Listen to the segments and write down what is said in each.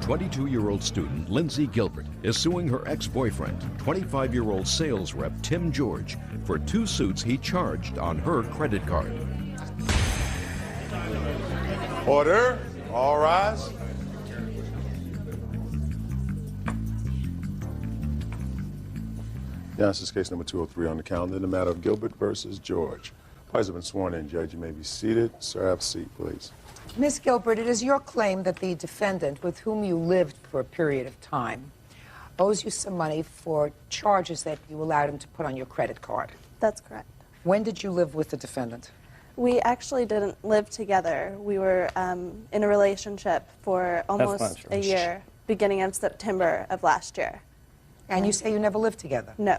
22-year-old student Lindsay Gilbert is suing her ex-boyfriend, 25-year-old sales rep Tim George, for 2 suits he charged on her credit card. Order. All rise. Yes, this is case number 203 on the calendar in the matter of Gilbert versus George. Parties have been sworn in, Judge. You may be seated. Sir, have a seat, please. Miss Gilbert, it is your claim that the defendant, with whom you lived for a period of time, owes you some money for charges that you allowed him to put on your credit card. That's correct. When did you live with the defendant? We actually didn't live together. We were in a relationship for almost a year, beginning of September of last year. And you say you never lived together? No.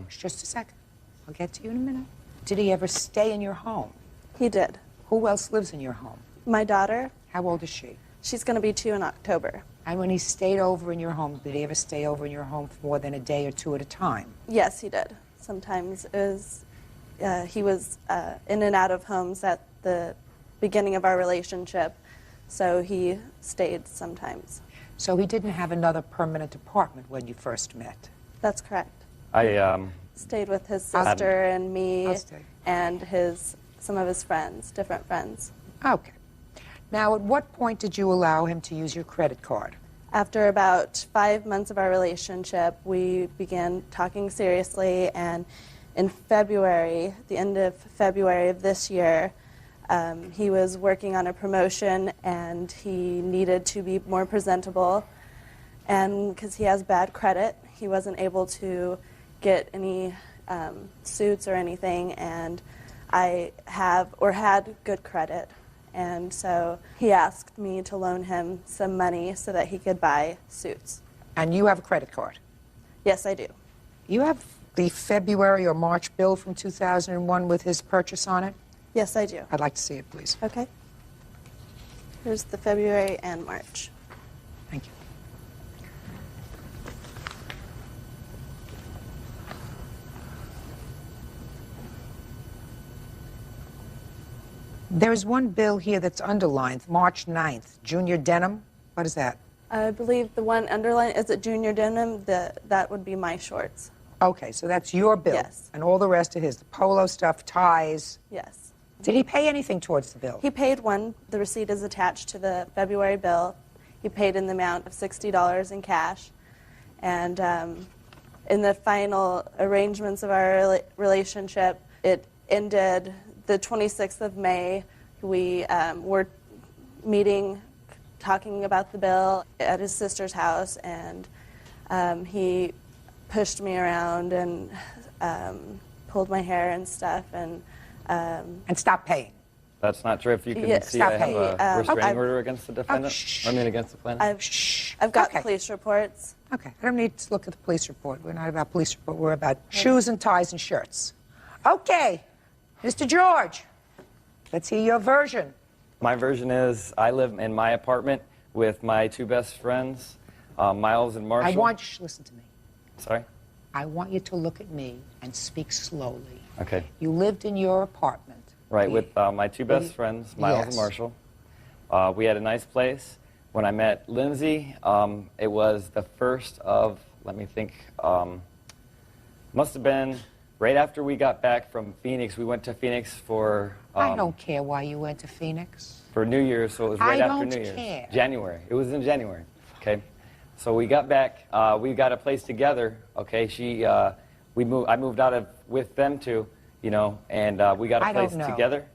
Just a second. I'll get to you in a minute. Did he ever stay in your home? He did. Who else lives in your home? My daughter. How old is she? She's going to be 2 in October. And when he stayed over in your home, did he ever stay over in your home for more than a day or 2 at a time? Yes, he did. Sometimes it was, he was in and out of homes at the beginning of our relationship, so he stayed sometimes. So he didn't have another permanent apartment when you first met? That's correct. I stayed with his sister and me and some of his friends, different friends. Okay. Now, at what point did you allow him to use your credit card? After about 5 months of our relationship, we began talking seriously, and in February, the end of February of this year, he was working on a promotion and he needed to be more presentable, and because he has bad credit, he wasn't able to get any suits or anything, and I had good credit. And so he asked me to loan him some money so that he could buy suits. And you have a credit card? Yes, I do. You have the February or March bill from 2001 with his purchase on it? Yes, I do. I'd like to see it, please. Okay. Here's the February and March. Thank you. There's one bill here that's underlined, March 9th, Junior Denim. What is that? I believe the one underlined, is it Junior Denim? That would be my shorts. Okay, so that's your bill. Yes. And all the rest of his, the polo stuff, ties. Yes. Did he pay anything towards the bill? He paid one. The receipt is attached to the February bill. He paid in the amount of $60 in cash. And in the final arrangements of our relationship, it ended the 26th of May. We were meeting, talking about the bill at his sister's house, and he pushed me around and pulled my hair and stuff, and stopped paying. That's not true. If you can see, I have a restraining order against the defendant. I mean, against the plaintiff. I've got police reports. Okay, I don't need to look at the police report. We're not about police report. We're about shoes and ties and shirts. Okay, Mr. George, let's hear your version. My version is I live in my apartment with my 2 best friends, Miles and Marshall. I want you to listen to me. Sorry? I want you to look at me and speak slowly. Okay. You lived in your apartment. Right, with my 2 best friends, Miles and Marshall. We had a nice place. When I met Lindsay, it was the first of, let me think, must have been right after we got back from Phoenix. We went to Phoenix for... I don't care why you went to Phoenix. For New Year's, so it was right after New Year's. I don't care. January. It was in January, okay? So we got back, we got a place together, okay? I moved out with them 2, you know, and we got a place together.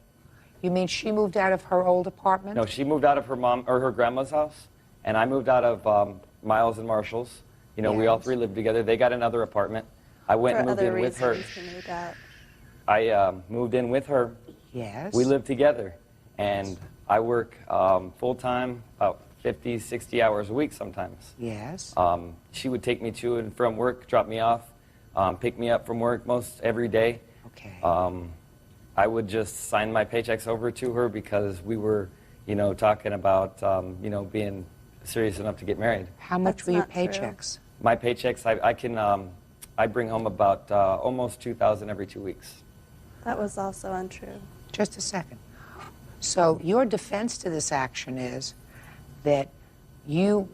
You mean she moved out of her old apartment? No, she moved out of her mom or her grandma's house, and I moved out of Miles and Marshall's. You know, we all 3 lived together. They got another apartment. I went and moved in with her. I moved in with her. Yes. We lived together, and I work full-time, about 50, 60 hours a week sometimes. Yes. She would take me to and from work, drop me off, pick me up from work most every day. Okay. I would just sign my paychecks over to her because we were, you know, talking about, you know, being serious enough to get married. How much were your paychecks? My paychecks, I bring home about almost $2,000 every 2 weeks. That was also untrue. Just a second. So your defense to this action is that you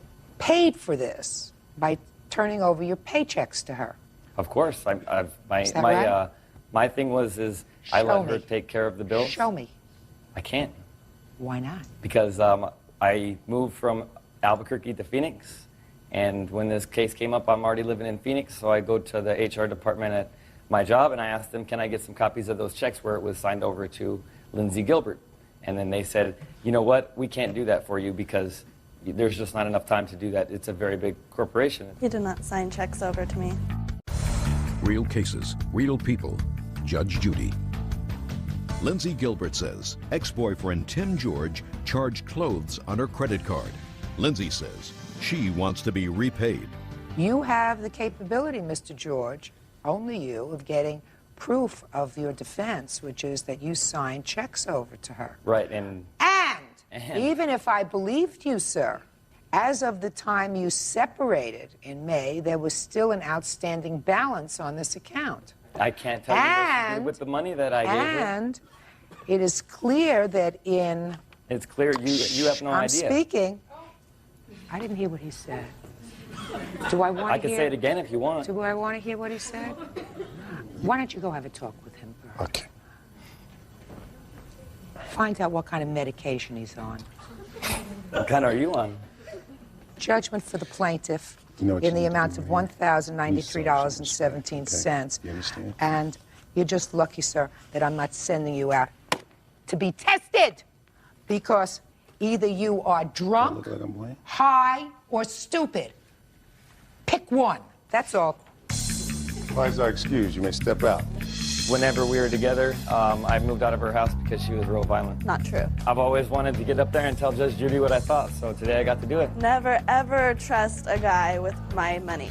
paid for this by turning over your paychecks to her. Of course. Right? My thing is I let her take care of the bills. Show me. I can't. Why not? Because I moved from Albuquerque to Phoenix, and when this case came up, I'm already living in Phoenix, so I go to the HR department at my job, and I asked them, can I get some copies of those checks where it was signed over to Lindsay Gilbert? And then they said, you know what, we can't do that for you because there's just not enough time to do that. It's a very big corporation. He did not sign checks over to me. Real cases, real people. Judge Judy. Lindsay Gilbert says ex-boyfriend Tim George charged clothes on her credit card. Lindsay says she wants to be repaid. You have the capability, Mr. George, only you, of getting proof of your defense, which is that you signed checks over to her. Right, and even if I believed you, sir, as of the time you separated in May, there was still an outstanding balance on this account. I can't tell you what to do with the money that I gave her. And it is clear that in... It's clear you have no idea. I'm speaking. I didn't hear what he said. Do I want to hear... I can say it again if you want. Do I want to hear what he said? Why don't you go have a talk with him first? Okay. Find out what kind of medication he's on. What kind are you on? Judgment for the plaintiff You know what in you the need to amount do, of man? $1,093.17. Okay? You understand? And you're just lucky, sir, that I'm not sending you out to be tested. Because either you are drunk, Look like I'm playing. high, or stupid. Pick one. That's all. Why is our excuse? You may step out. Whenever we were together, I moved out of her house because she was real violent. Not true. I've always wanted to get up there and tell Judge Judy what I thought, so today I got to do it. Never, ever trust a guy with my money.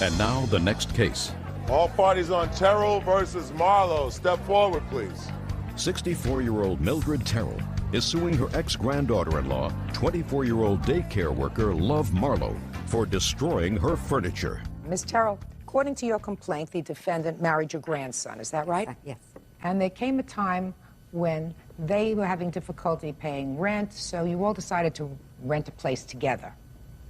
And now the next case. All parties on Terrell versus Marlowe. Step forward, please. 64-year-old Mildred Terrell is suing her ex-granddaughter-in-law, 24-year-old daycare worker Love Marlowe, for destroying her furniture. Ms. Terrell, according to your complaint, the defendant married your grandson. Is that right? Yes. And there came a time when they were having difficulty paying rent, so you all decided to rent a place together.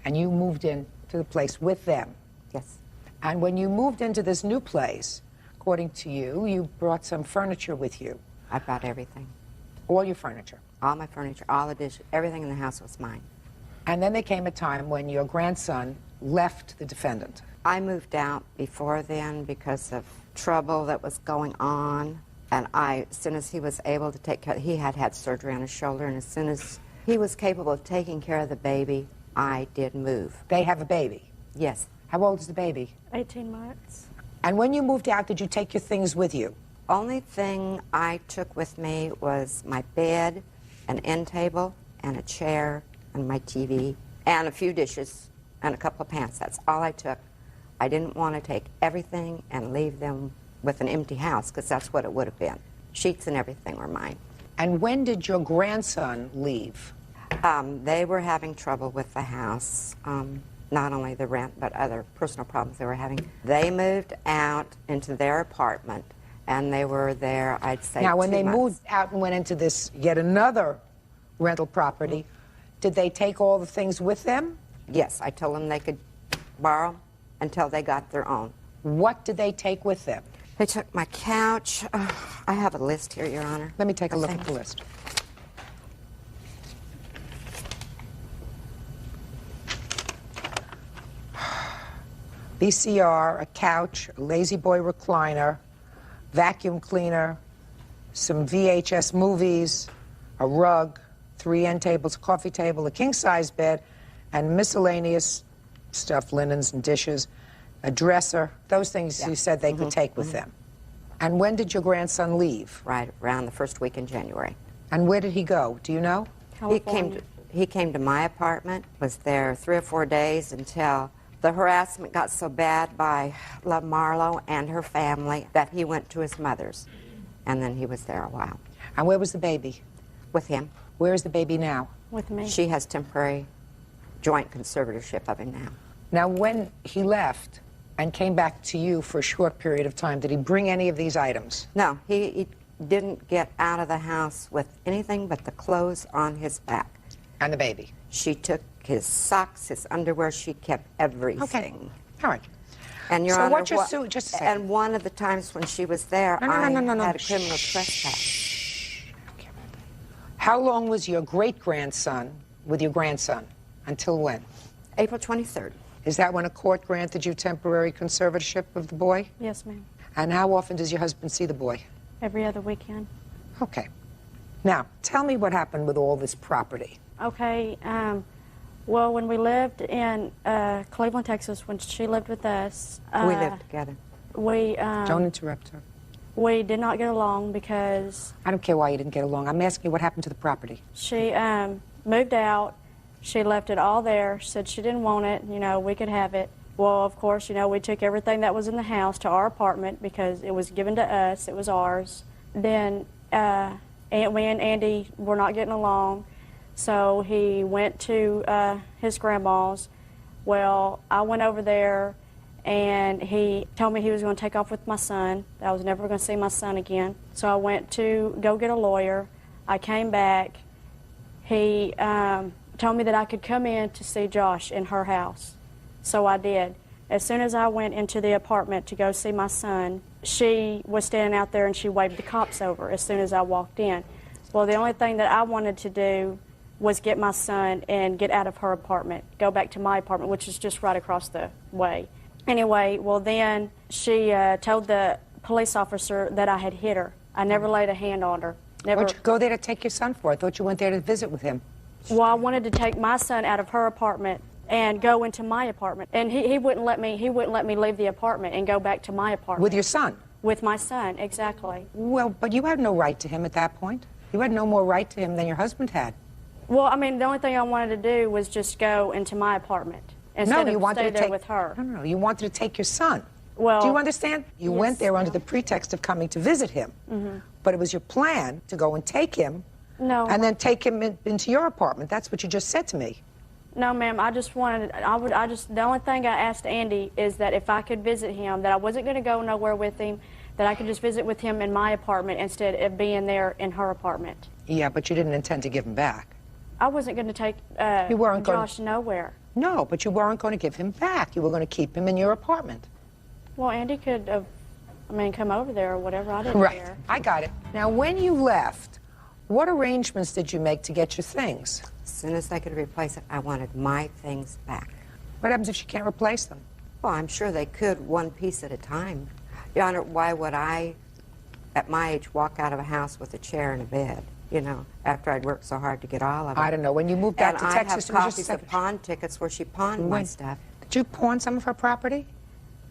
And you moved in to the place with them. Yes. And when you moved into this new place, according to you, you brought some furniture with you. I brought everything. All your furniture. All my furniture, all the dishes, everything in the house was mine. And then there came a time when your grandson left the defendant. I moved out before then because of trouble that was going on. And as soon as he was able to take care, he had had surgery on his shoulder, and as soon as he was capable of taking care of the baby, I did move. They have a baby. Yes. How old is the baby? 18 months. And when you moved out, did you take your things with you? Only thing I took with me was my bed, an end table, and a chair, and my TV, and a few dishes, and a couple of pants. That's all I took. I didn't want to take everything and leave them with an empty house, because that's what it would have been. Sheets and everything were mine. And when did your grandson leave? They were having trouble with the house, not only the rent, but other personal problems they were having. They moved out into their apartment, and they were there, I'd say, Now, when 2 they months. moved out and went into this yet another rental property, did they take all the things with them? Yes, I told them they could borrow until they got their own. What did they take with them? They took my couch. I have a list here, Your Honor. Let me take a look Thank at the you. list. VCR, a couch, a lazy boy recliner, vacuum cleaner, some VHS movies, a rug, 3 end tables, a coffee table, a king-size bed, and miscellaneous stuff, linens and dishes, a dresser, those things you said they could take with them. And when did your grandson leave? Right around the first week in January. And where did he go? Do you know? He came to my apartment, was there 3 or 4 days until the harassment got so bad by Love Marlowe and her family that he went to his mother's. And then he was there a while. And where was the baby? With him. Where is the baby now? With me. She has temporary joint conservatorship of him now. Now, when he left and came back to you for a short period of time, did he bring any of these items? No, he didn't get out of the house with anything but the clothes on his back. And the baby? She took his socks, his underwear. She kept everything. Okay. All right. And Your So Honor, what's your suit? Just a second. and one of the times when she was there, No. I had a criminal trespass. How long was your great-grandson with your grandson? Until when? April 23rd. Is that when a court granted you temporary conservatorship of the boy? Yes, ma'am. And how often does your husband see the boy? Every other weekend. Okay. Now, tell me what happened with all this property. Okay, well, when we lived in Cleveland, Texas, when she lived with us... we lived together. We, Don't interrupt her. we did not get along because... I don't care why you didn't get along. I'm asking you what happened to the property. She moved out. She left it all there. She said she didn't want it. You know, we could have it. Well, of course, you know, we took everything that was in the house to our apartment because it was given to us. It was ours. Then me and Andy were not getting along, so he went to his grandma's. Well, I went over there, and he told me he was going to take off with my son. I was never going to see my son again. So I went to go get a lawyer. I came back. He told me that I could come in to see Josh in her house. So I did. As soon as I went into the apartment to go see my son, she was standing out there and she waved the cops over as soon as I walked in. Well, the only thing that I wanted to do was get my son and get out of her apartment, go back to my apartment, which is just right across the way. Anyway, well then she told the police officer that I had hit her. I never laid a hand on her. Never. What'd you go there to take your son for? I thought you went there to visit with him. Well, I wanted to take my son out of her apartment and go into my apartment, and he wouldn't let me. He wouldn't let me leave the apartment and go back to my apartment. With your son? With my son, exactly. Well, but you had no right to him at that point. You had no more right to him than your husband had. Well, I mean, the only thing I wanted to do was just go into my apartment instead you of wanted stay to there take, with her. No, you wanted to take your son. Well, do you understand? You yes, went there under the pretext of coming to visit him, but it was your plan to go and take him, and then take him into your apartment. That's what you just said to me. No, ma'am. I just wanted. The only thing I asked Andy is that if I could visit him, that I wasn't going to go nowhere with him, that I could just visit with him in my apartment instead of being there in her apartment. Yeah, but you didn't intend to give him back. I wasn't going to take Josh nowhere. No, but you weren't going to give him back. You were going to keep him in your apartment. Well, Andy could have, come over there or whatever. I didn't care. I got it. Now, when you left, what arrangements did you make to get your things? As soon as I could replace it, I wanted my things back. What happens if she can't replace them? Well, I'm sure they could, one piece at a time. Your Honor, why would I, at my age, walk out of a house with a chair and a bed, you know, after I'd worked so hard to get all of it? I don't know. When you moved back to Texas, and I have copies of pawn tickets where she pawned my stuff. Did you pawn some of her property?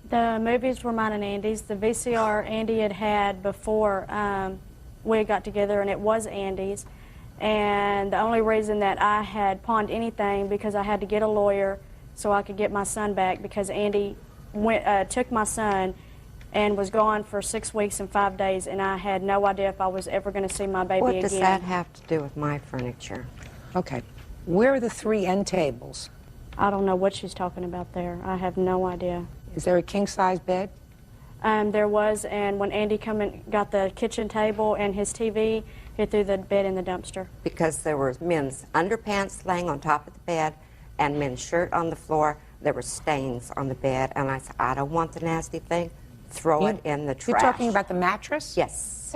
The movies were mine and Andy's. The VCR Andy had before we got together, and it was Andy's. And the only reason that I had pawned anything because I had to get a lawyer so I could get my son back, because Andy took my son and was gone for 6 weeks and 5 days, and I had no idea if I was ever going to see my baby again. What does that have to do with my furniture? Okay. Where are the 3 end tables? I don't know what she's talking about there. I have no idea. Is there a king-size bed? There was, and when Andy come and got the kitchen table and his TV, he threw the bed in the dumpster. Because there were men's underpants laying on top of the bed and men's shirt on the floor. There were stains on the bed, and I said, I don't want the nasty thing. Throw it in the trash. You're talking about the mattress? Yes.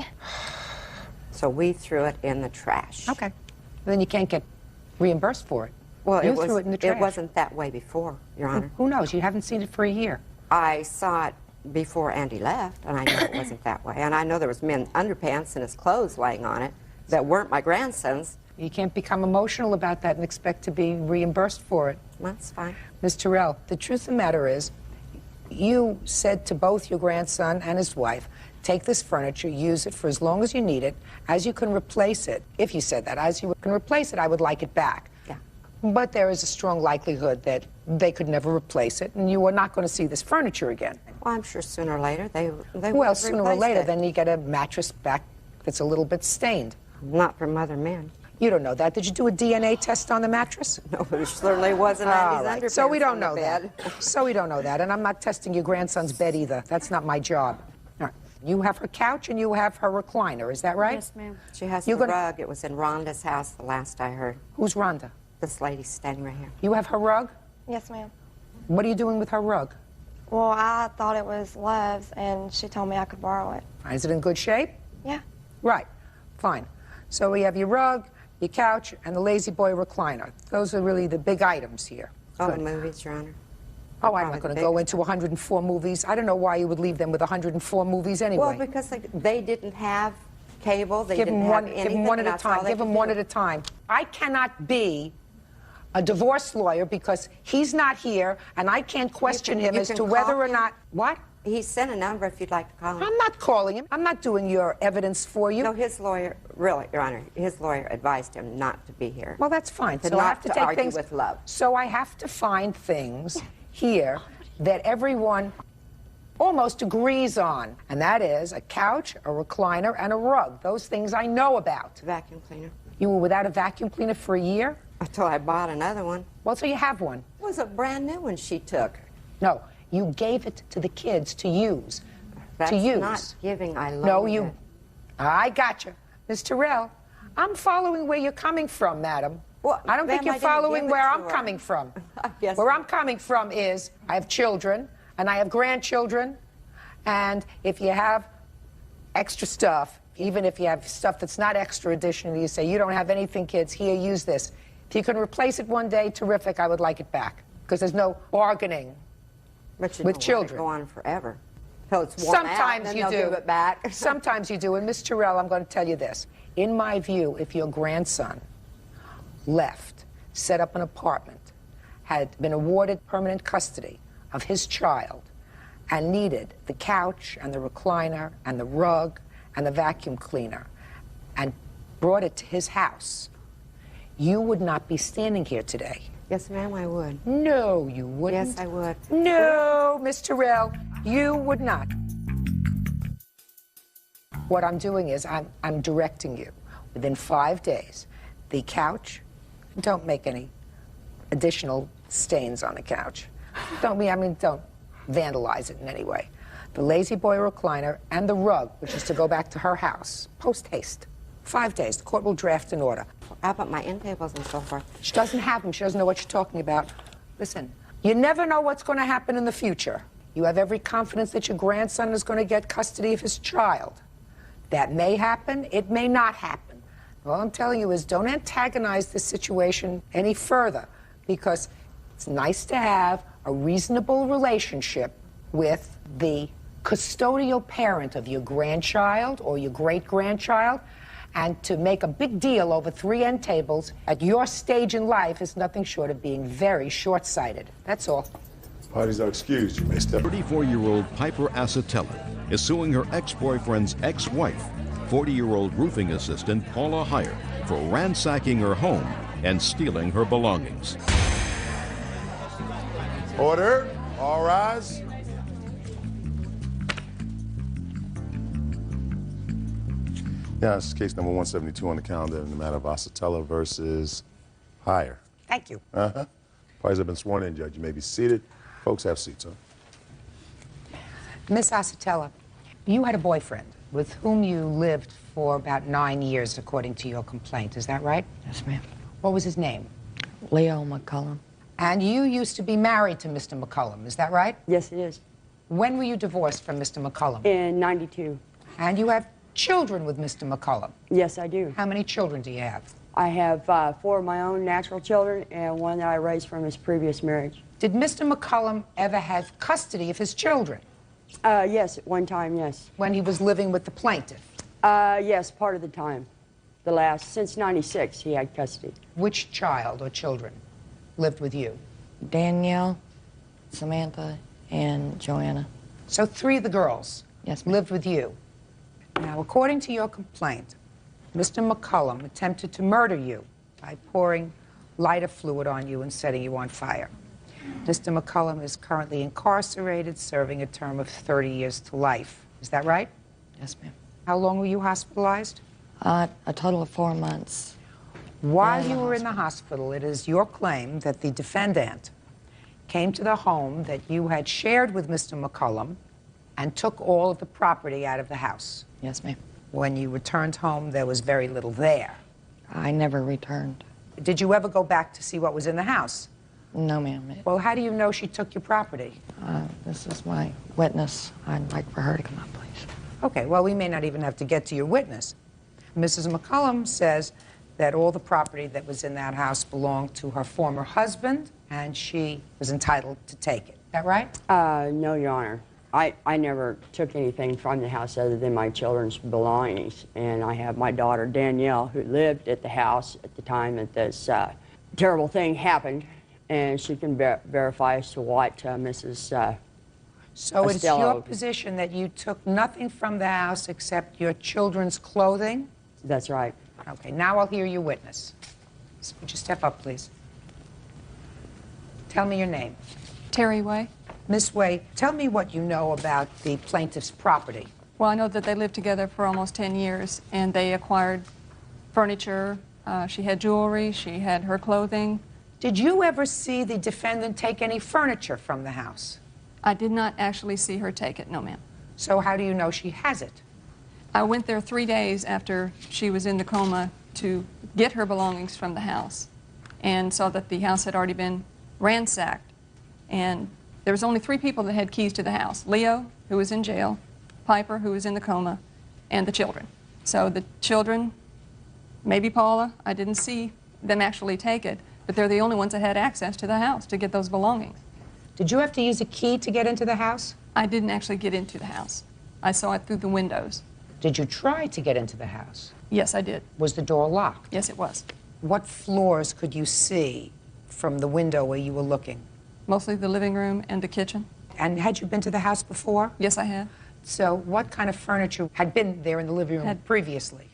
So we threw it in the trash. Okay. Then you can't get reimbursed for it. Well, you threw it in the trash. It wasn't that way before, Your Honor. Who knows? You haven't seen it for a year. I saw it before Andy left, and I knew it wasn't that way. And I know there was men's underpants and his clothes laying on it that weren't my grandson's. You can't become emotional about that and expect to be reimbursed for it. That's fine. Ms. Terrell, the truth of the matter is, you said to both your grandson and his wife, take this furniture, use it for as long as you need it, as you can replace it. If you said that, as you can replace it, I would like it back. Yeah. But there is a strong likelihood that they could never replace it, and you are not going to see this furniture again. Well, I'm sure sooner or later they Well, sooner or later, it. then you get a mattress back that's a little bit stained. Not from other men. You don't know that. Did you do a DNA test on the mattress? No, it certainly wasn't Andy's underpants. So we don't on the know bed. that. So we don't know that. And I'm not testing your grandson's bed either. That's not my job. All right. You have her couch and you have her recliner. Is that right? Yes, ma'am. She has the rug. It was in Rhonda's house the last I heard. Who's Rhonda? This lady's standing right here. You have her rug? Yes, ma'am. What are you doing with her rug? Well, I thought it was Love's, and she told me I could borrow it. Is it in good shape? Yeah. Right. Fine. So we have your rug, your couch, and the Lazy Boy recliner. Those are really the big items here. Oh, Good. the movies, Your Honor. Oh, I'm not going to go into 104 movies. I don't know why you would leave them with 104 movies anyway. Well, because they didn't have cable. They Give didn't them have one, anything. give them one at a That's all time. they Give them could one do. at a time. I cannot be a divorce lawyer because he's not here, and I can't question him you as can to whether call or him. not. What? He sent a number if you'd like to call him. I'm not calling him. I'm not doing your evidence for you. No, his lawyer, really, Your Honor, his lawyer advised him not to be here. Well, that's fine. To So I not have to to take argue things with Love. So I have to find things here that everyone almost agrees on, and that is a couch, a recliner, and a rug. Those things I know about. Vacuum cleaner. You were without a vacuum cleaner for a year? Until I bought another one. Well, so you have one. It was a brand new one she took. No, you gave it to the kids to use. That's to use. not giving. I love No, it. you. I gotcha. Ms. Terrell, I'm following where you're coming from, madam. Well, I don't think ma'am, you're I didn't following give it where to I'm her. coming from. Yes, Where ma'am. I'm coming from is I have children and I have grandchildren, and if you have extra stuff, even if you have stuff that's not extra additional, you say, you don't have anything, kids, here, use this. If you can replace it one day, terrific, I would like it back. Because there's no bargaining But you with don't children. Let it go on forever. Till it's worn out, Sometimes then you they'll do. give it back. Sometimes you do. And Ms. Terrell, I'm going to tell you this. In my view, if your grandson left, set up an apartment, had been awarded permanent custody of his child, and needed the couch and the recliner and the rug and the vacuum cleaner, and brought it to his house, you would not be standing here today. Yes, ma'am, I would. No, you wouldn't. Yes, I would. No, Miss Terrell, you would not. What I'm doing is I'm directing you. Within 5 days, the couch, don't make any additional stains on the couch. Don't vandalize it in any way. The Lazy Boy recliner and the rug, which is to go back to her house, post haste. 5 days. The court will draft an order. How about my end tables and so forth? She doesn't have them. She doesn't know what you're talking about. Listen, you never know what's going to happen in the future. You have every confidence that your grandson is going to get custody of his child. That may happen. It may not happen. All I'm telling you is don't antagonize this situation any further, because it's nice to have a reasonable relationship with the custodial parent of your grandchild or your great-grandchild. And to make a big deal over 3 end tables at your stage in life is nothing short of being very short-sighted. That's all. Parties are excused. You may step. 34-year-old Piper Acetella is suing her ex-boyfriend's ex-wife, 40-year-old roofing assistant Paula Heyer, for ransacking her home and stealing her belongings. Order. All rise. Yeah, this is case number 172 on the calendar in the matter of Acetella versus Heyer. Thank you. Parties have been sworn in, Judge. You may be seated. Folks, have seats, huh? Miss Acetella, you had a boyfriend with whom you lived for about 9 years, according to your complaint. Is that right? Yes, ma'am. What was his name? Leo McCullum. And you used to be married to Mr. McCullum. Is that right? Yes, it is. When were you divorced from Mr. McCullum? In 92. And you have children with Mr. McCullum. Yes, I do. How many children do you have? I have 4 of my own natural children and 1 that I raised from his previous marriage. Did Mr. McCullum ever have custody of his children Yes, at one time, yes. when he was living with the plaintiff? Yes, part of the time. Since 96, he had custody. Which child or children lived with you? Danielle, Samantha, and Joanna. So 3 of the girls Yes, ma'am. lived with you. Now, according to your complaint, Mr. McCullum attempted to murder you by pouring lighter fluid on you and setting you on fire. Mr. McCullum is currently incarcerated, serving a term of 30 years to life. Is that right? Yes, ma'am. How long were you hospitalized? A total of 4 months. While in the you were in the hospital, it is your claim that the defendant came to the home that you had shared with Mr. McCullum and took all of the property out of the house. Yes, ma'am. When you returned home, there was very little there. I never returned. Did you ever go back to see what was in the house? No, ma'am. Well, how do you know she took your property? This is my witness. I'd like for her to come up, please. Okay, well, we may not even have to get to your witness. Mrs. McCullum says that all the property that was in that house belonged to her former husband, and she was entitled to take it. Is that right? No, Your Honor. I never took anything from the house other than my children's belongings. And I have my daughter, Danielle, who lived at the house at the time that this terrible thing happened. And she can verify as to what Mrs. So it's Costello. your position that you took nothing from the house except your children's clothing? That's right. Okay, now I'll hear your witness. Would you step up, please? Tell me your name. Terry Way. Miss Way, tell me what you know about the plaintiff's property. Well, I know that they lived together for almost 10 years, and they acquired furniture. She had jewelry. She had her clothing. Did you ever see the defendant take any furniture from the house? I did not actually see her take it, no, ma'am. So how do you know she has it? I went there 3 days after she was in the coma to get her belongings from the house and saw that the house had already been ransacked. And there was only 3 people that had keys to the house: Leo, who was in jail, Piper, who was in the coma, and the children. So the children, maybe Paula, I didn't see them actually take it, but they're the only ones that had access to the house to get those belongings. Did you have to use a key to get into the house? I didn't actually get into the house. I saw it through the windows. Did you try to get into the house? Yes, I did. Was the door locked? Yes, it was. What floors could you see from the window where you were looking? Mostly the living room and the kitchen. And had you been to the house before? Yes, I had. So what kind of furniture had been there in the living room previously?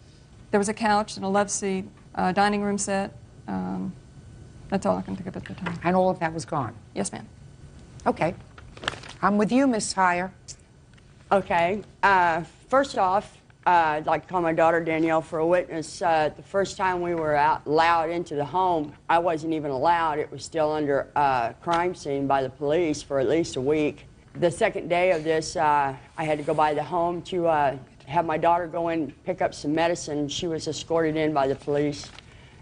There was a couch and a love seat, a dining room set. That's all I can think of at the time. And all of that was gone? Yes, ma'am. Okay. I'm with you, Miss Heyer. Okay. First off, I'd like to call my daughter Danielle for a witness. The first time we were allowed into the home, I wasn't even allowed. It was still under crime scene by the police for at least a week. The second day of this, I had to go by the home to have my daughter go in, pick up some medicine. She was escorted in by the police.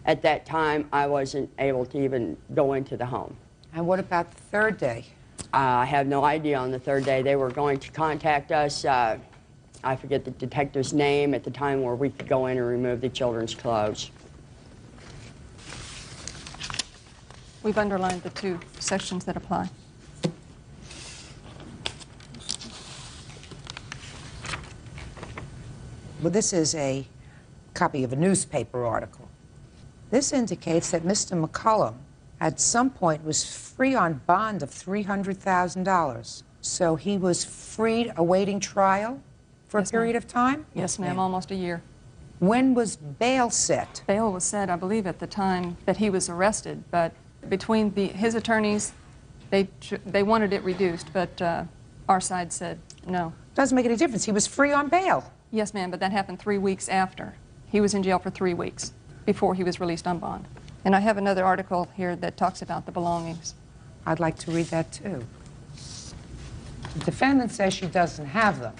At that time, I wasn't able to even go into the home. And what about the third day? I have no idea on the third day. They were going to contact us. I forget the detective's name at the time where we could go in and remove the children's clothes. We've underlined the 2 sections that apply. Well, this is a copy of a newspaper article. This indicates that Mr. McCullum at some point was free on bond of $300,000. So he was freed awaiting trial for a period of time? Yes, ma'am, almost a year. When was bail set? Bail was set, I believe, at the time that he was arrested, but between his attorneys, they wanted it reduced, but our side said no. Doesn't make any difference. He was free on bail. Yes, ma'am, but that happened 3 weeks after. He was in jail for 3 weeks before he was released on bond. And I have another article here that talks about the belongings. I'd like to read that, too. The defendant says she doesn't have them.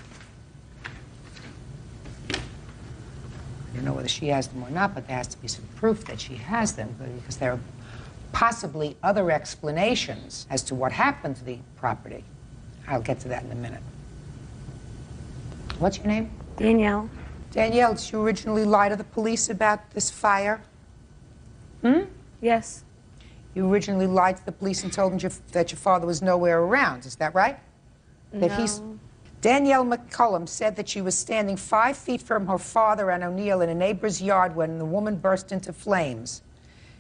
I don't know whether she has them or not, but there has to be some proof that she has them, because there are possibly other explanations as to what happened to the property. I'll get to that in a minute. What's your name? Danielle. Danielle, did you originally lie to the police about this fire? Yes. You originally lied to the police and told them that your father was nowhere around. Is that right? No. Danielle McCullum said that she was standing 5 feet from her father and O'Neill in a neighbor's yard when the woman burst into flames.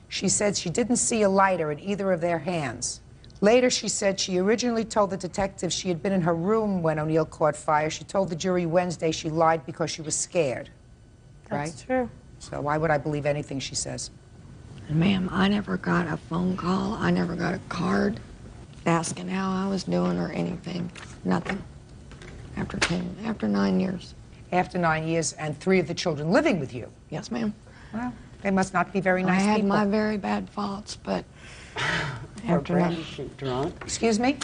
She said she didn't see a lighter in either of their hands. Later, she said she originally told the detective she had been in her room when O'Neill caught fire. She told the jury Wednesday she lied because she was scared. That's right? true. So why would I believe anything she says? Ma'am, I never got a phone call. I never got a card asking how I was doing or anything. Nothing. After 9 years. After 9 years and 3 of the children living with you? Yes, ma'am. Well, they must not be very nice people. I had people. my very bad faults, but after Brandy, she drunk. Excuse me?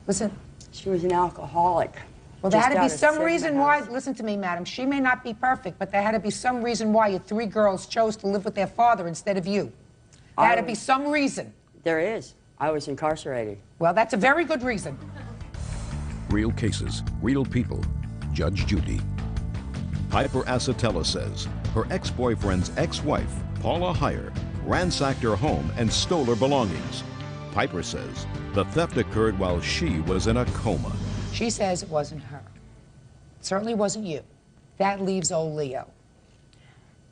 Listen. She was an alcoholic. Well, there had to be some reason why, listen to me, madam, she may not be perfect, but there had to be some reason why your 3 girls chose to live with their father instead of you. There had to be some reason. There is. I was incarcerated. Well, that's a very good reason. Real cases, real people. Judge Judy. Piper Acetella says her ex-boyfriend's ex-wife, Paula Heyer, ransacked her home and stole her belongings. Piper says the theft occurred while she was in a coma. She says it wasn't her. It certainly wasn't you. That leaves old Leo.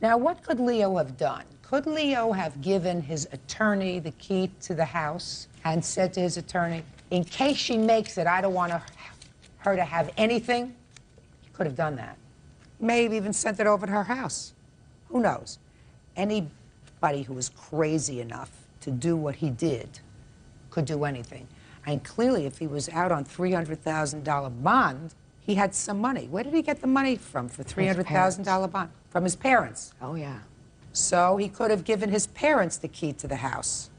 Now, what could Leo have done? Could Leo have given his attorney the key to the house and said to his attorney, in case she makes it, I don't want her to have anything? He could have done that. May have even sent it over to her house. Who knows? Anybody who was crazy enough to do what he did could do anything. And clearly, if he was out on $300,000 bond, he had some money. Where did he get the money from for $300,000 bond? From his parents. Oh, yeah. So he could have given his parents the key to the house.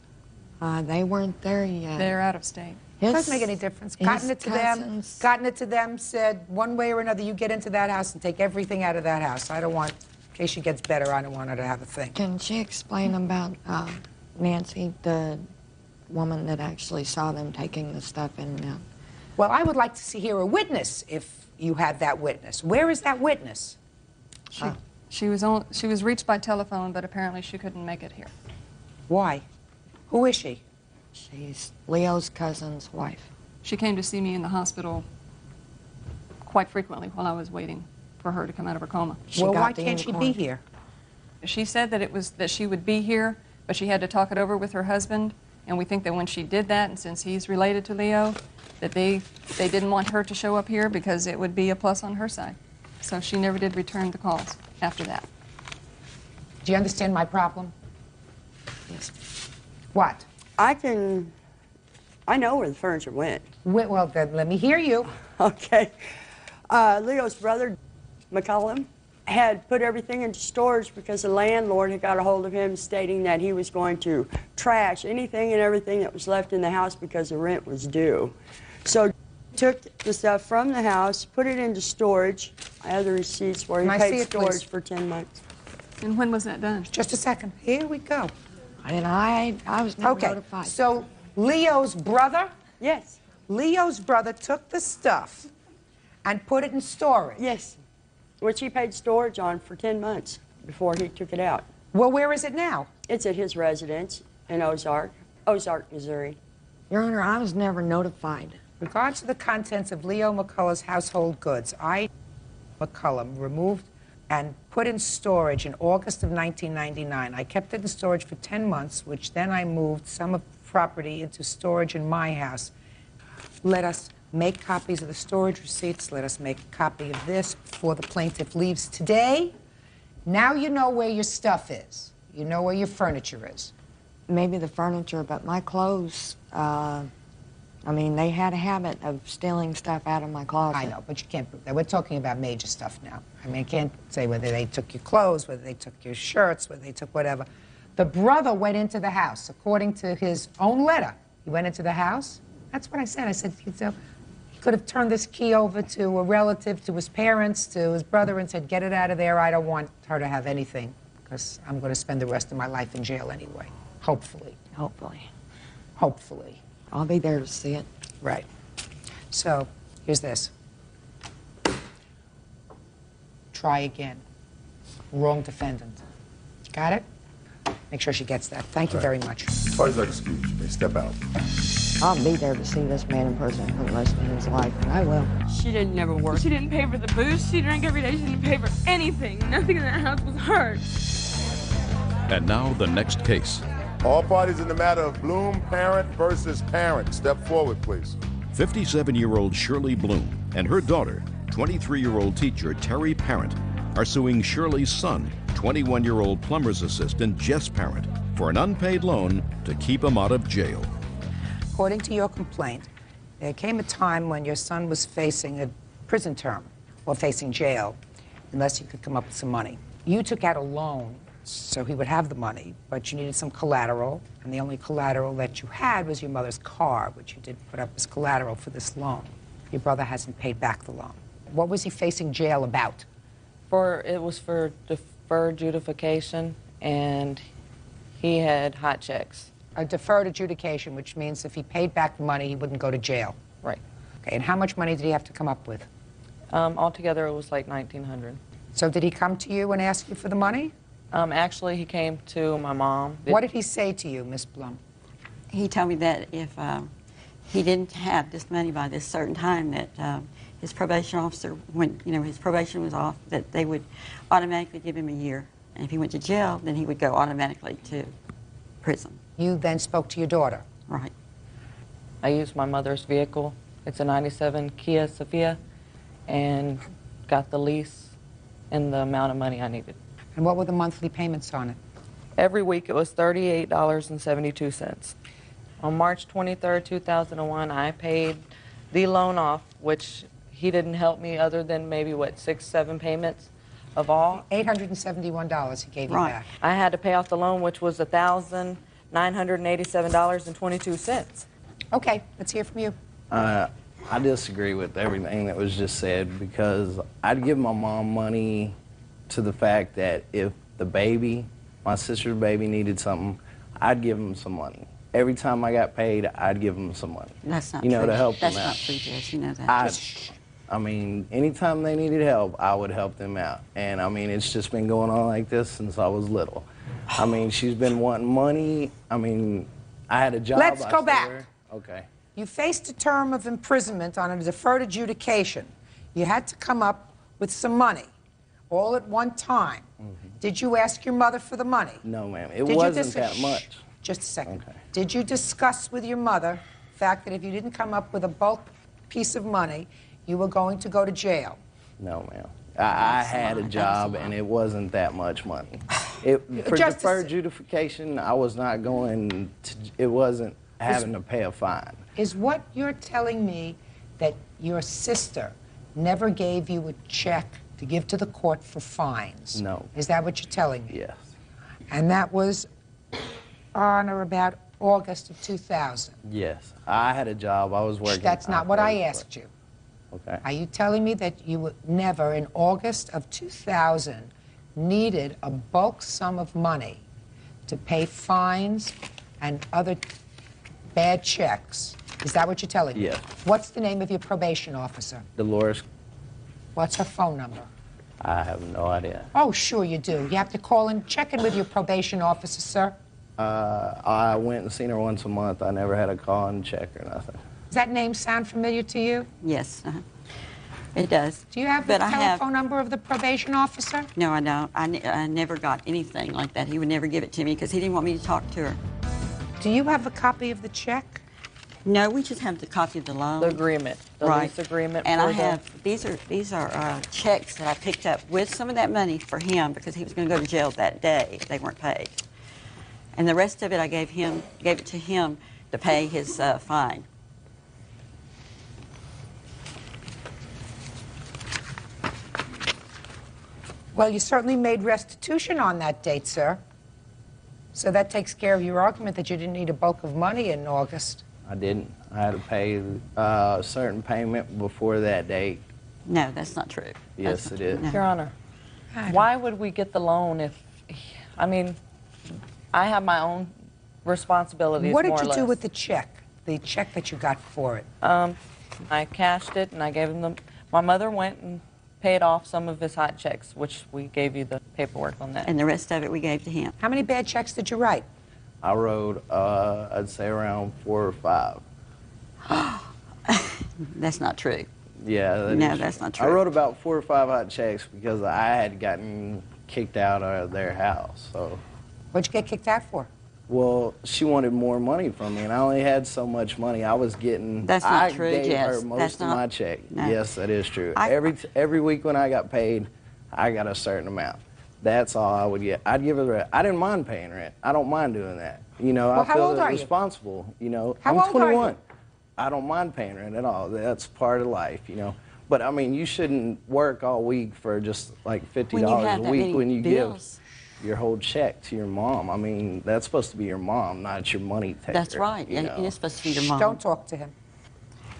They weren't there yet. They're out of state. Doesn't make any difference. Gotten it to them, said one way or another, you get into that house and take everything out of that house. I don't want, in case she gets better, I don't want her to have a thing. Can she explain about Nancy, the woman that actually saw them taking the stuff in and out? Well, I would like to hear a witness if you have that witness. Where is that witness? She was reached by telephone, but apparently she couldn't make it here. Why? Who is she? She's Leo's cousin's wife. She came to see me in the hospital quite frequently while I was waiting for her to come out of her coma. Well, why can't she be here? She said that she would be here, but she had to talk it over with her husband, and we think that when she did that, and since he's related to Leo, that they didn't want her to show up here because it would be a plus on her side. So she never did return the calls after that. Do you understand my problem? Yes. What? I know where the furniture went. Well, then let me hear you. Okay. Leo's brother, McCollum, had put everything into storage because the landlord had got a hold of him stating that he was going to trash anything and everything that was left in the house because the rent was due. So he took the stuff from the house, put it into storage. I have the receipts where he paid storage for 10 months. And when was that done? Just a second. Here we go. And I was never notified. So Leo's brother? Yes. Leo's brother took the stuff and put it in storage? Yes, which he paid storage on for 10 months before he took it out. Well, where is it now? It's at his residence in Ozark, Missouri. Your Honor, I was never notified. In regards to the contents of Leo McCullough's household goods, McCullum, removed and put in storage in August of 1999. I kept it in storage for 10 months, which then I moved some of the property into storage in my house. Let us make copies of the storage receipts. Let us make a copy of this before the plaintiff leaves today. Now you know where your stuff is. You know where your furniture is. Maybe the furniture, but my clothes, I mean, they had a habit of stealing stuff out of my closet. I know, but you can't prove that. We're talking about major stuff now. I mean, I can't say whether they took your clothes, whether they took your shirts, whether they took whatever. The brother went into the house, according to his own letter. He went into the house. That's what I said. I said, he could have turned this key over to a relative, to his parents, to his brother, and said, get it out of there. I don't want her to have anything, because I'm going to spend the rest of my life in jail anyway. Hopefully. Hopefully. Hopefully. I'll be there to see it. Right. So, here's this. Try again. Wrong defendant. Got it? Make sure she gets that. Thank you very much. Parties are excused. You may step out. I'll be there to see this man in person for the rest of his life, and I will. She didn't never work. She didn't pay for the booze. She drank every day. She didn't pay for anything. Nothing in that house was hers. And now the next case. All parties in the matter of Bloom parent versus parent. Step forward, please. 57-year-old Shirley Bloom and her daughter, 23-year-old teacher Terry Parent, are suing Shirley's son, 21-year-old plumber's assistant Jess Parent, for an unpaid loan to keep him out of jail. According to your complaint, there came a time when your son was facing a prison term or facing jail unless he could come up with some money. You took out a loan so he would have the money, but you needed some collateral, and the only collateral that you had was your mother's car, which you did put up as collateral for this loan. Your brother hasn't paid back the loan. What was he facing jail about? It was for deferred judification, and He had hot checks. A deferred adjudication, which means if he paid back the money, he wouldn't go to jail. Right. Okay, and how much money did he have to come up with? Altogether, it was like $1,900. So did he come to you and ask you for the money? Actually, he came to my mom. What did he say to you, Miss Blum? He told me that if he didn't have this money by this certain time, that his probation officer, when his probation was off, that they would automatically give him a year. And if he went to jail, then he would go automatically to prison. You then spoke to your daughter? Right. I used my mother's vehicle. It's a '97 Kia Sophia, and got the lease and the amount of money I needed. And what were the monthly payments on it? Every week it was $38.72. On March 23rd, 2001, I paid the loan off, which he didn't help me other than maybe, what, 6, 7 payments of all? $871 he gave you back. I had to pay off the loan, which was $1,987.22. Okay, let's hear from you. I disagree with everything that was just said, because I'd give my mom money to the fact that if the baby, my sister's baby, needed something, I'd give them some money. Every time I got paid, I'd give them some money. That's not true. To help That's them out. not true, Jess. You know that. I mean, anytime they needed help, I would help them out. And I mean, it's just been going on like this since I was little. I mean, she's been wanting money. I mean, I had a job. Let's go back. Okay. You faced a term of imprisonment on a deferred adjudication. You had to come up with some money, all at one time. Did you ask your mother for the money? No, ma'am. It wasn't that much. Just a second. Okay. Did you discuss with your mother the fact that if you didn't come up with a bulk piece of money, you were going to go to jail? No, ma'am. I had a job, and it wasn't that much money. For deferred adjudication, I was not going to, it wasn't having to pay a fine. Is what you're telling me that your sister never gave you a check to give to the court for fines? No. Is that what you're telling me? Yes. And that was on or about August of 2000? Yes. I had a job. I was working. That's not what I asked you. Okay. Are you telling me that you would never, in August of 2000, needed a bulk sum of money to pay fines and other bad checks? Is that what you're telling me? Yes. What's the name of your probation officer? Dolores. What's her phone number? I have no idea. Oh, sure you do. You have to call and check in with your probation officer, sir. I went and seen her once a month. I never had a call and check or nothing. Does that name sound familiar to you? Yes, it does. Do you have the telephone number of the probation officer? No, I don't. I never got anything like that. He would never give it to me because he didn't want me to talk to her. Do you have a copy of the check? No, we just have the copy of the loan. The agreement, the lease agreement. And I have, these are checks that I picked up with some of that money for him because he was going to go to jail that day if they weren't paid. And the rest of it I gave it to him to pay his fine. Well, you certainly made restitution on that date, sir. So that takes care of your argument that you didn't need a bulk of money in August. I didn't. I had to pay a certain payment before that date. No, that's not true. Yes, it is. No. Your Honor, why would we get the loan if, I mean, I have my own responsibilities, What did more or you less. do with the check that you got for it? I cashed it and I gave him my mother went and paid off some of his hot checks, which we gave you the paperwork on that. And the rest of it we gave to him. How many bad checks did you write? I wrote, I'd say around 4 or 5. That's not true. Yeah. No, that's not true. I wrote about 4 or 5 hot checks because I had gotten kicked out of their house. So. What'd you get kicked out for? Well, she wanted more money from me, and I only had so much money. I was getting. That's not true, I gave Jess. her most That's of not- my check. No. Yes, that is true. Every week when I got paid, I got a certain amount. That's all I would get. I'd give her the rent. I didn't mind paying rent. I don't mind doing that. You know, Well, I how feel old are you? responsible. You know, How I'm old are you? 21. I don't mind paying rent at all. That's part of life. You know. But I mean, you shouldn't work all week for just like $50 When you have a that week many when you bills. give your whole check to your mom. I mean, that's supposed to be your mom, not your money taker. That's right. You And know? it's supposed to be your mom. Don't talk to him.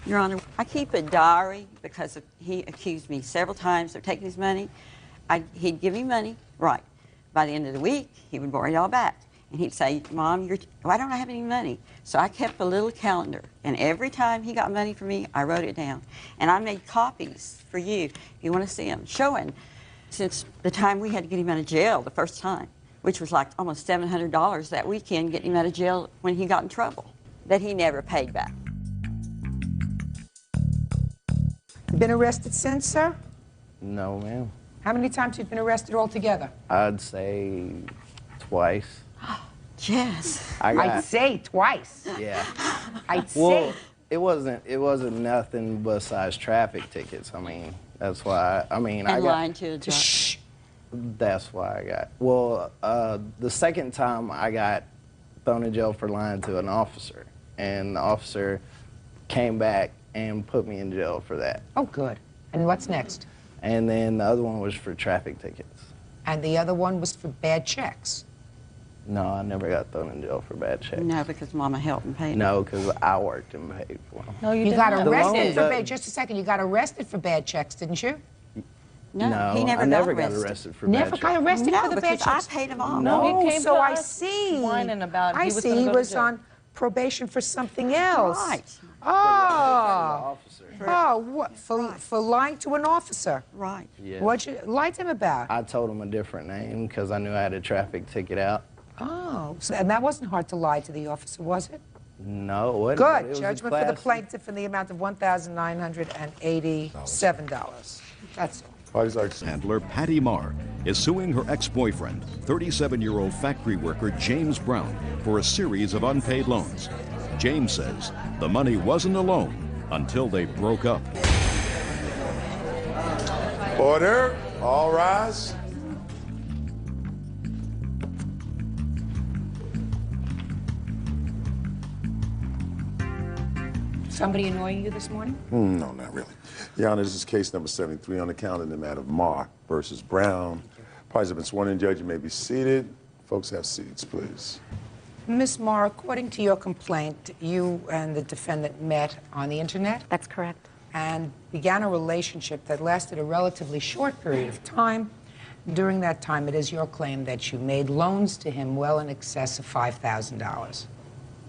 Your Honor, I keep a diary because he accused me several times of taking his money. He'd give me money, right. By the end of the week, he would borrow it all back. And he'd say, Mom, why don't I have any money? So I kept a little calendar, and every time he got money from me, I wrote it down. And I made copies for you. You want to see them? Showing, since the time we had to get him out of jail the first time, which was like almost $700 that weekend, getting him out of jail when he got in trouble, that he never paid back. You been arrested since, sir? No, ma'am. How many times have you been arrested altogether? I'd say twice. Yes. I'd say twice. Yeah. I'd Well, say. it wasn't nothing besides traffic tickets. I mean, that's why. I mean, I And got. lying to a judge. Shh. That's why I got. Well, the second time I got thrown in jail for lying to an officer, and the officer came back and put me in jail for that. Oh, good. And what's next? And then the other one was for traffic tickets. And the other one was for bad checks. No, I never got thrown in jail for bad checks. No, because Mama helped and paid. No, because I worked and paid for them. No, You got didn't. arrested for bad. Just a second. You got arrested for bad checks, didn't you? No, he I never got arrested for Never bad got checks. arrested for the bad because I checks. paid them all. No, he came so to I us see. whining about I he was see. gonna He go to was jail. on probation for something else. Right. Oh. Oh, what? For lying to an officer. Right. Yeah. What'd you lie to him about? I told him a different name because I knew I had a traffic ticket out. Oh, so, and that wasn't hard to lie to the officer, was it? No, it wasn't. but it Good. was a Judgment for the class- plaintiff in the amount of $1,987. That's all. Parties are Handler Patty Marr is suing her ex-boyfriend, 37-year-old factory worker James Brown, for a series of unpaid loans. James says the money wasn't a loan until they broke up. Order. All rise. Somebody annoying you this morning? No, not really. Your Honor, this is case number 73 on the calendar in the matter of Marr versus Brown. Parties have been sworn in. Judge, you may be seated. Folks, have seats, please. Ms. Marr, according to your complaint, you and the defendant met on the internet? That's correct. And began a relationship that lasted a relatively short period of time. During that time, it is your claim that you made loans to him well in excess of $5,000.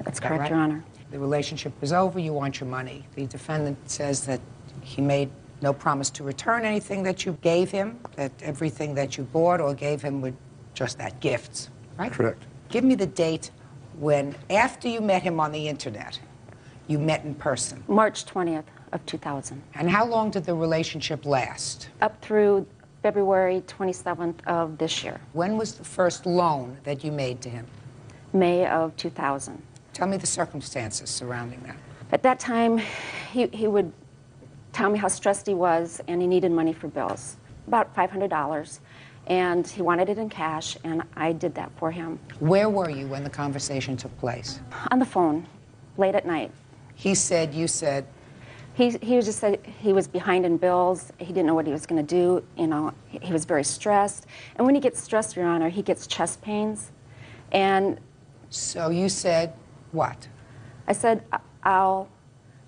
That's correct, Your Honor. The relationship was over, you want your money. The defendant says that he made no promise to return anything that you gave him, that everything that you bought or gave him were just that, gifts, right? Correct. Give me the date when, after you met him on the internet, you met in person. March 20th of 2000. And how long did the relationship last? Up through February 27th of this year. When was the first loan that you made to him? May of 2000. Tell me the circumstances surrounding that. At that time, he would tell me how stressed he was and he needed money for bills, about $500. And he wanted it in cash, and I did that for him. Where were you when the conversation took place? On the phone, late at night. He said, you said? He was just said he was behind in bills. He didn't know what he was going to do. You know, he was very stressed. And when he gets stressed, Your Honor, he gets chest pains. And so you said what? I said, I'll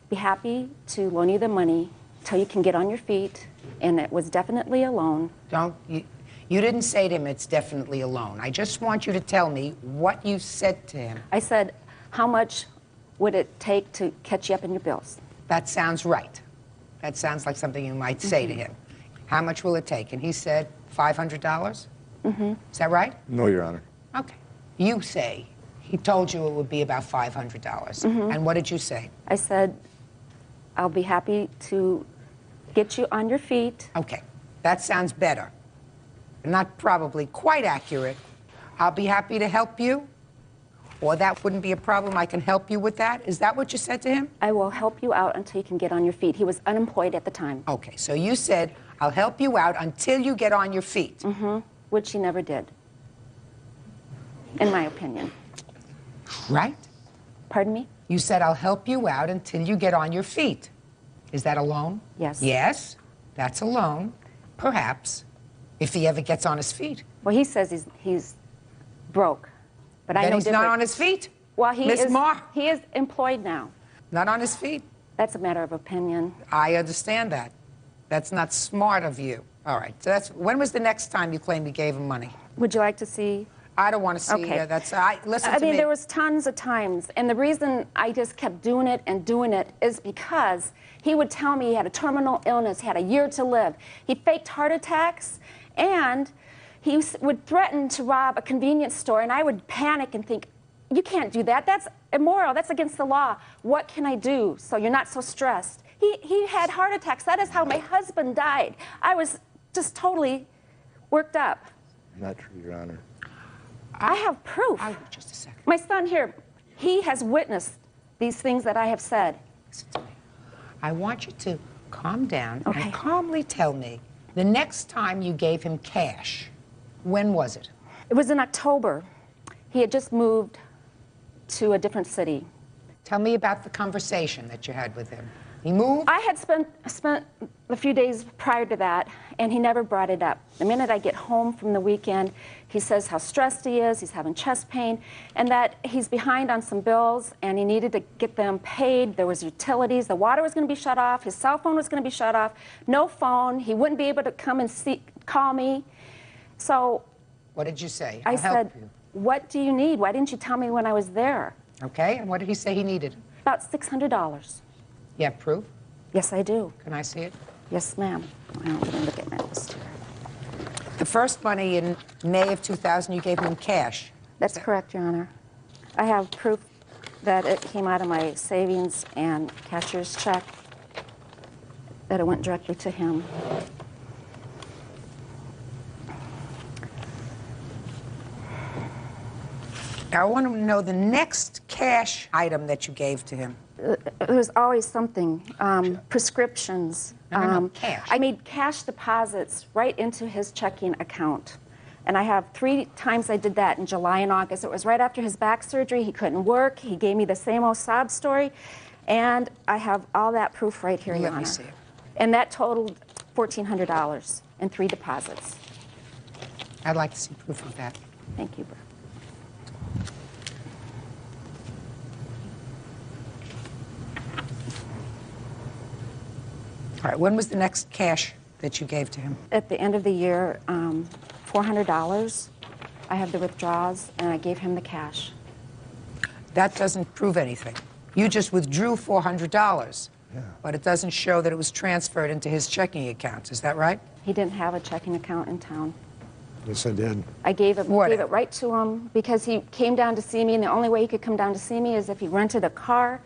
be happy to loan you the money till you can get on your feet. And it was definitely a loan. You didn't say to him it's definitely a loan. I just want you to tell me what you said to him. I said, how much would it take to catch you up in your bills? That sounds right. That sounds like something you might say to him. How much will it take? And he said $500? Mm-hmm. Is that right? No, Your Honor. Okay. You say he told you it would be about $500. Mm-hmm. And what did you say? I said, I'll be happy to get you on your feet. Okay. That sounds better. Not probably quite accurate. I'll be happy to help you. Or that wouldn't be a problem. I can help you with that. Is that what you said to him? I will help you out until you can get on your feet. He was unemployed at the time. Okay, so you said, I'll help you out until you get on your feet. Mm-hmm. Which he never did, in my opinion. Right? Pardon me? You said, I'll help you out until you get on your feet. Is that a loan? Yes. Yes, that's a loan, perhaps, if he ever gets on his feet. Well, he says he's broke. But then I know he's different. not on his feet. Well, he Miss is. Marr. He is employed now. Not on his feet. That's a matter of opinion. I understand that. That's not smart of you. All right. So when was the next time you claimed you gave him money? Would you like to see? I don't want to see Okay. listen I to mean, me. there was tons of times, and the reason I just kept doing it is because he would tell me he had a terminal illness, he had a year to live. He faked heart attacks, and he would threaten to rob a convenience store, and I would panic and think, you can't do that. That's immoral. That's against the law. What can I do so you're not so stressed? He had heart attacks. That is how my husband died. I was just totally worked up. Not true, Your Honor. I have proof. Just a second. My son here, he has witnessed these things that I have said. Listen to me. I want you to calm down and calmly tell me the next time you gave him cash, when was it? It was in October. He had just moved to a different city. Tell me about the conversation that you had with him. He moved? I had spent a few days prior to that, and he never brought it up. The minute I get home from the weekend, he says how stressed he is, he's having chest pain, and that he's behind on some bills, and he needed to get them paid. There was utilities, the water was going to be shut off, his cell phone was going to be shut off, no phone, he wouldn't be able to come and call me. So what did you say? I said, what do you need? Why didn't you tell me when I was there? Okay, and what did he say he needed? About $600. You have proof? Yes, I do. Can I see it? Yes, ma'am. I don't even look at my list here. The first money in May of 2000, you gave him cash. That's correct, Your Honor. I have proof that it came out of my savings and cashier's check, that it went directly to him. I want to know the next cash item that you gave to him. There was always something, prescriptions. No, cash. I made cash deposits right into his checking account. And I have 3 times I did that in July and August. It was right after his back surgery. He couldn't work. He gave me the same old sob story. And I have all that proof right here, Your Honor. Let me see it. And that totaled $1,400 in 3 deposits. I'd like to see proof of that. Thank you, Bert. All right, when was the next cash that you gave to him? At the end of the year, $400. I have the withdrawals, and I gave him the cash. That doesn't prove anything. You just withdrew $400, but it doesn't show that it was transferred into his checking account. Is that right? He didn't have a checking account in town. Yes, I did. I gave it right to him because he came down to see me, and the only way he could come down to see me is if he rented a car,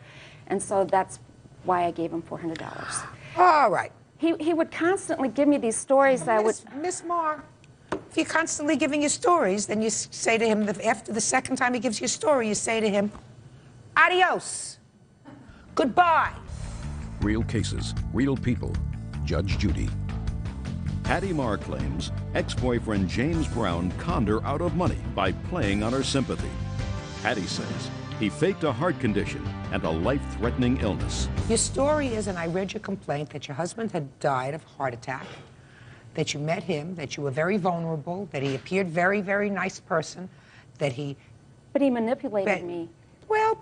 and so that's why I gave him $400. All right. He would constantly give me these stories that would... Miss Marr, if you're constantly giving you stories, then you say to him, after the second time he gives you a story, you say to him, adios, goodbye. Real cases, real people. Judge Judy. Hattie Marr claims ex-boyfriend James Brown conned her out of money by playing on her sympathy. Hattie says he faked a heart condition and a life-threatening illness. Your story is, and I read your complaint, that your husband had died of heart attack, that you met him, that you were very vulnerable, that he appeared very, very nice person, that he... But he manipulated me. Well,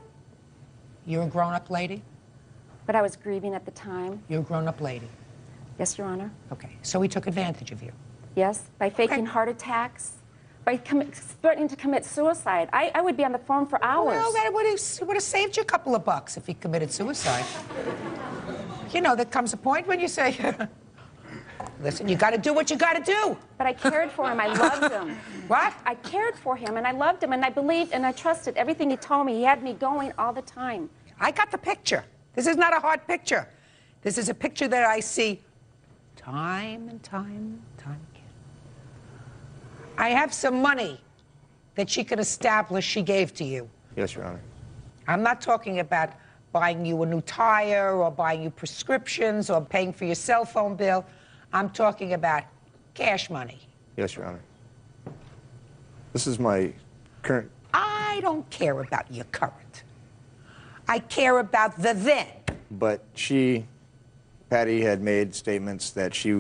you're a grown-up lady? But I was grieving at the time. You're a grown-up lady? Yes, Your Honor. Okay, so he took advantage of you? Yes, by faking heart attacks, by threatening to commit suicide. I would be on the phone for hours. Well, that would have saved you a couple of bucks if he committed suicide. You know, there comes a point when you say, listen, you got to do what you got to do. But I cared for him. I loved him. What? I cared for him, and I loved him, and I believed, and I trusted everything he told me. He had me going all the time. I got the picture. This is not a hard picture. This is a picture that I see time and time and time again. I have some money that she can establish she gave to you. Yes, Your Honor. I'm not talking about buying you a new tire or buying you prescriptions or paying for your cell phone bill. I'm talking about cash money. Yes, Your Honor. This is my current... I don't care about your current. I care about the then. But Patty had made statements that she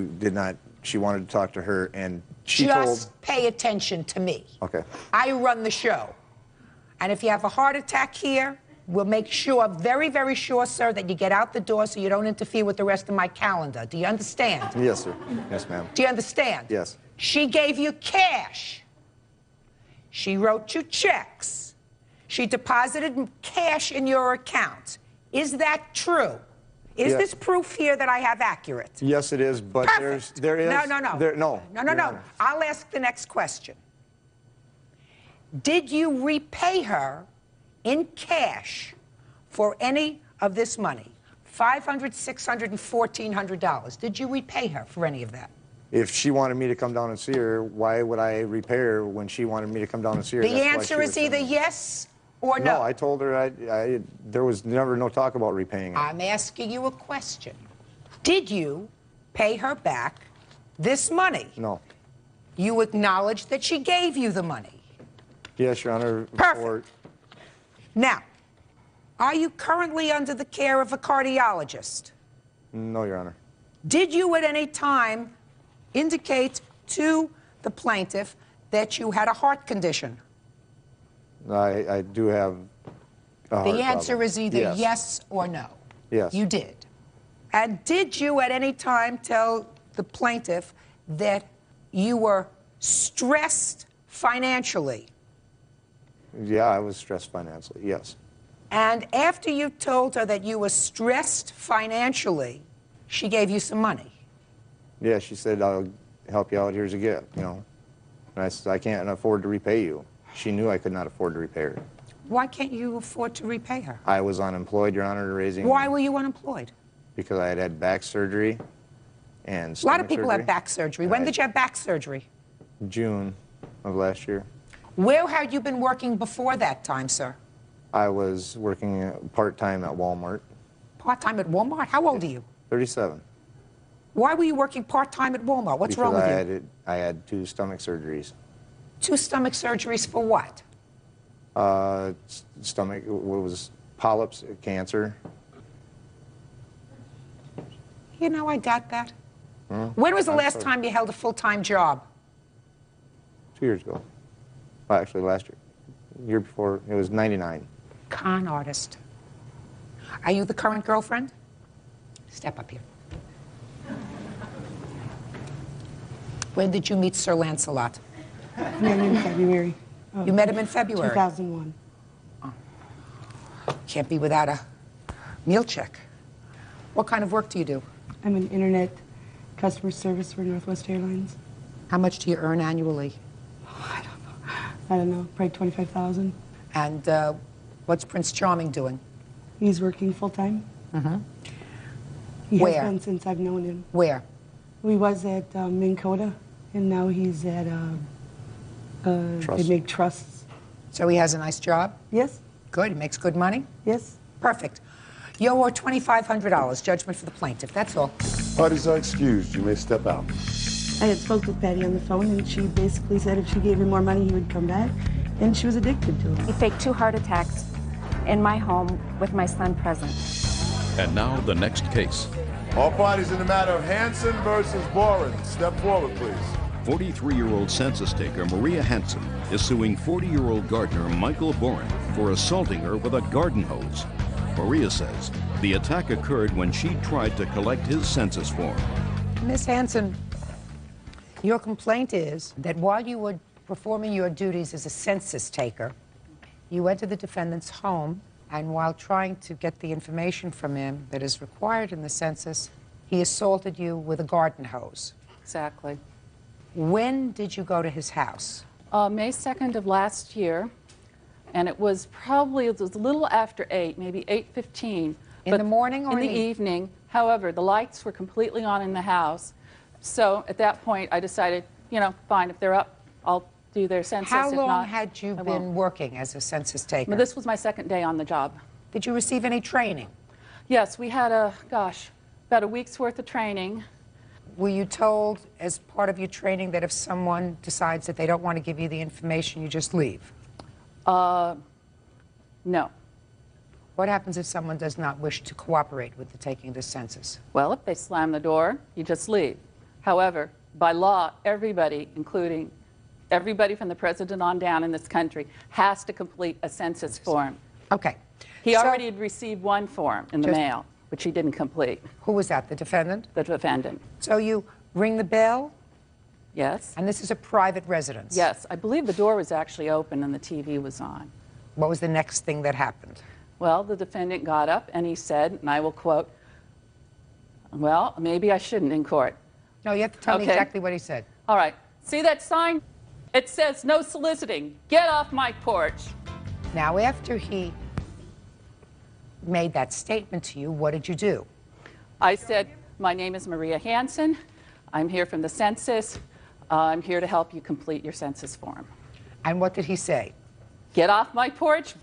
wanted to talk to her, and she Just pay attention to me. Okay. I run the show. And if you have a heart attack here, we'll make sure, very, very sure, sir, that you get out the door so you don't interfere with the rest of my calendar. Do you understand? Yes, sir. Yes, ma'am. Do you understand? Yes. She gave you cash. She wrote you checks. She deposited cash in your account. Is that true? Is this proof here that I have accurate? Yes, it is, but there is... No. I'll ask the next question. Did you repay her in cash for any of this money? $500, $600, and $1,400. Did you repay her for any of that? If she wanted me to come down and see her, why would I repay her when she wanted me to come down and see her? The answer is either yes or no. No, I told her there was never no talk about repaying her. I'm asking you a question. Did you pay her back this money? No. You acknowledge that she gave you the money? Yes, Your Honor. Perfect. Now, are you currently under the care of a cardiologist? No, Your Honor. Did you at any time indicate to the plaintiff that you had a heart condition? I do have a heart The answer problem. is either yes or no. Yes. You did. And did you at any time tell the plaintiff that you were stressed financially? Yeah, I was stressed financially, yes. And after you told her that you were stressed financially, she gave you some money? Yeah, she said, I'll help you out, here's a gift, you know. And I said, I can't afford to repay you. She knew I could not afford to repay her. Why can't you afford to repay her? I was unemployed, Your Honor, raising... Why were you unemployed? Because I had had back surgery and A lot of people surgery. have back surgery. When did you have back surgery? June of last year. Where had you been working before that time, sir? I was working part-time at Walmart. Part-time at Walmart? How old are you? 37. Why were you working part-time at Walmart? What's wrong with you? I had 2 stomach surgeries. 2 stomach surgeries for what? Stomach, what was polyps, cancer. You know, I got that. Hmm? When was the last time you held a full-time job? 2 years ago. Well, actually, last year. The year before, it was 99. Con artist. Are you the current girlfriend? Step up here. When did you meet Sir Lancelot? I met him in February. You met him in February? 2001. Oh. Can't be without a meal check. What kind of work do you do? I'm an internet customer service for Northwest Airlines. How much do you earn annually? I don't know, probably 25,000. And what's Prince Charming doing? He's working full-time. Mm-hmm. He Where? has been since I've known him. Where? He was at Minn Kota, and now he's at, they make trusts. So he has a nice job? Yes. Good, he makes good money? Yes. Perfect. You owe $2,500, judgment for the plaintiff, that's all. Parties are excused. You may step out. I had spoke with Patty on the phone, and she basically said if she gave him more money, he would come back, and she was addicted to it. He faked 2 heart attacks in my home with my son present. And now the next case. All parties in the matter of Hanson versus Boren. Step forward, please. 43-year-old census taker Maria Hanson is suing 40-year-old gardener Michael Boren for assaulting her with a garden hose. Maria says the attack occurred when she tried to collect his census form. Miss Hanson, your complaint is that while you were performing your duties as a census taker, you entered the defendant's home, and while trying to get the information from him that is required in the census, he assaulted you with a garden hose. Exactly. When did you go to his house? May 2nd of last year, and it was a little after 8, maybe 8:15. In the morning or in the evening? However, the lights were completely on in the house, so at that point I decided, you know, fine, if they're up, I'll do their census. How If long not, had you I been won't. working as a census taker? This was my 2nd day on the job. Did you receive any training? Yes, we had about a week's worth of training. Were you told as part of your training that if someone decides that they don't want to give you the information, you just leave? No. What happens if someone does not wish to cooperate with the taking of the census? Well, if they slam the door, you just leave. However, by law, everybody, including everybody from the president on down in this country, has to complete a census form. Okay. He already had received one form in the mail, which he didn't complete. Who was that, the defendant? The defendant. So you ring the bell, Yes. And this is a private residence? Yes. I believe the door was actually open and the TV was on. What was the next thing that happened? Well, the defendant got up and he said, and I will quote, well, maybe I shouldn't in court. No, you have to tell me exactly what he said. All right. See that sign? It says no soliciting. Get off my porch. Now, after he made that statement to you, what did you do? I said, my name is Maria Hansen. I'm here from the census. I'm here to help you complete your census form. And what did he say? Get off my porch.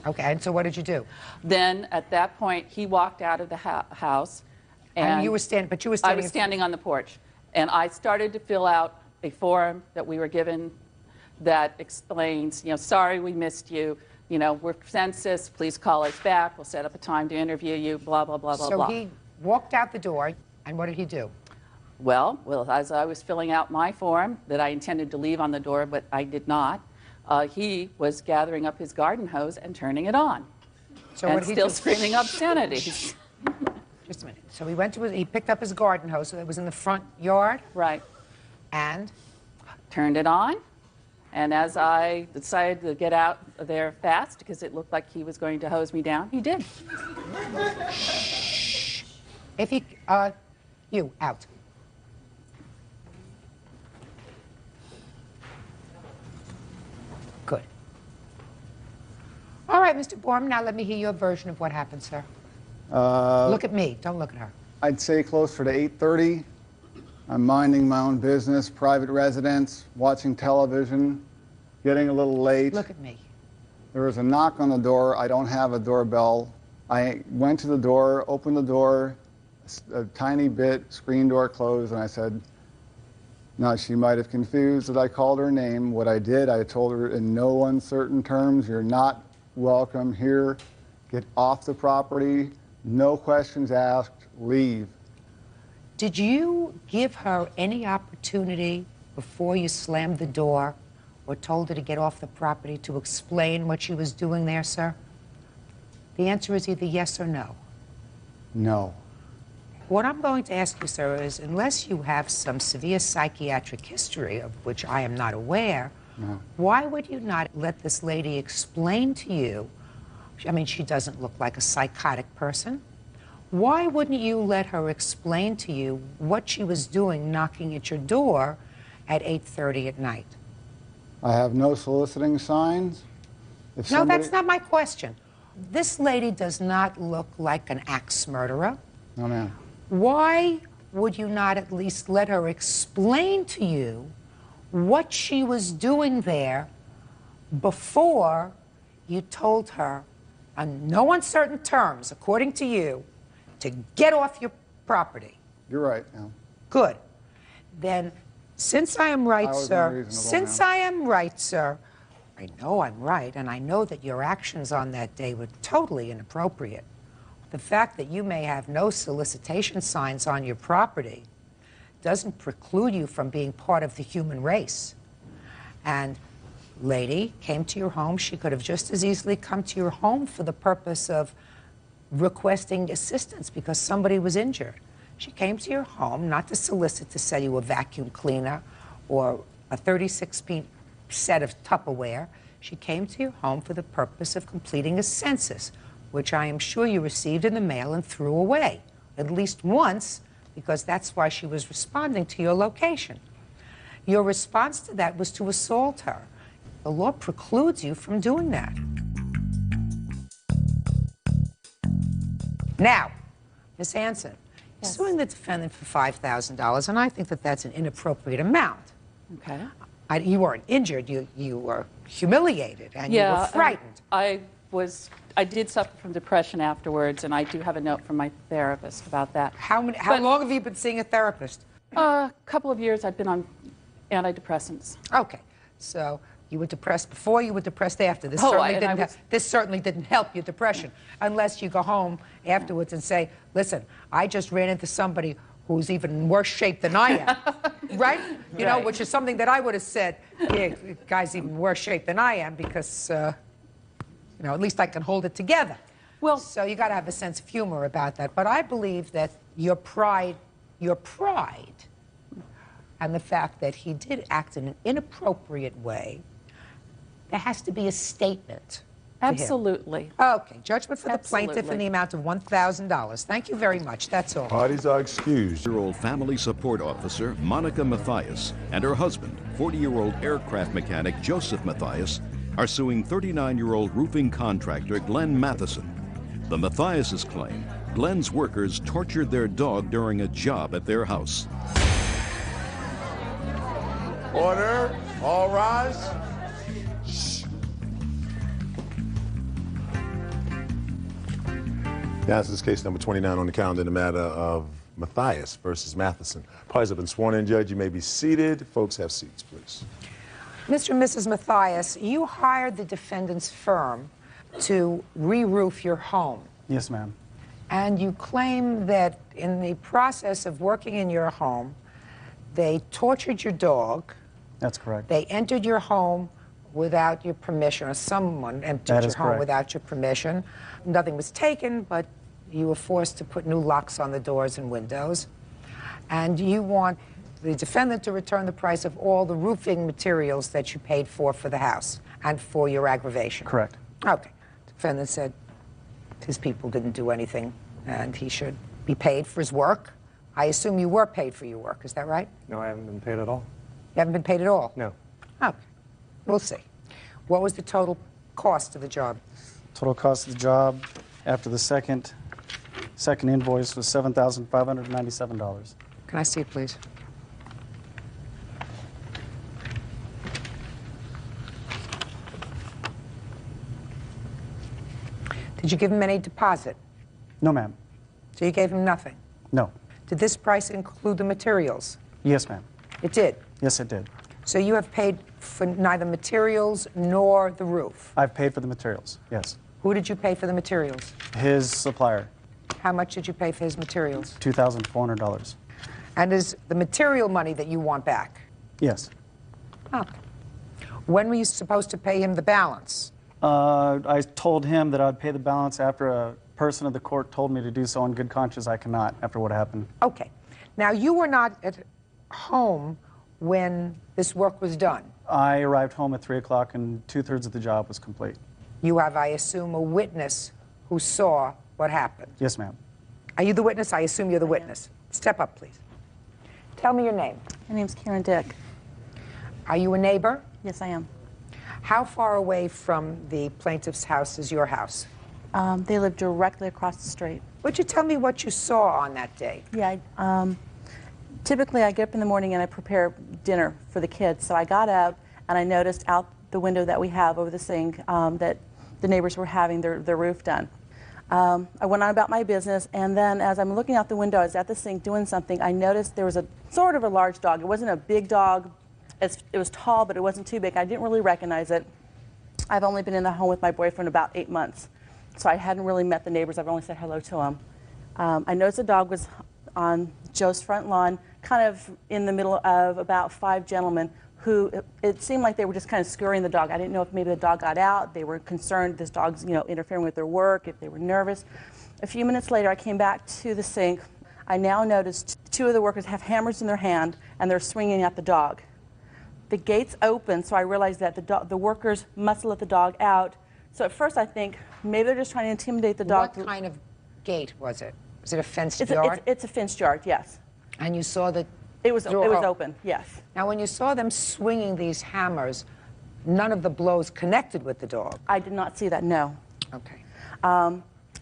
Okay, and so what did you do? Then, at that point, he walked out of the house. And you were standing, but you were standing... I was standing on the porch. And I started to fill out a form that we were given that explains, sorry we missed you. We're census, please call us back. We'll set up a time to interview you, blah, blah, blah, blah, blah. So he walked out the door, and what did he do? Well, as I was filling out my form that I intended to leave on the door, but I did not, he was gathering up his garden hose and turning it on. So and what did he still do? screaming obscenities. Just a minute. So he picked up his garden hose, so it was in the front yard? Right. And? Turned it on. And as I decided to get out of there fast, because it looked like he was going to hose me down, he did. If he, you, out. Good. All right, Mr. Borm, now let me hear your version of what happened, sir. Look at me, don't look at her. I'd say closer to 8:30. I'm minding my own business, private residence, watching television, getting a little late. Look at me. There was a knock on the door. I don't have a doorbell. I went to the door, opened the door, a tiny bit, screen door closed, and I said, now she might have confused that I called her name. What I did, I told her in no uncertain terms, you're not welcome here. Get off the property. No questions asked. Leave. Did you give her any opportunity before you slammed the door or told her to get off the property to explain what she was doing there, sir? The answer is either yes or no. No. What I'm going to ask you, sir, is unless you have some severe psychiatric history of which I am not aware, No. why would you not let this lady explain to you? I mean, she doesn't look like a psychotic person. Why wouldn't you let her explain to you what she was doing knocking at your door at 8:30 at night? I have no soliciting signs. If No, somebody... that's not my question. This lady does not look like an axe murderer. No, ma'am. Why would you not at least let her explain to you what she was doing there before you told her, on no uncertain terms, according to you, to get off your property? You're right, ma'am. Good. Then, since I am right, sir, I know I'm right, and I know that your actions on that day were totally inappropriate. The fact that you may have no solicitation signs on your property doesn't preclude you from being part of the human race. And lady came to your home. She could have just as easily come to your home for the purpose of requesting assistance because somebody was injured. She came to your home not to solicit to sell you a vacuum cleaner or a 36-piece set of Tupperware. She came to your home for the purpose of completing a census, which I am sure you received in the mail and threw away, at least once, because that's why she was responding to your location. Your response to that was to assault her. The law precludes you from doing that. Now, Ms. Hansen, you're suing the defendant for $5,000, and I think that that's an inappropriate amount. Okay. You weren't injured, you were humiliated, and you were frightened. I did suffer from depression afterwards, and I do have a note from my therapist about that. How long have you been seeing a therapist? A couple of years. I've been on antidepressants. Okay, so you were depressed before, you were depressed after. This certainly didn't help your depression, unless you go home afterwards and say, listen, I just ran into somebody who's even in worse shape than I am, right? You know, which is something that I would have said, yeah, the guy's even worse shape than I am because, you know, at least I can hold it together. Well, so you got to have a sense of humor about that. But I believe that your pride and the fact that he did act in an inappropriate way, there has to be a statement. Absolutely. Okay, judgment for the plaintiff in the amount of $1,000. Thank you very much. That's all. Parties are excused. Year-old family support officer Monica Mathias and her husband, 40-year-old aircraft mechanic Joseph Mathias, are suing 39-year-old roofing contractor Glenn Matheson. The Mathiases claim Glenn's workers tortured their dog during a job at their house. Order. All rise. This is case number 29 on the calendar in the matter of Mathias versus Matheson. Parties have been sworn in, Judge. You may be seated. Folks, have seats, please. Mr. and Mrs. Mathias, you hired the defendant's firm to re-roof your home. Yes, ma'am. And you claim that in the process of working in your home, they tortured your dog. That's correct. They entered your home without your permission, or someone entered your home without your permission. Nothing was taken, but you were forced to put new locks on the doors and windows. And you want the defendant to return the price of all the roofing materials that you paid for the house and for your aggravation. Correct. Okay. The defendant said his people didn't do anything and he should be paid for his work. I assume you were paid for your work, is that right? No, I haven't been paid at all. You haven't been paid at all? No. Okay. We'll see. What was the total cost of the job? Total cost of the job after the second invoice was $7,597. Can I see it, please? Did you give him any deposit? No, ma'am. So you gave him nothing? No. Did this price include the materials? Yes, ma'am. It did? Yes, it did. So you have paid for neither materials nor the roof? I've paid for the materials, yes. Who did you pay for the materials? His supplier. How much did you pay for his materials? $2,400. And is the material money that you want back? Yes. Okay. When were you supposed to pay him the balance? I told him that I'd pay the balance after a person of the court told me to do so in good conscience. I cannot, after what happened. Okay. Now, you were not at home when this work was done. I arrived home at 3 o'clock and 2/3 of the job was complete. You have, I assume, a witness who saw what happened. Yes, ma'am. Are you the witness? I assume you're the witness. Step up, please. Tell me your name. My name's Karen Dick. Are you a neighbor? Yes, I am. How far away from the plaintiff's house is your house? They live directly across the street. Would you tell me what you saw on that day? Yeah, typically I get up in the morning and I prepare dinner for the kids. So I got up and I noticed out the window that we have over the sink that the neighbors were having their roof done. I went on about my business, and then as I'm looking out the window, I was at the sink doing something. I noticed there was a sort of a large dog. It wasn't a big dog. It was tall, but it wasn't too big. I didn't really recognize it. I've only been in the home with my boyfriend about 8 months, so I hadn't really met the neighbors. I've only said hello to them. I noticed the dog was on Joe's front lawn, kind of in the middle of about 5 gentlemen who it seemed like they were just kind of scurrying the dog. I didn't know if maybe the dog got out. They were concerned this dog's, interfering with their work, if they were nervous. A few minutes later, I came back to the sink. I now noticed 2 of the workers have hammers in their hand, and they're swinging at the dog. The gates opened, so I realized that the workers must have let the dog out. So at first I think maybe they're just trying to intimidate the dog. What kind of gate was it? Was it a fenced yard? It's a fenced yard, yes. And you saw that it was open, yes. Now, when you saw them swinging these hammers, none of the blows connected with the dog? I did not see that, no. Okay.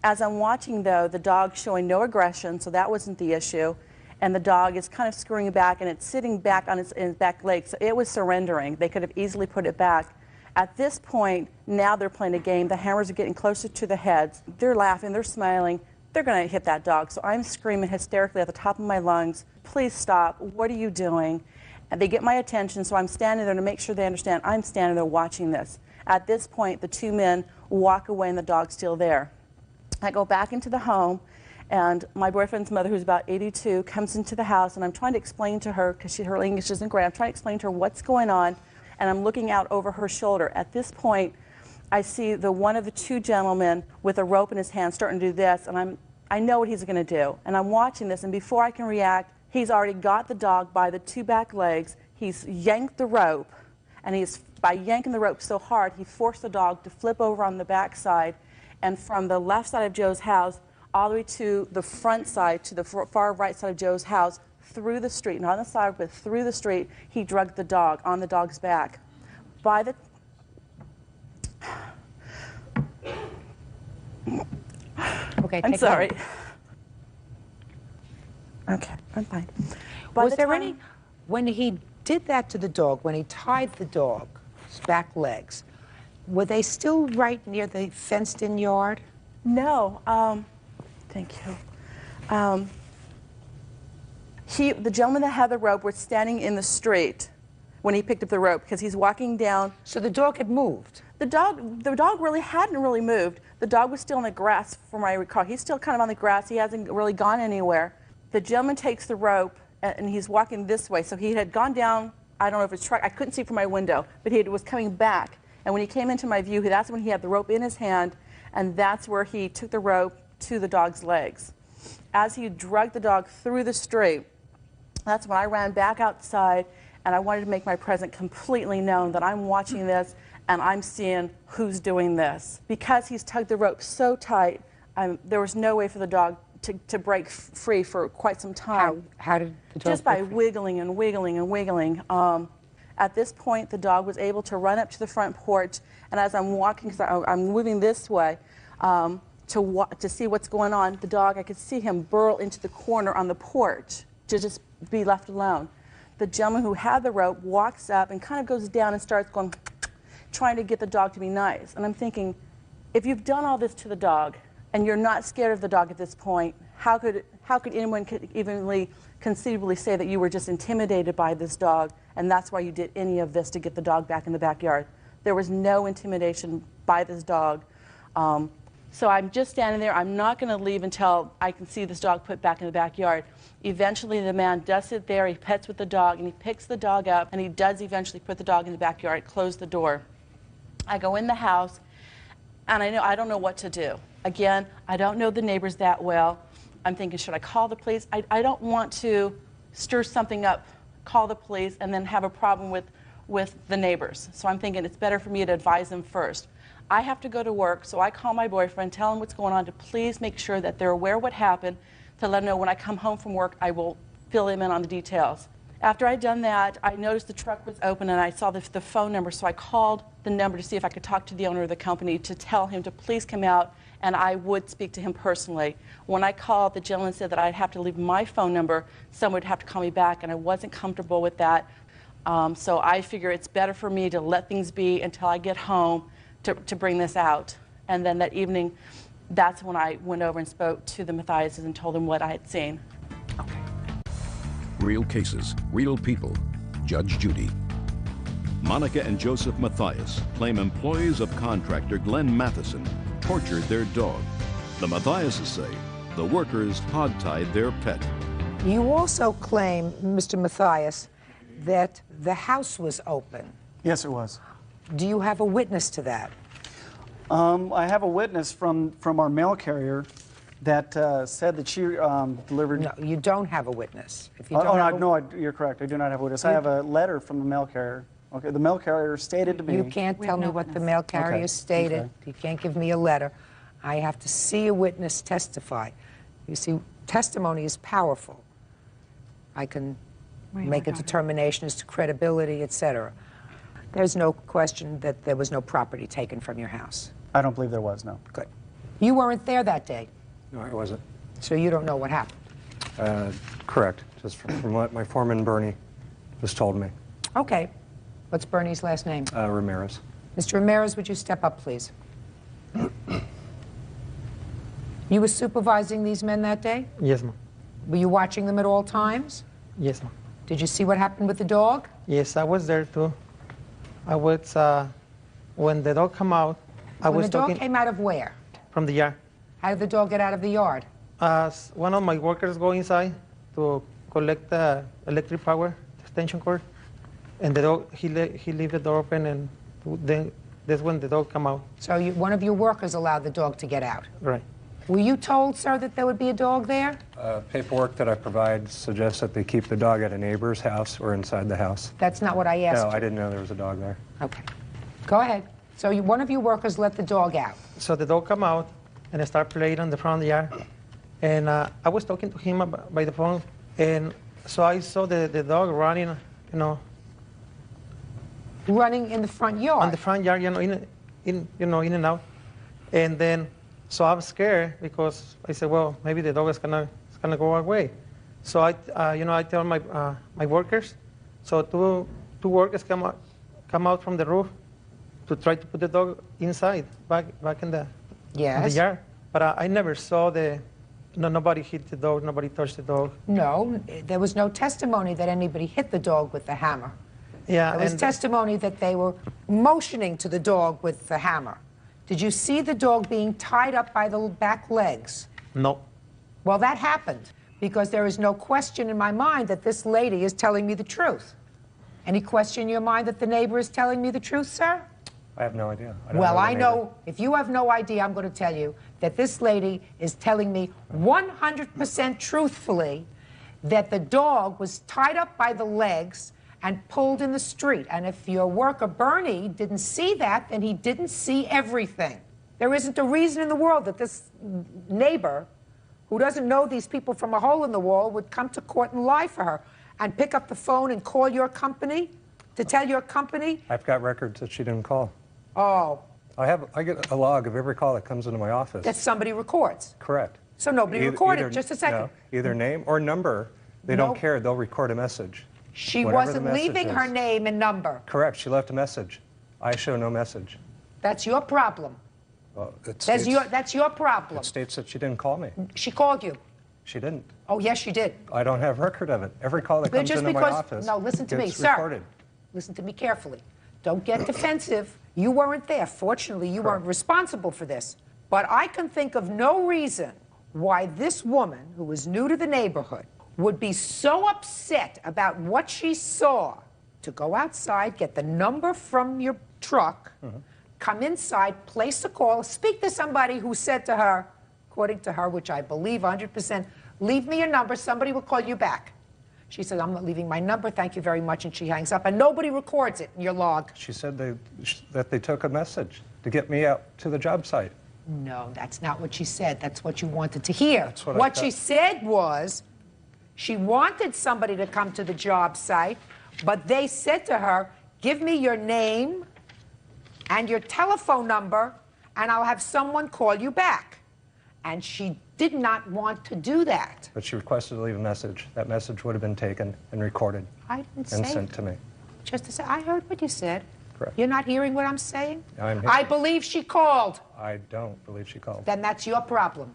As I'm watching, though, the dog showing no aggression, so that wasn't the issue. And the dog is kind of scurrying back, and it's sitting back on its back legs. So it was surrendering. They could have easily put it back. At this point, now they're playing a game. The hammers are getting closer to the heads. They're laughing. They're smiling. They're going to hit that dog. So I'm screaming hysterically at the top of my lungs, please stop. What are you doing? And they get my attention, so I'm standing there to make sure they understand I'm standing there watching this. At this point, the 2 men walk away, and the dog's still there. I go back into the home. And my boyfriend's mother, who's about 82, comes into the house, and I'm trying to explain to her, because her English isn't great, I'm trying to explain to her what's going on, and I'm looking out over her shoulder. At this point, I see one of the 2 gentlemen with a rope in his hand starting to do this, and I know what he's going to do. And I'm watching this, and before I can react, He's already got the dog by the two back legs. He's yanked the rope, and by yanking the rope so hard, he forced the dog to flip over on the back side, and from the left side of Joe's house all the way to the front side, to the far right side of Joe's house, through the street, not on the side, but through the street, he drugged the dog on the dog's back. By the Okay, I'm take sorry. one. Okay, I'm fine. Was there any, when he did that to the dog, when he tied the dog's back legs, were they still right near the fenced-in yard? No. Thank you. The gentleman that had the rope was standing in the street when he picked up the rope because he's walking down. So the dog had moved? The dog really hadn't really moved. The dog was still in the grass, from what I recall. He's still kind of on the grass. He hasn't really gone anywhere. The gentleman takes the rope, and he's walking this way. So he had gone down, I don't know if it's truck, I couldn't see from my window, but he was coming back. And when he came into my view, that's when he had the rope in his hand, and that's where he took the rope to the dog's legs. As he dragged the dog through the street, that's when I ran back outside, and I wanted to make my presence completely known that I'm watching this and I'm seeing who's doing this. Because he's tugged the rope so tight, there was no way for the dog to break free for quite some time. How did the dog Just by wiggling and wiggling and wiggling. At this point, the dog was able to run up to the front porch, and as I'm walking, so I'm moving this way to see what's going on, the dog, I could see him burrow into the corner on the porch to just be left alone. The gentleman who had the rope walks up and kind of goes down and starts going, trying to get the dog to be nice. And I'm thinking, if you've done all this to the dog and you're not scared of the dog at this point, how could anyone evenly conceivably say that you were just intimidated by this dog and that's why you did any of this to get the dog back in the backyard? There was no intimidation by this dog. So I'm just standing there. I'm not going to leave until I can see this dog put back in the backyard. Eventually, the man does sit there. He pets with the dog, and he picks the dog up, and he does eventually put the dog in the backyard, close the door. I go in the house, and I don't know what to do. Again, I don't know the neighbors that well. I'm thinking, should I call the police? I don't want to stir something up, call the police, and then have a problem with the neighbors. So I'm thinking it's better for me to advise them first. I have to go to work, so I call my boyfriend, tell him what's going on, to please make sure that they're aware of what happened, to let him know when I come home from work, I will fill him in on the details. After I'd done that, I noticed the truck was open and I saw the phone number, so I called the number to see if I could talk to the owner of the company to tell him to please come out, and I would speak to him personally. When I called, the gentleman said that I'd have to leave my phone number, someone would have to call me back, and I wasn't comfortable with that. So I figure it's better for me to let things be until I get home to bring this out. And then that evening, that's when I went over and spoke to the Mathiases and told them what I had seen. Real cases, real people. Judge Judy. Monica and Joseph Mathias claim employees of contractor Glenn Matheson tortured their dog. The Mathiases say the workers hogtied their pet. You also claim, Mr. Mathias, that the house was open. Yes, it was. Do you have a witness to that? I have a witness from our mail carrier that said that she delivered... No, you don't have a witness. If you you're correct. I do not have a witness. I have a letter from the mail carrier. Okay, the mail carrier stated to me... You can't tell me what the mail carrier stated. Okay. You can't give me a letter. I have to see a witness testify. You see, testimony is powerful. I can make a determination as to credibility, etc. There's no question that there was no property taken from your house. I don't believe there was, no. Good. You weren't there that day? No, I wasn't. So you don't know what happened? Correct. Just from what my foreman, Bernie, just told me. Okay. What's Bernie's last name? Ramirez. Mr. Ramirez, would you step up, please? You were supervising these men that day? Yes, ma'am. Were you watching them at all times? Yes, ma'am. Did you see what happened with the dog? Yes, I was there too. I was, when the dog came out, When the dog came out of where? From the yard. How did the dog get out of the yard? One of my workers go inside to collect the electric power, the extension cord, and the dog, he leave the door open, and then that's when the dog come out. So one of your workers allowed the dog to get out? Right. Were you told, sir, that there would be a dog there? Paperwork that I provide suggests that they keep the dog at a neighbor's house or inside the house. That's not what I asked No, you. I didn't know there was a dog there. Okay. Go ahead. So one of you workers let the dog out. So the dog come out and start playing on the front yard. And I was talking to him by the phone, and so I saw the dog running, you know. Running in the front yard? On the front yard, in and out. And then, so I was scared because I said, well, maybe the dog is gonna go away. So I tell my workers. So two workers come out from the roof to try to put the dog inside, back in the yard. But I never saw nobody hit the dog, nobody touched the dog. No, there was no testimony that anybody hit the dog with the hammer. Yeah, there was testimony that they were motioning to the dog with the hammer. Did you see the dog being tied up by the back legs? No. Well, that happened because there is no question in my mind that this lady is telling me the truth. Any question in your mind that the neighbor is telling me the truth, sir? I have no idea. Well, I know, if you have no idea, I'm going to tell you that this lady is telling me 100% truthfully that the dog was tied up by the legs and pulled in the street. And if your worker, Bernie, didn't see that, then he didn't see everything. There isn't a reason in the world that this neighbor, who doesn't know these people from a hole in the wall, would come to court and lie for her and pick up the phone and call your company to tell your company. I've got records that she didn't call. Oh. I get a log of every call that comes into my office. That somebody records. Correct. So nobody recorded. Just a second. No, either name or number. They don't care. They'll record a message. She Whatever wasn't leaving her name and number. Correct. She left a message. I show no message. That's your problem. Well, That's your problem. It states that she didn't call me. She called you. She didn't. Oh, yes, she did. I don't have record of it. Every call that comes into my office No, listen to me, gets sir. recorded. Listen to me carefully. Don't get defensive. You weren't there. Fortunately, you weren't responsible for this. But I can think of no reason why this woman, who was new to the neighborhood, would be so upset about what she saw to go outside, get the number from your truck, come inside, place a call, speak to somebody who said to her, according to her, which I believe 100%, leave me your number, somebody will call you back. She said, I'm not leaving my number, thank you very much, and she hangs up, and nobody records it in your log. She said that they took a message to get me out to the job site. No, that's not what she said. That's what you wanted to hear. That's what What she said was she wanted somebody to come to the job site, but they said to her, give me your name and your telephone number, and I'll have someone call you back. And she did not want to do that. But she requested to leave a message. That message would have been taken and recorded I didn't and say sent to me. Just to say, I heard what you said. Correct. You're not hearing what I'm saying? I'm hearing. I believe she called. I don't believe she called. Then that's your problem.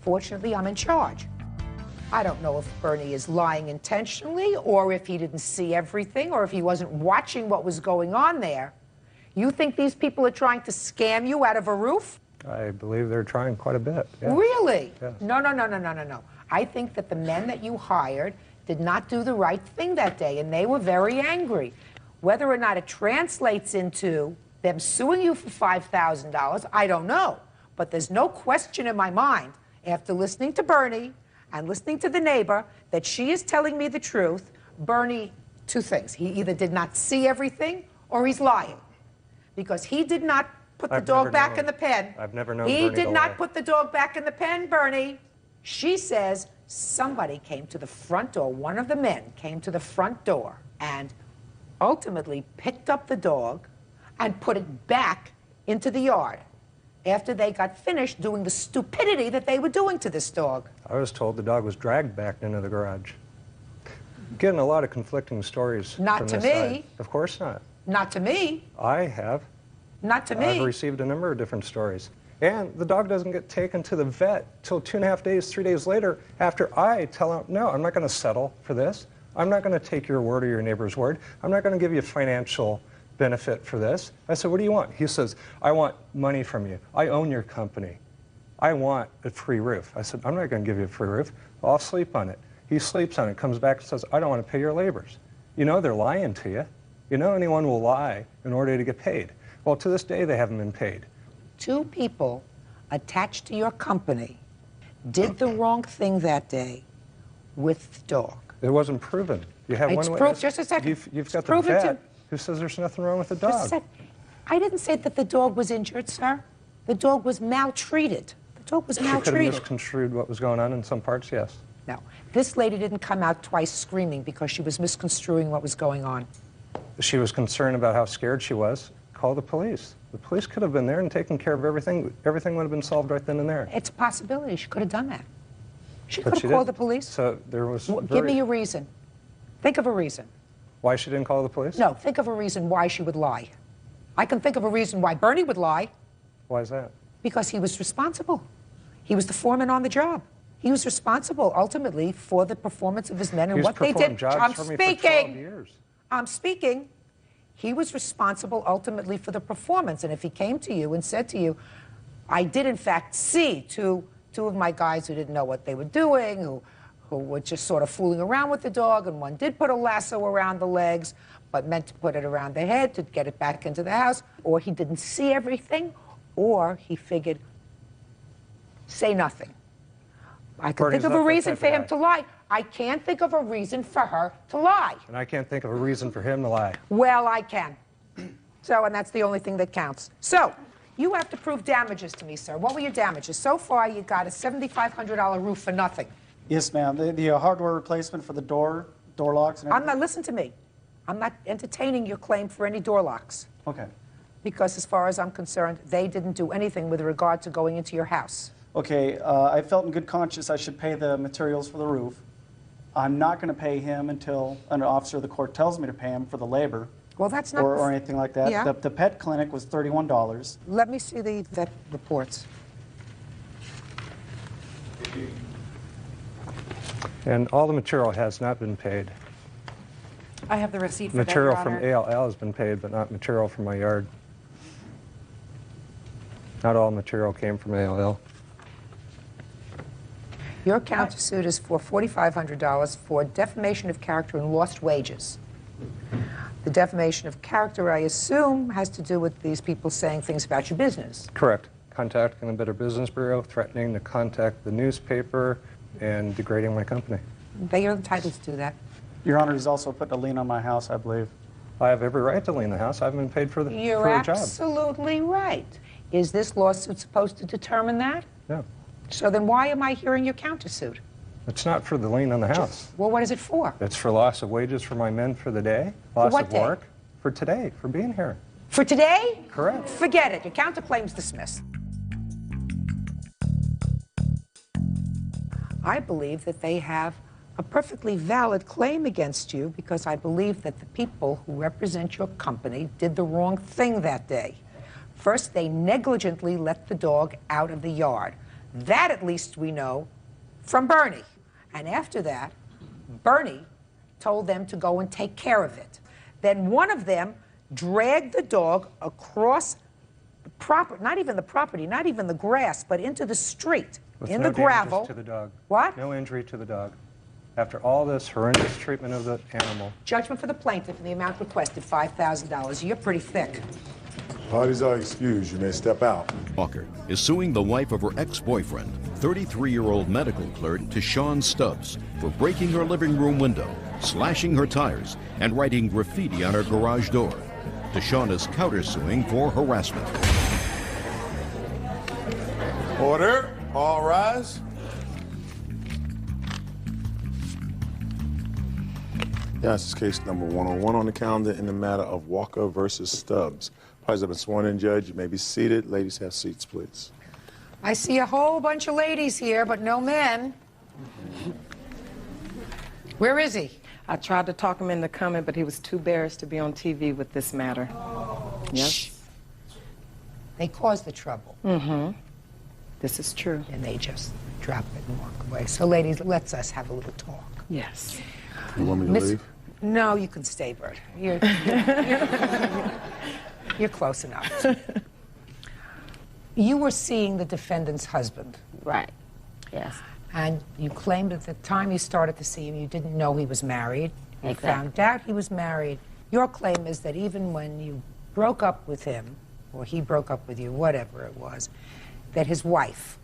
Fortunately, I'm in charge. I don't know if Bernie is lying intentionally or if he didn't see everything or if he wasn't watching what was going on there. You think these people are trying to scam you out of a roof? I believe they're trying quite a bit. Yes. Really? Yes. No. I think that the men that you hired did not do the right thing that day, and they were very angry. Whether or not it translates into them suing you for $5,000, I don't know. But there's no question in my mind, after listening to Bernie and listening to the neighbor, that she is telling me the truth. Bernie, two things. He either did not see everything or he's lying. Because he did not put the dog back in the pen. I've never known He Bernie did to not lie. put the dog back in the pen, Bernie. She says somebody came to the front door. One of the men came to the front door and ultimately picked up the dog and put it back into the yard after they got finished doing the stupidity that they were doing to this dog. I was told the dog was dragged back into the garage. Getting a lot of conflicting stories. Not from to this me. side. Of course not. Not to me. I have. Not to me. I've received a number of different stories. And the dog doesn't get taken to the vet till 2.5 days, 3 days later after I tell him, no, I'm not going to settle for this. I'm not going to take your word or your neighbor's word. I'm not going to give you financial benefit for this. I said, what do you want? He says, I want money from you. I own your company. I want a free roof. I said, I'm not going to give you a free roof. I'll sleep on it. He sleeps on it, comes back and says, I don't want to pay your labors. You know they're lying to you. You know anyone will lie in order to get paid. Well, to this day, they haven't been paid. Two people attached to your company did the wrong thing that day with the dog. It wasn't proven. You have It's one proof. witness. Just a second. You've got the Proven to- vet who says there's nothing wrong with the Just a dog. second. I didn't say that the dog was injured, sir. The dog was maltreated. The dog was She could have maltreated. misconstrued what was going on in some parts, yes. No. This lady didn't come out twice screaming because she was misconstruing what was going on. She was concerned about how scared she was. Call the police. The police could have been there and taken care of everything. Everything would have been solved right then and there. It's a possibility. She could have done that. She But could have called the police. So there was. Give me a reason. Think of a reason. Why she didn't call the police? No, think of a reason why she would lie. I can think of a reason why Bernie would lie. Why is that? Because he was responsible. He was the foreman on the job. He was responsible ultimately for the performance of his men and He's what they performed did. jobs I'm for me speaking. for 12 years. I'm speaking. He was responsible ultimately for the performance. And if he came to you and said to you, I did in fact see two of my guys who didn't know what they were doing, who were just sort of fooling around with the dog, and one did put a lasso around the legs, but meant to put it around the head to get it back into the house, or he didn't see everything, or he figured, say nothing. I can Bernie's think of not a that reason type for of him guy. to lie. I can't think of a reason for her to lie. And I can't think of a reason for him to lie. Well, I can. So, and that's the only thing that counts. So, you have to prove damages to me, sir. What were your damages? So far, you got a $7,500 roof for nothing. Yes, ma'am. The hardware replacement for the door locks and everything. Listen to me. I'm not entertaining your claim for any door locks. Okay. Because as far as I'm concerned, they didn't do anything with regard to going into your house. Okay, I felt in good conscience I should pay the materials for the roof. I'm not going to pay him until an officer of the court tells me to pay him for the labor. Well, that's not... Or anything like that. Yeah. The pet clinic was $31. Let me see the vet reports. And all the material has not been paid. I have the receipt for Material that, from Your Honor. ALL has been paid, but not material from my yard. Not all material came from ALL. Your countersuit is for $4,500 for defamation of character and lost wages. The defamation of character, I assume, has to do with these people saying things about your business. Correct. Contacting the Better Business Bureau, threatening to contact the newspaper, and degrading my company. They are entitled to do that. Your Honor, he's also put a lien on my house, I believe. I have every right to lien the house. I haven't been paid for You're for a job. absolutely right. Is this lawsuit supposed to determine that? No. So then why am I hearing your countersuit? It's not for the lien on the house. Well, what is it for? It's for loss of wages for my men for the day, loss what of day? work, for today, for being here. For today? Correct. Forget it. Your counterclaim's dismissed. I believe that they have a perfectly valid claim against you because I believe that the people who represent your company did the wrong thing that day. First, they negligently let the dog out of the yard. That, at least, we know from Bernie. And after that, Bernie told them to go and take care of it. Then one of them dragged the dog across the property, not even the property, not even the grass, but into the street, With in no the gravel. damages to the dog. What? No injury to the dog. After all this horrendous treatment of the animal. Judgment for the plaintiff in the amount requested, $5,000. You're pretty thick. Parties are excused. You may step out. Walker is suing the wife of her ex-boyfriend, 33-year-old medical clerk Tashawn Stubbs, for breaking her living room window, slashing her tires, and writing graffiti on her garage door. Tashawn is countersuing for harassment. Order. All rise. Yes, this is case number 101 on the calendar in the matter of Walker versus Stubbs. Parties have been sworn in, Judge. You may be seated. Ladies, have seats, please. I see a whole bunch of ladies here, but no men. Where is he? I tried to talk him into coming, but he was too embarrassed to be on TV with this matter. Yes. They caused the trouble. Mm-hmm. This is true. And they just drop it and walk away. So, ladies, let's us have a little talk. Yes. You want me to leave? No, you can stay, Bert. You're close enough. You were seeing the defendant's husband. Right. Yes. And you claimed at the time you started to see him, you didn't know he was married. You Exactly. found out he was married. Your claim is that even when you broke up with him, or he broke up with you, whatever it was, that his wife,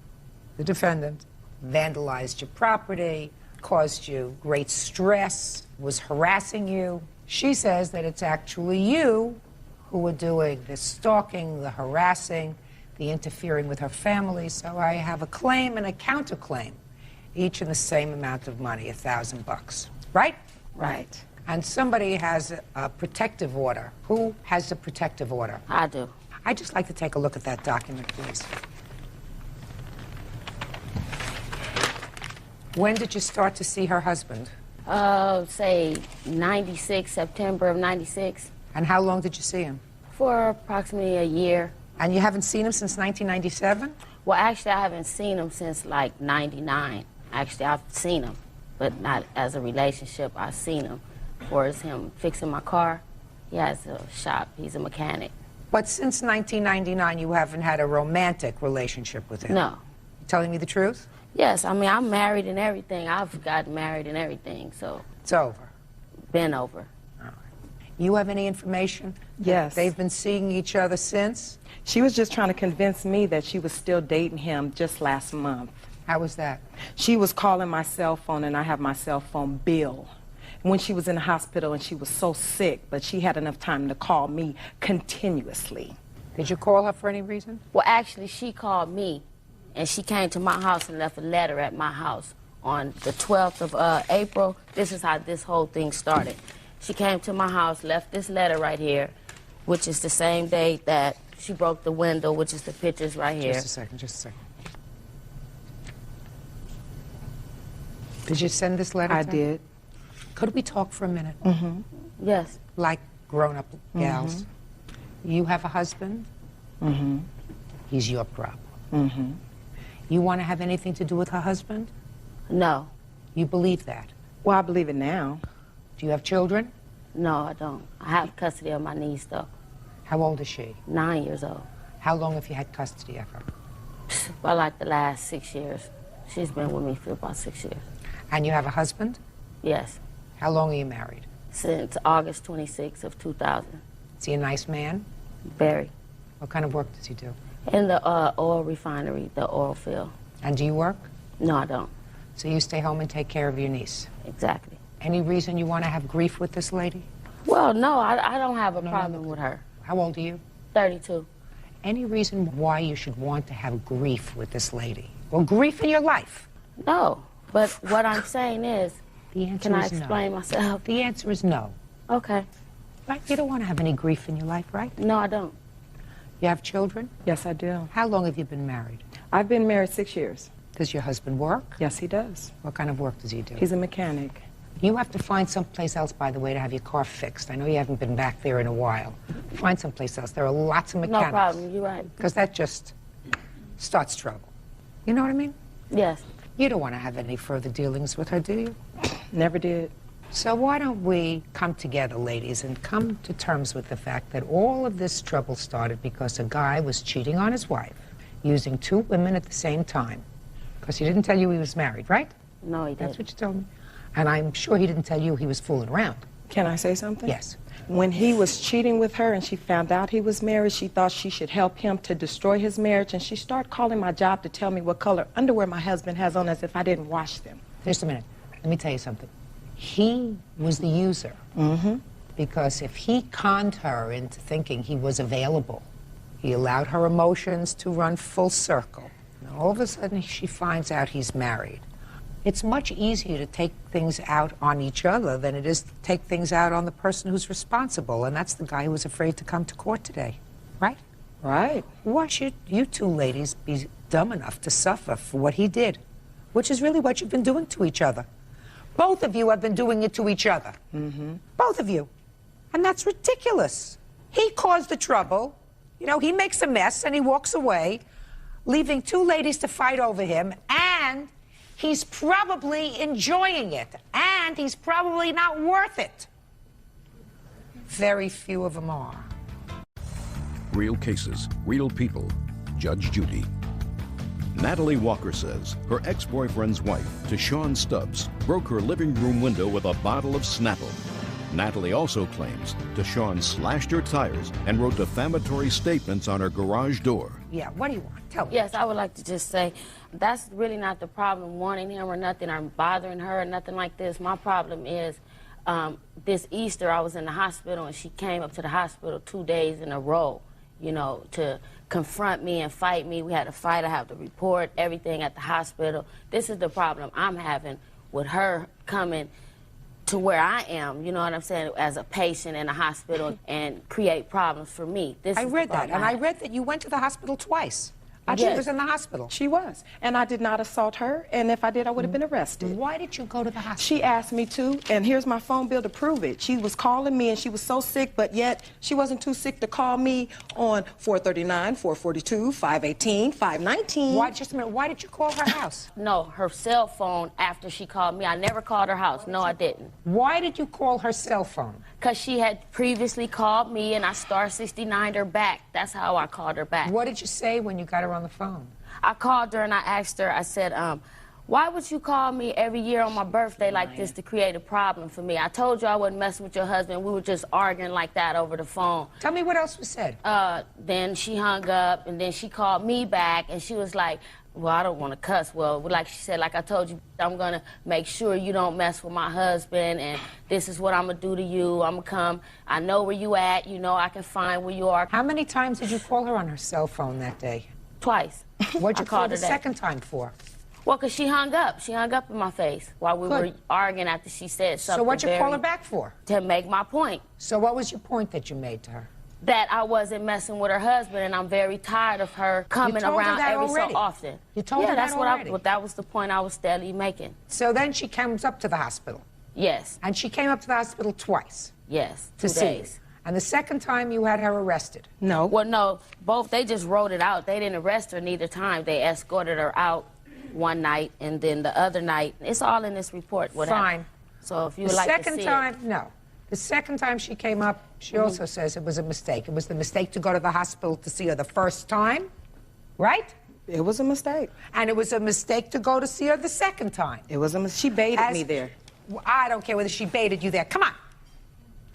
the defendant, vandalized your property, caused you great stress, was harassing you. She says that it's actually you who were doing the stalking, the harassing, the interfering with her family. So I have a claim and a counterclaim, each in the same amount of money, $1,000. Right? Right. And somebody has a protective order. Who has the protective order? I do. I'd just like to take a look at that document, please. When did you start to see her husband? Say 96, September of 96. And how long did you see him? For approximately a year. And you haven't seen him since 1997? Well, actually, I haven't seen him since like 99. Actually, I've seen him, but not as a relationship. I've seen him. Or is him fixing my car? He has a shop. He's a mechanic. But since 1999, you haven't had a romantic relationship with him? No. You telling me the truth? Yes, I mean, I'm married and everything. I've gotten married and everything, so. It's over. Been over. All right. You have any information? Yes. They've been seeing each other since? She was just trying to convince me that she was still dating him just last month. How was that? She was calling my cell phone, and I have my cell phone bill. When she was in the hospital and she was so sick, but she had enough time to call me continuously. Did you call her for any reason? Well, actually, she called me, and she came to my house and left a letter at my house on the 12th of April. This is how this whole thing started. She came to my house, left this letter right here, which is the same day that she broke the window, which is the pictures right here. Just a second, just a second. Did you send this letter I to her? did. Could we talk for a minute? Mm-hmm. Yes. Like grown-up gals. Mm-hmm. You have a husband. Mm-hmm. He's your problem. Mm-hmm. You want to have anything to do with her husband? No. You believe that? Well, I believe it now. Do you have children? No, I don't. I have custody of my niece, though. How old is she? 9 years old. How long have you had custody of her? Well, like the last 6 years. She's been with me for about 6 years. And you have a husband? Yes. How long are you married? Since August 26th of 2000. Is he a nice man? Very. What kind of work does he do? In the oil refinery, the oil field. And do you work? No, I don't. So you stay home and take care of your niece? Exactly. Any reason you want to have grief with this lady? Well, no, I don't have a problem with her. How old are you? 32. Any reason why you should want to have grief with this lady? Well, grief in your life. No, but what I'm saying is, the answer can I is explain no. myself? The answer is no. Okay. Right? You don't want to have any grief in your life, right? No, I don't. You have children? Yes, I do. How long have you been married? I've been married 6 years. Does your husband work? Yes, he does. What kind of work does he do? He's a mechanic. You have to find someplace else, by the way, to have your car fixed. I know you haven't been back there in a while. Find someplace else. There are lots of mechanics. No problem, you're right. Because that just starts trouble. You know what I mean? Yes. You don't want to have any further dealings with her, do you? Never did. So why don't we come together, ladies, and come to terms with the fact that all of this trouble started because a guy was cheating on his wife, using two women at the same time. Because he didn't tell you he was married, right? No, he didn't. That's what you told me. And I'm sure he didn't tell you he was fooling around. Can I say something? Yes. When he was cheating with her and she found out he was married, she thought she should help him to destroy his marriage, and she started calling my job to tell me what color underwear my husband has on as if I didn't wash them. Just a minute. Let me tell you something. He was the user. Mm-hmm. Because if he conned her into thinking he was available, he allowed her emotions to run full circle. And all of a sudden, she finds out he's married. It's much easier to take things out on each other than it is to take things out on the person who's responsible, and that's the guy who was afraid to come to court today, right? Right. Why should you two ladies be dumb enough to suffer for what he did, which is really what you've been doing to each other? Both of you have been doing it to each other. Mm-hmm. Both of you. And that's ridiculous. He caused the trouble. You know, he makes a mess and he walks away, leaving two ladies to fight over him, and he's probably enjoying it, and he's probably not worth it. Very few of them are. Real cases, real people. Judge Judy. Natalie Walker says her ex-boyfriend's wife, Deshaun Stubbs, broke her living room window with a bottle of Snapple. Natalie also claims Deshawn slashed her tires and wrote defamatory statements on her garage door. Yeah, what do you want? Tell me. Yes, I would like to just say that's really not the problem, wanting him or nothing, or bothering her or nothing like this. My problem is this Easter I was in the hospital, and she came up to the hospital 2 days in a row, you know, to confront me and fight me. We had a fight. I have to report everything at the hospital. This is the problem I'm having with her coming to where I am, you know what I'm saying, as a patient in a hospital and create problems for me. I read that, and I read that you went to the hospital twice. She was in the hospital. She was. And I did not assault her, and if I did, I would have been arrested. Why did you go to the hospital? She asked me to, and here's my phone bill to prove it. She was calling me, and she was so sick, but yet she wasn't too sick to call me on 439, 442, 518, 519. Why, just a minute, why did you call her house? No, her cell phone after she called me. I never called her house. No, I didn't. Why did you call her cell phone? Because she had previously called me, and I star 69'd her back. That's how I called her back. What did you say when you got her on the phone? I called her and I asked her, I said, why would you call me every year on my birthday like this to create a problem for me? I told you I wasn't messing with your husband. We were just arguing like that over the phone. Tell me what else was said. Then she hung up, and then she called me back, and she was like, well, I don't want to cuss. Well, like she said, like I told you, I'm going to make sure you don't mess with my husband, and this is what I'm going to do to you. I'm going to come. I know where you at. You know I can find where you are. How many times did you call her on her cell phone that day? Twice. What'd you call the second time for? Well, because she hung up. She hung up in my face while we were arguing after she said something. So what'd you call her back for? To make my point. So what was your point that you made to her? That I wasn't messing with her husband, and I'm very tired of her coming around every so often. You told her that already? That was the point I was steadily making. So then she comes up to the hospital? Yes. And she came up to the hospital twice? Yes, to 2 see days. And the second time you had her arrested? No. Well, no, both. They just wrote it out. They didn't arrest her neither time. They escorted her out one night, and then the other night. It's all in this report. What Fine. happened. So if you would like to see The second time, no. The second time she came up, she also says it was a mistake. It was the mistake to go to the hospital to see her the first time, right? It was a mistake. And it was a mistake to go to see her the second time. It was a mistake. She baited me there. I don't care whether she baited you there. Come on.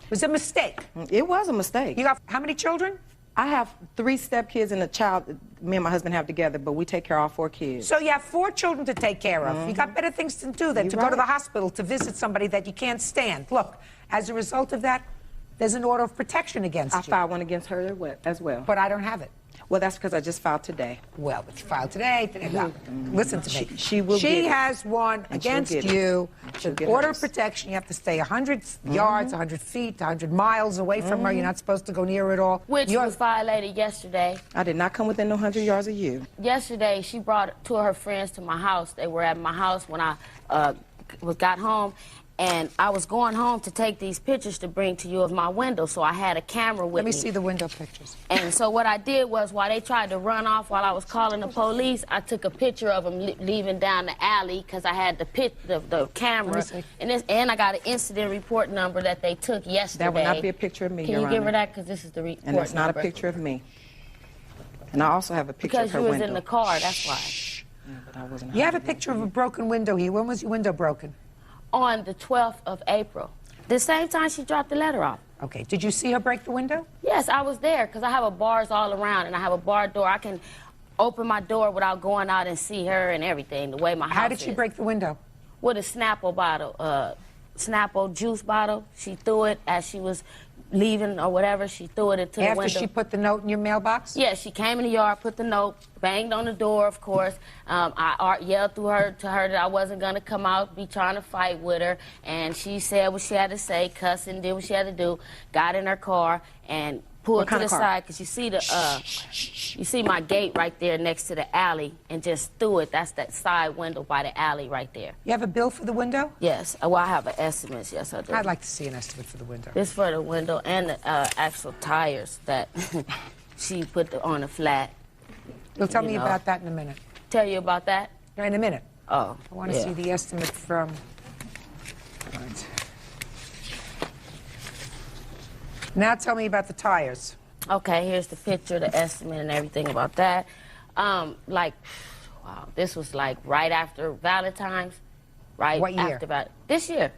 It was a mistake. It was a mistake. You got how many children? I have 3 stepkids and a child me and my husband have together, but we take care of all 4 kids. So you have 4 children to take care of. You got better things to do than to go to the hospital to visit somebody that you can't stand. Look, as a result of that, there's an order of protection against you. I filed one against her as well. But I don't have it. Well, that's because I just filed today. Well, but you filed today. Listen to me. She will She get it. has one And she'll against get it. you. She'll The get order hers. of protection, you have to stay 100 yards, 100 feet, 100 miles away from her. You're not supposed to go near her at all. Which was violated yesterday. I did not come within no 100 yards of you. Yesterday, she brought 2 of her friends to my house. They were at my house when I got home, and I was going home to take these pictures to bring to you of my window, so I had a camera with me. Let me see the window pictures. And so what I did was, while they tried to run off while I was calling the police, I took a picture of them leaving down the alley because I had the camera. And I got an incident report number that they took yesterday. That would not be a picture of me, Can Your you give Honor. her that? Because this is the report And that's not number. a picture of me. And I also have a picture Because of her you was window. in the car, that's why. But I wasn't You have a picture of a broken window here. When was your window broken? On the 12th of April. The same time she dropped the letter off. Okay. Did you see her break the window? Yes, I was there because I have bars all around, and I have a bar door. I can open my door without going out and see her and everything, the way my house How did she is. break the window? With a Snapple bottle, Snapple juice bottle. She threw it as she was leaving or whatever. She threw it into the window. After she put the note in your mailbox? Yeah, she came in the yard, put the note, banged on the door, of course. I yelled to her that I wasn't going to come out, be trying to fight with her. And she said what she had to say, cussed and did what she had to do, got in her car and pulled to the side because you see my gate right there next to the alley and just threw it. That's that side window by the alley right there. You have a bill for the window? Yes. Well, I have an estimate. Yes, I do. I'd like to see an estimate for the window. This for the window and the actual tires that she put on the flat. You'll tell me about that in a minute. Tell you about that? In a minute. Oh, I want to see the estimate from... Right. Now tell me about the tires. Okay, here's the picture, the estimate, and everything about that. Wow, this was like right after Valentine's, right? What year? This year.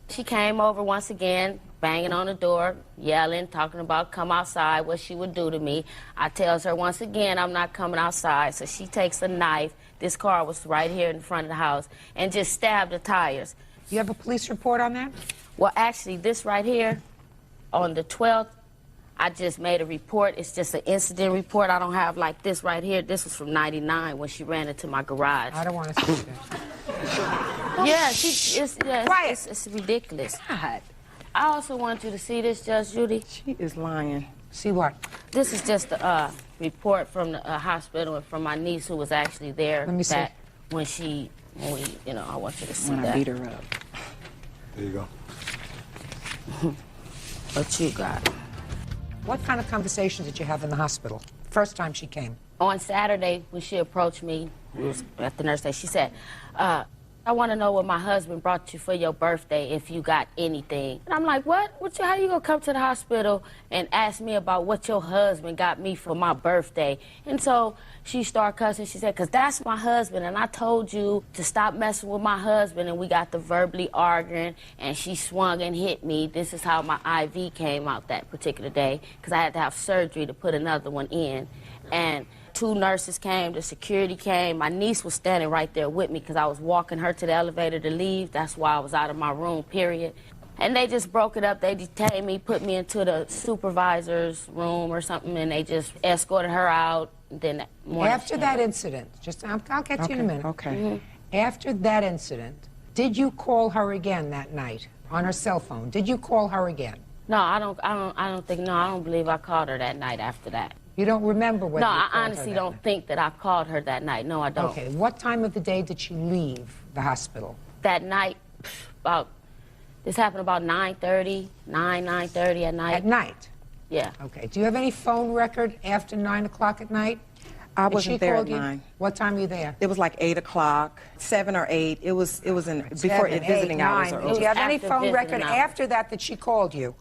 She came over once again, banging on the door, yelling, talking about come outside, what she would do to me. I tells her once again I'm not coming outside, so she takes a knife. This car was right here in front of the house, and just stabbed the tires. You have a police report on that? Well, actually, this right here, on the 12th, I just made a report. It's just an incident report. I don't have like this right here. This was from '99 when she ran into my garage. I don't want to see that. Yeah, it's ridiculous. God. I also want you to see this, Judge Judy. She is lying. See what? This is just a report from the hospital and from my niece who was actually there. Let me see. When we, you know, I want you to see When that. I beat her up. There you go. What you got? What kind of conversations did you have in the hospital? First time she came. On Saturday, when she approached me, it was at the nurse station, she said, I want to know what my husband brought you for your birthday, if you got anything. And I'm like, what? How you going to come to the hospital and ask me about what your husband got me for my birthday? And so she started cussing. She said, because that's my husband, and I told you to stop messing with my husband, and we got to verbally arguing, and she swung and hit me. This is how my IV came out that particular day, because I had to have surgery to put another one in. And 2 nurses came, the security came. My niece was standing right there with me because I was walking her to the elevator to leave. That's why I was out of my room, period. And they just broke it up. They detained me, put me into the supervisor's room or something, and they just escorted her out. Then that morning After that incident, I'll get to you in a minute. Okay. Mm-hmm. After that incident, did you call her again that night on her cell phone? Did you call her again? No, I don't believe I called her that night after that. You don't remember whether No, you I called her honestly that don't night? think that I called her that night. No, I don't. Okay, what time of the day did she leave the hospital? That night, this happened about 9:30 at night. At night? Yeah. Okay, do you have any phone record after 9 o'clock at night? I If wasn't she there at called you, 9. What time were you there? It was like 8 o'clock, 7 or 8. It was before 7, visiting 8, hours 9. are Do over. you have any After phone visiting record hours. after that she called you?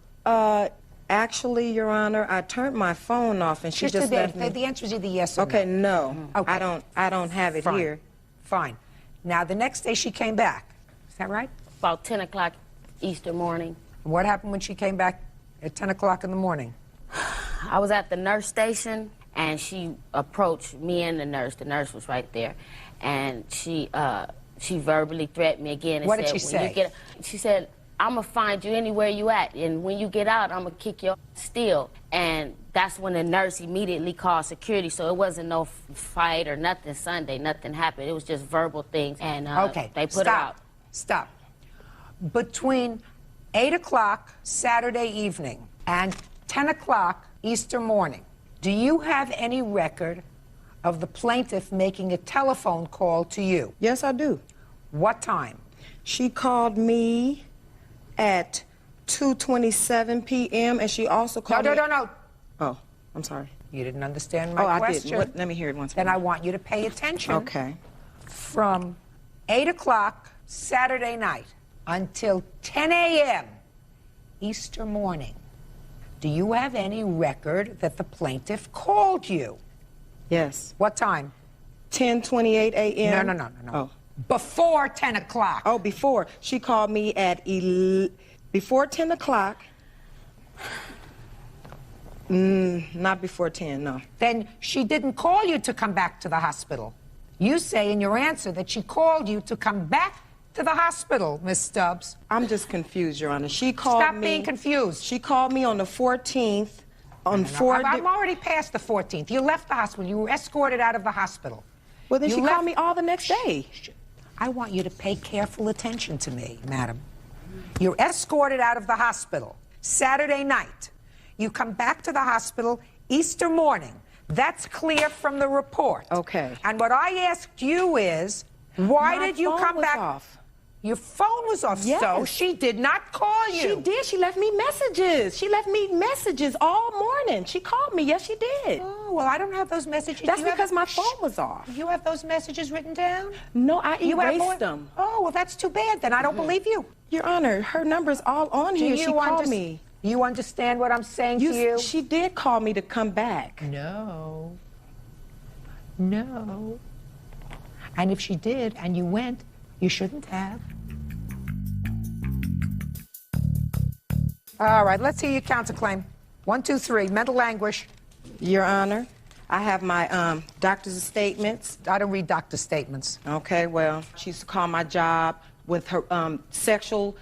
Actually, Your Honor, I turned my phone off and she just the, left me. the answer is either yes or Okay, no. no. Okay. I don't have it Fine. here. Fine. Now, the next day she came back. Is that right? About 10 o'clock Easter morning. What happened when she came back at 10 o'clock in the morning? I was at the nurse station, and she approached me and the nurse. The nurse was right there, and she verbally threatened me again. And What did said, she "When say?" She said, I'm going to find you anywhere you at, and when you get out, I'm going to kick your still. And that's when the nurse immediately called security, so it wasn't no fight or nothing Sunday. Nothing happened. It was just verbal things, and Okay, they put her out. Stop. Between 8 o'clock Saturday evening and 10 o'clock Easter morning, do you have any record of the plaintiff making a telephone call to you? Yes, I do. What time? She called me at 2:27 p.m. and she also called me... No. Oh, I'm sorry. You didn't understand my question. I didn't. Let me hear it once more. Then I want you to pay attention. Okay. From 8 o'clock Saturday night until 10 a.m. Easter morning, do you have any record that the plaintiff called you? Yes. What time? 10:28 a.m. No. Oh. Before 10 o'clock. Oh, before. She called me at before 10 o'clock. Not before 10, no. Then she didn't call you to come back to the hospital. You say in your answer that she called you to come back to the hospital, Miss Stubbs. I'm just confused, Your Honor. She called me... Stop being confused. She called me on the 14th. I'm already past the 14th. You left the hospital. You were escorted out of the hospital. Well, then she called me all the next day. I want you to pay careful attention to me, madam. You're escorted out of the hospital Saturday night. You come back to the hospital Easter morning. That's clear from the report. Okay. And what I asked you is, why My did you phone come was back? Off. Your phone was off, Yes. so she did not call you. She did. She left me messages. She left me messages all morning. She called me. Yes, she did. Oh, well, I don't have those messages. That's You have- because my phone was off. You have those messages written down? No, I You have erased them. Oh, well, that's too bad. Then I don't believe you. Your Honor, her number's all on here. She called me. You understand what I'm saying to you? She did call me to come back. No. And if she did and you went, you shouldn't have. All right, let's hear your counterclaim. 1, 2, 3, mental anguish. Your Honor, I have my doctor's statements. I don't read doctor's statements. Okay, well, she used to call my job with her sexual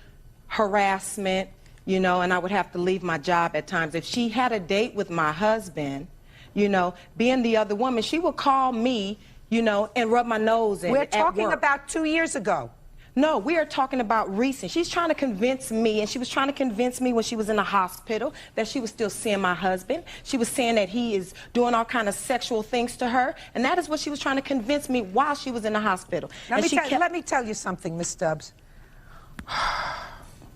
harassment, you know, and I would have to leave my job at times. If she had a date with my husband, you know, being the other woman, she would call me, you know, and rub my nose in We're it talking at work. about 2 years ago. No, we are talking about recent. She's trying to convince me, and she was trying to convince me when she was in the hospital that she was still seeing my husband. She was saying that he is doing all kind of sexual things to her, and that is what she was trying to convince me while she was in the hospital. Let me tell you something, Miss Stubbs.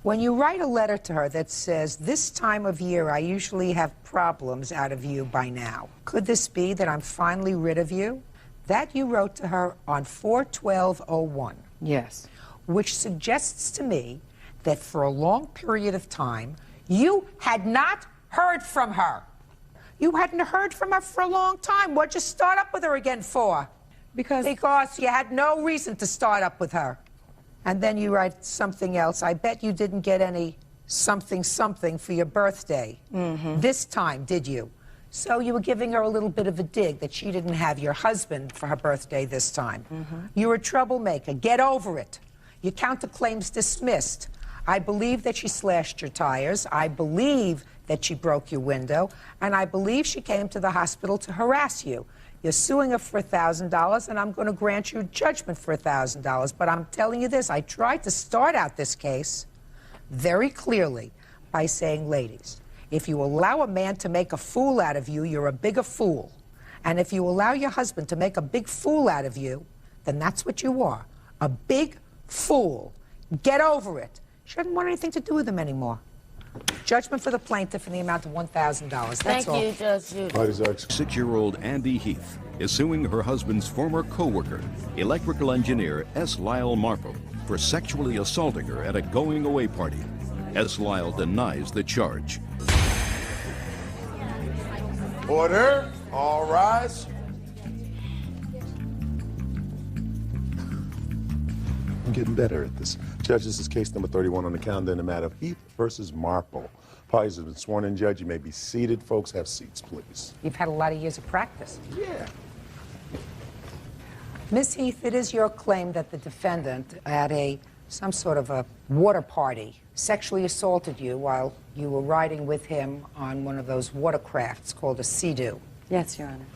When you write a letter to her that says, this time of year I usually have problems out of you by now, could this be that I'm finally rid of you? That you wrote to her on 4/12/01. Yes. Which suggests to me that for a long period of time, you had not heard from her. You hadn't heard from her for a long time. What'd you start up with her again for? Because you had no reason to start up with her. And then you write something else. I bet you didn't get any something for your birthday. This time, did you? So you were giving her a little bit of a dig that she didn't have your husband for her birthday this time. You're a troublemaker. Get over it. Your counterclaim's dismissed. I believe that she slashed your tires. I believe that she broke your window. And I believe she came to the hospital to harass you. You're suing her for $1,000, and I'm going to grant you judgment for $1,000. But I'm telling you this, I tried to start out this case very clearly by saying, ladies, if you allow a man to make a fool out of you, you're a bigger fool. And if you allow your husband to make a big fool out of you, then that's what you are, a big fool. Get over it. She doesn't want anything to do with him anymore. Judgment for the plaintiff in the amount of $1,000. That's all. Thank you, Judge Judy. 6-year-old Andy Heath is suing her husband's former co-worker, electrical engineer S. Lyle Marple, for sexually assaulting her at a going-away party. S. Lyle denies the charge. Order. All rise. I'm getting better at this. Judge, this is case number 31 on the calendar in the matter of Heath versus Marple. Parties have been sworn in, Judge. You may be seated. Folks, have seats, please. You've had a lot of years of practice. Yeah. Miss Heath, it is your claim that the defendant at some sort of a water party sexually assaulted you while you were riding with him on one of those watercrafts called a sea-doo. Yes, Your Honor.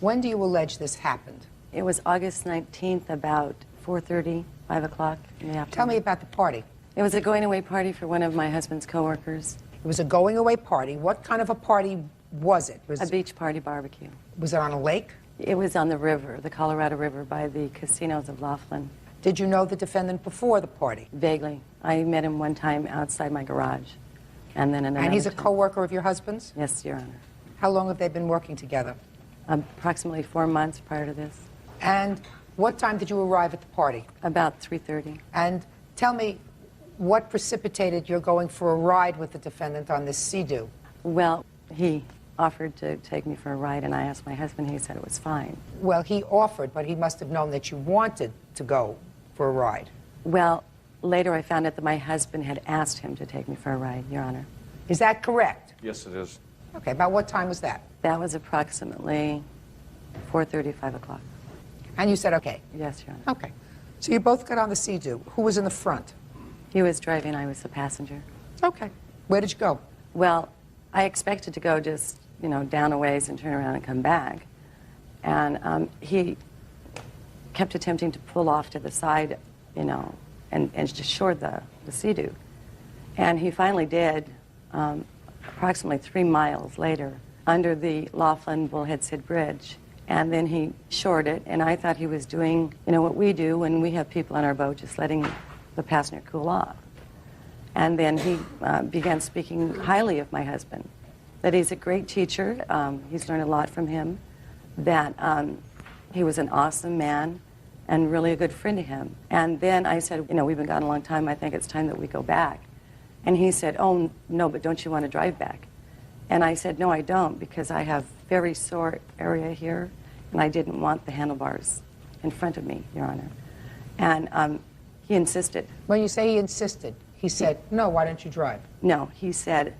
When do you allege this happened? It was August 19th, about 4:30, 5 o'clock in the afternoon. Tell me about the party. It was a going-away party for one of my husband's coworkers. It was a going-away party. What kind of a party was it? A beach party barbecue. Was it on a lake? It was on the river, the Colorado River, by the casinos of Laughlin. Did you know the defendant before the party? Vaguely. I met him one time outside my garage, and then another. And he's a time. co-worker of your husband's? Yes, Your Honor. How long have they been working together? Approximately 4 months prior to this. And what time did you arrive at the party? About 3:30. And tell me, what precipitated your going for a ride with the defendant on this sea-doo? Well, he offered to take me for a ride, and I asked my husband. He said it was fine. Well, he offered, but he must have known that you wanted to go for a ride. Well, later I found out that my husband had asked him to take me for a ride, Your Honor. Is that correct? Yes, it is. Okay, about what time was that? That was approximately 4:30, 5 o'clock. And you said okay? Yes, Your Honor. Okay. So you both got on the sea-doo. Who was in the front? He was driving, I was the passenger. Okay. Where did you go? Well, I expected to go just, you know, down a ways and turn around and come back. And he kept attempting to pull off to the side, you know, and just shore the sea-doo. And he finally did, approximately 3 miles later, under the Laughlin Bullhead Sid Bridge. And then he shored it, and I thought he was doing, you know, what we do when we have people on our boat, just letting the passenger cool off. And then he began speaking highly of my husband, that he's a great teacher, he's learned a lot from him, that he was an awesome man and really a good friend to him. And then I said, you know, we've been gone a long time, I think it's time that we go back. And he said, oh, no, but don't you want to drive back? And I said, no, I don't, because I have very sore area here, and I didn't want the handlebars in front of me, Your Honor. And he insisted. When you say he insisted, He said, no, why don't you drive? No, he said,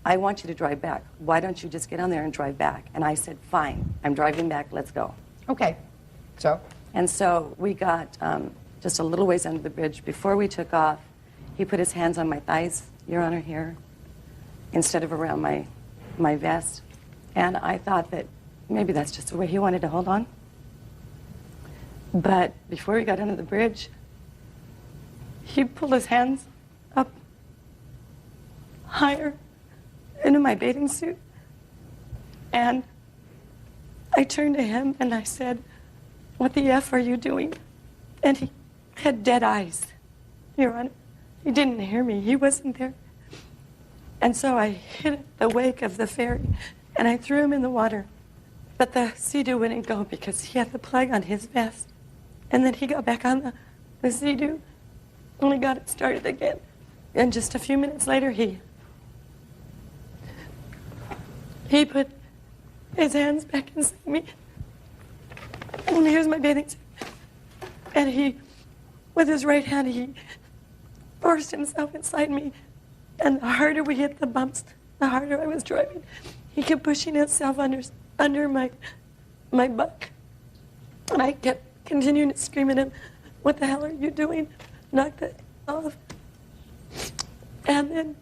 I want you to drive back. Why don't you just get on there and drive back? And I said, fine, I'm driving back, let's go. Okay, so? And so we got just a little ways under the bridge. Before we took off, he put his hands on my thighs, Your Honor, here, instead of around my vest. And I thought that maybe that's just the way he wanted to hold on. But before we got under the bridge, he pulled his hands up higher into my bathing suit. And I turned to him and I said, what the F are you doing? And he had dead eyes, Your Honor. He didn't hear me. He wasn't there. And so I hit the wake of the ferry and I threw him in the water. But the Sea-Doo wouldn't go because he had the plug on his vest. And then he got back on the Sea-Doo, only got it started again. And just a few minutes later, he put his hands back inside me. And here's my bathing suit. And he, with his right hand, he forced himself inside me. And the harder we hit the bumps, the harder I was driving. He kept pushing himself under my butt. And I kept continuing to scream at him, what the hell are you doing? Knock that off. And then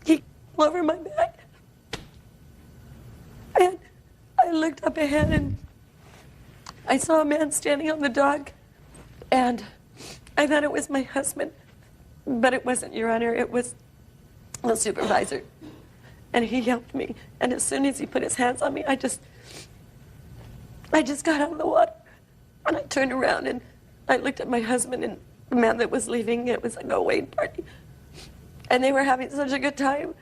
he fell over my back. And I looked up ahead and I saw a man standing on the dock. And I thought it was my husband. But it wasn't, Your Honor. It was the supervisor. And he helped me. And as soon as he put his hands on me, I just got out of the water. And I turned around and I looked at my husband and the man that was leaving. It was a go-away party. And they were having such a good time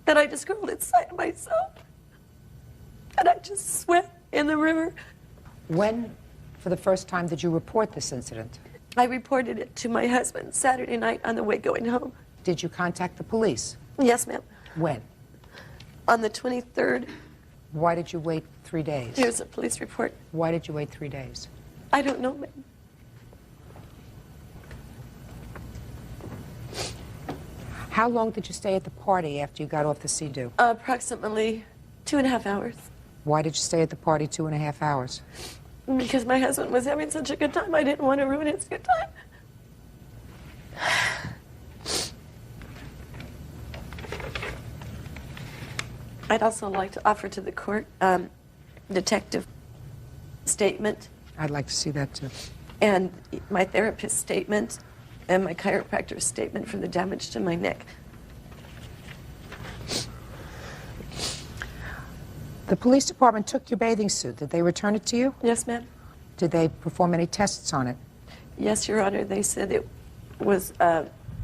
that I just crawled inside of myself. And I just swam in the river. When, for the first time, did you report this incident? I reported it to my husband Saturday night on the way going home. Did you contact the police? Yes, ma'am. When? On the 23rd. Why did you wait 3 days? Here's a police report. Why did you wait 3 days? I don't know, ma'am. How long did you stay at the party after you got off the Sea-Doo? Approximately 2.5 hours. Why did you stay at the party 2.5 hours? Because my husband was having such a good time, I didn't want to ruin his good time. I'd also like to offer to the court detective statement. I'd like to see that too. And my therapist's statement and my chiropractor's statement for the damage to my neck. The police department took your bathing suit. Did they return it to you? Yes, ma'am. Did they perform any tests on it? Yes, Your Honor. They said it was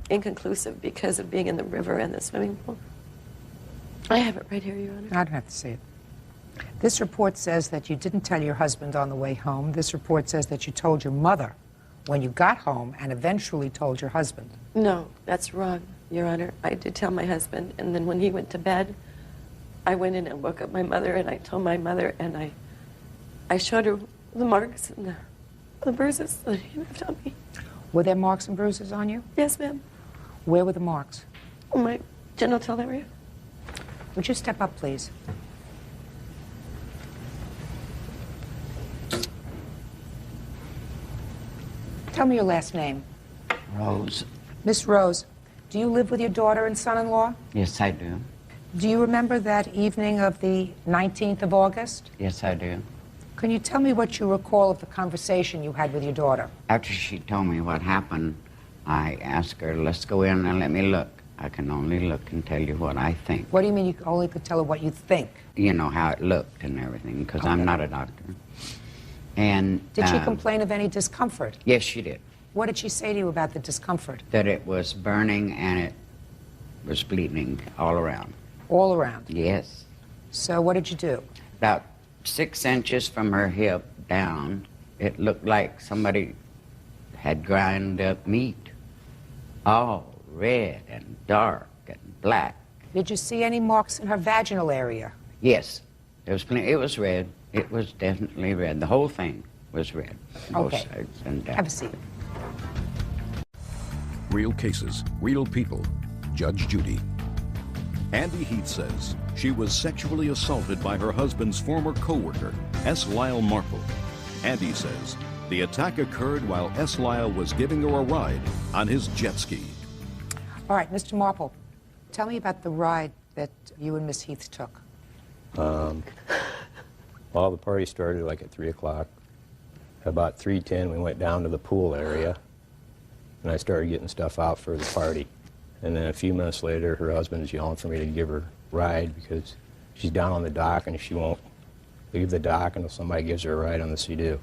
inconclusive because of being in the river and the swimming pool. I have it right here, Your Honor. I don't have to see it. This report says that you didn't tell your husband on the way home. This report says that you told your mother when you got home and eventually told your husband. No, that's wrong, Your Honor. I did tell my husband, and then when he went to bed, I went in and woke up my mother, and I told my mother, and I showed her the marks and the bruises that he left on me. Were there marks and bruises on you? Yes, ma'am. Where were the marks? On my genital area. Would you step up, please? Tell me your last name. Rose. Miss Rose, do you live with your daughter and son-in-law? Yes, I do. Do you remember that evening of the 19th of August? Yes, I do. Can you tell me what you recall of the conversation you had with your daughter? After she told me what happened, I asked her, let's go in and let me look. I can only look and tell you what I think. What do you mean you only could tell her what you think? You know, how it looked and everything, because I'm not a doctor. And Did she complain of any discomfort? Yes, she did. What did she say to you about the discomfort? That it was burning and it was bleeding all around. All around? Yes. So what did you do? About 6 inches from her hip down, it looked like somebody had ground up meat. All red and dark and black. Did you see any marks in her vaginal area? Yes. There was plenty. It was red. It was definitely red. The whole thing was red. Both sides and down. Have a seat. real cases, real people. Judge Judy. Andy Heath says she was sexually assaulted by her husband's former co-worker, S. Lyle Marple. Andy says the attack occurred while S. Lyle was giving her a ride on his jet ski. All right, Mr. Marple, tell me about the ride that you and Miss Heath took. Well, the party started like at 3 o'clock. About 3:10, we went down to the pool area, and I started getting stuff out for the party. And then a few minutes later, her husband's yelling for me to give her a ride because she's down on the dock and she won't leave the dock until somebody gives her a ride on the Sea-Doo.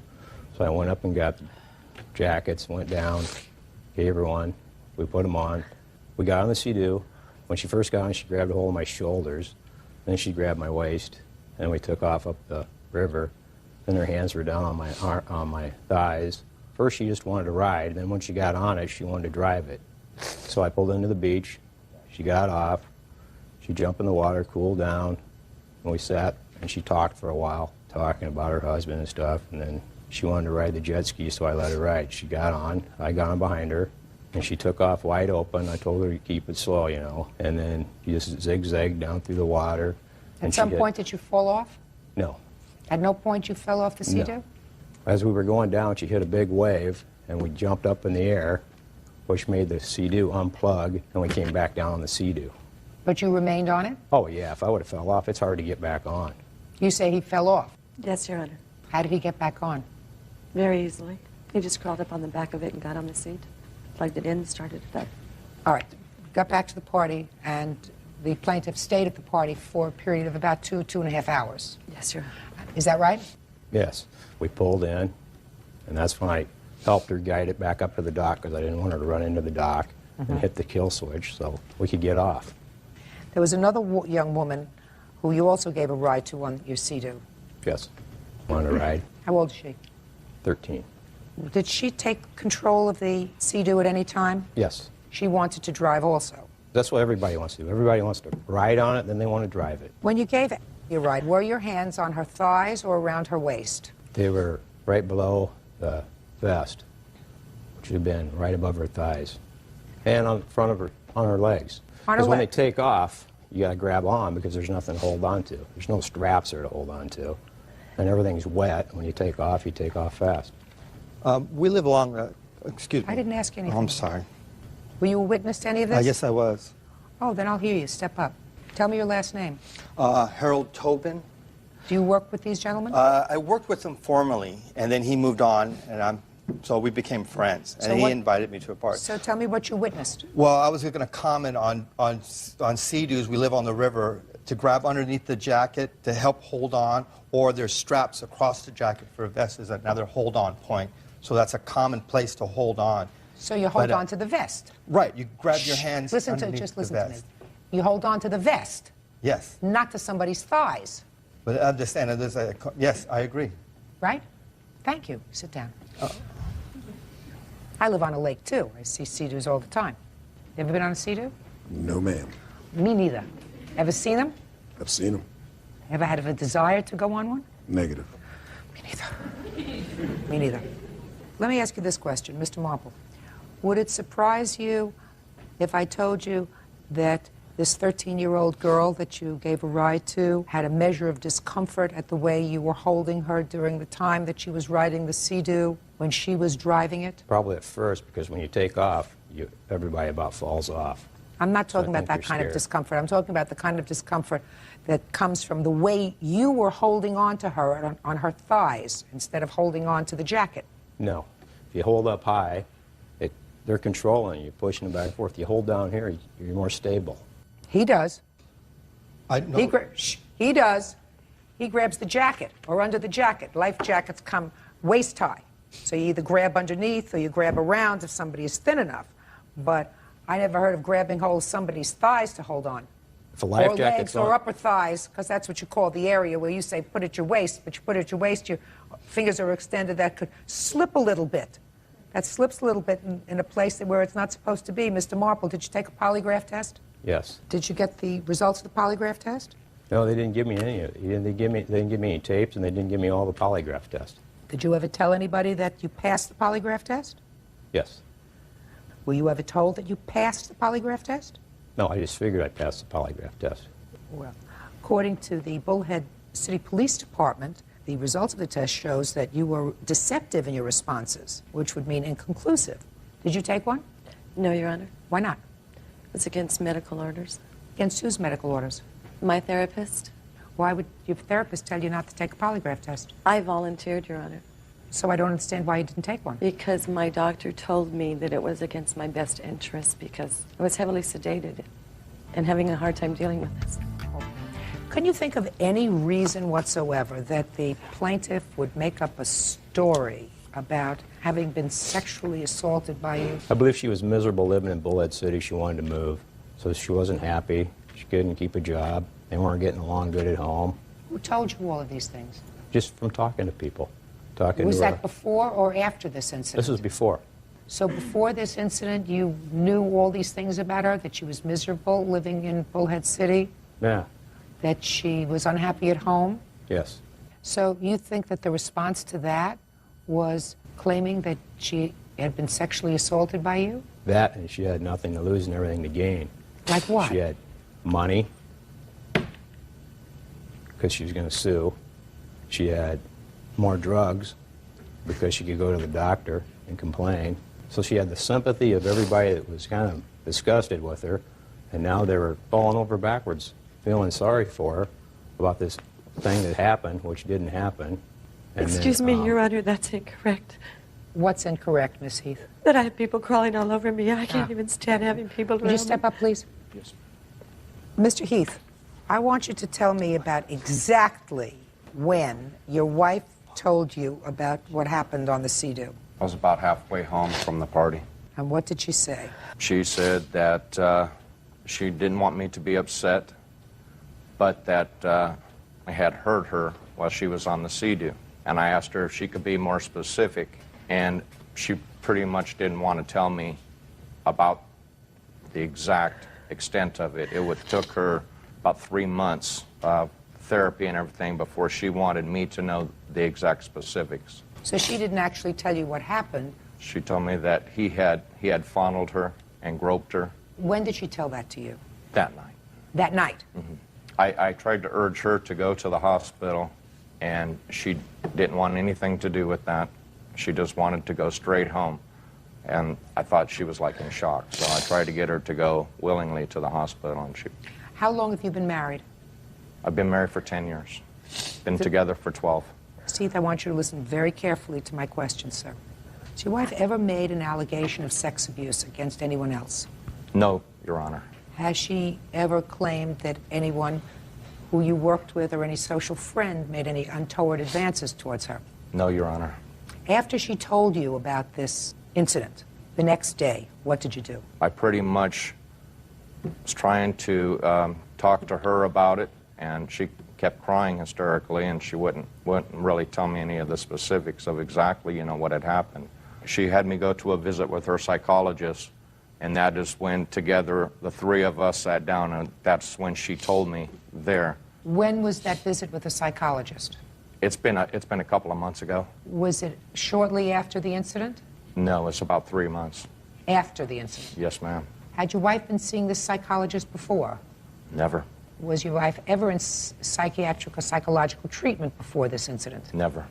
So I went up and got the jackets, went down, gave her one. We put them on. We got on the Sea-Doo. When she first got on, she grabbed a hold of my shoulders. Then she grabbed my waist. And we took off up the river. Then her hands were down on my thighs. First, she just wanted to ride. Then when she got on it, she wanted to drive it. So I pulled into the beach. She got off. She jumped in the water, cooled down. And we sat, and she talked for a while, talking about her husband and stuff. And then she wanted to ride the jet ski, so I let her ride. She got on. I got on behind her. And she took off wide open. I told her to keep it slow, you know. And then she just zigzagged down through the water. At some point, did you fall off? No. At no point you fell off the Sea-Doo? No. As we were going down, she hit a big wave, and we jumped up in the air, which made the Sea-Doo unplug, and we came back down on the Sea-Doo. But you remained on it? Oh, yeah. If I would have fell off, it's hard to get back on. You say he fell off? Yes, Your Honor. How did he get back on? Very easily. He just crawled up on the back of it and got on the seat, plugged it in, started it up. All right. Got back to the party, and the plaintiff stayed at the party for a period of about 2.5 hours. Yes, Your Honor. Is that right? Yes. We pulled in, and that's when I helped her guide it back up to the dock because I didn't want her to run into the dock and hit the kill switch so we could get off. There was another young woman who you also gave a ride to on your Sea-Doo. Yes. Wanted a ride. How old is she? 13. Did she take control of the Sea-Doo at any time? Yes. She wanted to drive also. That's what everybody wants to do. Everybody wants to ride on it, then they want to drive it. When you gave your ride, were your hands on her thighs or around her waist? They were right below the vest, which would have been right above her thighs, and on front of her, on her legs. Because when they take off, you got to grab on because there's nothing to hold on to. There's no straps there to hold on to, and everything's wet. When you take off fast. We live along. Excuse me. I didn't ask you anything. Oh, I'm sorry. Were you a witness to any of this? Yes, I was. Oh, then I'll hear you. Step up. Tell me your last name. Harold Tobin. Do you work with these gentlemen? I worked with him formerly, and then he moved on, and so we became friends. And he invited me to a party. So tell me what you witnessed. Well, I was going to comment on Sea-Doos. We live on the river. To grab underneath the jacket to help hold on, or there's straps across the jacket for a vest is another hold-on point. So that's a common place to hold on. So you hold on to the vest. Right. You grab your hands underneath the vest. To me. You hold on to the vest. Yes. Not to somebody's thighs. But understand, yes, I agree. Right? Thank you. Sit down. I live on a lake, too. I see Sea-Doos all the time. You ever been on a Sea-Doo? No, ma'am. Me neither. Ever seen them? I've seen them. Ever had a desire to go on one? Negative. Me neither. Me neither. Let me ask you this question, Mr. Marple. Would it surprise you if I told you that this 13-year-old girl that you gave a ride to had a measure of discomfort at the way you were holding her during the time that she was riding the Sea-Doo when she was driving it? Probably at first, because when you take off, everybody about falls off. I'm not talking about that kind of discomfort. I'm talking about the kind of discomfort that comes from the way you were holding on to her on her thighs instead of holding on to the jacket. No. If you hold up high, they're controlling you, pushing them back and forth. You hold down here, you're more stable. He does. I know. He does. He grabs the jacket or under the jacket. Life jackets come waist high. So you either grab underneath or you grab around if somebody is thin enough. But I never heard of grabbing hold of somebody's thighs to hold on. If a life or jacket's legs or upper thighs, because that's what you call the area where you say put at your waist, but you put it at your waist, your fingers are extended, that could slip a little bit. That slips a little bit in a place where it's not supposed to be. Mr. Marple, did you take a polygraph test? Yes. Did you get the results of the polygraph test? No, they didn't give me any of it. They didn't give me any tapes, and they didn't give me all the polygraph tests. Did you ever tell anybody that you passed the polygraph test? Yes. Were you ever told that you passed the polygraph test? No, I just figured I passed the polygraph test. Well, according to the Bullhead City Police Department, the results of the test shows that you were deceptive in your responses, which would mean inconclusive. Did you take one? No, Your Honor. Why not? It's against medical orders. Against whose medical orders? My therapist. Why would your therapist tell you not to take a polygraph test? I volunteered, Your Honor. So I don't understand why you didn't take one. Because my doctor told me that it was against my best interest because I was heavily sedated and having a hard time dealing with this. Can you think of any reason whatsoever that the plaintiff would make up a story about having been sexually assaulted by you? I believe she was miserable living in Bullhead City. She wanted to move, so she wasn't happy. She couldn't keep a job. They weren't getting along good at home. Who told you all of these things? Just from talking to people. Was that before or after this incident? This was before. So before this incident, you knew all these things about her, that she was miserable living in Bullhead City, Yeah. that she was unhappy at home? Yes. So you think that the response to that was claiming that she had been sexually assaulted by you? That, and she had nothing to lose and everything to gain. Like what? She had money, because she was going to sue. She had more drugs, because she could go to the doctor and complain. So she had the sympathy of everybody that was kind of disgusted with her, and now they were falling over backwards, feeling sorry for her about this thing that happened, which didn't happen. And Excuse me, Your Honor, that's incorrect. What's incorrect, Miss Heath? That I have people crawling all over me. I can't even stand having people around Would you step me. up, please? Yes. Mr. Heath, I want you to tell me about exactly when your wife told you about what happened on the Sea-Doo. I was about halfway home from the party. And what did she say? She said that she didn't want me to be upset, but that I had hurt her while she was on the Sea-Doo. And I asked her if she could be more specific, and she pretty much didn't want to tell me about the exact extent of it. It took her about 3 months of therapy and everything before she wanted me to know the exact specifics. So she didn't actually tell you what happened. She told me that he had fondled her and groped her When did she tell that to you? that night. That night? I tried to urge her to go to the hospital, and she didn't want anything to do with that. She just wanted to go straight home. And I thought she was like in shock, so I tried to get her to go willingly to the hospital. And How long have you been married? I've been married for 10 years, been together for 12. Heath, I want you to listen very carefully to my question, sir. Has your wife ever made an allegation of sex abuse against anyone else? No, Your Honor. Has she ever claimed that anyone who you worked with or any social friend made any untoward advances towards her? No, Your Honor. After she told you about this incident, the next day, what did you do? I pretty much was trying to talk to her about it, and she kept crying hysterically, and she wouldn't really tell me any of the specifics of exactly, what had happened. She had me go to a visit with her psychologist, and that is when together the three of us sat down, and that's when she told me there. When was that visit with the psychologist? It's been a couple of months ago. Was it shortly after the incident? No, it's about 3 months. After the incident. Yes, ma'am. Had your wife been seeing this psychologist before? Never. Was your wife ever in psychiatric or psychological treatment before this incident? Never.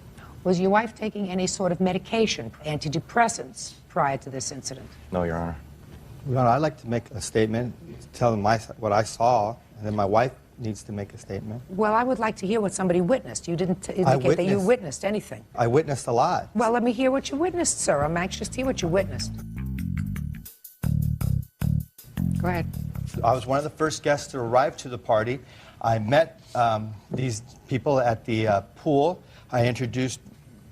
Was your wife taking any sort of medication, antidepressants, prior to this incident? No, Your Honor. Your Honor, I'd like to make a statement, tell them what I saw, and then my wife needs to make a statement. Well, I would like to hear what somebody witnessed. You didn't indicate that you witnessed anything. I witnessed a lot. Well, let me hear what you witnessed, sir. I'm anxious to hear what you witnessed. Go ahead. I was one of the first guests to arrive to the party. I met these people at the pool. I introduced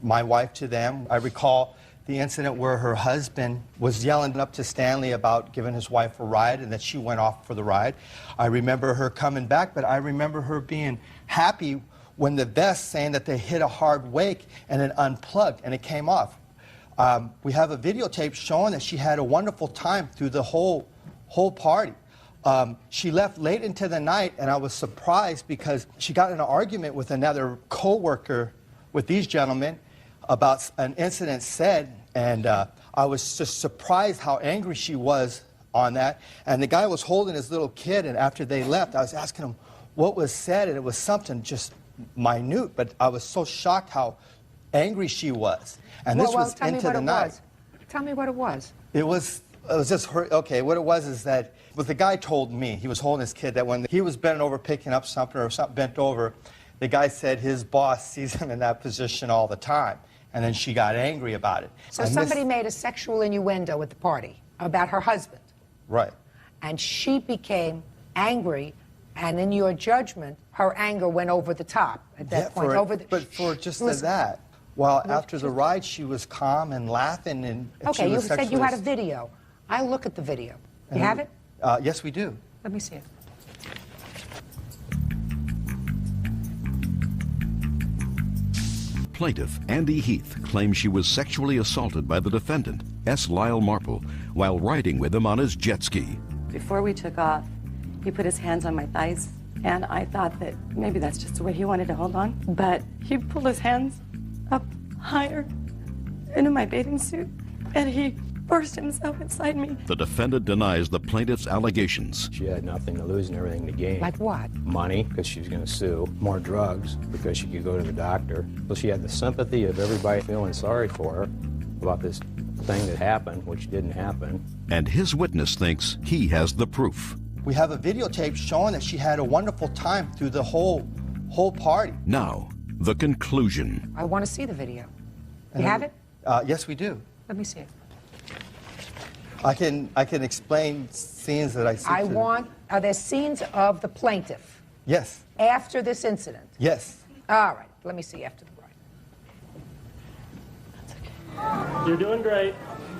my wife to them. I recall the incident where her husband was yelling up to Stanley about giving his wife a ride, and that she went off for the ride. I remember her coming back, but I remember her being happy when the vest saying that they hit a hard wake and it unplugged and it came off. We have a videotape showing that she had a wonderful time through the whole party. She left late into the night, and I was surprised because she got in an argument with another co-worker with these gentlemen about an incident said, and I was just surprised how angry she was on that. And the guy was holding his little kid, and after they left, I was asking him what was said, and it was something just minute, but I was so shocked how angry she was. And this was into the night. Tell me what it was. It was just her. Okay, what it was is that what the guy told me, he was holding his kid, that when he was bent over picking up something or something bent over, the guy said his boss sees him in that position all the time. And then she got angry about it. So and somebody made a sexual innuendo at the party about her husband. Right. And she became angry, and in your judgment, her anger went over the top at that point. But for just that, while after the ride, she was calm and laughing, and okay, she you was said you had a video. I'll look at the video. You have it? Yes, we do. Let me see it. Plaintiff Andy Heath claims she was sexually assaulted by the defendant, S. Lyle Marple, while riding with him on his jet ski. Before we took off, he put his hands on my thighs, and I thought that maybe that's just the way he wanted to hold on. But he pulled his hands up higher into my bathing suit, and he forced himself inside me. The defendant denies the plaintiff's allegations. She had nothing to lose and everything to gain. Like what? Money, because she was going to sue. More drugs, because she could go to the doctor. So she had the sympathy of everybody feeling sorry for her about this thing that happened, which didn't happen. And his witness thinks he has the proof. We have a videotape showing that she had a wonderful time through the whole party. Now, the conclusion. I want to see the video. You have it? Yes, we do. Let me see it. I can explain scenes that I see. Are there scenes of the plaintiff? Yes. After this incident? Yes. All right, let me see after the ride. You're doing great.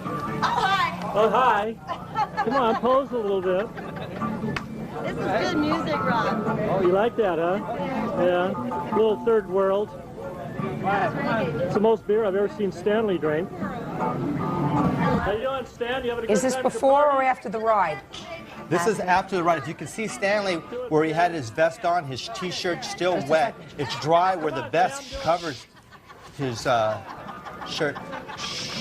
Oh, hi. Oh, hi. Come on, pose a little bit. This is good music, Rob. Oh, you like that, huh? Yeah. Little third world. It's the most beer I've ever seen Stanley drink. How you doing, Stan? You having a good Is this time before or after the ride? This is after the ride. If you can see Stanley where he had his vest on, his T-shirt still wet. It's dry where the vest covers his shirt.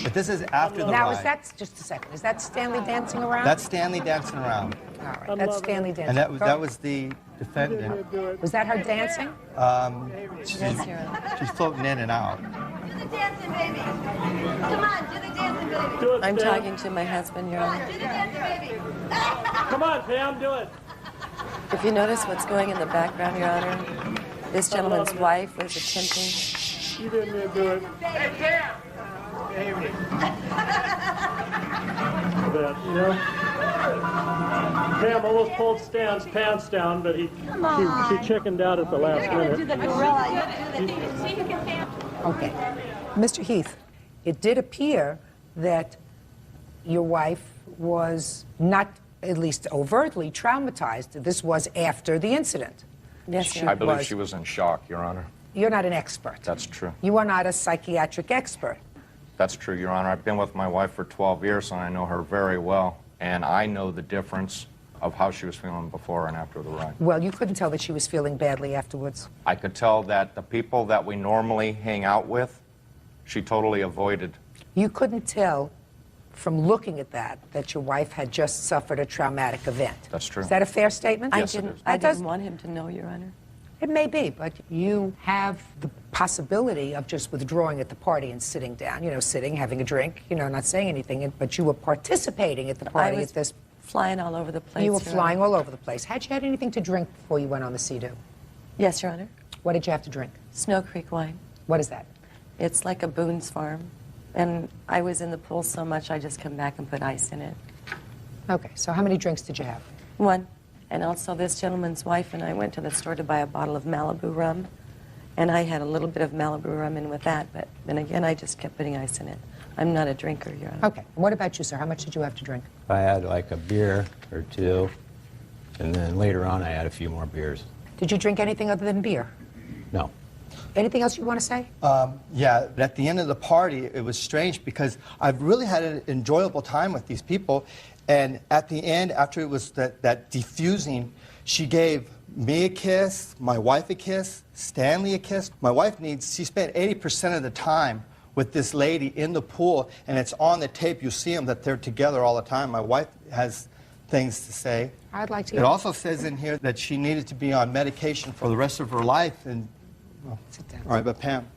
But this is after the ride. Now, is that, just a second, is that Stanley dancing around? That's Stanley dancing around. All right, that's Stanley dancing. And that was the defendant. Was that her dancing? She's floating in and out. Do the dancing, baby. Come on, do the dancing, baby. I'm talking to my husband, Your Honor. Do the dancing, baby. Come on, Pam, do it. If you notice what's going in the background, Your Honor, this gentleman's wife was attempting. You didn't do it. Hey, Pam. You know? Pam almost pulled Stan's pants down, but she chickened out at the last minute. Do the gorilla. Okay. Mr. Heath, it did appear that your wife was not, at least overtly, traumatized. This was after the incident. Yes, I believe she was in shock, Your Honor. You're not an expert. That's true. You are not a psychiatric expert. That's true, Your Honor. I've been with my wife for 12 years, and I know her very well. And I know the difference of how she was feeling before and after the ride. Well, you couldn't tell that she was feeling badly afterwards. I could tell that the people that we normally hang out with, she totally avoided. You couldn't tell from looking at that your wife had just suffered a traumatic event. That's true. Is that a fair statement? Yes, it is. I didn't want him to know, Your Honor. It may be, but you have the possibility of just withdrawing at the party and sitting down, sitting, having a drink, not saying anything, but you were participating at the party at this. Flying all over the place. You were Your flying Honor. all over the place. Had you had anything to drink before you went on the Sea-Doo? Yes, Your Honor. What did you have to drink? Snow Creek wine. What is that? It's like a Boone's Farm. And I was in the pool so much, I just come back and put ice in it. Okay, so how many drinks did you have? One. And also this gentleman's wife and I went to the store to buy a bottle of Malibu rum. And I had a little bit of Malibu rum in with that, but then again, I just kept putting ice in it. I'm not a drinker, Your Honor. Okay. And what about you, sir? How much did you have to drink? I had like a beer or two, and then later on I had a few more beers. Did you drink anything other than beer? No. Anything else you want to say? Yeah, at the end of the party, it was strange because I've really had an enjoyable time with these people. And at the end, after it was that diffusing, she gave me a kiss, my wife a kiss, Stanley a kiss. My wife she spent 80% of the time with this lady in the pool, and it's on the tape. You see them that they're together all the time. My wife has things to say. I'd like to It hear. also says in here that she needed to be on medication for the rest of her life. And well, sit down. All right, but Pam.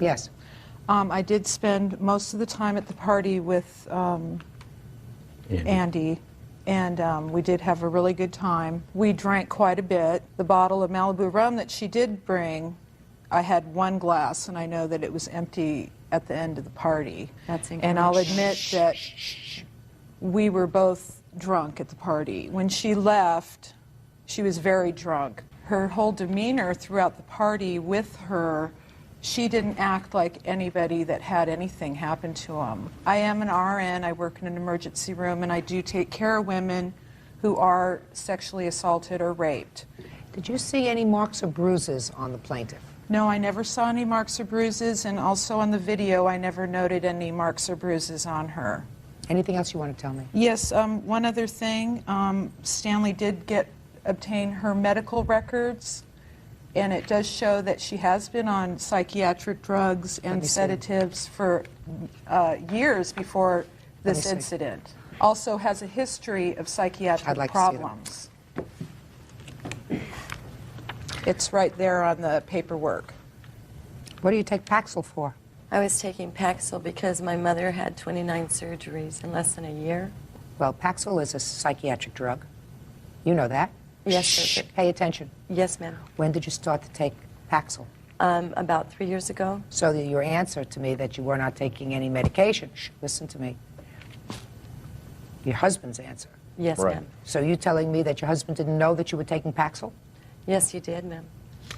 Yes. I did spend most of the time at the party with Andy, and we did have a really good time. We drank quite a bit. The bottle of Malibu rum that she did bring, I had one glass, and I know that it was empty at the end of the party. That's incorrect. And I'll admit that we were both drunk at the party. When she left, she was very drunk. Her whole demeanor throughout the party with her, she didn't act like anybody that had anything happen to them. I am an RN, I work in an emergency room, and I do take care of women who are sexually assaulted or raped. Did you see any marks or bruises on the plaintiff? No, I never saw any marks or bruises, and also on the video, I never noted any marks or bruises on her. Anything else you want to tell me? Yes, one other thing. Stanley did obtain her medical records, and it does show that she has been on psychiatric drugs and sedatives for years before this incident. Also has a history of psychiatric problems. It's right there on the paperwork. What do you take Paxil for? I was taking Paxil because my mother had 29 surgeries in less than a year. Well, Paxil is a psychiatric drug. You know that. Yes, Shh. sir. Pay attention. Yes, ma'am. When did you start to take Paxil? About 3 years ago. So your answer to me that you were not taking any medication, listen to me. Your husband's answer. Yes, ma'am. So you telling me that your husband didn't know that you were taking Paxil? Yes, you did, ma'am.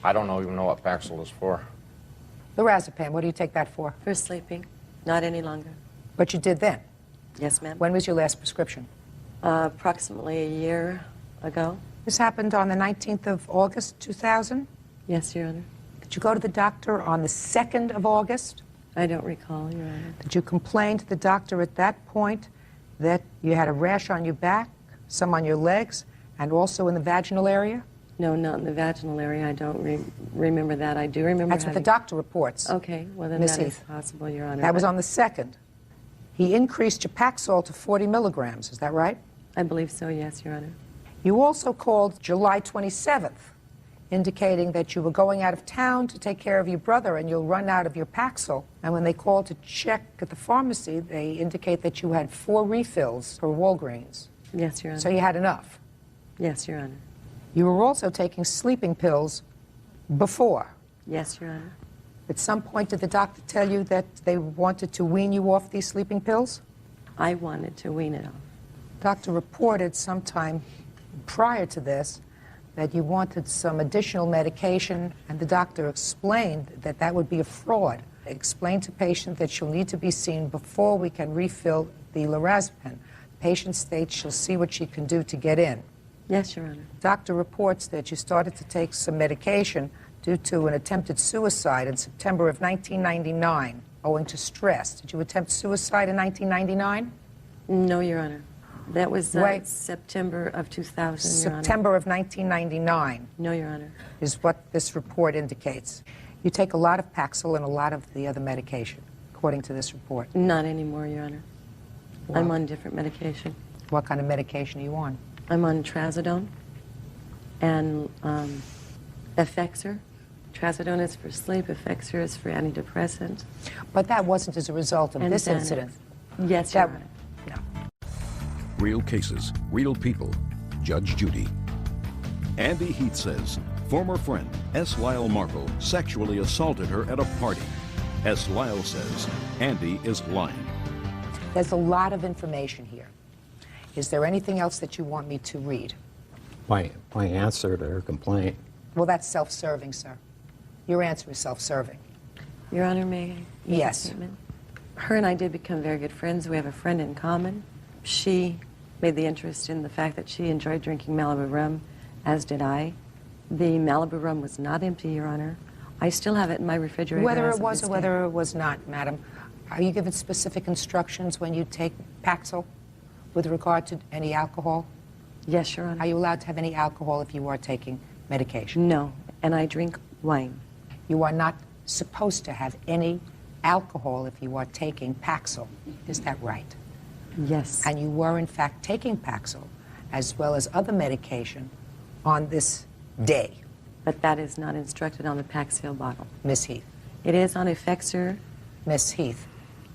I don't even know what Paxil is for. Lorazepam, what do you take that for? For sleeping. Not any longer. But you did then? Yes, ma'am. When was your last prescription? Approximately a year ago. This happened on the 19th of August, 2000? Yes, Your Honor. Did you go to the doctor on the 2nd of August? I don't recall, Your Honor. Did you complain to the doctor at that point that you had a rash on your back, some on your legs, and also in the vaginal area? No, not in the vaginal area. I don't remember that. I do remember That's what the doctor reports. Okay, well then Miss that is Heath. possible, Your Honor. That was on the 2nd. He increased your Paxil to 40 milligrams, is that right? I believe so, yes, Your Honor. You also called July 27th, indicating that you were going out of town to take care of your brother and you'll run out of your Paxil. And when they called to check at the pharmacy, they indicate that you had 4 refills for Walgreens. Yes, Your Honor. So you had enough. Yes, Your Honor. You were also taking sleeping pills before. Yes, Your Honor. At some point, did the doctor tell you that they wanted to wean you off these sleeping pills? I wanted to wean it off. Doctor reported sometime prior to this that you wanted some additional medication, and the doctor explained that that would be a fraud. Explained to patient that she'll need to be seen before we can refill the lorazepam. Patient states she'll see what she can do to get in. Yes, Your Honor. Doctor reports that you started to take some medication due to an attempted suicide in September of 1999, owing to stress. Did you attempt suicide in 1999? No, Your Honor. That was September of 2000, Your Honor. September of 1999. No, Your Honor. Is what this report indicates. You take a lot of Paxil and a lot of the other medication, according to this report. Not anymore, Your Honor. Wow. I'm on different medication. What kind of medication are you on? I'm on trazodone and Effexor. Trazodone is for sleep, Effexor is for antidepressant. But that wasn't as a result of this incident. Yes, Your Honor. Real cases, real people. Judge Judy. Andy Heath says former friend S. Lyle Markle sexually assaulted her at a party. S. Lyle says Andy is lying. There's a lot of information here. Is there anything else that you want me to read? My answer to her complaint. Well, that's self-serving, sir. Your answer is self-serving. Your Honor, may I make Yes. a statement? Her and I did become very good friends. We have a friend in common. She made the interest in the fact that she enjoyed drinking Malibu rum, as did I. The Malibu rum was not empty, Your Honor. I still have it in my refrigerator. Whether as it of was this or whether day. it was not, madam, are you given specific instructions when you take Paxil with regard to any alcohol? Yes, Your Honor. Are you allowed to have any alcohol if you are taking medication? No, and I drink wine. You are not supposed to have any alcohol if you are taking Paxil. Is that right? Yes. And you were, in fact, taking Paxil, as well as other medication, on this day. But that is not instructed on the Paxil bottle. Miss Heath. It is on Effexor. Miss Heath,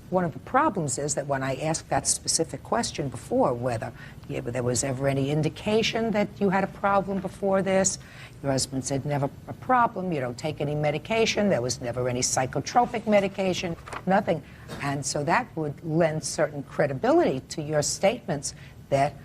one of the problems is that when I asked that specific question before, whether there was ever any indication that you had a problem before this, your husband said never a problem, you don't take any medication, there was never any psychotropic medication, nothing. And so that would lend certain credibility to your statements that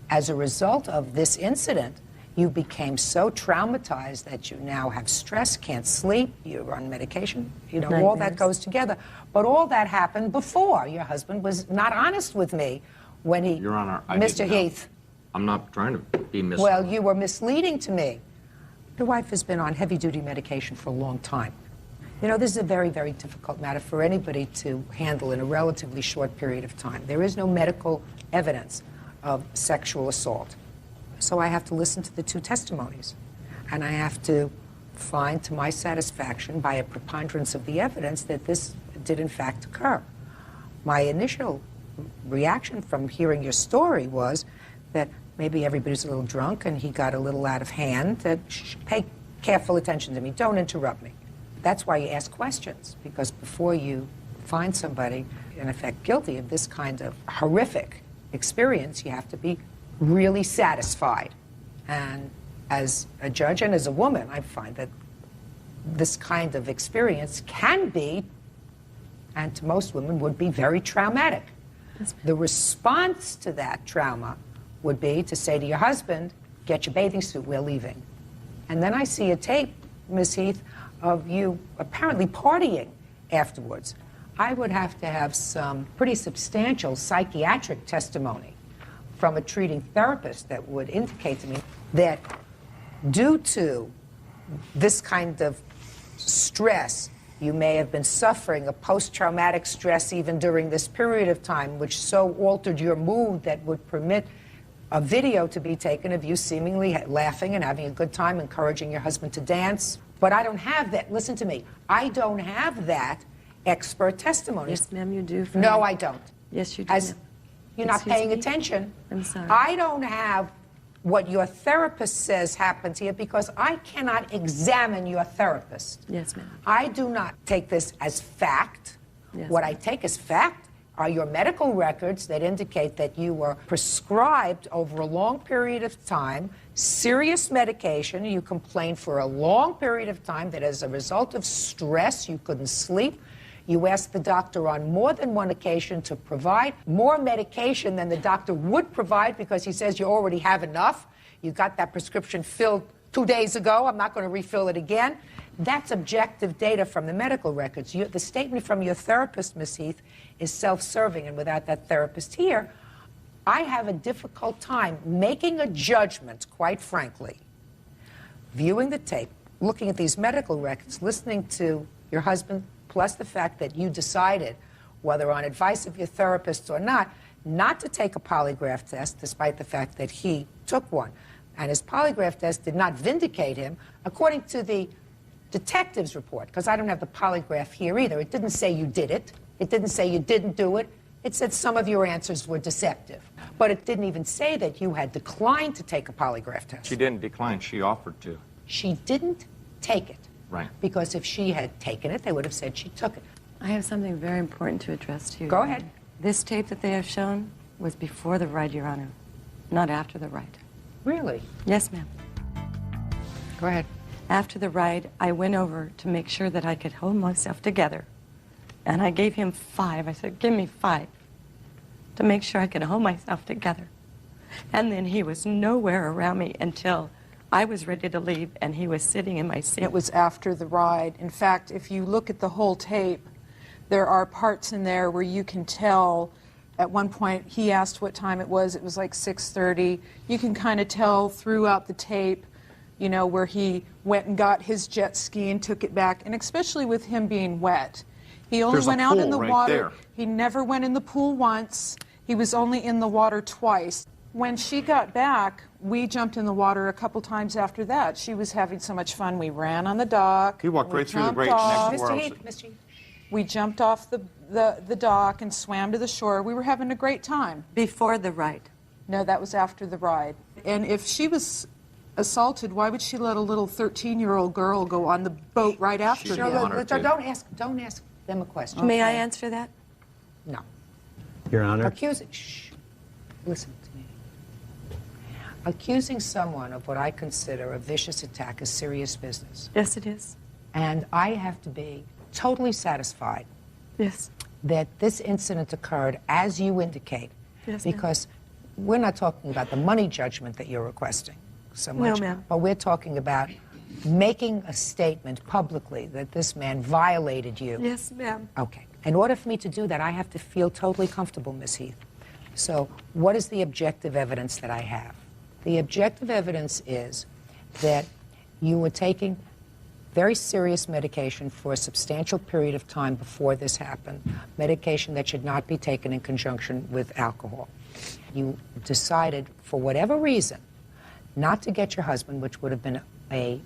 as a result of this incident, you became so traumatized that you now have stress, can't sleep, you're on medication, you know, all that goes together. But all that happened before. Your husband was not honest with me when he... Your Honor, I Mr. didn't know. Heath. I'm not trying to be misleading. Well, you were misleading to me. Your wife has been on heavy-duty medication for a long time. You know, this is a very, very difficult matter for anybody to handle in a relatively short period of time. There is no medical evidence of sexual assault. So I have to listen to the two testimonies. And I have to find to my satisfaction, by a preponderance of the evidence, that this did in fact occur. My initial reaction from hearing your story was that maybe everybody's a little drunk and he got a little out of hand. That pay careful attention to me. Don't interrupt me. That's why you ask questions, because before you find somebody, in effect, guilty of this kind of horrific experience, you have to be really satisfied. And as a judge and as a woman, I find that this kind of experience can be, and to most women would be, very traumatic. The response to that trauma would be to say to your husband, get your bathing suit, we're leaving. And then I see a tape, Miss Heath, of you apparently partying afterwards. I would have to have some pretty substantial psychiatric testimony from a treating therapist that would indicate to me that due to this kind of stress, you may have been suffering a post-traumatic stress even during this period of time, which so altered your mood that would permit a video to be taken of you seemingly laughing and having a good time, encouraging your husband to dance. But I don't have that. Listen to me. I don't have that expert testimony. Yes, ma'am, you do. No, I don't. Yes, you do. You're not Excuse paying me? attention. I'm sorry. I don't have what your therapist says happens here because I cannot examine your therapist. Yes, ma'am. I do not take this as fact. Yes, what I take as fact are your medical records that indicate that you were prescribed over a long period of time serious medication. You complained for a long period of time that as a result of stress you couldn't sleep. You asked the doctor on more than one occasion to provide more medication than the doctor would provide because he says you already have enough. You got that prescription filled 2 days ago. I'm not going to refill it again. That's objective data from the medical records. The statement from your therapist, Ms. Heath, is self-serving, and without that therapist here, I have a difficult time making a judgment, quite frankly, viewing the tape, looking at these medical records, listening to your husband, plus the fact that you decided, whether on advice of your therapist or not to take a polygraph test, despite the fact that he took one. And his polygraph test did not vindicate him, according to the detective's report, because I don't have the polygraph here either. It didn't say you did it. It didn't say you didn't do it. It said some of your answers were deceptive. But it didn't even say that you had declined to take a polygraph test. She didn't decline. She offered to. She didn't take it. Right. Because if she had taken it, they would have said she took it. I have something very important to address to you. Go ahead. This tape that they have shown was before the ride, Your Honor, not after the ride. Really? Yes, ma'am. Go ahead. After the ride, I went over to make sure that I could hold myself together. And I gave him 5. I said, give me 5 to make sure I could hold myself together. And then he was nowhere around me until I was ready to leave, and he was sitting in my seat. It was after the ride. In fact, if you look at the whole tape, there are parts in there where you can tell. At one point, he asked what time it was. It was like 6:30. You can kind of tell throughout the tape, you know, where he went and got his jet ski and took it back, and especially with him being wet. He only went out in the water. He never went in the pool once. He was only in the water twice. When she got back, we jumped in the water a couple times after that. She was having so much fun. We ran on the dock. He walked we right through the jumped great off. next Mr. world. Heath, Mr. Heath. We jumped off the dock and swam to the shore. We were having a great time. Before the ride. No, that was after the ride. And if she was assaulted, why would she let a little 13-year-old girl go on the boat right after Sure, him? don't ask them a question. May I Okay. answer that? No. Your Honor. Accusing, shh, listen to me. Accusing someone of what I consider a vicious attack is serious business. Yes, it is. And I have to be totally satisfied Yes. that this incident occurred as you indicate. Yes, ma'am. Because we're not talking about the money judgment that you're requesting so No, much, ma'am. but we're talking about making a statement publicly that this man violated you. Yes, ma'am. Okay. In order for me to do that, I have to feel totally comfortable, Miss Heath. So what is the objective evidence that I have? The objective evidence is that you were taking very serious medication for a substantial period of time before this happened, medication that should not be taken in conjunction with alcohol. You decided, for whatever reason, not to get your husband, which would have been a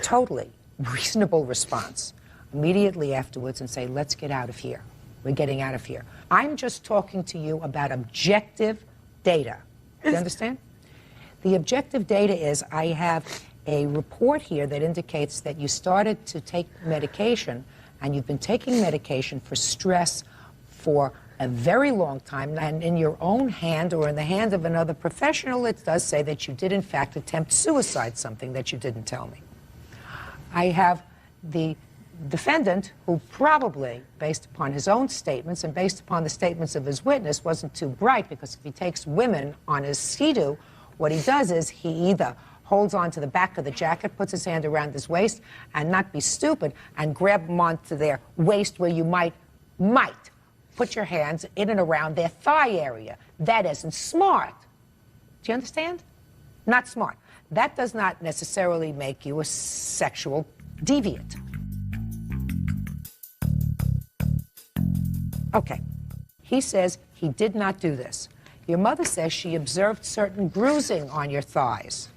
totally reasonable response, immediately afterwards and say, let's get out of here. We're getting out of here. I'm just talking to you about objective data. Do you understand? The objective data is I have a report here that indicates that you started to take medication, and you've been taking medication for stress for a very long time, and in your own hand or in the hand of another professional, it does say that you did in fact attempt suicide, something that you didn't tell me. I have the defendant, who probably, based upon his own statements and based upon the statements of his witness, wasn't too bright, because if he takes women on his sea-doo, what he does is he either holds on to the back of the jacket, puts his hand around his waist, and not be stupid, and grab them onto their waist where you might put your hands in and around their thigh area. That isn't smart. Do you understand? Not smart. That does not necessarily make you a sexual deviant. Okay. He says he did not do this. Your mother says she observed certain bruising on your thighs.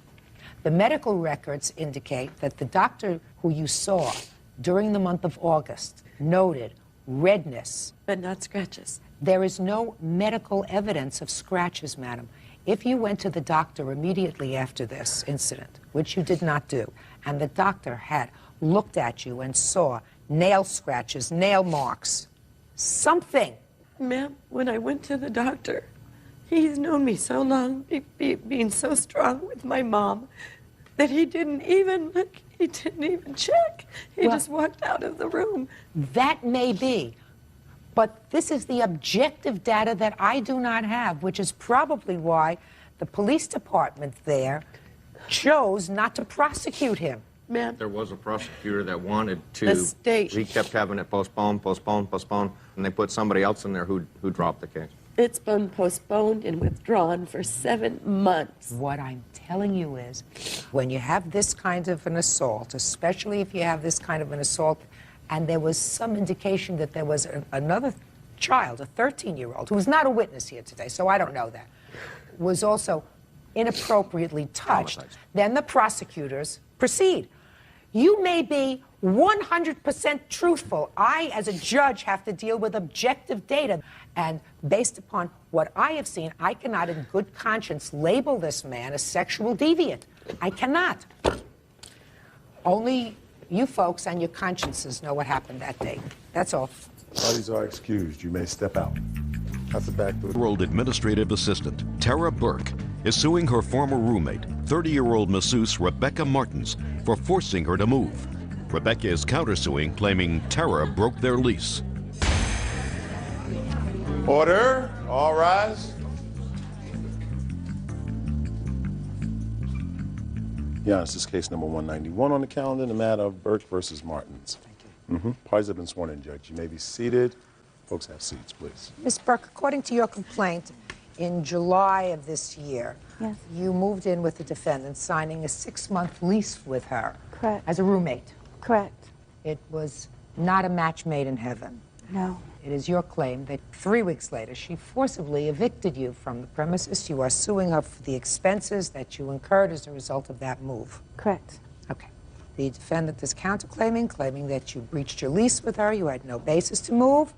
The medical records indicate that the doctor who you saw during the month of August noted redness. But not scratches. There is no medical evidence of scratches, madam. If you went to the doctor immediately after this incident, which you did not do, and the doctor had looked at you and saw nail scratches, nail marks, something. Ma'am, when I went to the doctor, he's known me so long, being so strong with my mom, that he didn't even look, he didn't even check. He just walked out of the room. That may be. But this is the objective data that I do not have, which is probably why the police department there chose not to prosecute him. Ma'am. There was a prosecutor that wanted to. The state. He kept having it postponed, and they put somebody else in there who dropped the case. It's been postponed and withdrawn for 7 months. What I'm telling you is, when you have this kind of an assault, especially if you have this kind of an assault, and there was some indication that there was another child, a 13-year-old, who was not a witness here today, so I don't know that, was also inappropriately touched, then the prosecutors proceed. You may be 100% truthful. I, as a judge, have to deal with objective data. And based upon what I have seen, I cannot in good conscience label this man a sexual deviant. I cannot. Only you folks and your consciences know what happened that day. That's all. Parties are excused. You may step out. Out the back door. 30-year-old administrative assistant Tara Burke is suing her former roommate, 30-year-old masseuse Rebecca Martins, for forcing her to move. Rebecca is countersuing, claiming Tara broke their lease. Order. All rise. Yeah, this is case number 191 on the calendar, the matter of Burke versus Martins. Thank you. Parties have been sworn in, Judge. You may be seated. Folks, have seats, please. Ms. Burke, according to your complaint, in July of this year, you moved in with the defendant, signing a 6-month lease with her. Correct. As a roommate. Correct. It was not a match made in heaven. No. It is your claim that 3 weeks later she forcibly evicted you from the premises. You are suing her for the expenses that you incurred as a result of that move. Correct. Okay. The defendant is counterclaiming, claiming that you breached your lease with her, you had no basis to move,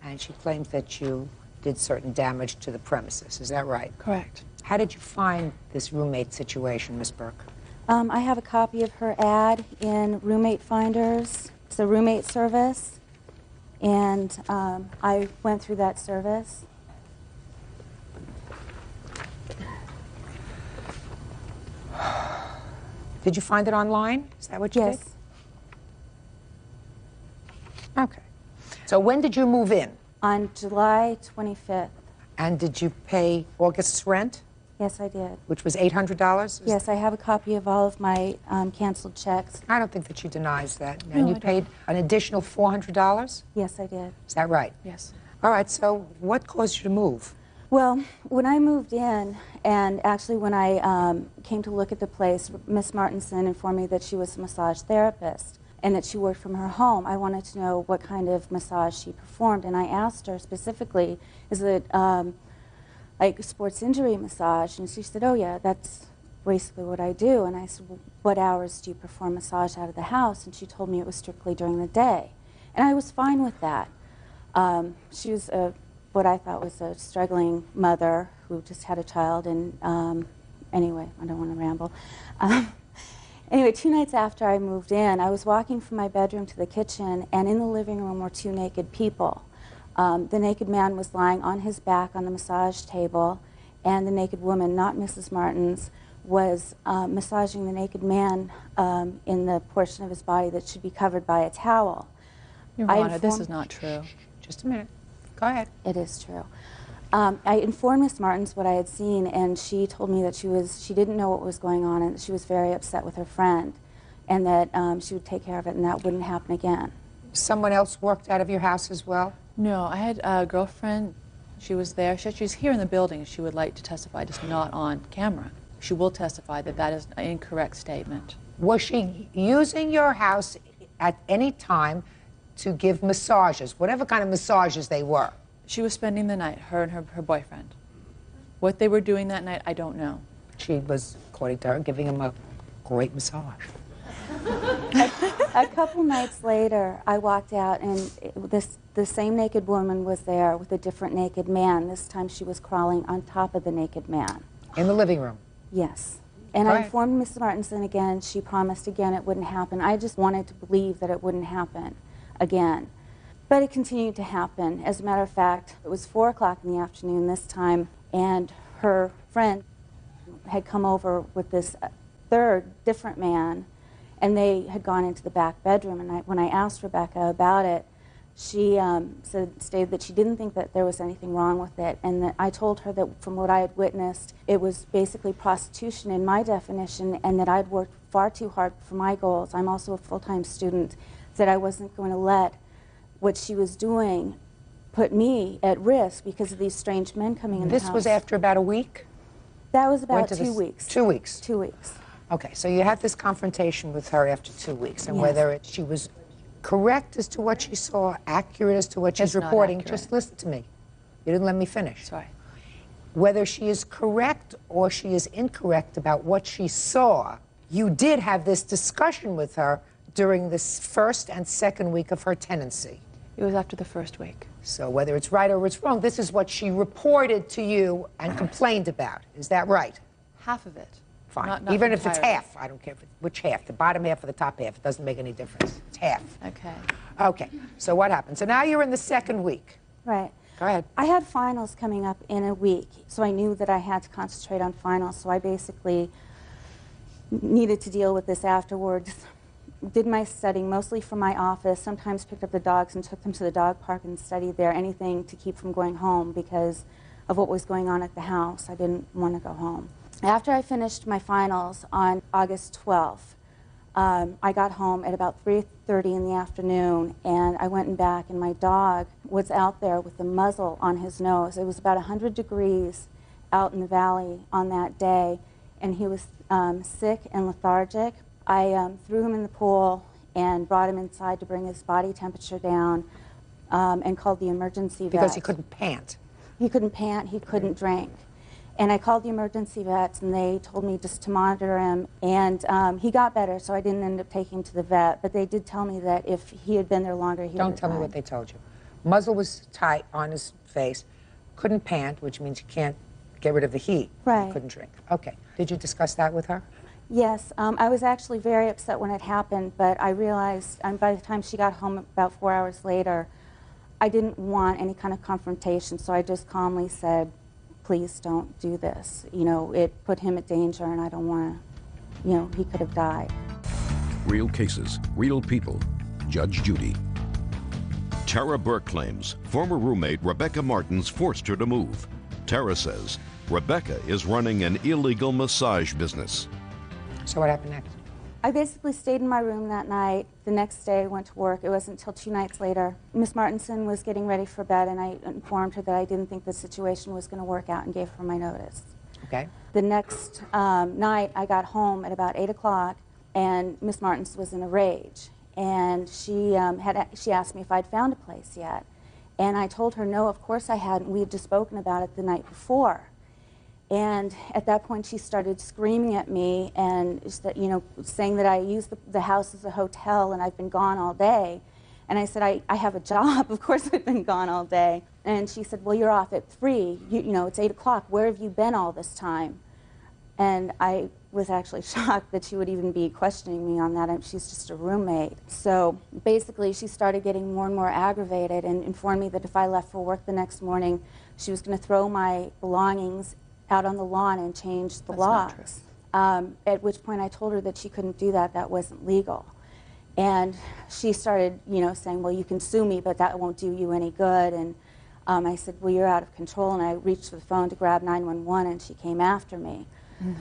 and she claims that you did certain damage to the premises. Is that right? Correct. How did you find this roommate situation, Ms. Burke? I have a copy of her ad in Roommate Finders. It's a roommate service, and I went through that service. Did you find it online? Is that what you did? Yes. Okay. So when did you move in? On July 25th. And did you pay August's rent? Yes, I did. Which was $800? Yes, I have a copy of all of my canceled checks. I don't think that she denies that. No, And you I don't. paid an additional $400? Yes, I did. Is that right? Yes. All right, so what caused you to move? Well, when I moved in, and actually when I came to look at the place, Miss Martinson informed me that she was a massage therapist and that she worked from her home. I wanted to know what kind of massage she performed, and I asked her specifically, is it like sports injury massage? And she said, oh yeah, that's basically what I do. And I said, well, what hours do you perform massage out of the house? And she told me it was strictly during the day. And I was fine with that. She was what I thought was a struggling mother who just had a child, and anyway, I don't want to ramble. Anyway, 2 nights after I moved in, I was walking from my bedroom to the kitchen, and in the living room were 2 naked people. The naked man was lying on his back on the massage table, and the naked woman, not Mrs. Martin's, was massaging the naked man in the portion of his body that should be covered by a towel. Your Honor, this is not true. Just a minute. Go ahead. It is true. I informed Miss Martins what I had seen, and she told me that she didn't know what was going on, and that she was very upset with her friend, and that she would take care of it, and that wouldn't happen again. Someone else worked out of your house as well? No, I had a girlfriend. She was there. She's here in the building. She would like to testify, just not on camera. She will testify that that is an incorrect statement. Was she using your house at any time to give massages, whatever kind of massages they were? She was spending the night, her and her boyfriend. What they were doing that night, I don't know. She was, according to her, giving him a great massage. A couple nights later, I walked out, and the same naked woman was there with a different naked man. This time she was crawling on top of the naked man. In the living room? Yes. And I informed Mrs. Martinson again. She promised again it wouldn't happen. I just wanted to believe that it wouldn't happen again. But it continued to happen. As a matter of fact, it was 4 o'clock in the afternoon this time, and her friend had come over with this third, different man, and they had gone into the back bedroom. And when I asked Rebecca about it, she stated that she didn't think that there was anything wrong with it, and that I told her that from what I had witnessed, it was basically prostitution in my definition, and that I'd worked far too hard for my goals. I'm also a full-time student, that I wasn't going to let what she was doing put me at risk because of these strange men coming in the house. This was after about a week? That was about 2 weeks. 2 weeks? 2 weeks. Okay, so you had this confrontation with her after 2 weeks, and Yes. whether she was correct as to what she saw, accurate as to what she's It's not reporting. accurate. Just listen to me. You didn't let me finish. Sorry. Whether she is correct or she is incorrect about what she saw, you did have this discussion with her during this first and second week of her tenancy. It was after the first week. So whether it's right or it's wrong, this is what she reported to you and complained about. Is that right? Half of it. Fine. Not Even if it's entirely. half. I don't care which half, the bottom half or the top half. It doesn't make any difference. It's half. Okay. Okay. So what happened? So now you're in the second week. Right. Go ahead. I had finals coming up in a week, so I knew that I had to concentrate on finals, so I basically needed to deal with this afterwards. Did my studying mostly from my office, sometimes picked up the dogs and took them to the dog park and studied there, anything to keep from going home because of what was going on at the house. I didn't want to go home. After I finished my finals on August 12th, I got home at about 3:30 in the afternoon, and I went back, and my dog was out there with the muzzle on his nose. It was about 100 degrees out in the valley on that day, and he was sick and lethargic. I threw him in the pool and brought him inside to bring his body temperature down. and called the emergency vet. Because he couldn't pant. He couldn't pant, he couldn't drink. And I called the emergency vets, and they told me just to monitor him. And he got better, so I didn't end up taking him to the vet. But they did tell me that if he had been there longer, he would have Don't tell me died. what they told you. Muzzle was tight on his face. Couldn't pant, which means you can't get rid of the heat. Right. You couldn't drink. Okay. Did you discuss that with her? Yes, I was actually very upset when it happened, but I realized by the time she got home about 4 hours later, I didn't want any kind of confrontation, so I just calmly said, please don't do this. You know, it put him at danger, and I don't want to, you know, he could have died. Real cases, real people. Judge Judy. Tara Burke claims former roommate Rebecca Martins forced her to move. Tara says Rebecca is running an illegal massage business. So what happened next? I basically stayed in my room that night. The next day I went to work. It wasn't until 2 nights later. Miss Martinson was getting ready for bed, and I informed her that I didn't think the situation was going to work out and gave her my notice. Okay. The next night I got home at about 8 o'clock, and Miss Martinson was in a rage. And she asked me if I'd found a place yet. And I told her, no, of course I hadn't. We had just spoken about it the night before. And at that point, she started screaming at me and, you know, saying that I used the house as a hotel and I've been gone all day. And I said, I have a job. Of course I've been gone all day. And she said, well, you're off at 3. You know, it's 8 o'clock. Where have you been all this time? And I was actually shocked that she would even be questioning me on that. And she's just a roommate. So basically, she started getting more and more aggravated and informed me that if I left for work the next morning, she was going to throw my belongings out on the lawn and change the locks. At which point I told her that she couldn't do that, that wasn't legal. And she started, you know, saying, well, you can sue me, but that won't do you any good. And I said, well, you're out of control. And I reached for the phone to grab 911, and she came after me. No.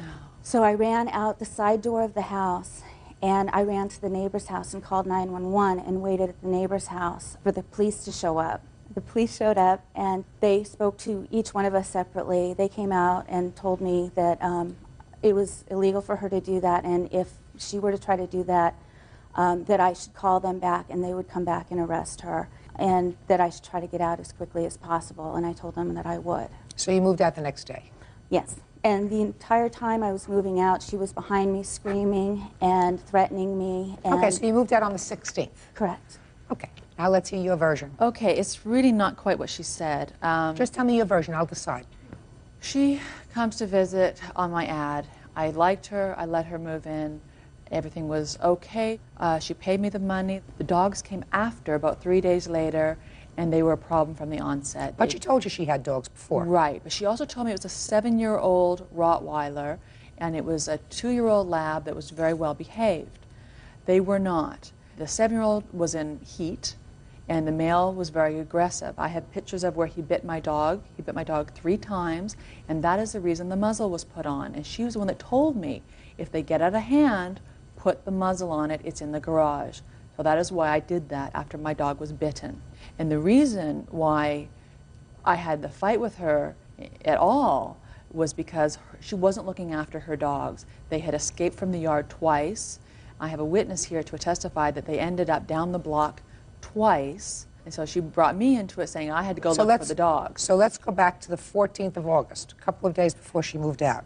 So I ran out the side door of the house, and I ran to the neighbor's house and called 911 and waited at the neighbor's house for the police to show up. The police showed up, and they spoke to each one of us separately. They came out and told me that it was illegal for her to do that, and if she were to try to do that, that I should call them back, and they would come back and arrest her, and that I should try to get out as quickly as possible, and I told them that I would. So you moved out the next day? Yes. And the entire time I was moving out, she was behind me screaming and threatening me. And okay, so you moved out on the 16th? Correct. Okay. Now let's hear your version. Okay, it's really not quite what she said. Just tell me your version, I'll decide. She comes to visit on my ad. I liked her, I let her move in. Everything was okay. She paid me the money. The dogs came after, about 3 days later, and they were a problem from the onset. But you told her she had dogs before. Right, but she also told me it was a 7-year-old Rottweiler, and it was a 2-year-old lab that was very well behaved. They were not. The 7-year-old was in heat, and the male was very aggressive. I have pictures of where he bit my dog. He bit my dog 3 times, and that is the reason the muzzle was put on. And she was the one that told me, if they get out of hand, put the muzzle on it, it's in the garage. So that is why I did that after my dog was bitten. And the reason why I had the fight with her at all was because she wasn't looking after her dogs. They had escaped from the yard twice. I have a witness here to testify that they ended up down the block twice. And so she brought me into it saying I had to go look for the dogs. So let's go back to the 14th of August, a couple of days before she moved out.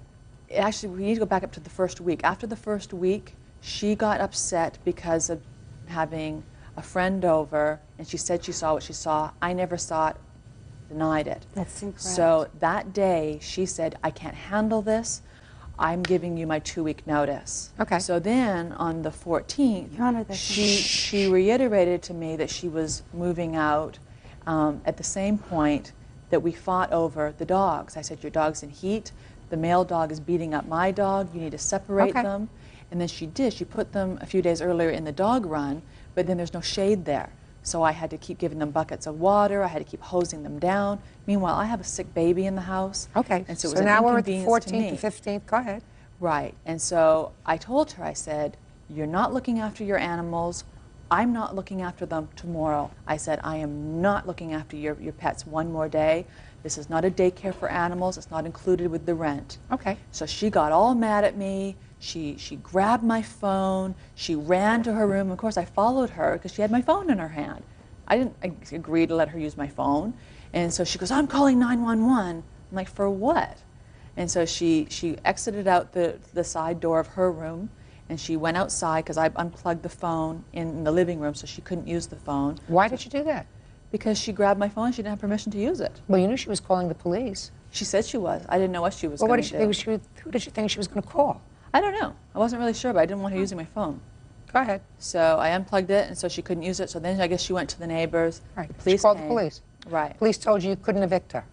Actually, we need to go back up to the first week. After the first week, she got upset because of having a friend over, and she said she saw what she saw. I never saw it, denied it. That's incorrect. So that day, she said, I can't handle this. I'm giving you my 2-week notice. Okay. So then, on the 14th, Your Honor, she reiterated to me that she was moving out at the same point that we fought over the dogs. I said, your dog's in heat. The male dog is beating up my dog. You need to separate them. And then she did. She put them a few days earlier in the dog run, but then there's no shade there. So I had to keep giving them buckets of water. I had to keep hosing them down. Meanwhile, I have a sick baby in the house. Okay, and so it was so an now we're at the inconvenience to 14th me. and 15th. Go ahead. Right. And so I told her, I said, you're not looking after your animals. I'm not looking after them tomorrow. I said, I am not looking after your pets one more day. This is not a daycare for animals. It's not included with the rent. Okay. So she got all mad at me. She grabbed my phone. She ran to her room. Of course, I followed her because she had my phone in her hand. I didn't agree to let her use my phone. And so she goes, I'm calling 911. I'm like, for what? And so she exited out the side door of her room, and she went outside because I unplugged the phone in the living room so she couldn't use the phone. Why did you do that? Because she grabbed my phone. She didn't have permission to use it. Well, you knew she was calling the police. She said she was. I didn't know what she was Well, going to do. who did you think she was going to call? I don't know. I wasn't really sure, but I didn't want her using my phone. Go ahead. So I unplugged it, and so she couldn't use it. So then I guess she went to the neighbors. Right. The police She called came. the police. Right. Police told you couldn't evict her.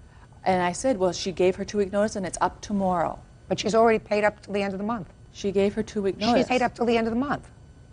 And I said, well, she gave her 2-week notice, and it's up tomorrow. But she's already paid up till the end of the month. She gave her 2-week notice. She's paid up till the end of the month.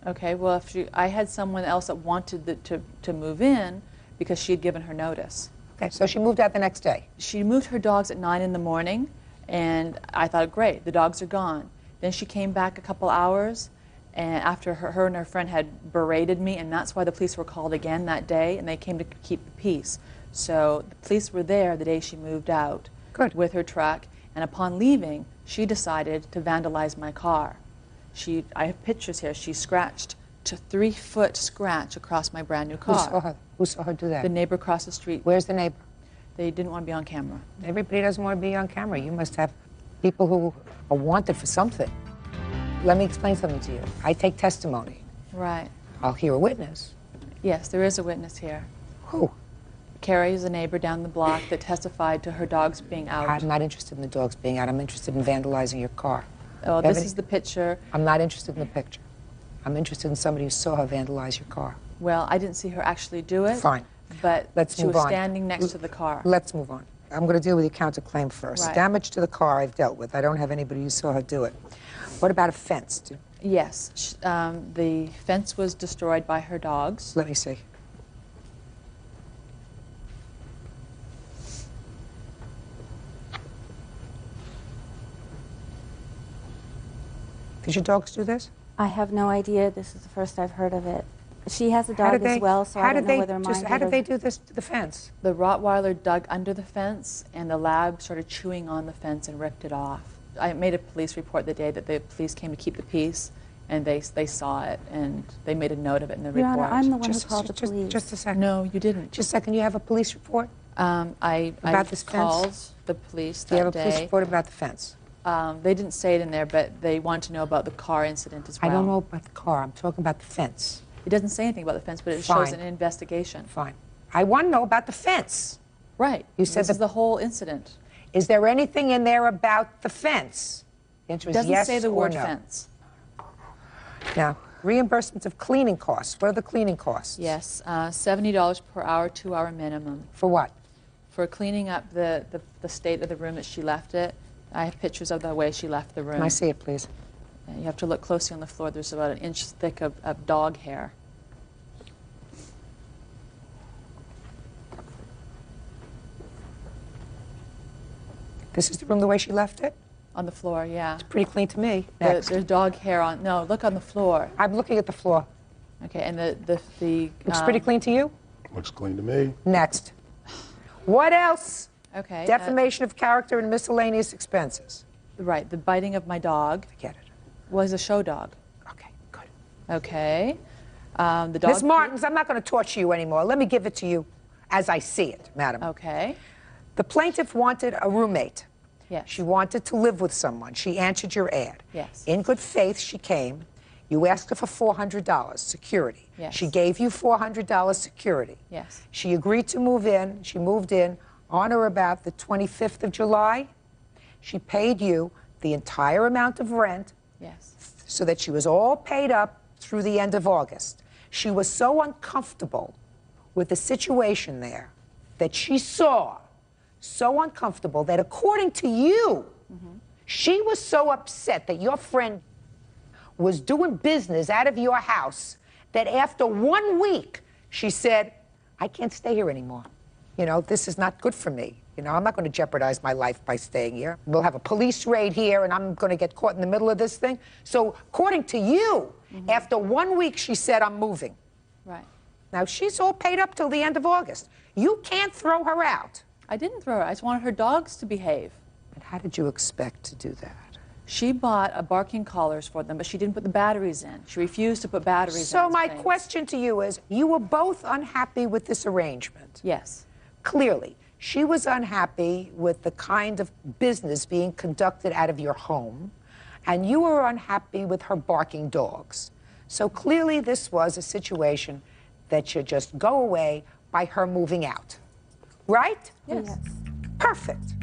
Okay, well, if I had someone else that wanted to move in because she had given her notice. Okay, so she moved out the next day. She moved her dogs at 9 in the morning, and I thought, great, the dogs are gone. Then she came back a couple hours, and after her and her friend had berated me, and that's why the police were called again that day, and they came to keep the peace. So the police were there the day she moved out with her truck, and upon leaving, she decided to vandalize my car. I have pictures here. She scratched to 3-foot scratch across my brand new car. Who saw her do that? The neighbor across the street. Where's the neighbor? They didn't want to be on camera. Everybody doesn't want to be on camera. You must have people who are wanted for something. Let me explain something to you. I take testimony. Right. I'll hear a witness. Yes, there is a witness here. Who? Carrie is a neighbor down the block that testified to her dogs being out. I'm not interested in the dogs being out. I'm interested in vandalizing your car. Oh, this is the picture. I'm not interested in the picture. I'm interested in somebody who saw her vandalize your car. Well, I didn't see her actually do it. Fine. But Let's she move was on. standing next to the car. Let's move on. I'm going to deal with your counterclaim first. Right. Damage to the car I've dealt with. I don't have anybody who saw her do it. What about a fence? Yes. The fence was destroyed by her dogs. Let me see. Did your dogs do this? I have no idea. This is the first I've heard of it. She has a dog as well, so I don't know whether mine How did they do this to the fence? The Rottweiler dug under the fence, and the lab started chewing on the fence and ripped it off. I made a police report the day that the police came to keep the peace, and they saw it, and they made a note of it in the Your report. Honor, I'm the one who called the police. Just a second. No, you didn't. Just a second. You have a police report? I this called fence? the police Do you that have a police day. report about the fence? They didn't say it in there, but they wanted to know about the car incident as well. I don't know about the car. I'm talking about the fence. It doesn't say anything about the fence, but it Fine. shows an investigation. Fine. I want to know about the fence. Right. You said this is the whole incident. Is there anything in there about the fence? The answer It is doesn't yes say the or word no. fence. Now, reimbursements of cleaning costs. What are the cleaning costs? Yes, $70 per hour, 2-hour minimum. For what? For cleaning up the state of the room that she left it. I have pictures of the way she left the room. Can I see it, please? You have to look closely on the floor. There's about 1 inch thick of dog hair. This is the room the way she left it? On the floor, yeah. It's pretty clean to me. Next. There's dog hair on. No, look on the floor. I'm looking at the floor. Okay, and the Looks pretty clean to you? Looks clean to me. Next. What else? Okay. Defamation of character and miscellaneous expenses. Right, the biting of my dog. I get it. Was a show dog. Okay, good. Okay. The dog. Ms. Martins, I'm not going to torture you anymore. Let me give it to you as I see it, madam. Okay. The plaintiff wanted a roommate. Yes. She wanted to live with someone. She answered your ad. Yes. In good faith, she came. You asked her for $400 security. Yes. She gave you $400 security. Yes. She agreed to move in. She moved in on or about the 25th of July. She paid you the entire amount of rent. Yes. So that she was all paid up through the end of August. She was so uncomfortable with the situation there that she saw, so uncomfortable that according to you, she was so upset that your friend was doing business out of your house that after 1 week, she said, I can't stay here anymore. You know, this is not good for me. You know, I'm not going to jeopardize my life by staying here. We'll have a police raid here, and I'm going to get caught in the middle of this thing. So, according to you, after 1 week, she said, I'm moving. Right. Now, she's all paid up till the end of August. You can't throw her out. I didn't throw her. I just wanted her dogs to behave. But how did you expect to do that? She bought a barking collars for them, but she didn't put the batteries in. She refused to put batteries in. So my question to you is, you were both unhappy with this arrangement. Yes. Clearly. She was unhappy with the kind of business being conducted out of your home, and you were unhappy with her barking dogs. So clearly this was a situation that should just go away by her moving out. Right? Yes. Perfect.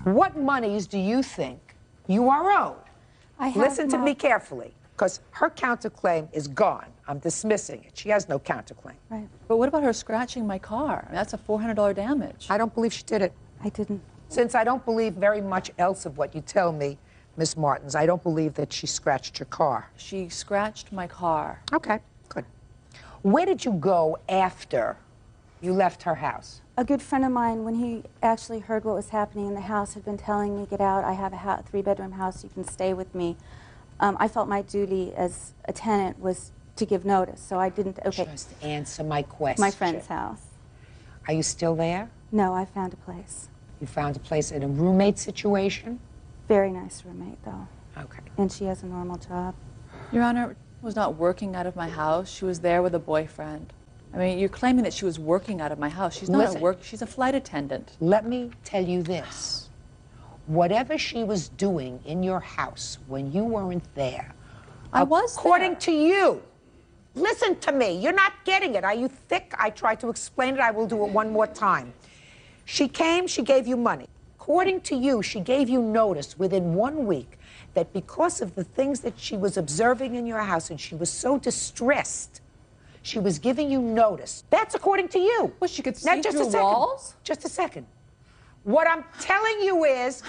What monies do you think you are owed? Listen to me carefully, because her counterclaim is gone. I'm dismissing it. She has no counterclaim. Right. But what about her scratching my car? I mean, that's a $400 damage. I don't believe she did it. I didn't. Since I don't believe very much else of what you tell me, Miss Martins, I don't believe that she scratched your car. She scratched my car. Okay, good. Where did you go after you left her house? A good friend of mine, when he actually heard what was happening in the house, had been telling me, get out, I have a three-bedroom house, you can stay with me. I felt my duty as a tenant was to give notice, so I didn't, okay. Just answer my question. My friend's house. Are you still there? No, I found a place. You found a place in a roommate situation? Very nice roommate, though. Okay. And she has a normal job. Your Honor, was not working out of my house. She was there with a boyfriend. I mean, you're claiming that she was working out of my house. She's not Listen. at work. She's a flight attendant. Let me tell you this. Whatever she was doing in your house when you weren't there, I was according to you, listen to me. You're not getting it. Are you thick? I tried to explain it. I will do it one more time. She came, she gave you money. According to you, she gave you notice within 1 week that because of the things that she was observing in your house and she was so distressed, she was giving you notice. That's according to you. Well, she could see Now, just through a second. walls? Just a second. What I'm telling you is,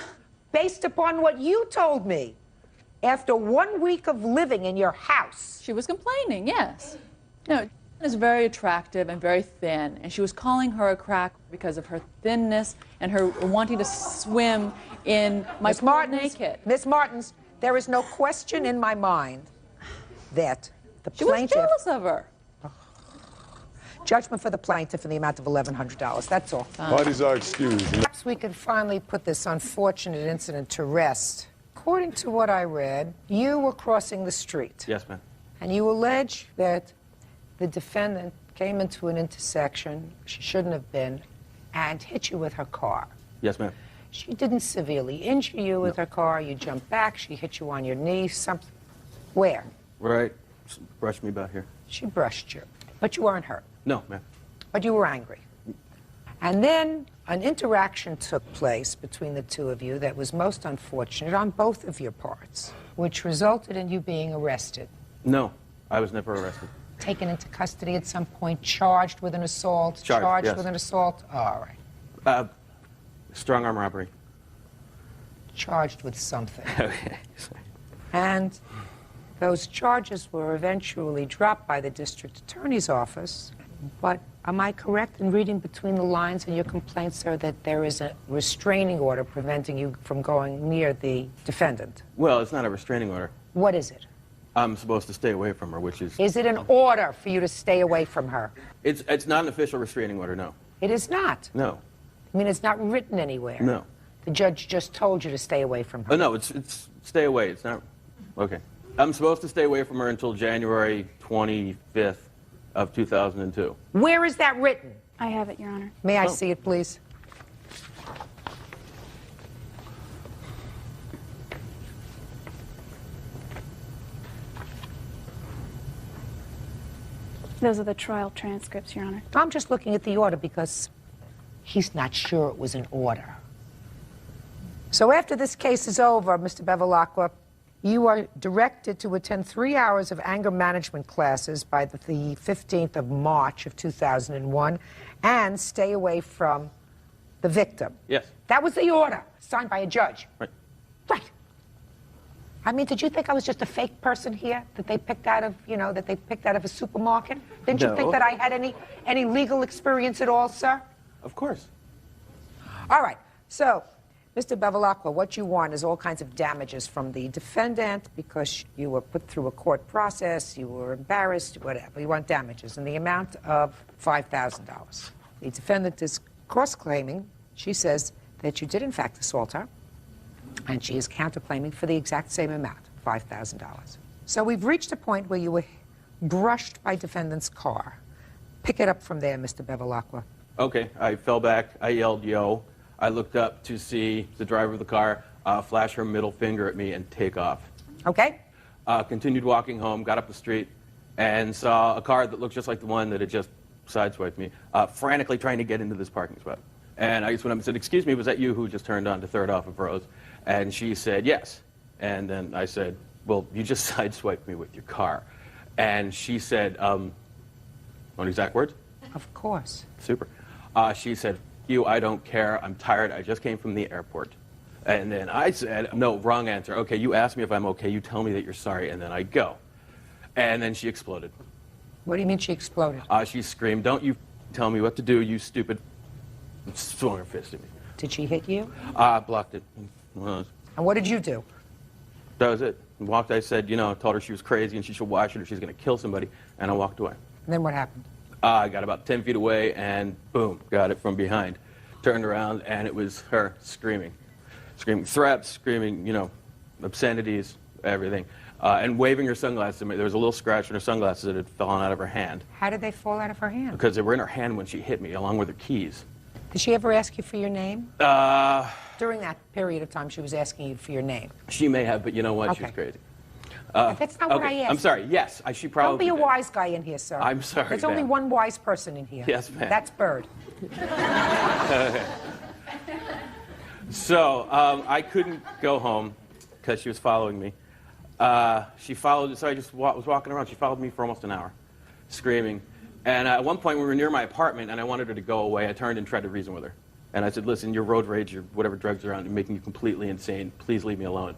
based upon what you told me, after 1 week of living in your house. She was complaining, yes. No, is very attractive and very thin, and she was calling her a crack because of her thinness and her wanting to swim in my pool naked. Miss Martins, there is no question in my mind that the She was plaintiff... jealous of her. Judgment for the plaintiff in the amount of $1,100. That's all. Parties are excused. Perhaps we can finally put this unfortunate incident to rest. According to what I read, you were crossing the street. Yes, ma'am. And you allege that the defendant came into an intersection she shouldn't have been and hit you with her car. Yes, ma'am. She didn't severely injure you with her car. You jumped back. She hit you on your knee. Something. Where? Right. Brushed me about here. She brushed you. But you weren't hurt. No, ma'am. But you were angry. And then an interaction took place between the two of you that was most unfortunate on both of your parts, which resulted in you being arrested. No, I was never arrested. Taken into custody at some point, charged with an assault. Charged, yes. with an assault. All right. Strong arm robbery. Charged with something. Okay. And those charges were eventually dropped by the district attorney's office. But am I correct in reading between the lines in your complaint, sir, that there is a restraining order preventing you from going near the defendant? Well, it's not a restraining order. What is it? I'm supposed to stay away from her, which is... Is it an order for you to stay away from her? It's not an official restraining order, no. It is not. No. I mean, it's not written anywhere. No. The judge just told you to stay away from her. Oh, no, it's stay away. It's not... Okay. I'm supposed to stay away from her until January 25th of 2002. Where is that written? I have it, Your Honor. May I see it, please? Those are the trial transcripts, Your Honor. I'm just looking at the order because he's not sure it was an order. So after this case is over, Mr. Bevilacqua, you are directed to attend 3 hours of anger management classes by the 15th of March of 2001 and stay away from the victim. Yes. That was the order, signed by a judge. Right. Right. I mean, did you think I was just a fake person here that they picked out of, that they picked out of a supermarket? Didn't you think that I had any legal experience at all, sir? Of course. All right. So, Mr. Bevilacqua, what you want is all kinds of damages from the defendant because you were put through a court process, you were embarrassed, whatever. You want damages in the amount of $5,000. The defendant is cross-claiming. She says that you did, in fact, assault her. And she is counterclaiming for the exact same amount, $5,000. So we've reached a point where you were brushed by defendant's car. Pick it up from there, Mr. Bevilacqua. Okay, I fell back, I yelled, yo. I looked up to see the driver of the car flash her middle finger at me and take off. Okay. Continued walking home, got up the street, and saw a car that looked just like the one that had just sideswiped me, frantically trying to get into this parking spot. And I just went up and said, excuse me, was that you who just turned on to 3rd off of Rose? And she said, yes. And then I said, well, you just sideswiped me with your car. And she said, what exact words? Of course. Super. She said, you, I don't care, I'm tired, I just came from the airport. And then I said, no, wrong answer. Okay, you ask me if I'm okay, you tell me that you're sorry, and then I go. And then she exploded. What do you mean she exploded? She screamed, don't you tell me what to do, you stupid, and swung her fist at me. Did she hit you? Blocked it. And what did you do? That was it. Walked, I said, told her she was crazy and she should watch it or she's going to kill somebody, and I walked away. And then what happened? I got about 10 feet away and boom, got it from behind. Turned around and it was her screaming. Screaming threats, screaming, obscenities, everything. And waving her sunglasses at me. There was a little scratch in her sunglasses that had fallen out of her hand. How did they fall out of her hand? Because they were in her hand when she hit me, along with her keys. Did she ever ask you for your name? During that period of time, she was asking you for your name. She may have, but you know what? Okay. She was crazy. That's not what I asked. I'm sorry. Yes, she probably Don't be a did. wise guy in here, sir. I'm sorry, There's only ma'am. one wise person in here. Yes, ma'am. That's Bird. So I couldn't go home because she was following me. She followed, so I just was walking around. She followed me for almost an hour, screaming. And at one point, we were near my apartment, and I wanted her to go away. I turned and tried to reason with her. And I said, listen, your road rage, your whatever drugs are on, are making you completely insane. Please leave me alone.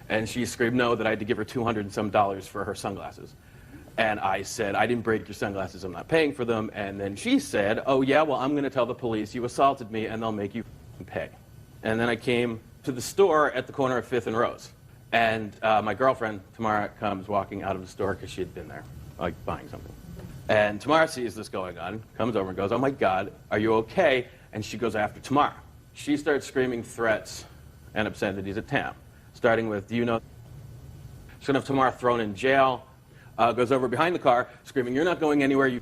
And she screamed no, that I had to give her $200 and some for her sunglasses. And I said, I didn't break your sunglasses. I'm not paying for them. And then she said, oh, yeah, well, I'm going to tell the police you assaulted me, and they'll make you pay. And then I came to the store at the corner of 5th and Rose. And my girlfriend, Tamara, comes walking out of the store because she had been there, like, buying something. And Tamara sees this going on, comes over and goes, oh, my God, are you okay? And she goes after Tamara. She starts screaming threats and obscenities at Tam, starting with, do you know? She's going to have Tamara thrown in jail, goes over behind the car, screaming, you're not going anywhere, you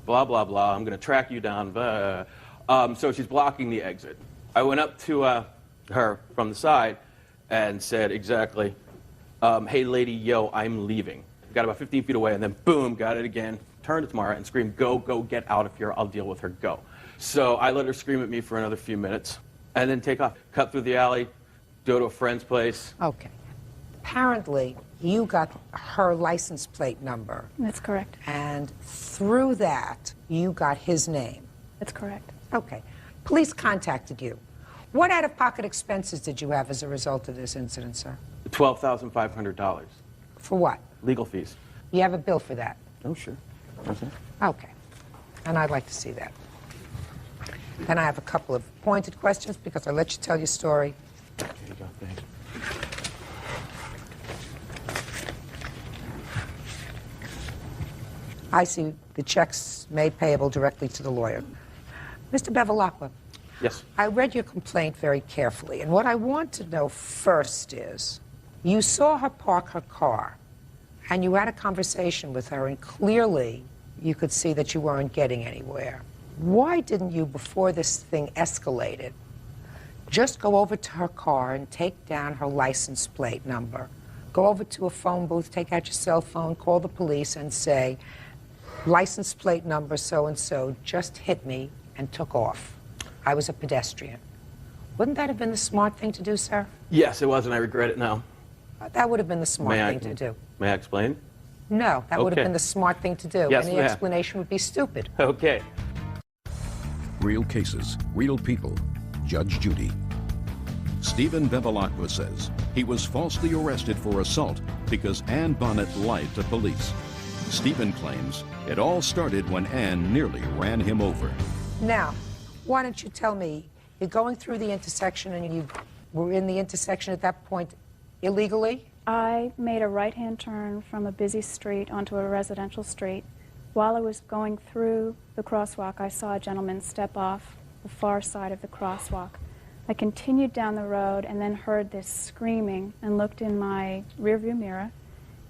blah, blah, blah, I'm going to track you down, blah. So she's blocking the exit. I went up to her from the side and said exactly, hey, lady, yo, I'm leaving. Got about 15 feet away, and then boom, got it again, turned to Tamara and screamed, go, get out of here, I'll deal with her, go. So I let her scream at me for another few minutes, and then take off. Cut through the alley, go to a friend's place. Okay. Apparently, you got her license plate number. That's correct. And through that, you got his name. That's correct. Okay. Police contacted you. What out-of-pocket expenses did you have as a result of this incident, sir? $12,500. For what? Legal fees. You have a bill for that? Oh, sure. Okay. Okay. And I'd like to see that. Then I have a couple of pointed questions because I let you tell your story. Here you go, thanks. I see the checks made payable directly to the lawyer. Mr. Bevilacqua. Yes. I read your complaint very carefully, and what I want to know first is, you saw her park her car, and you had a conversation with her, and clearly you could see that you weren't getting anywhere. Why didn't you, before this thing escalated, just go over to her car and take down her license plate number? Go over to a phone booth, take out your cell phone, call the police and say, license plate number so-and-so just hit me and took off. I was a pedestrian. Wouldn't that have been the smart thing to do, sir? Yes, it was, and I regret it now. That would have been the smart thing to do. May I explain? No, that would have Okay. been the smart thing to do. Yes, Any ma'am. explanation would be stupid. Okay. Real cases, real people. Judge Judy. Stephen Bevilacqua says he was falsely arrested for assault because Ann Bonnet lied to police. Stephen claims it all started when Ann nearly ran him over. Now, why don't you tell me, you're going through the intersection and you were in the intersection at that point illegally? I made a right-hand turn from a busy street onto a residential street. While I was going through the crosswalk, I saw a gentleman step off the far side of the crosswalk. I continued down the road and then heard this screaming and looked in my rearview mirror,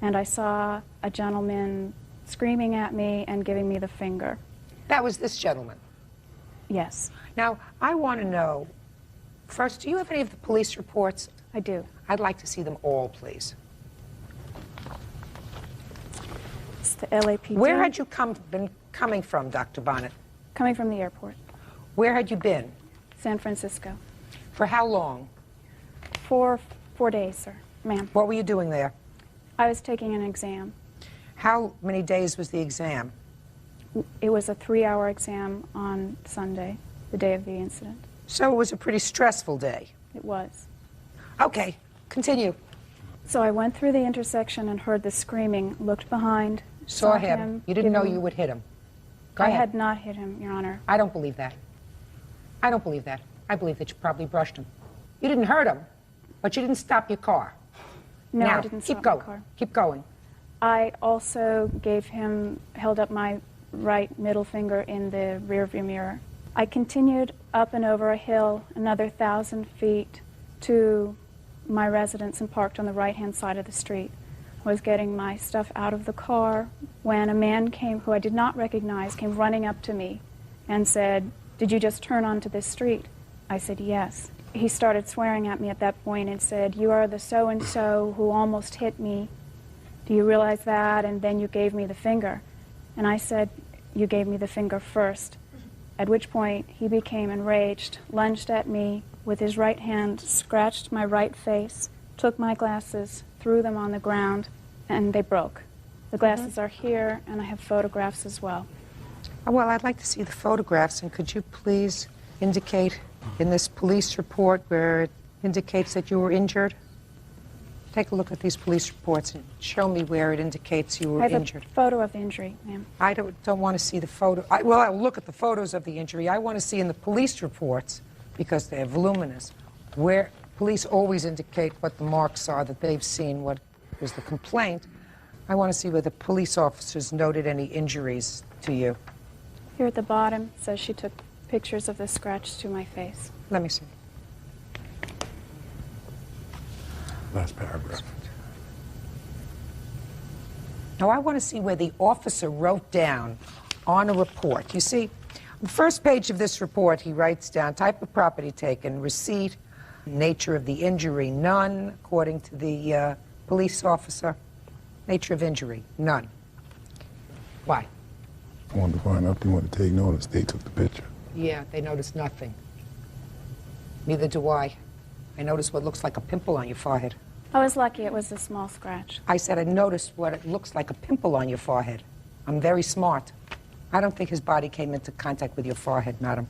and I saw a gentleman screaming at me and giving me the finger. That was this gentleman? Yes. Now, I want to know, first, do you have any of the police reports? I do. I'd like to see them all, please. It's the LAPD. Where had you been coming from, Dr. Bonnet? Coming from the airport. Where had you been? San Francisco. For how long? For 4 days, sir. Ma'am. What were you doing there? I was taking an exam. How many days was the exam? It was a 3-hour exam on Sunday, the day of the incident. So it was a pretty stressful day. It was. Okay, continue. So I went through the intersection and heard the screaming, looked behind, Saw him. You didn't know you would hit him. Go I ahead. had not hit him, Your Honor. I don't believe that. I don't believe that. I believe that you probably brushed him. You didn't hurt him, but you didn't stop your car. No, now, I didn't keep stop going. my car. Keep going. I also held up my right middle finger in the rearview mirror. I continued up and over a hill, another 1,000 feet, to my residence and parked on the right-hand side of the street. I was getting my stuff out of the car when a man came, who I did not recognize, came running up to me and said, "Did you just turn onto this street?" I said, "Yes." He started swearing at me at that point and said, "You are the so-and-so who almost hit me. Do you realize that?" And then you gave me the finger. And I said, "You gave me the finger first." At which point he became enraged, lunged at me with his right hand, scratched my right face, took my glasses, threw them on the ground, and they broke. The glasses are here, and I have photographs as well. Well, I'd like to see the photographs, and could you please indicate in this police report where it indicates that you were injured? Take a look at these police reports and show me where it indicates you were I have injured. a photo of the injury, ma'am. I don't want to see the photo. Well, I'll look at the photos of the injury. I want to see in the police reports, because they're voluminous, where police always indicate what the marks are that they've seen, what was the complaint. I want to see whether police officers noted any injuries to you. Here at the bottom it says she took pictures of the scratch to my face. Let me see. Last paragraph. Now, I want to see where the officer wrote down on a report. You see, on the first page of this report, he writes down type of property taken, receipt, nature of the injury, none, according to the police officer. Nature of injury, none. Why? I wanted to find out if they wanted to take notice. They took the picture. Yeah, they noticed nothing. Neither do I. I noticed what looks like a pimple on your forehead. I was lucky it was a small scratch. I said I noticed what it looks like a pimple on your forehead. I'm very smart. I don't think his body came into contact with your forehead, madam.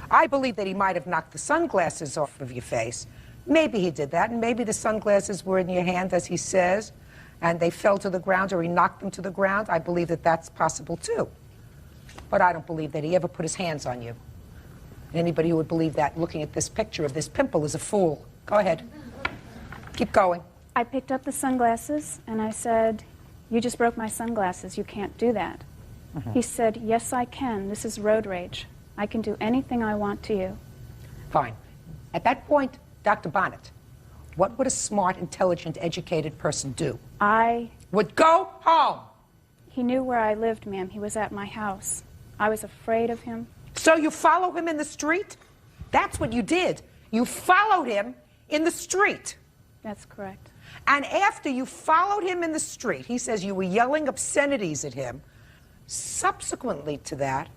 I believe that he might have knocked the sunglasses off of your face. Maybe he did that, and maybe the sunglasses were in your hand, as he says, and they fell to the ground, or he knocked them to the ground. I believe that that's possible, too. But I don't believe that he ever put his hands on you. Anybody who would believe that, looking at this picture of this pimple, is a fool. Go ahead. Keep going. I picked up the sunglasses, and I said, "You just broke my sunglasses. You can't do that." He said, "Yes, I can. This is road rage. I can do anything I want to you." Fine. At that point, Dr. Bonnet, what would a smart, intelligent, educated person do? I would go home. He knew where I lived, ma'am. He was at my house. I was afraid of him. So you follow him in the street? That's what you did. You followed him in the street. That's correct. And after you followed him in the street, he says you were yelling obscenities at him. Subsequently to that,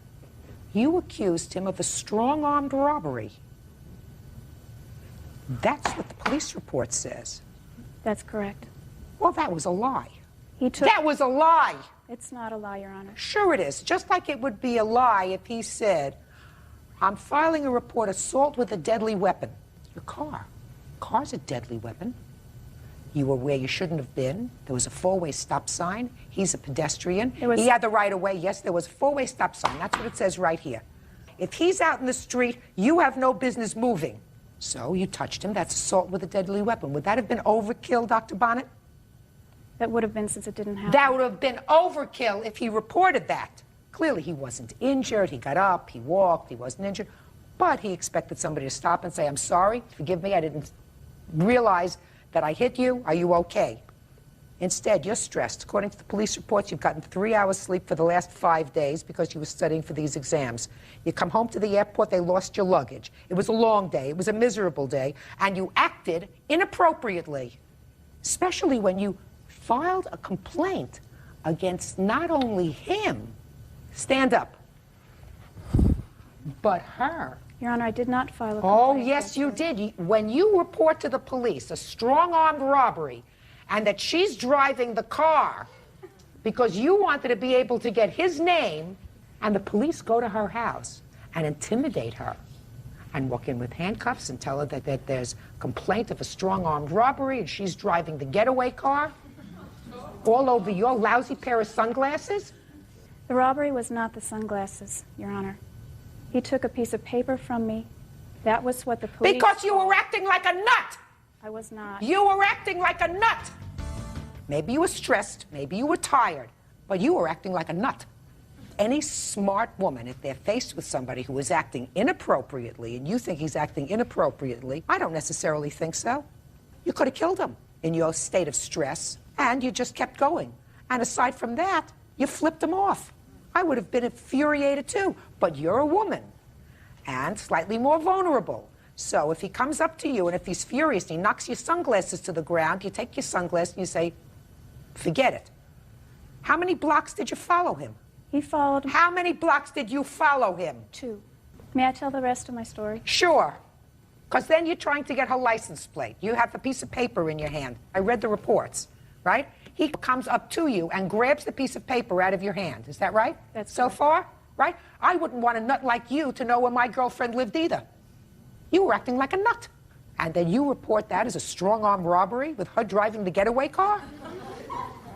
you accused him of a strong-armed robbery. That's what the police report says. That's correct. Well, that was a lie. That was a lie. It's not a lie, Your Honor. Sure it is. Just like it would be a lie if he said, "I'm filing a report, assault with a deadly weapon." Your car. Car's a deadly weapon. You were where you shouldn't have been. There was a four-way stop sign. He's a pedestrian. He had the right of way. Yes, there was a four-way stop sign. That's what it says right here. If he's out in the street, you have no business moving. So you touched him. That's assault with a deadly weapon. Would that have been overkill, Dr. Bonnet? That would have been, since it didn't happen. That would have been overkill if he reported that. Clearly, he wasn't injured. He got up, he walked, he wasn't injured. But he expected somebody to stop and say, I'm sorry, forgive me, I didn't realize that I hit you. Are you okay? Instead, you're stressed. According to the police reports, you've gotten 3 hours sleep for the last 5 days because you were studying for these exams. You come home to the airport, they lost your luggage. It was a long day, it was a miserable day, and you acted inappropriately, especially when you filed a complaint against not only him, stand up, but her. Your Honor, I did not file a complaint. Oh, yes, you did. When you report to the police a strong-armed robbery and that she's driving the car because you wanted to be able to get his name, and the police go to her house and intimidate her and walk in with handcuffs and tell her that there's complaint of a strong-armed robbery and she's driving the getaway car all over your lousy pair of sunglasses? The robbery was not the sunglasses, Your Honor. He took a piece of paper from me. That was what the police... Because you were acting like a nut! I was not. You were acting like a nut! Maybe you were stressed, maybe you were tired, but you were acting like a nut. Any smart woman, if they're faced with somebody who is acting inappropriately, and you think he's acting inappropriately, I don't necessarily think so. You could have killed him in your state of stress, and you just kept going. And aside from that, you flipped him off. I would have been infuriated too, but you're a woman and slightly more vulnerable. So if he comes up to you and if he's furious and he knocks your sunglasses to the ground, you take your sunglasses and you say, forget it. How many blocks did you follow him? He followed... How many blocks did you follow him? 2. May I tell the rest of my story? Sure. Because then you're trying to get her license plate. You have a piece of paper in your hand. I read the reports, right? He comes up to you and grabs the piece of paper out of your hand. Is that right? That's so correct. far, right? I wouldn't want a nut like you to know where my girlfriend lived either. You were acting like a nut. And then you report that as a strong-arm robbery with her driving the getaway car?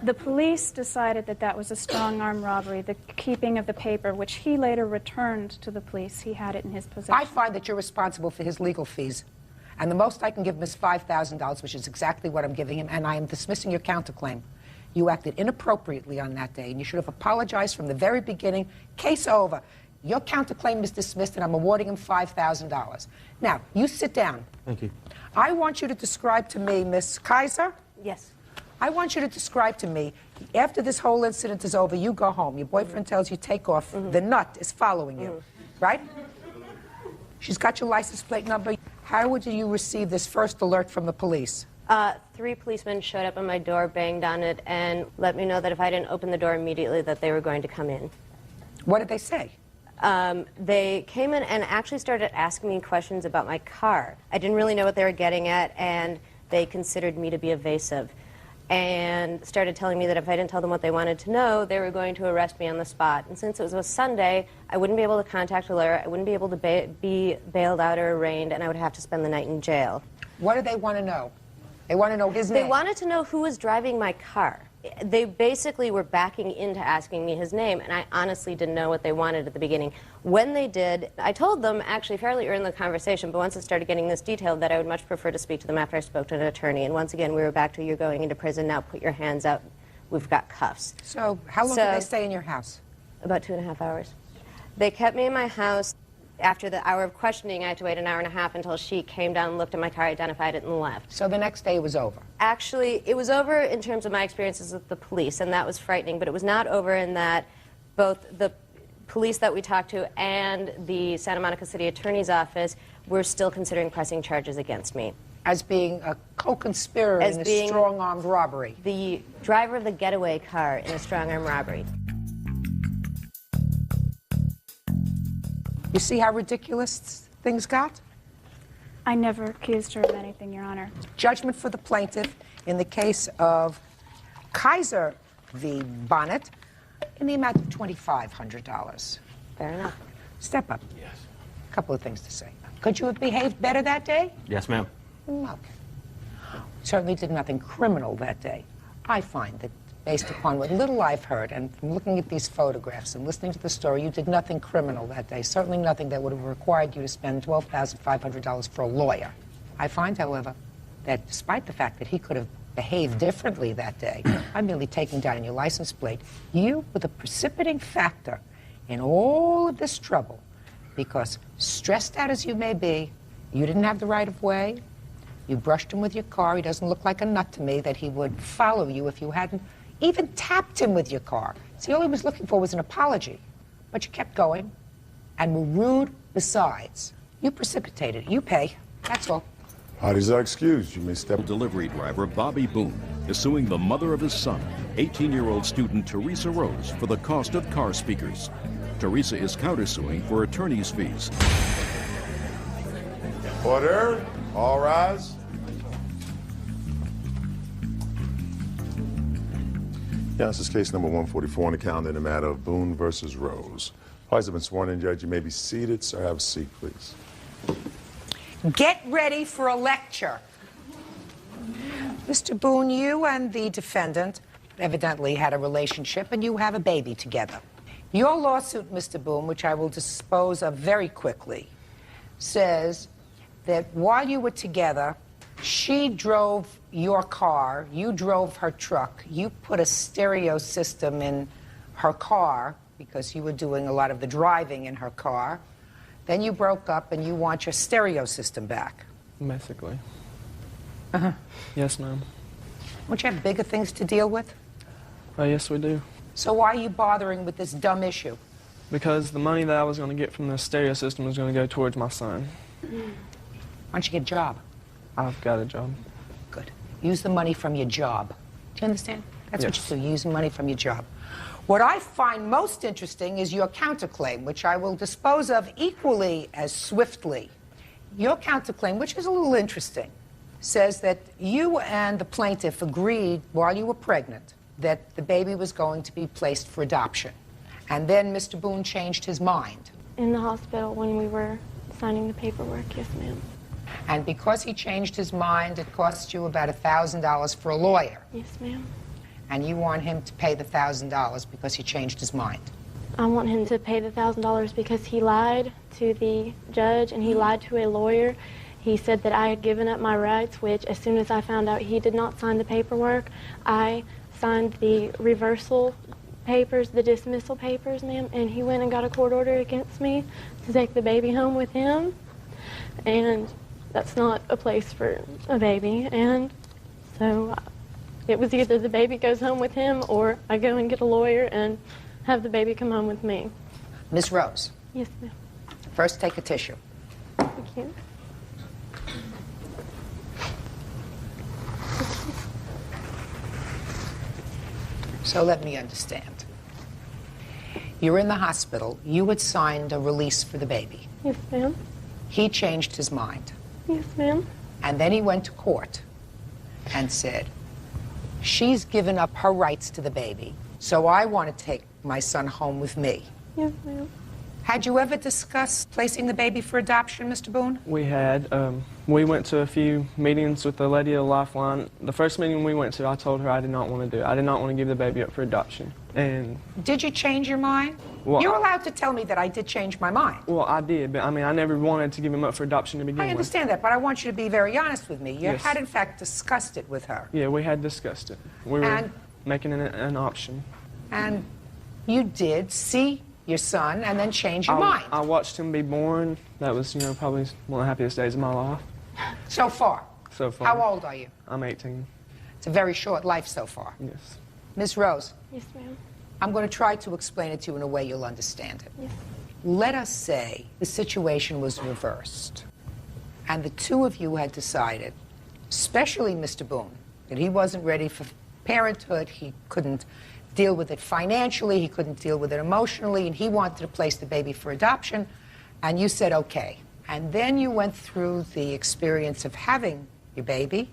The police decided that that was a strong-arm robbery, the keeping of the paper, which he later returned to the police. He had it in his possession. I find that you're responsible for his legal fees. And the most I can give him is $5,000, which is exactly what I'm giving him, and I am dismissing your counterclaim. You acted inappropriately on that day, and you should have apologized from the very beginning. Case over. Your counterclaim is dismissed, and I'm awarding him $5,000. Now, you sit down. Thank you. I want you to describe to me, Miss Kaiser. Yes. I want you to describe to me, after this whole incident is over, you go home. Your boyfriend tells you take off. The nut is following you, right? She's got your license plate number. How would you receive this first alert from the police? 3 policemen showed up on my door, banged on it, and let me know that if I didn't open the door immediately, that they were going to come in. What did they say? They came in and actually started asking me questions about my car. I didn't really know what they were getting at, and they considered me to be evasive, and started telling me that if I didn't tell them what they wanted to know, they were going to arrest me on the spot. And since it was a Sunday, I wouldn't be able to contact a lawyer, I wouldn't be able to be bailed out or arraigned, and I would have to spend the night in jail. What do they want to know? They want to know his name. They wanted to know who was driving my car. They basically were backing into asking me his name, and I honestly didn't know what they wanted at the beginning. When they did, I told them, actually fairly early in the conversation, but once it started getting this detailed, that I would much prefer to speak to them after I spoke to an attorney. And once again, we were back to, you're going into prison, now put your hands out, we've got cuffs. So how long did they stay in your house? About 2.5 hours. They kept me in my house. After the hour of questioning, I had to wait an hour and a half until she came down, looked at my car, identified it, and left. So the next day it was over? Actually, it was over in terms of my experiences with the police, and that was frightening, but it was not over in that both the police that we talked to and the Santa Monica City Attorney's Office were still considering pressing charges against me. As being a co-conspirator in a strong-armed robbery? The driver of the getaway car in a strong-arm robbery. You see how ridiculous things got? I never accused her of anything, Your Honor. Judgment for the plaintiff in the case of Kaiser v. Bonnet in the amount of $2,500. Fair enough. Step up. Yes. A couple of things to say. Could you have behaved better that day? Yes, ma'am. Okay. Certainly did nothing criminal that day. I find that based upon what little I've heard, and from looking at these photographs and listening to the story, you did nothing criminal that day. Certainly nothing that would have required you to spend $12,500 for a lawyer. I find, however, that despite the fact that he could have behaved differently that day, I'm merely taking down your license plate, you were the precipitating factor in all of this trouble. Because stressed out as you may be, you didn't have the right of way. You brushed him with your car. He doesn't look like a nut to me that he would follow you if you hadn't even tapped him with your car. See, all he was looking for was an apology. But you kept going and were rude besides. You precipitated it. You pay. That's all. Parties are excused. You may step. Delivery driver Bobby Boone is suing the mother of his son, 18-year-old student Teresa Rose, for the cost of car speakers. Teresa is countersuing for attorney's fees. Order. All rise. Yeah, this is case number 144 on the calendar in the matter of Boone versus Rose. Parties have been sworn in, Judge. You may be seated. Sir, have a seat, please. Get ready for a lecture. Mr. Boone, you and the defendant evidently had a relationship and you have a baby together. Your lawsuit, Mr. Boone, which I will dispose of very quickly, says that while you were together, she drove your car, you drove her truck, you put a stereo system in her car because you were doing a lot of the driving in her car. Then you broke up and you want your stereo system back. Basically. Uh-huh. Yes, ma'am. Don't you have bigger things to deal with? Yes, we do. So why are you bothering with this dumb issue? Because the money that I was going to get from the stereo system was going to go towards my son. Why don't you get a job? I've got a job. Good. Use the money from your job. Do you understand? That's Yes. what you do. Use the money from your job. What I find most interesting is your counterclaim, which I will dispose of equally as swiftly. Your counterclaim, which is a little interesting, says that you and the plaintiff agreed while you were pregnant that the baby was going to be placed for adoption. And then Mr. Boone changed his mind. In the hospital when we were signing the paperwork, yes, ma'am. And because he changed his mind, it cost you about $1,000 for a lawyer. Yes, ma'am. And you want him to pay the $1,000 because he changed his mind. I want him to pay the $1,000 because he lied to the judge and he lied to a lawyer. He said that I had given up my rights, which as soon as I found out he did not sign the paperwork, I signed the reversal papers, the dismissal papers, ma'am, and he went and got a court order against me to take the baby home with him. And that's not a place for a baby. And so it was either the baby goes home with him or I go and get a lawyer and have the baby come home with me. Miss Rose. Yes, ma'am. First, take a tissue. Thank you. So let me understand. You're in the hospital. You had signed a release for the baby. Yes, ma'am. He changed his mind. Yes, ma'am. And then he went to court and said, she's given up her rights to the baby, so I want to take my son home with me. Yes, ma'am. Had you ever discussed placing the baby for adoption, Mr. Boone? We had. We went to a few meetings with the lady of Lifeline. The first meeting we went to, I told her I did not want to do it. I did not want to give the baby up for adoption. And did you change your mind? Well, you're allowed to tell me that I did change my mind. Well, I did, but I mean, I never wanted to give him up for adoption to begin with. I understand that, but I want you to be very honest with me. You Yes. had, in fact, discussed it with her. Yeah, we had discussed it. We were And- making an option. And you did see your son and then change your mind. I watched him be born. That was, you know, probably one of the happiest days of my life. So far? So far. How old are you? I'm 18. It's a very short life so far. Yes. Miss Rose. Yes, ma'am. I'm going to try to explain it to you in a way you'll understand it. Yes. Let us say the situation was reversed, and the two of you had decided, especially Mr. Boone, that he wasn't ready for parenthood, he couldn't deal with it financially, he couldn't deal with it emotionally, and he wanted to place the baby for adoption, and you said okay. And then you went through the experience of having your baby,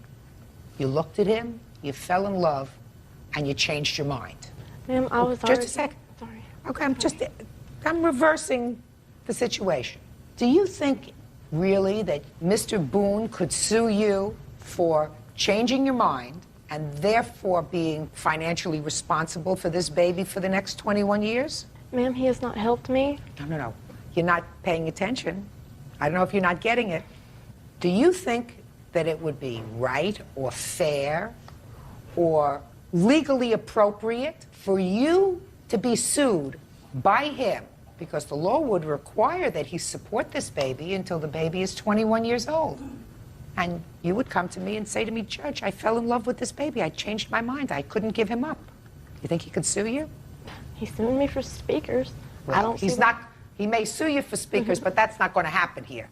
you looked at him, you fell in love, and you changed your mind. Ma'am, I was Just already... a second. Sorry. Okay, I'm reversing the situation. Do you think really that Mr. Boone could sue you for changing your mind and therefore being financially responsible for this baby for the next 21 years? Ma'am, he has not helped me. No. You're not paying attention. I don't know if you're not getting it. Do you think that it would be right or fair or legally appropriate for you to be sued by him because the law would require that he support this baby until the baby is 21 years old. And you would come to me and say to me, Judge, I fell in love with this baby. I changed my mind. I couldn't give him up. You think he could sue you? He's suing me for speakers. Well, I don't see he's not. He may sue you for speakers, but that's not going to happen here.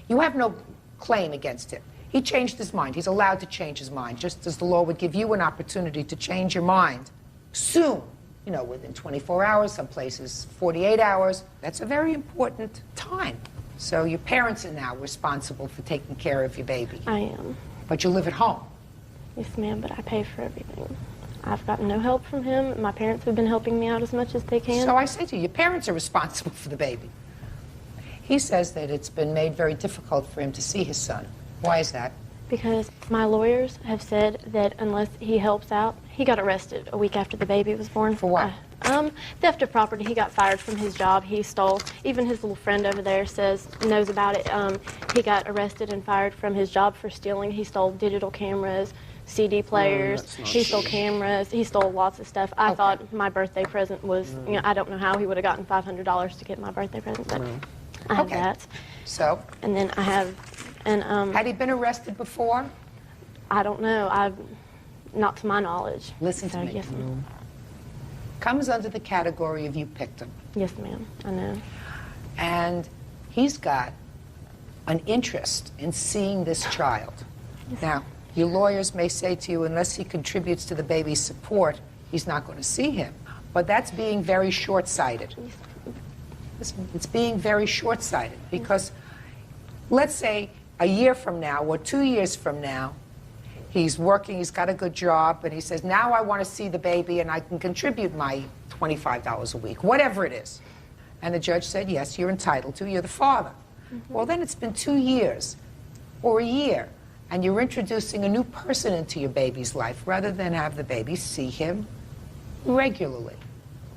You have no claim against him. He changed his mind. He's allowed to change his mind, just as the law would give you an opportunity to change your mind soon. You know, within 24 hours, some places 48 hours. That's a very important time. So your parents are now responsible for taking care of your baby. I am. But you live at home. Yes, ma'am, but I pay for everything. I've gotten no help from him. My parents have been helping me out as much as they can. So I say to you, your parents are responsible for the baby. He says that it's been made very difficult for him to see his son. Why is that? Because my lawyers have said that unless he helps out, he got arrested a week after the baby was born. For what? Theft of property. He got fired from his job. He stole. Even his little friend over there knows about it. He got arrested and fired from his job for stealing. He stole digital cameras, CD players. He stole cameras. He stole lots of stuff. I thought my birthday present was, you know, I don't know how he would have gotten $500 to get my birthday present, but I have that. So? And then I have, had he been arrested before? I don't know. Not to my knowledge. Listen to me. Yes, ma'am. Comes under the category of you picked him. Yes, ma'am. I know. And he's got an interest in seeing this child. Yes. Now, your lawyers may say to you, unless he contributes to the baby's support, he's not going to see him. But that's being very short-sighted. It's being very short-sighted because let's say a year from now or 2 years from now, he's working, he's got a good job, and he says, now I want to see the baby and I can contribute my $25 a week, whatever it is. And the judge said, yes, you're entitled to, you're the father. Well, then it's been 2 years or a year, and you're introducing a new person into your baby's life rather than have the baby see him regularly.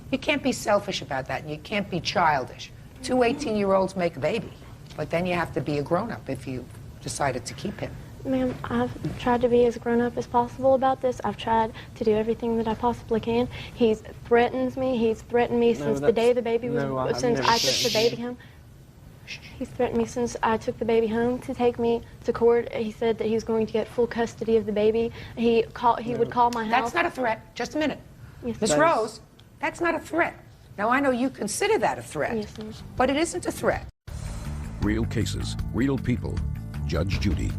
You can't be selfish about that, and you can't be childish. 2 18-year-olds make a baby, but then you have to be a grown-up if you decided to keep him. Ma'am, I've tried to be as grown-up as possible about this. I've tried to do everything that I possibly can. He's threatened me. He's threatened me since the day the baby was, since I took the baby home. He's threatened me since I took the baby home to take me to court. He said that he was going to get full custody of the baby. He would call my house. That's not a threat. Just a minute. Yes, Ms. Rose, that's not a threat. Now, I know you consider that a threat, yes, ma'am. but it isn't a threat. Real cases, real people. Judge Judy.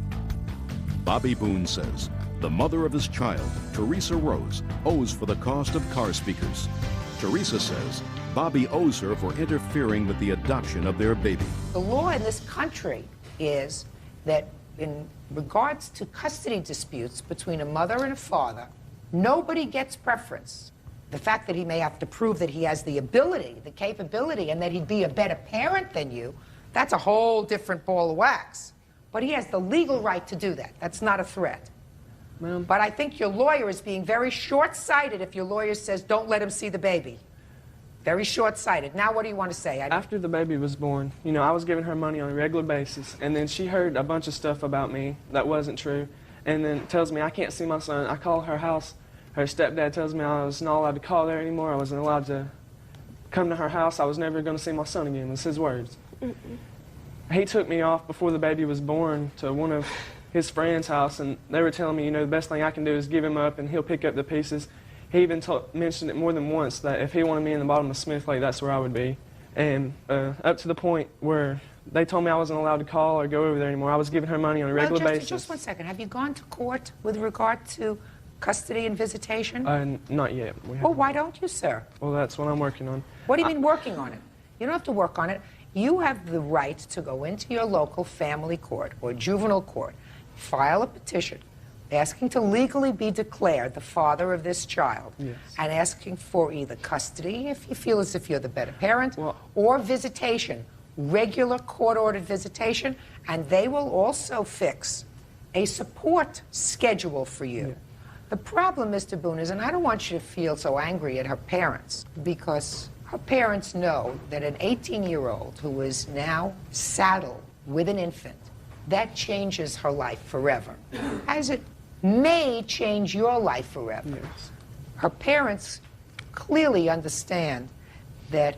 Bobby Boone says the mother of his child, Teresa Rose, owes for the cost of car speakers. Teresa says Bobby owes her for interfering with the adoption of their baby. The law in this country is that in regards to custody disputes between a mother and a father, nobody gets preference. The fact that he may have to prove that he has the ability, the capability, and that he'd be a better parent than you, that's a whole different ball of wax. But he has the legal right to do that. That's not a threat. But I think your lawyer is being very short-sighted if your lawyer says, don't let him see the baby. Very short-sighted. Now what do you want to say? After the baby was born, you know, I was giving her money on a regular basis, and then she heard a bunch of stuff about me that wasn't true, and then tells me I can't see my son. I call her house. Her stepdad tells me I was not allowed to call there anymore. I wasn't allowed to come to her house. I was never going to see my son again. That's his words. He took me off before the baby was born to one of his friend's house, and they were telling me, you know, the best thing I can do is give him up, and he'll pick up the pieces. He even mentioned it more than once that if he wanted me in the bottom of Smith Lake, that's where I would be. And up to the point where they told me I wasn't allowed to call or go over there anymore. I was giving her money on a regular basis. Just 1 second. Have you gone to court with regard to custody and visitation? Not yet. Well, why don't you, sir? Well, that's what I'm working on. What do you mean working on it? You don't have to work on it. You have the right to go into your local family court or juvenile court, file a petition asking to legally be declared the father of this child, and asking for either custody, if you feel as if you're the better parent, or visitation, regular court-ordered visitation, and they will also fix a support schedule for you. The problem, Mr. Boone, is, and I don't want you to feel so angry at her parents, because her parents know that an 18-year-old who is now saddled with an infant, that changes her life forever, as it may change your life forever. Her parents clearly understand that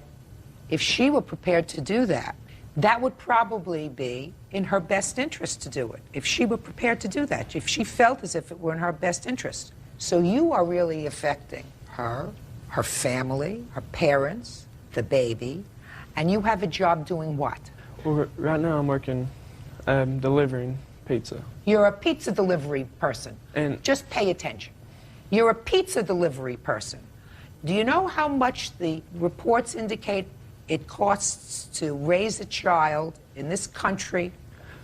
If she were prepared to do that, that would probably be in her best interest to do it. If she were prepared to do that, if she felt as if it were in her best interest. So you are really affecting her, her family, her parents, the baby, and you have a job doing what? Well, right now I'm working delivering pizza. You're a pizza delivery person. And just pay attention. You're a pizza delivery person. Do you know how much the reports indicate it costs to raise a child in this country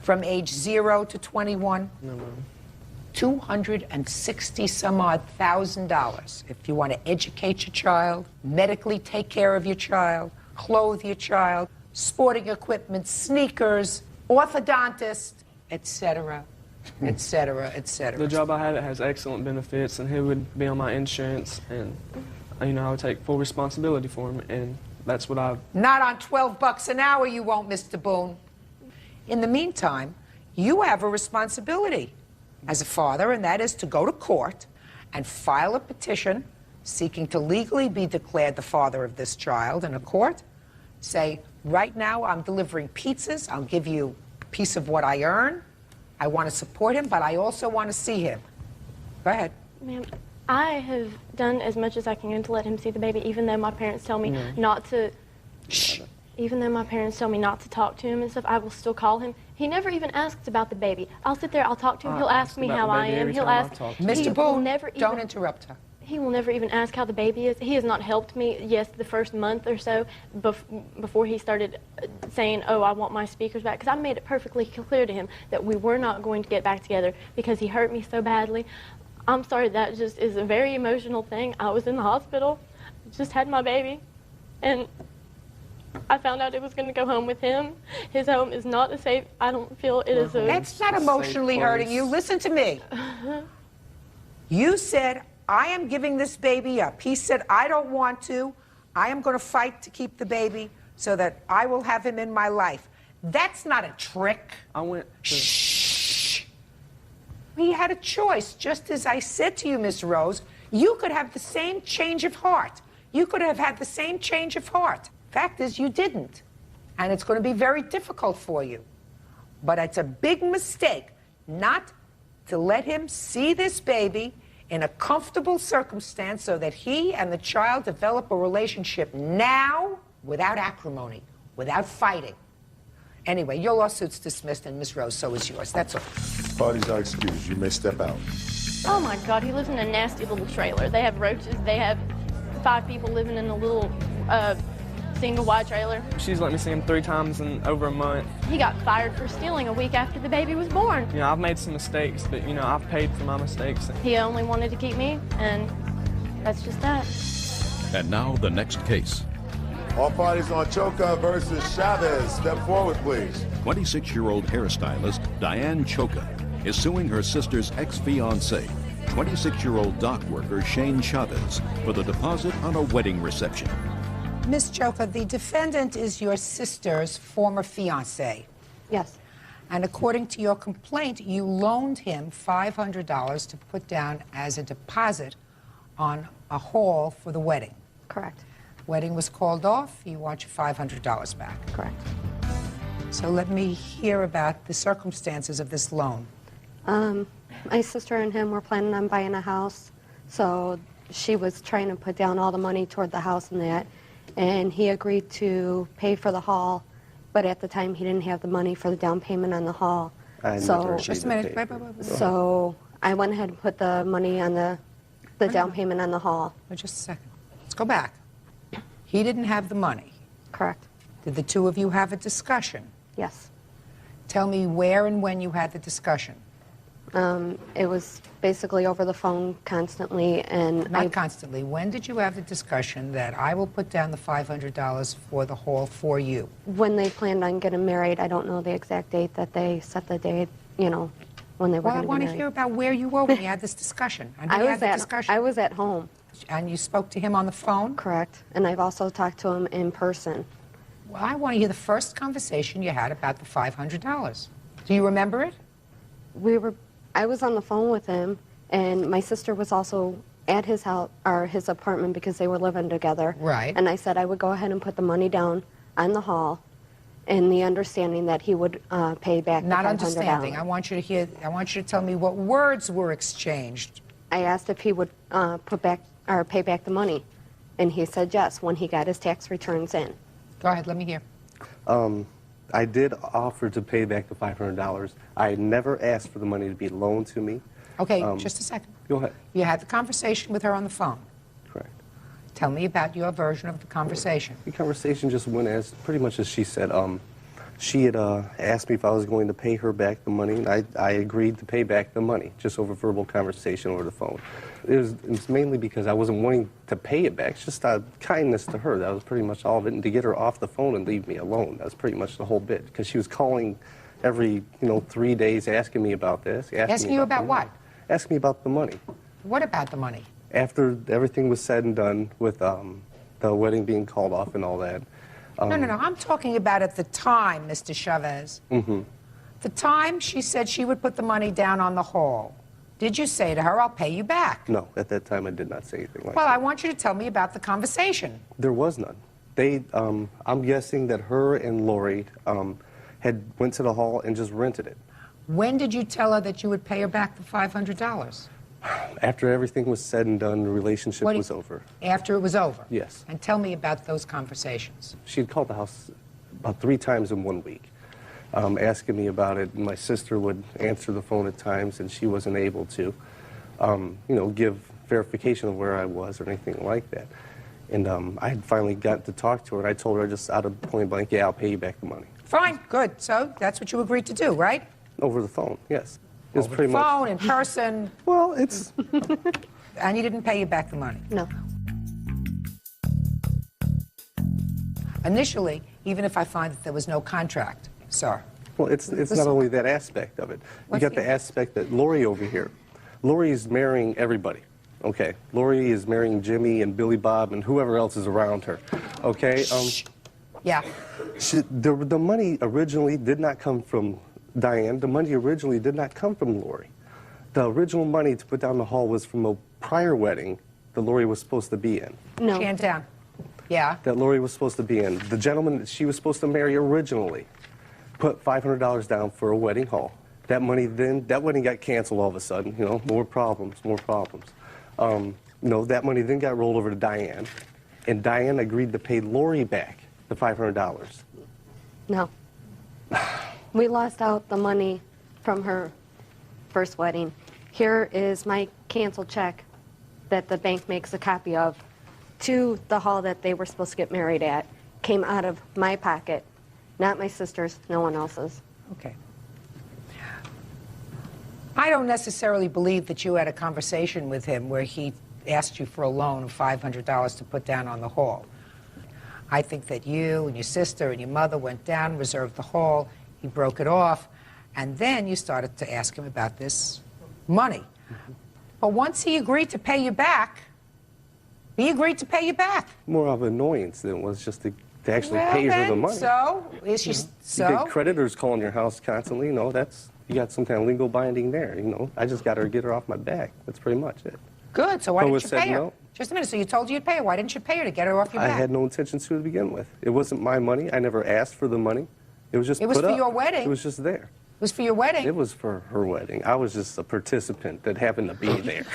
from age 0 to 21? No, ma'am. $260 some odd thousand dollars if you want to educate your child, medically take care of your child, clothe your child, sporting equipment, sneakers, orthodontist, etc., etc., etc. The job I have has excellent benefits, and he would be on my insurance, and you know I would take full responsibility for him, and that's what I. Not on $12 an hour, you won't, Mr. Boone. In the meantime, you have a responsibility as a father, and that is to go to court and file a petition seeking to legally be declared the father of this child in a court. Say, right now I'm delivering pizzas. I'll give you a piece of what I earn. I want to support him, but I also want to see him. Go ahead. Ma'am, I have done as much as I can to let him see the baby, even though my parents tell me not to. Shh. Even though my parents tell me not to talk to him and stuff, I will still call him. He never even asks about the baby. I'll sit there, I'll talk to him, he'll ask me how I am, he'll ask. Mr. Boone, don't interrupt her. He will never even ask how the baby is. He has not helped me, yes, the first month or so before he started saying, oh, I want my speakers back, because I made it perfectly clear to him that we were not going to get back together because he hurt me so badly. I'm sorry, that just is a very emotional thing. I was in the hospital, just had my baby, and I found out it was going to go home with him. His home is not a safe, I don't feel it is a... That's not emotionally hurting you. Listen to me. You said, I am giving this baby up. He said, I don't want to. I am going to fight to keep the baby so that I will have him in my life. That's not a trick. I went to... Shh. He had a choice. Just as I said to you, Miss Rose, you could have the same change of heart. You could have had the same change of heart. Fact is, you didn't. And it's going to be very difficult for you. But it's a big mistake not to let him see this baby in a comfortable circumstance so that he and the child develop a relationship now without acrimony, without fighting. Anyway, your lawsuit's dismissed, and Miss Rose, so is yours. That's all. Parties are excused. You may step out. Oh my God, he lives in a nasty little trailer. They have roaches, they have 5 people living in a little single wide trailer. She's let me see him 3 times in over a month. He got fired for stealing a week after the baby was born. You know, I've made some mistakes, but you know, I've paid for my mistakes. He only wanted to keep me, and that's just that. And now the next case. All parties on Choka versus Chavez. Step forward, please. 26-year-old hairstylist Diane Choka is suing her sister's ex-fiancé, 26-year-old dock worker Shane Chavez, for the deposit on a wedding reception. Miss Choka, the defendant is your sister's former fiancé. Yes. And according to your complaint, you loaned him $500 to put down as a deposit on a hall for the wedding. Correct. Wedding was called off. You want your $500 back. Correct. So let me hear about the circumstances of this loan. My sister and him were planning on buying a house, so she was trying to put down all the money toward the house and that, and he agreed to pay for the hall, but at the time he didn't have the money for the down payment on the hall. Just a minute. So I went ahead and put the money on the down payment on the hall. Just a second. Let's go back. He didn't have the money. Correct. Did the two of you have a discussion? Yes. Tell me where and when you had the discussion. It was basically over the phone constantly, and Not constantly. When did you have the discussion that I will put down the $500 for the hall for you? When they planned on getting married. I don't know the exact date that they set the date, you know, when they were Well, I going to want get to married. hear about where you were when you had this discussion. I was at home. And you spoke to him on the phone? Correct. And I've also talked to him in person. Well, I want to hear the first conversation you had about the $500. Do you remember it? I was on the phone with him, and my sister was also at his house or his apartment because they were living together. Right. And I said I would go ahead and put the money down on the hall in the understanding that he would pay back the $500. Not understanding. I want you to tell me what words were exchanged. I asked if he would pay back the money, and he said yes when he got his tax returns in. Go ahead, let me hear. I did offer to pay back the $500. I never asked for the money to be loaned to me. Okay, just a second. Go ahead. You had the conversation with her on the phone. Correct. Tell me about your version of the conversation. The conversation just went as pretty much as she said. She had asked me if I was going to pay her back the money, and I agreed to pay back the money, just over verbal conversation over the phone. It was mainly because I wasn't wanting to pay it back. It's just out of kindness to her. That was pretty much all of it, and to get her off the phone and leave me alone. That was pretty much the whole bit, because she was calling every 3 days asking me about this. Asking you about what? Asking me about the money. What about the money? After everything was said and done with the wedding being called off and all that. No. I'm talking about at the time, Mr. Chavez. Mm-hmm. The time she said she would put the money down on the hall. Did you say to her, I'll pay you back? No, at that time I did not say anything like that. Well, I want you to tell me about the conversation. There was none. I'm guessing that her and Lori had went to the hall and just rented it. When did you tell her that you would pay her back the $500? After everything was said and done, the relationship was over. After it was over? Yes. And tell me about those conversations. She had called the house about 3 times in 1 week, asking me about it. My sister would answer the phone at times, and she wasn't able to, give verification of where I was or anything like that. And I had finally got to talk to her, and I told her just out of point blank, yeah, I'll pay you back the money. Fine, good. So that's what you agreed to do, right? Over the phone, yes. It was Over pretty the phone, much... in person. Well, it's... And you didn't pay you back the money? No. Initially, even if I find that there was no contract, sir. Well, it's not only that aspect of it. You got the aspect that Lori over here, Lori is marrying everybody, okay? Lori is marrying Jimmy and Billy Bob and whoever else is around her, okay? Yeah. The money originally did not come from Diane. The money originally did not come from Lori. The original money to put down the hall was from a prior wedding that Lori was supposed to be in. No. Hand down. Yeah. That Lori was supposed to be in. The gentleman that she was supposed to marry originally put $500 down for a wedding hall. That wedding got canceled all of a sudden, more problems. That money then got rolled over to Diane, and Diane agreed to pay Lori back the $500. No. We lost out the money from her first wedding. Here is my canceled check that the bank makes a copy of to the hall that they were supposed to get married at. Came out of my pocket, not my sister's, no one else's. Okay. I don't necessarily believe that you had a conversation with him where he asked you for a loan of $500 to put down on the hall. I think that you and your sister and your mother went down, reserved the hall, he broke it off, and then you started to ask him about this money. Mm-hmm. But once he agreed to pay you back, he agreed to pay you back. More of an annoyance than it was just to actually pay her the money. So, is she, You get creditors calling your house constantly, you got some kind of legal binding there, I just got to get her off my back. That's pretty much it. Good, so why didn't you pay her? No. Just a minute, so you told you you'd pay her. Why didn't you pay her to get her off your back? I had no intentions to begin with. It wasn't my money. I never asked for the money. It was just It was put for up. your wedding. It was just there. It was for your wedding. It was for her wedding. I was just a participant that happened to be there.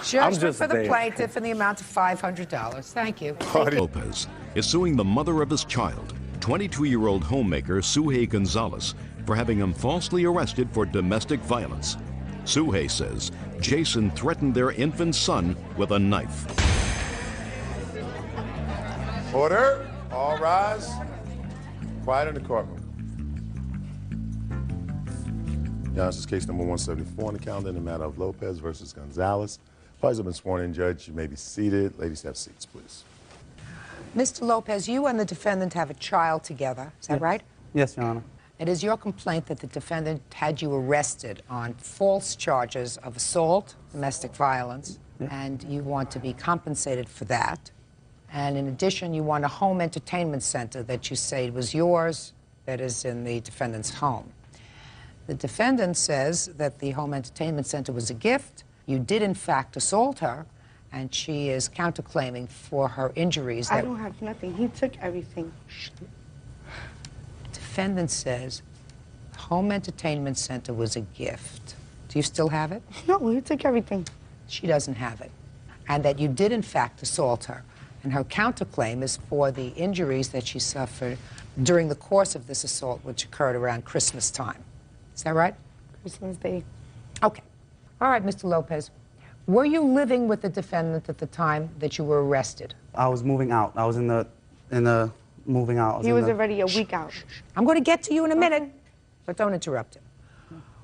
Judgment for the there. plaintiff in the amount of $500. Thank you. Lopez is suing the mother of his child, 22-year-old homemaker Suhey Gonzalez, for having him falsely arrested for domestic violence. Suhey says Jason threatened their infant son with a knife. Order. All rise. Quiet in the courtroom. This is case number 174 on the calendar in the matter of Lopez versus Gonzalez. Parties have been sworn in, Judge. You may be seated. Ladies, have seats, please. Mr. Lopez, you and the defendant have a child together. Is that right? Yes, Your Honor. It is your complaint that the defendant had you arrested on false charges of assault, domestic violence, and you want to be compensated for that. And in addition, you want a home entertainment center that you say was yours, that is in the defendant's home. The defendant says that the home entertainment center was a gift. You did, in fact, assault her, and she is counterclaiming for her injuries. I don't have nothing. He took everything. Defendant says home entertainment center was a gift. Do you still have it? No, he took everything. She doesn't have it. And that you did, in fact, assault her. And her counterclaim is for the injuries that she suffered during the course of this assault, which occurred around Christmas time. Is that right? Christmas Day. Okay. All right, Mr. Lopez. Were you living with the defendant at the time that you were arrested? I was moving out. I was in the moving out. He was already a week out. I'm going to get to you in a minute, but don't interrupt him.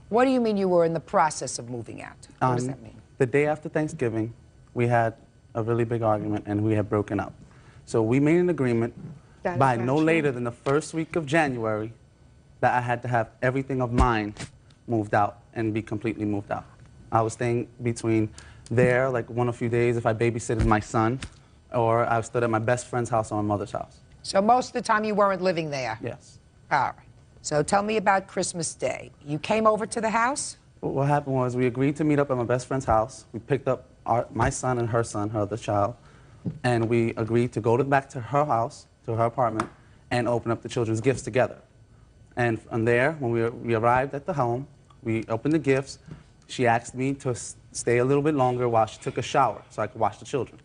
What do you mean you were in the process of moving out? What does that mean? The day after Thanksgiving, we had a really big argument and we had broken up. So we made an agreement by no later than the first week of January that I had to have everything of mine moved out and be completely moved out. I was staying between there, like a few days if I babysitted my son, or I stood at my best friend's house or my mother's house. So most of the time you weren't living there? Yes. All right. So tell me about Christmas Day. You came over to the house? What happened was we agreed to meet up at my best friend's house. We picked up my son and her son, her other child, and we agreed to go back to her house, to her apartment, and open up the children's gifts together. And from there, when we arrived at the home, we opened the gifts. She asked me to stay a little bit longer while she took a shower so I could watch the children.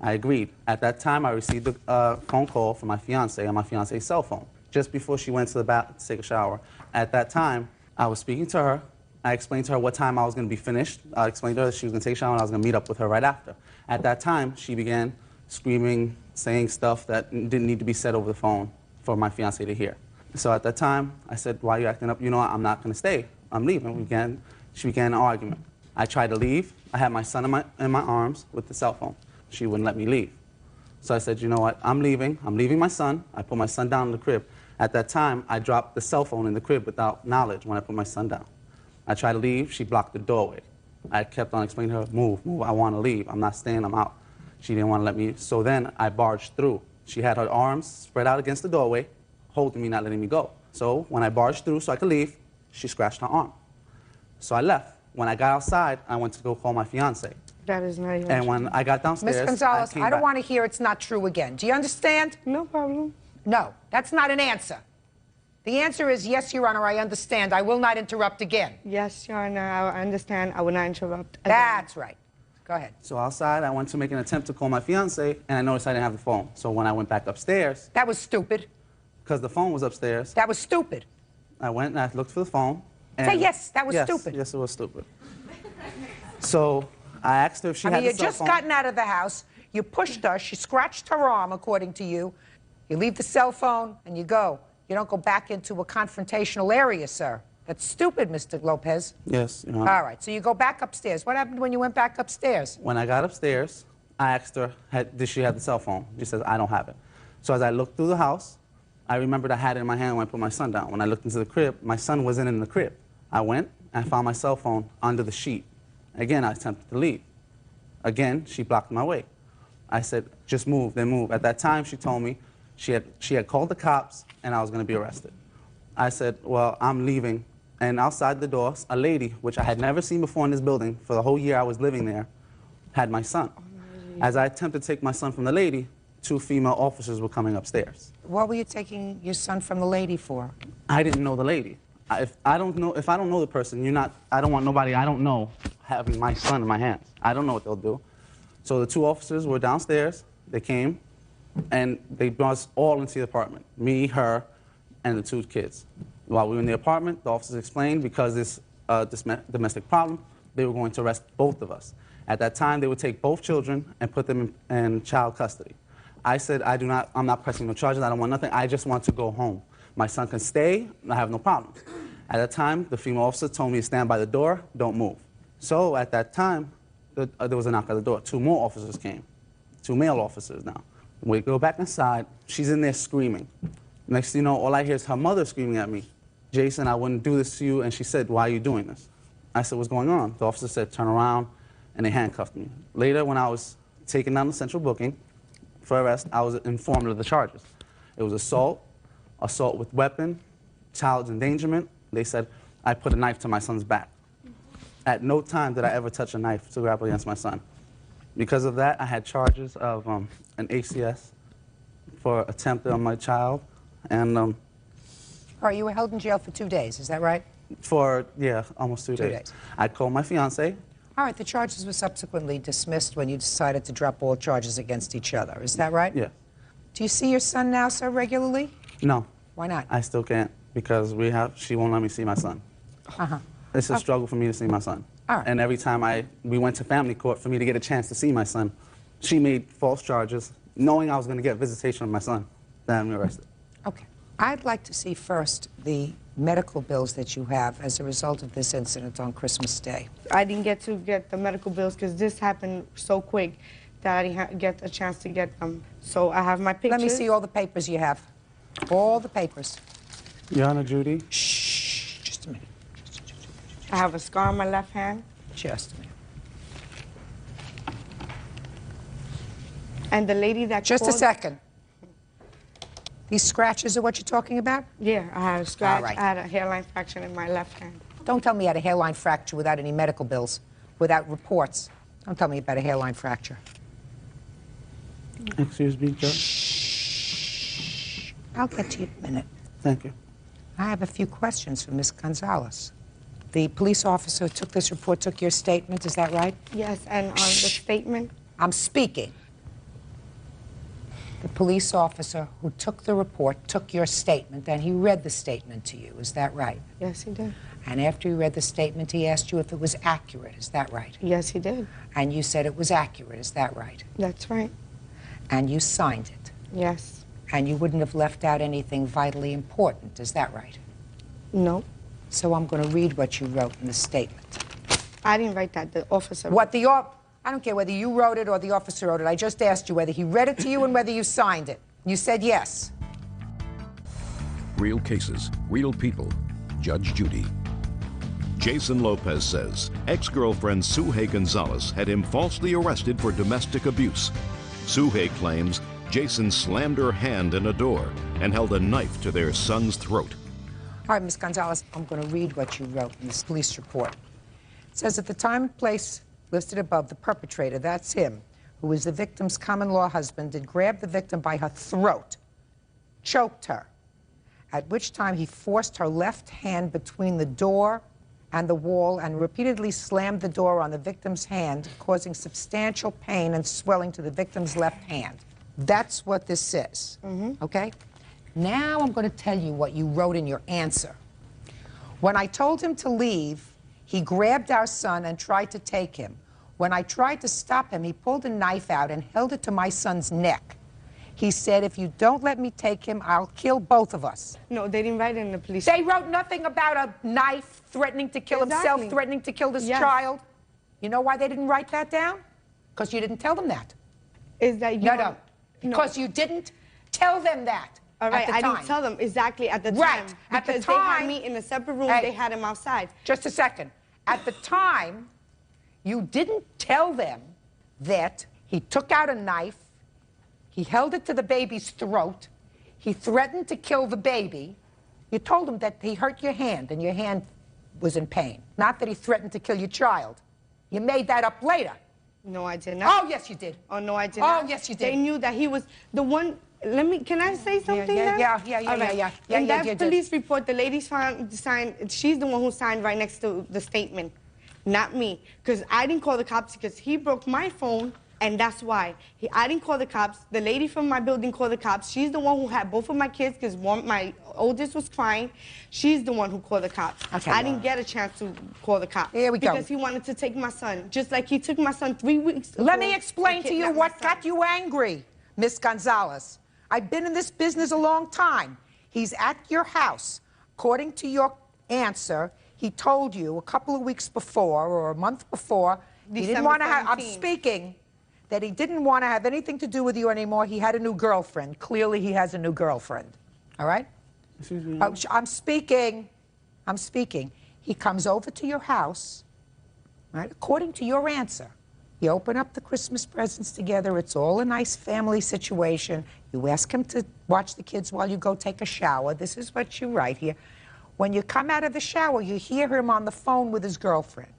I agreed. At that time, I received a phone call from my fiance on my fiance's cell phone, just before she went to the bathroom to take a shower. At that time, I was speaking to her. I explained to her what time I was going to be finished. I explained to her that she was going to take a shower and I was going to meet up with her right after. At that time, she began screaming, saying stuff that didn't need to be said over the phone for my fiance to hear. So at that time, I said, why are you acting up? You know what, I'm not going to stay. I'm leaving. She began an argument. I tried to leave. I had my son in my arms with the cell phone. She wouldn't let me leave. So I said, you know what, I'm leaving. I'm leaving my son. I put my son down in the crib. At that time, I dropped the cell phone in the crib without knowledge when I put my son down. I tried to leave. She blocked the doorway. I kept on explaining to her, move, I want to leave. I'm not staying, I'm out. She didn't want to let me. So then I barged through. She had her arms spread out against the doorway, holding me, not letting me go. So when I barged through so I could leave, she scratched her arm. So I left. When I got outside, I went to go call my fiance. That is not even And when I got downstairs, Ms. Gonzalez, I don't want to hear it's not true again. Do you understand? No problem. No, that's not an answer. The answer is yes, Your Honor, I understand. I will not interrupt again. Yes, Your Honor, I understand. I will not interrupt again. That's right. Go ahead. So outside, I went to make an attempt to call my fiance, and I noticed I didn't have the phone. So when I went back upstairs... That was stupid. Because the phone was upstairs. That was stupid. I went and I looked for the phone. Say yes, that was stupid. Yes, it was stupid. So I asked her if she had the you cell just phone. gotten out of the house, you pushed her, she scratched her arm, according to you. You leave the cell phone and you go. You don't go back into a confrontational area, sir. That's stupid, Mr. Lopez. Yes, Your Honor. All right, so you go back upstairs. What happened when you went back upstairs? When I got upstairs, I asked her, did she have the cell phone? She says, I don't have it. So as I looked through the house, I remembered I had it in my hand when I put my son down. When I looked into the crib, my son wasn't in the crib. I went and found my cell phone under the sheet. Again, I attempted to leave. Again, she blocked my way. I said, just move, then move. At that time, she told me she had called the cops and I was going to be arrested. I said, well, I'm leaving. And outside the door, a lady, which I had never seen before in this building for the whole year I was living there, had my son. As I attempted to take my son from the lady, 2 female officers were coming upstairs. What were you taking your son from the lady for? I didn't know the lady. If I don't know the person, I don't want nobody I don't know having my son in my hands. I don't know what they'll do. So the 2 officers were downstairs. They came, and they brought us all into the apartment, me, her, and the 2 kids. While we were in the apartment, the officers explained because this domestic problem, they were going to arrest both of us. At that time, they would take both children and put them in child custody. I said, I'm not pressing no charges. I don't want nothing. I just want to go home. My son can stay. I have no problem. At that time, the female officer told me to stand by the door, don't move. So at that time, there was a knock at the door. 2 more officers came, 2 male officers now. We go back inside. She's in there screaming. Next thing you know, all I hear is her mother screaming at me. Jason, I wouldn't do this to you. And she said, why are you doing this? I said, what's going on? The officer said, turn around, and they handcuffed me. Later, when I was taken down to central booking for arrest, I was informed of the charges. It was assault with weapon, child endangerment. They said I put a knife to my son's back. At no time did I ever touch a knife to grab against my son. Because of that, I had charges of an ACS for attempted on my child, and All right, you were held in jail for 2 days, is that right? for, yeah, almost 2 days. 2 days. I called my fiance. All right, the charges were subsequently dismissed when you decided to drop all charges against each other, is that right? Yeah. Do you see your son now so regularly? No. Why not? I still can't because she won't let me see my son. Uh-huh. It's a struggle for me to see my son. All right. And every time we went to family court for me to get a chance to see my son, she made false charges, knowing I was going to get visitation of my son. Then I'm arrested. Okay. I'd like to see first the medical bills that you have as a result of this incident on Christmas Day. I didn't get to get the medical bills because this happened so quick that I didn't get a chance to get them. So I have my pictures. Let me see all the papers you have. All the papers. Your Honor, Judy. Shh, just a minute. I have a scar on my left hand. Just a minute. And the lady that Just a called- second. These scratches are what you're talking about? Yeah, I had a scratch. All right. I had a hairline fracture in my left hand. Don't tell me you had a hairline fracture without any medical bills, without reports. Don't tell me about a hairline fracture. Excuse me, Judge. I'll get to you in a minute. Thank you. I have a few questions for Ms. Gonzalez. The police officer who took this report took your statement, is that right? Yes, and on the statement. I'm speaking. The police officer who took the report took your statement and he read the statement to you, is that right? Yes, he did. And after he read the statement, he asked you if it was accurate, is that right? Yes, he did. And you said it was accurate, is that right? That's right. And you signed it. Yes. And you wouldn't have left out anything vitally important, is that right? No. So I'm going to read what you wrote in the statement. I didn't write that. The officer. What the I don't care whether you wrote it or the officer wrote it. I just asked you whether he read it to you and whether you signed it. You said yes. Real cases, real people. Judge Judy. Jason Lopez says ex-girlfriend Suhey Gonzalez had him falsely arrested for domestic abuse. Suhey claims Jason slammed her hand in a door and held a knife to their son's throat. All right, Ms. Gonzalez, I'm going to read what you wrote in this police report. It says, at the time and place listed above, the perpetrator, that's him, who was the victim's common-law husband, did grab the victim by her throat, choked her, at which time he forced her left hand between the door and the wall and repeatedly slammed the door on the victim's hand, causing substantial pain and swelling to the victim's left hand. That's what this says, okay? Now I'm going to tell you what you wrote in your answer. When I told him to leave, he grabbed our son and tried to take him. When I tried to stop him, he pulled a knife out and held it to my son's neck. He said, if you don't let me take him, I'll kill both of us. No, they didn't write it in the police. They wrote nothing about a knife threatening to kill himself, threatening to kill this child. You know why they didn't write that down? Because you didn't tell them that. Is that you? No. Because you didn't tell them that. All right, I didn't tell them exactly at the time. At the because time, they had me in a separate room. They had him outside. Just a second. At the time, you didn't tell them that he took out a knife, he held it to the baby's throat, he threatened to kill the baby. You told them that he hurt your hand and your hand was in pain, not that he threatened to kill your child. You made that up later. No, I did not. Oh, yes, you did. Oh, no, I did not. Oh, yes, you did. They knew that he was the one. Can I say something now? Yeah. In that police report, the lady signed, she's the one who signed right next to the statement, not me. Because I didn't call the cops because he broke my phone, and that's why. I didn't call the cops. The lady from my building called the cops. She's the one who had both of my kids because my oldest was crying. She's the one who called the cops. Okay. I didn't get a chance to call the cops. Here we go. Because he wanted to take my son, just like he took my son 3 weeks ago. Let me explain to you what got you angry, Miss Gonzalez. I've been in this business a long time. He's at your house. According to your answer, he told you a couple of weeks before or a month before, he didn't want to have, I'm speaking, that he didn't want to have anything to do with you anymore. He had a new girlfriend. Clearly, he has a new girlfriend. All right? Excuse me. I'm speaking. He comes over to your house, right? According to your answer. You open up the Christmas presents together. It's all a nice family situation. You ask him to watch the kids while you go take a shower. This is what you write here. When you come out of the shower, you hear him on the phone with his girlfriend.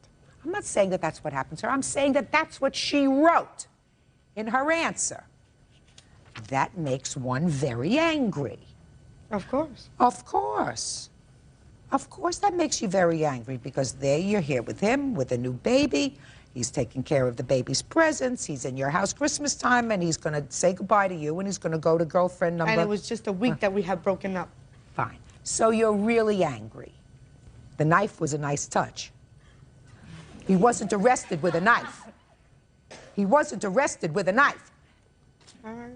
I'm not saying that that's what happened to her. I'm saying that that's what she wrote in her answer. That makes one very angry. Of course. Of course. Of course that makes you very angry, because there you're here with him, with a new baby. He's taking care of the baby's presents. He's in your house Christmas time, and he's going to say goodbye to you, and he's going to go to girlfriend number... And it was just a week that we had broken up. Fine. So you're really angry. The knife was a nice touch. He wasn't arrested with a knife. He wasn't arrested with a knife. All right.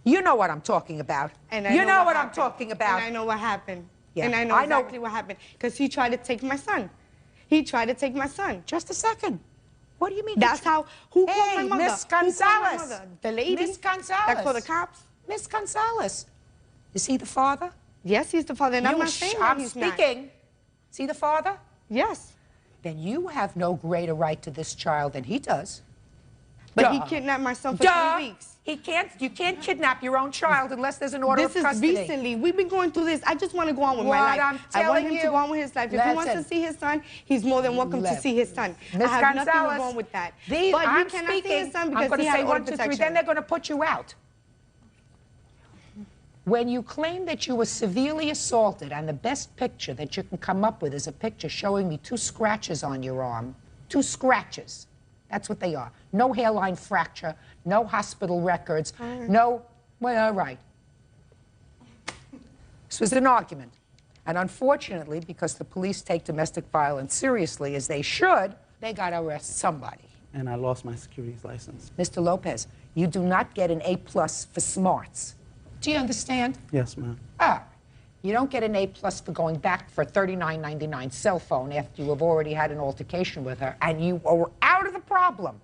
You know what I'm talking about. And you know what I'm talking about. And I know what happened. Yeah, And I know exactly what happened. Because he tried to take my son. He tried to take my son. Just a second. What do you mean? That's how... Who called my Hey, mother? Miss Who called my Gonzalez. mother? The lady? Miss Gonzalez. That called the cops? Miss Gonzalez. Is he the father? Yes, he's the father. And I'm not saying that he's not. I'm speaking. Is he the father? Yes. Then you have no greater right to this child than he does. But Duh. he kidnapped my son for Duh. 3 weeks. He can't. You can't kidnap your own child unless there's an order of custody. This is recently. We've been going through this. I just want to go on with my life. I'm I want him telling to go on with his life. If he wants to see his son, he's more than welcome to see his son. Miss I have nothing Gonzalez, wrong with that. But I'm he cannot speaking. see his son I'm because going he to say has 1, order 2, 3. protection. Then they're going to put you out. When you claim that you were severely assaulted, and the best picture that you can come up with is a picture showing me 2 scratches on your arm. 2 scratches. That's what they are. No hairline fracture, no hospital records, no... Well, all right. This was an argument. And unfortunately, because the police take domestic violence seriously, as they should, they got to arrest somebody. And I lost my securities license. Mr. Lopez, you do not get an A+ for smarts. Do you understand? Yes, ma'am. Ah, you don't get an A+ for going back for a $39.99 cell phone after you have already had an altercation with her, and you are out of the problem.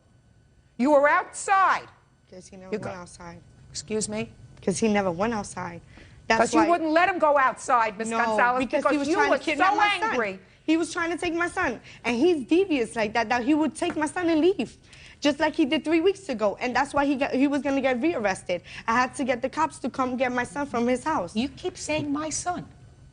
You were outside. Because he never went outside. Excuse me? Because he never went outside. Because you wouldn't let him go outside, Miss No, Gonzalez, because he was you trying were to kidnap so my angry. son. He was trying to take my son. And he's devious like that, that he would take my son and leave. Just like he did 3 weeks ago. And that's why he was going to get rearrested. I had to get the cops to come get my son from his house. You keep saying my son.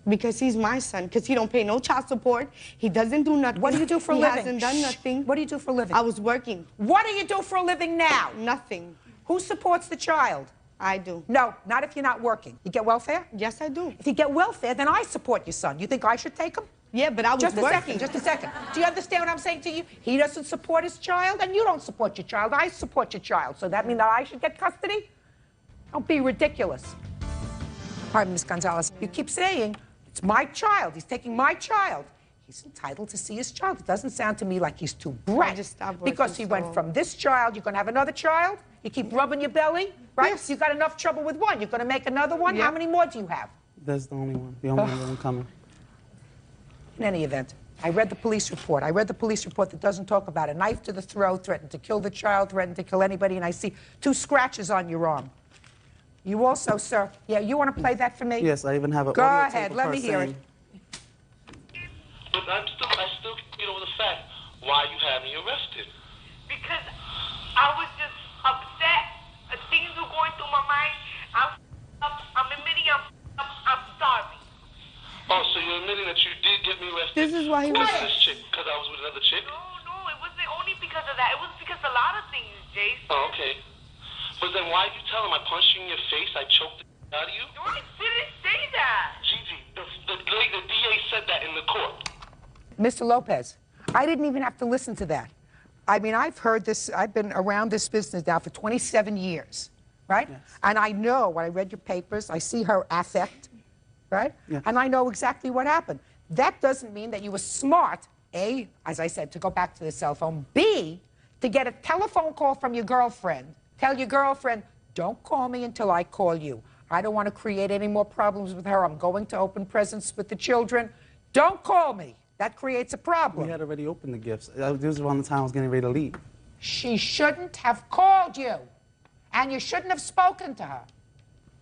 Because he's my son. Because he don't pay no child support. He doesn't do nothing. What do you do for a living? He hasn't done nothing. What do you do for a living? I was working. What do you do for a living now? Nothing. Who supports the child? I do. No, not if you're not working. You get welfare? Yes, I do. If you get welfare, then I support your son. You think I should take him? Yeah, but I was working. Just a second. Do you understand what I'm saying to you? He doesn't support his child, and you don't support your child. I support your child. So that means that I should get custody? Don't be ridiculous. Pardon, Miss Gonzalez. You keep saying, it's my child. He's taking my child. He's entitled to see his child. It doesn't sound to me like he's too bright. Because he went from this child, you're going to have another child? You keep rubbing your belly, right? Yes. You got enough trouble with one. You're going to make another one? Yeah. How many more do you have? That's the only one. The only one I'm coming. In any event, I read the police report. I read the police report that doesn't talk about a knife to the throat, threatened to kill the child, threatened to kill anybody, and I see 2 scratches on your arm. You also, sir, yeah, you want to play that for me? Yes, I even have an Go audio tape ahead, of let her me hear it. saying- But I still can't get over the fact why you had me arrested. Because I was just upset. Things were going through my mind. I'm admitting I'm sorry. Oh, so you're admitting that you did get me arrested? This is why he was... This chick, because I was with another chick? No, it wasn't only because of that. It was because of a lot of things, Jace. Oh, okay. But then why did you tell him I punched you in your face, I choked the out of you? No, I didn't say that. Gigi, the DA said that in the court. Mr. Lopez, I didn't even have to listen to that. I mean, I've heard this, I've been around this business now for 27 years, right? Yes. And I know, when I read your papers, I see her affect, right? Yes. And I know exactly what happened. That doesn't mean that you were smart, A, as I said, to go back to the cell phone, B, to get a telephone call from your girlfriend. Tell your girlfriend, don't call me until I call you. I don't want to create any more problems with her. I'm going to open presents with the children. Don't call me. That creates a problem. We had already opened the gifts. This was around the time I was getting ready to leave. She shouldn't have called you. And you shouldn't have spoken to her.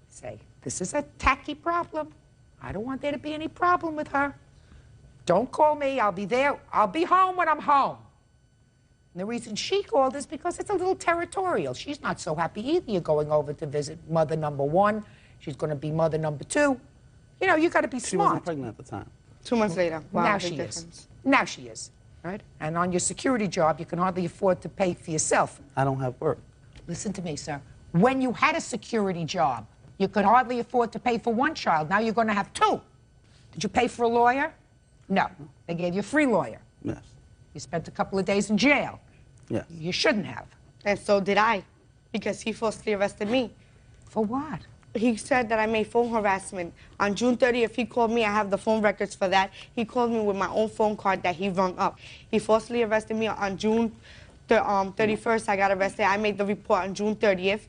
Say, this is a tacky problem. I don't want there to be any problem with her. Don't call me. I'll be there. I'll be home when I'm home. And the reason she called is because it's a little territorial. She's not so happy either. You're going over to visit mother number 1. She's going to be mother number 2. You know, you got to be smart. She wasn't pregnant at the time. 2 months later. Wow, Now big she difference. is. Now she is. right? And on your security job, you can hardly afford to pay for yourself. I don't have work. Listen to me, sir. When you had a security job, you could hardly afford to pay for one child. Now you're going to have two. Did you pay for a lawyer? No. They gave you a free lawyer. Yes. You spent a couple of days in jail. Yes. You shouldn't have. And so did I, because he falsely arrested me. For what? He said that I made phone harassment. On June 30th, he called me. I have the phone records for that. He called me with my own phone card that he rung up. He falsely arrested me on June 31st. I got arrested. I made the report on June 30th.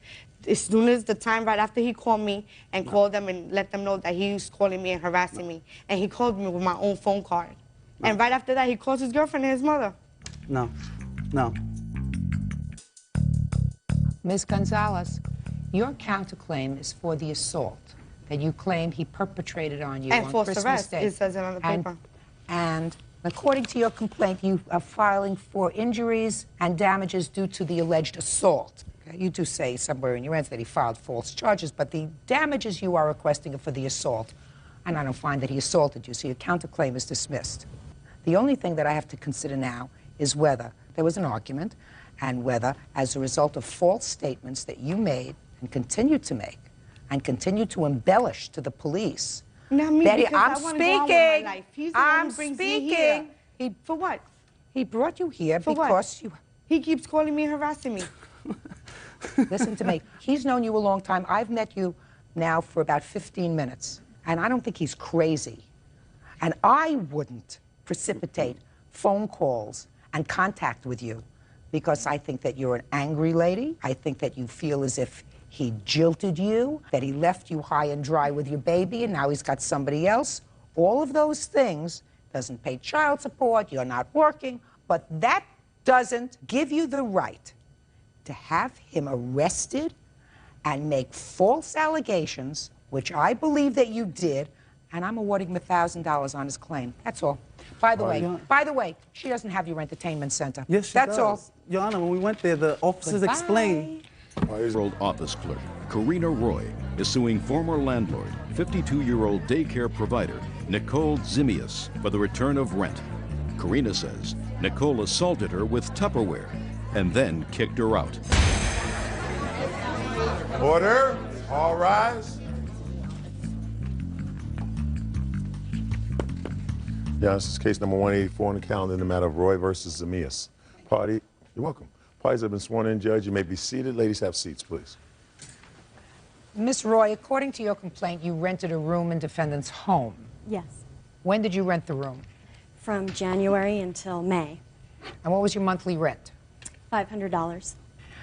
As soon as the time right after he called me and called them and let them know that he was calling me and harassing me. And he called me with my own phone card. And right after that, he calls his girlfriend and his mother. No. No. Ms. Gonzalez, your counterclaim is for the assault that you claim he perpetrated on you And on forced Christmas arrest. Day. It says it on the paper. And according to your complaint, you are filing for injuries and damages due to the alleged assault. Okay? You do say somewhere in your answer that he filed false charges, but the damages you are requesting are for the assault, and I don't find that he assaulted you, so your counterclaim is dismissed. The only thing that I have to consider now is whether there was an argument and whether, as a result of false statements that you made and continue to make and continue to embellish to the police. Not me, Betty, because I'm I wanna go on with my speaking. life. He's the one who brings me here. For what? He brought you here For because what? you... He keeps calling me and harassing me. Listen to me. He's known you a long time. I've met you now for about 15 minutes, and I don't think he's crazy. And I wouldn't precipitate phone calls and contact with you because I think that you're an angry lady. I think that you feel as if he jilted you, that he left you high and dry with your baby, and now he's got somebody else. All of those things, doesn't pay child support, you're not working, but that doesn't give you the right to have him arrested and make false allegations, which I believe that you did, and I'm awarding him $1,000 on his claim. That's all. By the way, she doesn't have your entertainment center. Yes, she That's does. all. Your Honor, when we went there, the officers Goodbye. explained. World office clerk Karina Roy is suing former landlord, 52-year-old daycare provider Nicole Zimius for the return of rent. Karina says Nicole assaulted her with Tupperware and then kicked her out. Order. All rise. Yeah, this is case number 184 on the calendar in the matter of Roy versus Zimius. Party, you're welcome. Parties have been sworn in, Judge. You may be seated. Ladies, have seats, please. Miss Roy, according to your complaint, you rented a room in defendant's home. Yes. When did you rent the room? From January until May. And what was your monthly rent? $500.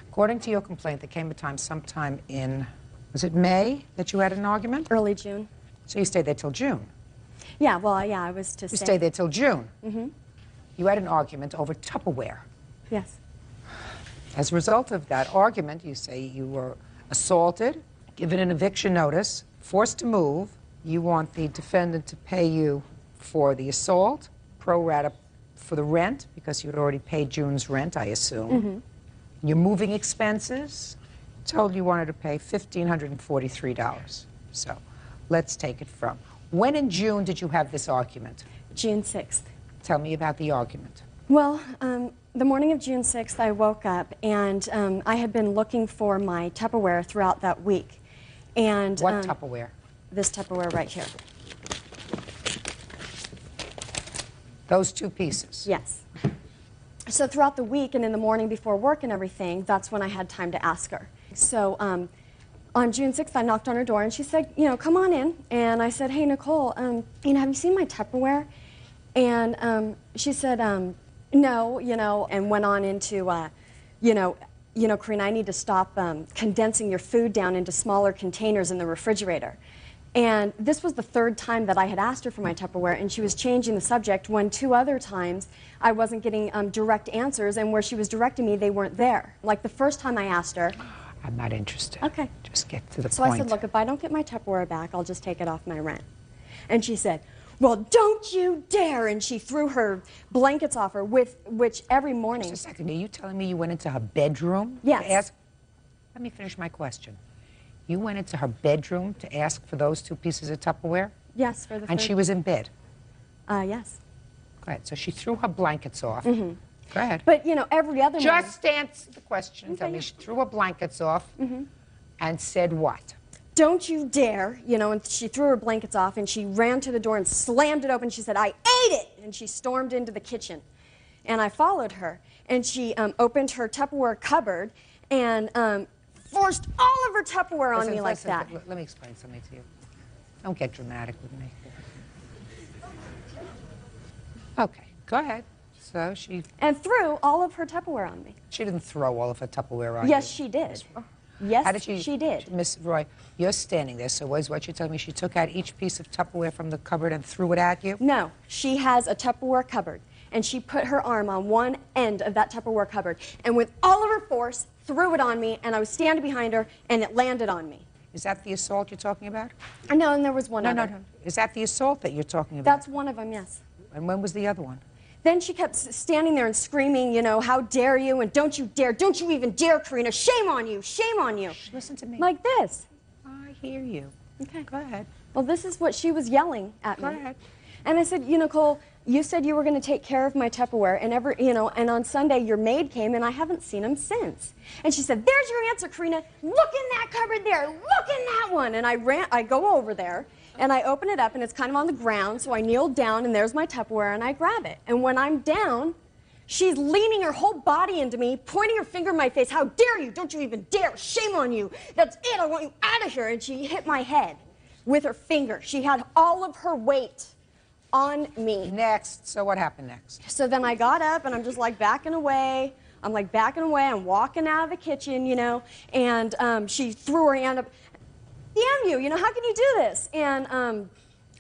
According to your complaint, there came a time sometime in, was it May that you had an argument? Early June. So you stayed there till June? Yeah, well, yeah, I was to You stay. stayed there till June? Mm-hmm. You had an argument over Tupperware. Yes. As a result of that argument, you say you were assaulted, given an eviction notice, forced to move. You want the defendant to pay you for the assault, pro rata for the rent, because you had already paid June's rent, I assume. Mm-hmm. Your moving expenses, told you wanted to pay $1,543. So let's take it from. When in June did you have this argument? June 6th. Tell me about the argument. Well, the morning of June 6th, I woke up and I had been looking for my Tupperware throughout that week. And What Tupperware? This Tupperware right here. Those two pieces? Yes. So throughout the week and in the morning before work and everything, that's when I had time to ask her. So on June 6th, I knocked on her door and she said, you know, come on in. And I said, hey, Nicole, you know, have you seen my Tupperware? And she said, no, you know, and went on into, you know, Karina, I need to stop condensing your food down into smaller containers in the refrigerator. And this was the third time that I had asked her for my Tupperware, and she was changing the subject when 2 other times I wasn't getting direct answers, and where she was directing me, they weren't there. Like the first time I asked her. I'm not interested. Okay. Just get to the So point. I said, look, if I don't get my Tupperware back, I'll just take it off my rent. And she said, well, don't you dare! And she threw her blankets off her, with which every morning. Just a second, are you telling me you went into her bedroom Yes. to ask? Let me finish my question. You went into her bedroom to ask for those 2 pieces of Tupperware? Yes, for the And third- she was in bed? Yes. Go ahead. So she threw her blankets off. Mhm. Go ahead. But, you know, every other morning... Just answer the question. Tell me, she threw her blankets off and said what? Don't you dare, you know, and she threw her blankets off and she ran to the door and slammed it open. She said, I ate it! And she stormed into the kitchen. And I followed her. And she opened her Tupperware cupboard and forced all of her Tupperware on me like that. Let me explain something to you. Don't get dramatic with me. Okay, go ahead. So she... And threw all of her Tupperware on me. She didn't throw all of her Tupperware on Yes, you. she did. Yes, How did she did. Miss Roy, you're standing there, so what you're telling me, she took out each piece of Tupperware from the cupboard and threw it at you? No, she has a Tupperware cupboard, and she put her arm on one end of that Tupperware cupboard, and with all of her force, threw it on me, and I was standing behind her, and it landed on me. Is that the assault you're talking about? No, and there was one other. No. Is that the assault that you're talking about? That's one of them, yes. And when was the other one? Then she kept standing there and screaming, you know, how dare you, and don't you dare, don't you even dare, Karina, shame on you, shame on you. Listen to me. Like this. I hear you. Okay. Go ahead. Well, this is what she was yelling at me. Go ahead. And I said, you know, Nicole, you said you were going to take care of my Tupperware, and and on Sunday your maid came, and I haven't seen him since. And she said, there's your answer, Karina. Look in that cupboard there. Look in that one. And I go over there, and I open it up, and it's kind of on the ground, so I kneel down, and there's my Tupperware, and I grab it. And when I'm down, she's leaning her whole body into me, pointing her finger in my face. How dare you? Don't you even dare. Shame on you. That's it. I want you out of here. And she hit my head with her finger. She had all of her weight on me. Next. So what happened next? So then I got up, and I'm just like backing away. I'm like backing away. I'm walking out of the kitchen, you know, and she threw her hand up. Damn you, how can you do this? And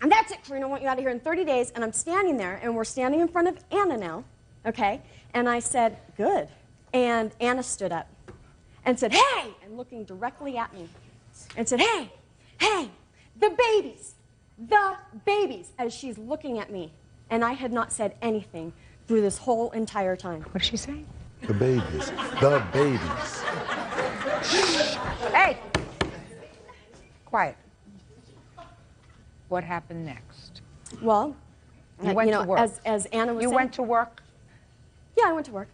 that's it, Karina, I want you out of here in 30 days. And I'm standing there, and we're standing in front of Anna now, okay? And I said, good. And Anna stood up and said, hey, and looking directly at me, and said, hey, the babies, as she's looking at me. And I had not said anything through this whole entire time. What did she say? The babies. The babies. Hey! Quiet. What happened next? Well, you went to work. As Anna was You saying, went to work? Yeah, I went to work.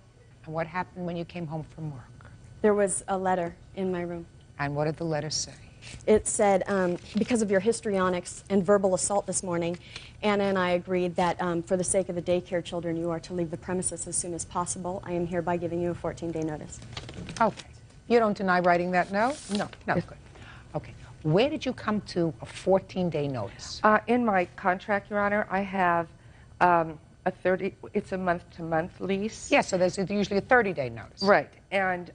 And what happened when you came home from work? There was a letter in my room. And what did the letter say? It said, because of your histrionics and verbal assault this morning, Anna and I agreed that for the sake of the daycare children, you are to leave the premises as soon as possible. I am hereby giving you a 14-day notice. Okay. You don't deny writing that note? No. Good. Okay. Where did you come to a 14-day notice? In my contract, Your Honor, I have it's a month-to-month lease. Yeah, so there's usually a 30-day notice. Right. And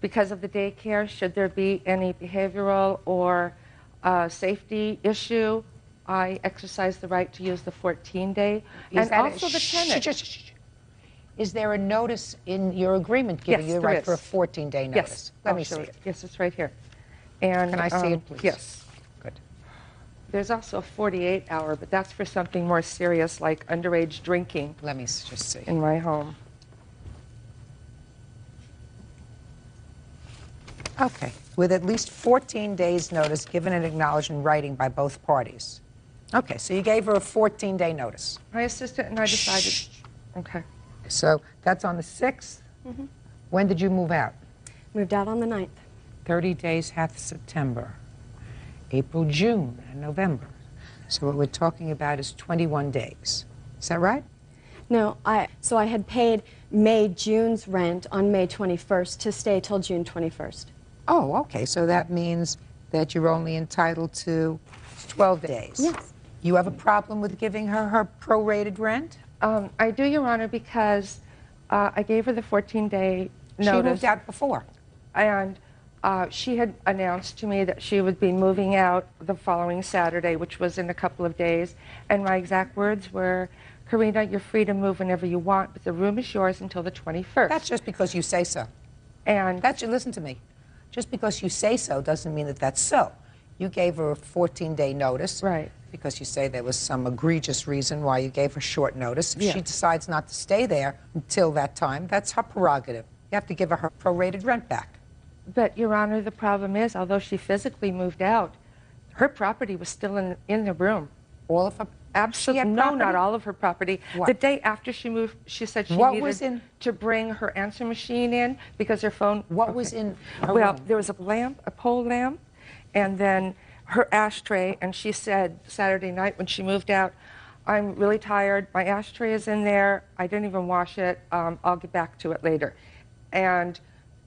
because of the daycare, should there be any behavioral or safety issue, I exercise the right to use the 14-day. And also the tenant. Is there a notice in your agreement giving you the right for a 14-day notice? Yes. Let me see it. Yes, it's right here. And, can I see it, please? Yes. Good. There's also a 48-hour, but that's for something more serious like underage drinking. Let me just see. In my home. Okay. With at least 14 days' notice given and acknowledged in writing by both parties. Okay, so you gave her a 14-day notice. My assistant and I decided. Okay. So that's on the 6th? Mm-hmm. When did you move out? Moved out on the 9th. 30 days hath September, April, June, and November. So what we're talking about is 21 days. Is that right? No, so I had paid June's rent on May 21st to stay till June 21st. Oh, okay. So that means that you're only entitled to 12 days. Yes. You have a problem with giving her her prorated rent? I do, Your Honor, because I gave her the 14-day notice. She moved out before. And she had announced to me that she would be moving out the following Saturday, which was in a couple of days. And my exact words were, Karina, you're free to move whenever you want, but the room is yours until the 21st. That's just because you say so. And listen to me. Just because you say so doesn't mean that that's so. You gave her a 14-day notice. Right. Because you say there was some egregious reason why you gave her short notice. If Yeah. she decides not to stay there until that time, that's her prerogative. You have to give her prorated rent back. But, Your Honor, the problem is, although she physically moved out, her property was still in the room. All of her Absolutely. No, not all of her property. What? The day after she moved, she said she What needed was in- to bring her answering machine in because her phone... What was in her Well, room? there was a lamp, a pole lamp, and then her ashtray, and she said Saturday night when she moved out, I'm really tired, my ashtray is in there, I didn't even wash it, I'll get back to it later. And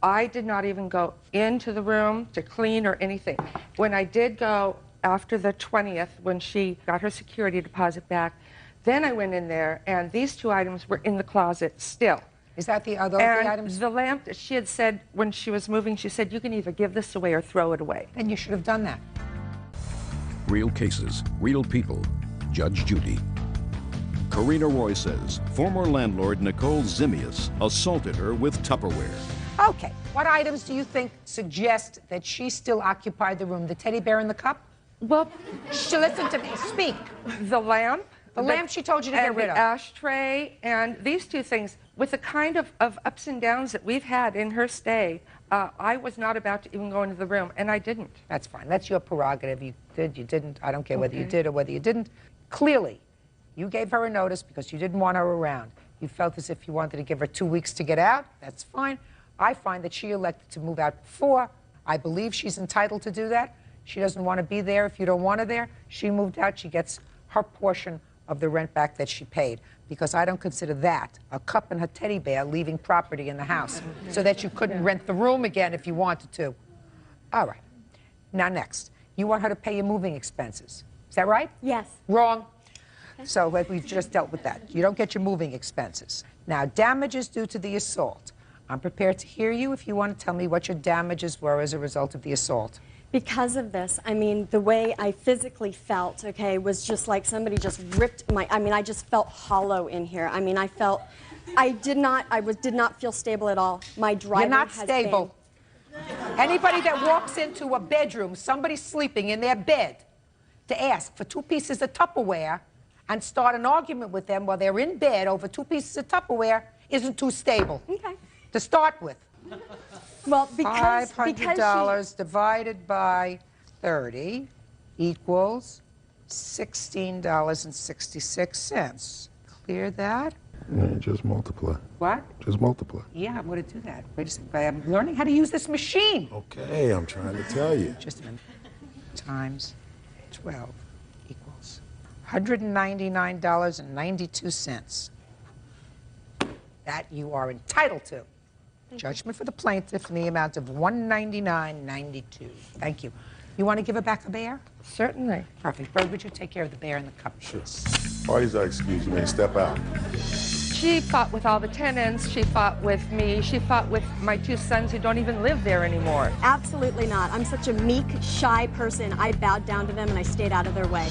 I did not even go into the room to clean or anything. When I did go after the 20th, when she got her security deposit back, then I went in there, and these two items were in the closet still. Is that the other And items? the lamp, she had said when she was moving, she said, you can either give this away or throw it away. Then you should have done that. Real cases, real people. Judge Judy. Karina Roy says former landlord Nicole Zimius assaulted her with Tupperware. Okay, what items do you think suggest that she still occupied the room? The teddy bear in the cup? Well, listen to me, speak. The lamp. The lamp she told you to get rid of. The ashtray, and these two things, with the kind of ups and downs that we've had in her stay, I was not about to even go into the room, and I didn't. That's fine. That's your prerogative. You did, you didn't. I don't care whether you did or whether you didn't. Clearly, you gave her a notice because you didn't want her around. You felt as if you wanted to give her 2 weeks to get out. That's fine. I find that she elected to move out before. I believe she's entitled to do that. She doesn't want to be there if you don't want her there. She moved out. She gets her portion of the rent back that she paid, because I don't consider that, a cup and her teddy bear, leaving property in the house so that you couldn't rent the room again if you wanted to. All right. Now next, you want her to pay your moving expenses. Is that right? Yes. Wrong. So we've just dealt with that. You don't get your moving expenses. Now, damages due to the assault. I'm prepared to hear you if you want to tell me what your damages were as a result of the assault. Because of this, I mean, the way I physically felt, okay, was just like somebody just ripped my, I mean, I just felt hollow in here. I mean, I did not feel stable at all. My driving You're not has stable. Anybody that walks into a bedroom, somebody sleeping in their bed, to ask for 2 pieces of Tupperware and start an argument with them while they're in bed over 2 pieces of Tupperware isn't too stable. Okay. To start with. Well, because $500 divided by 30 equals $16.66. Clear that? Yeah, just multiply. What? Just multiply. Yeah, I'm going to do that. Wait a second. I'm learning how to use this machine. Okay, I'm trying to tell you. Just a minute. Times 12 equals $199.92. That you are entitled to. Judgment for the plaintiff in the amount of $199.92. Thank you. You want to give her back the bear? Certainly. Perfect. Bird, would you take care of the bear in the cup? Sure. Parties are excused. You may step out. She fought with all the tenants. She fought with me. She fought with my 2 sons who don't even live there anymore. Absolutely not. I'm such a meek, shy person. I bowed down to them and I stayed out of their way.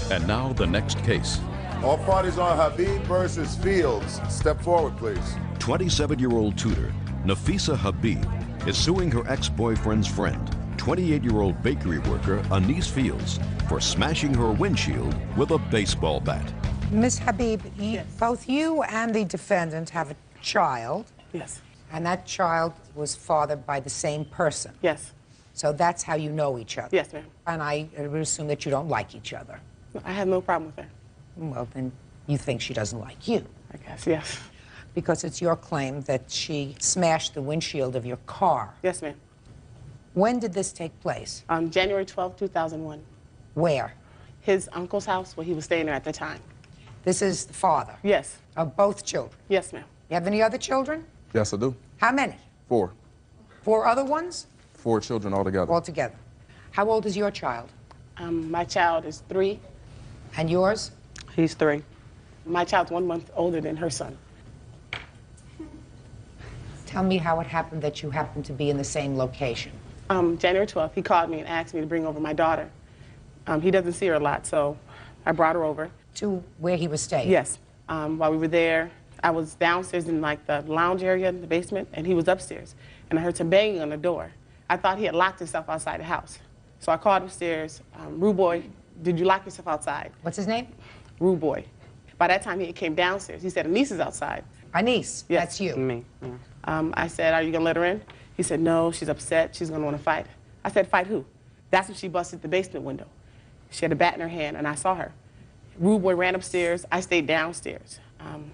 And now the next case. All parties on Habib versus Fields. Step forward, please. 27-year-old tutor Nafisa Habib is suing her ex-boyfriend's friend, 28-year-old bakery worker Anise Fields, for smashing her windshield with a baseball bat. Ms. Habib, both you and the defendant have a child. Yes. And that child was fathered by the same person. Yes. So that's how you know each other. Yes, ma'am. And I would assume that you don't like each other. I have no problem with her. Well, then you think she doesn't like you. I guess, yes. Because it's your claim that she smashed the windshield of your car. Yes, ma'am. When did this take place? January 12, 2001. Where? His uncle's house, where he was staying there at the time. This is the father? Yes. Of both children? Yes, ma'am. You have any other children? Yes, I do. How many? 4. 4 other ones? 4 children altogether. Altogether. How old is your child? My child is 3. And yours? He's 3. My child's 1 month older than her son. Tell me how it happened that you happened to be in the same location. January 12th, he called me and asked me to bring over my daughter. He doesn't see her a lot, so I brought her over. To where he was staying? Yes. While we were there, I was downstairs in like the lounge area in the basement, and he was upstairs. And I heard some banging on the door. I thought he had locked himself outside the house. So I called upstairs, Rue Boy, did you lock yourself outside? What's his name? Rue Boy. By that time, he came downstairs. He said, Anise is outside. Anise? Yes. That's you? Me, yeah. I said, are you gonna let her in? He said, no, she's upset. She's gonna wanna fight. I said, fight who? That's when she busted the basement window. She had a bat in her hand, and I saw her. Rude boy ran upstairs. I stayed downstairs.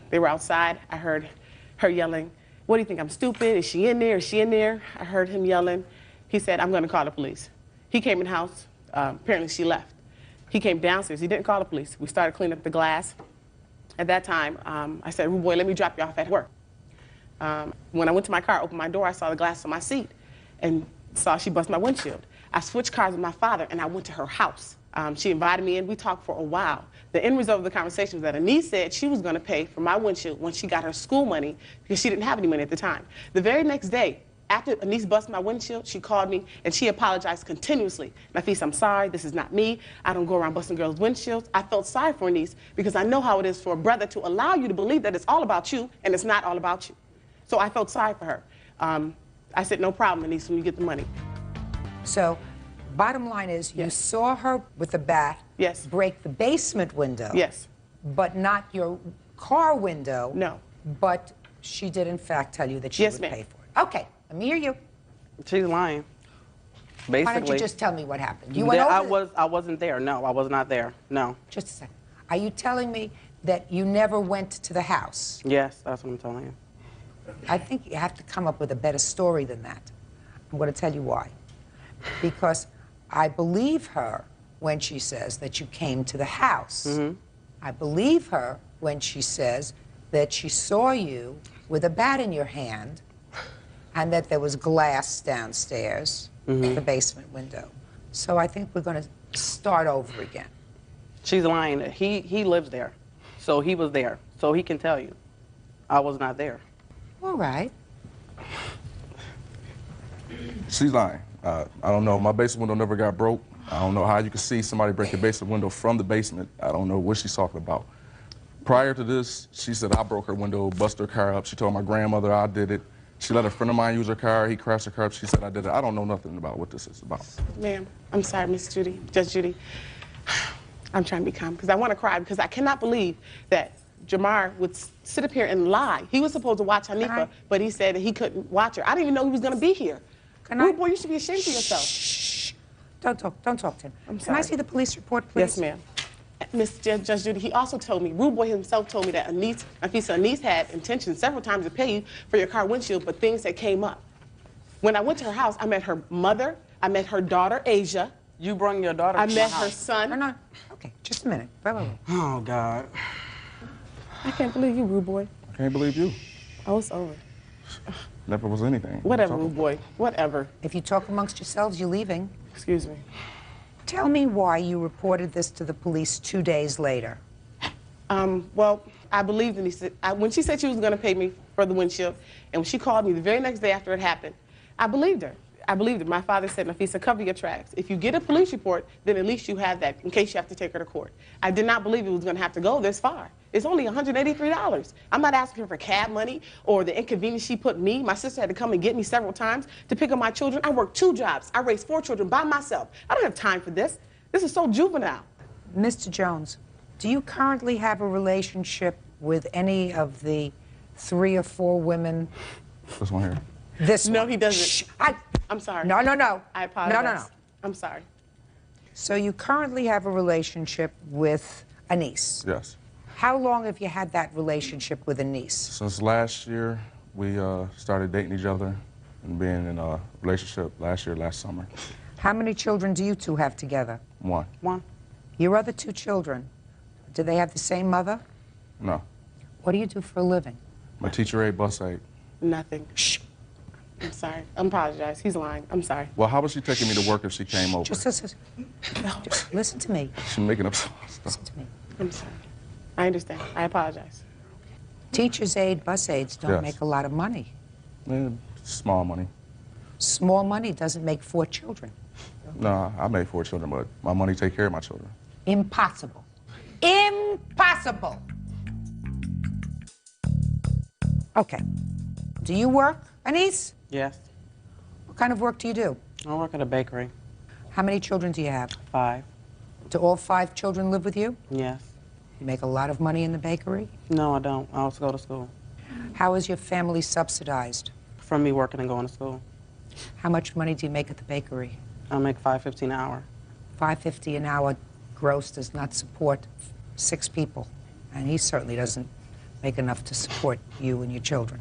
They were outside. I heard her yelling, "What do you think, I'm stupid? Is she in there? Is she in there?" I heard him yelling. He said, "I'm going to call the police." He came in the house. Apparently she left. He came downstairs. He didn't call the police. We started cleaning up the glass. At that time, I said, "Rude boy, let me drop you off at work." When I went to my car, opened my door, I saw the glass on my seat and saw she bust my windshield. I switched cars with my father and I went to her house. She invited me in. We talked for a while. The end result of the conversation was that Anise said she was going to pay for my windshield when she got her school money because she didn't have any money at the time. The very next day, after Anise busted my windshield, she called me and she apologized continuously. Nafisa, I'm sorry, this is not me. I don't go around busting girls' windshields. I felt sorry for Anise because I know how it is for a brother to allow you to believe that it's all about you and it's not all about you. So I felt sorry for her. I said, no problem, Anise, when you get the money. So, bottom line is, you saw her with a bat break the basement window. Yes. But not your car window. No. But she did, in fact, tell you that she would pay for it. Okay, let me hear you. She's lying. Basically. Why don't you just tell me what happened? You went over I wasn't there. No, I was not there. No. Just a second. Are you telling me that you never went to the house? Yes, that's what I'm telling you. I think you have to come up with a better story than that. I'm going to tell you why. Because I believe her when she says that you came to the house. Mm-hmm. I believe her when she says that she saw you with a bat in your hand and that there was glass downstairs in the basement window. So I think we're going to start over again. She's lying. He lives there. So he was there. So he can tell you. I was not there. All right. She's lying. I don't know. My basement window never got broke. I don't know how you could see somebody break a basement window from the basement. I don't know what she's talking about. Prior to this, she said I broke her window, busted her car up. She told my grandmother I did it. She let a friend of mine use her car. He crashed her car up. She said I did it. I don't know nothing about what this is about. Ma'am, I'm sorry, Miss Judy, Judge Judy. I'm trying to be calm because I want to cry because I cannot believe that Jamar would sit up here and lie. He was supposed to watch Hanifa, but he said that he couldn't watch her. I didn't even know he was going to be here. Rude boy, you should be ashamed of yourself. Shh. Don't talk to him. I'm sorry. Can I see the police report, please? Yes, ma'am. Miss Judge Judy, he also told me, Rude Boy himself told me that Anise had intentions several times to pay you for your car windshield, but things that came up. When I went to her house, I met her mother, I met her daughter, Asia. You brought your daughter I to met my her house. son. No. Okay, just a minute. Wait. Oh, God. I can't believe you, Rude Boy. I can't believe you. Oh, it's over. Never was anything. Whatever, Rude Boy. Whatever. If you talk amongst yourselves, you're leaving. Excuse me. Tell me why you reported this to the police 2 days later. Well, I believed Anise. When she said she was going to pay me for the windshield, and when she called me the very next day after it happened, I believed her. I believed her. My father said, Nafisa, cover your tracks. If you get a police report, then at least you have that in case you have to take her to court. I did not believe it was going to have to go this far. It's only $183. I'm not asking her for cab money or the inconvenience she put me. My sister had to come and get me several times to pick up my children. I worked 2 jobs. I raised 4 children by myself. I don't have time for this. This is so juvenile. Mr. Jones, do you currently have a relationship with any of the 3 or 4 women? This one here. No, he doesn't. Shh. I'm sorry. No. I apologize. No. I'm sorry. So you currently have a relationship with Anise? Yes. How long have you had that relationship with Anise? Since last year, we started dating each other and being in a relationship last summer. How many children do you two have together? 1. Your other 2 children, do they have the same mother? No. What do you do for a living? My teacher aide, bus aide. Nothing. Shh. I'm sorry. I apologize. He's lying. I'm sorry. Well, how was she taking me to work if she came over? Just listen to me. She's making up stuff. Listen to me. I'm sorry. I understand. I apologize. Teacher's aide, bus aides don't make a lot of money. Small money. Small money doesn't make 4 children. No, I made 4 children, but my money take care of my children. Impossible. Impossible. Okay. Do you work, Anise? Yes. What kind of work do you do? I work at a bakery. How many children do you have? 5. Do all 5 children live with you? Yes. You make a lot of money in the bakery? No, I don't. I also go to school. How is your family subsidized? From me working and going to school. How much money do you make at the bakery? I make $5.50 an hour. $5.50 an hour gross does not support 6 people, and he certainly doesn't make enough to support you and your children.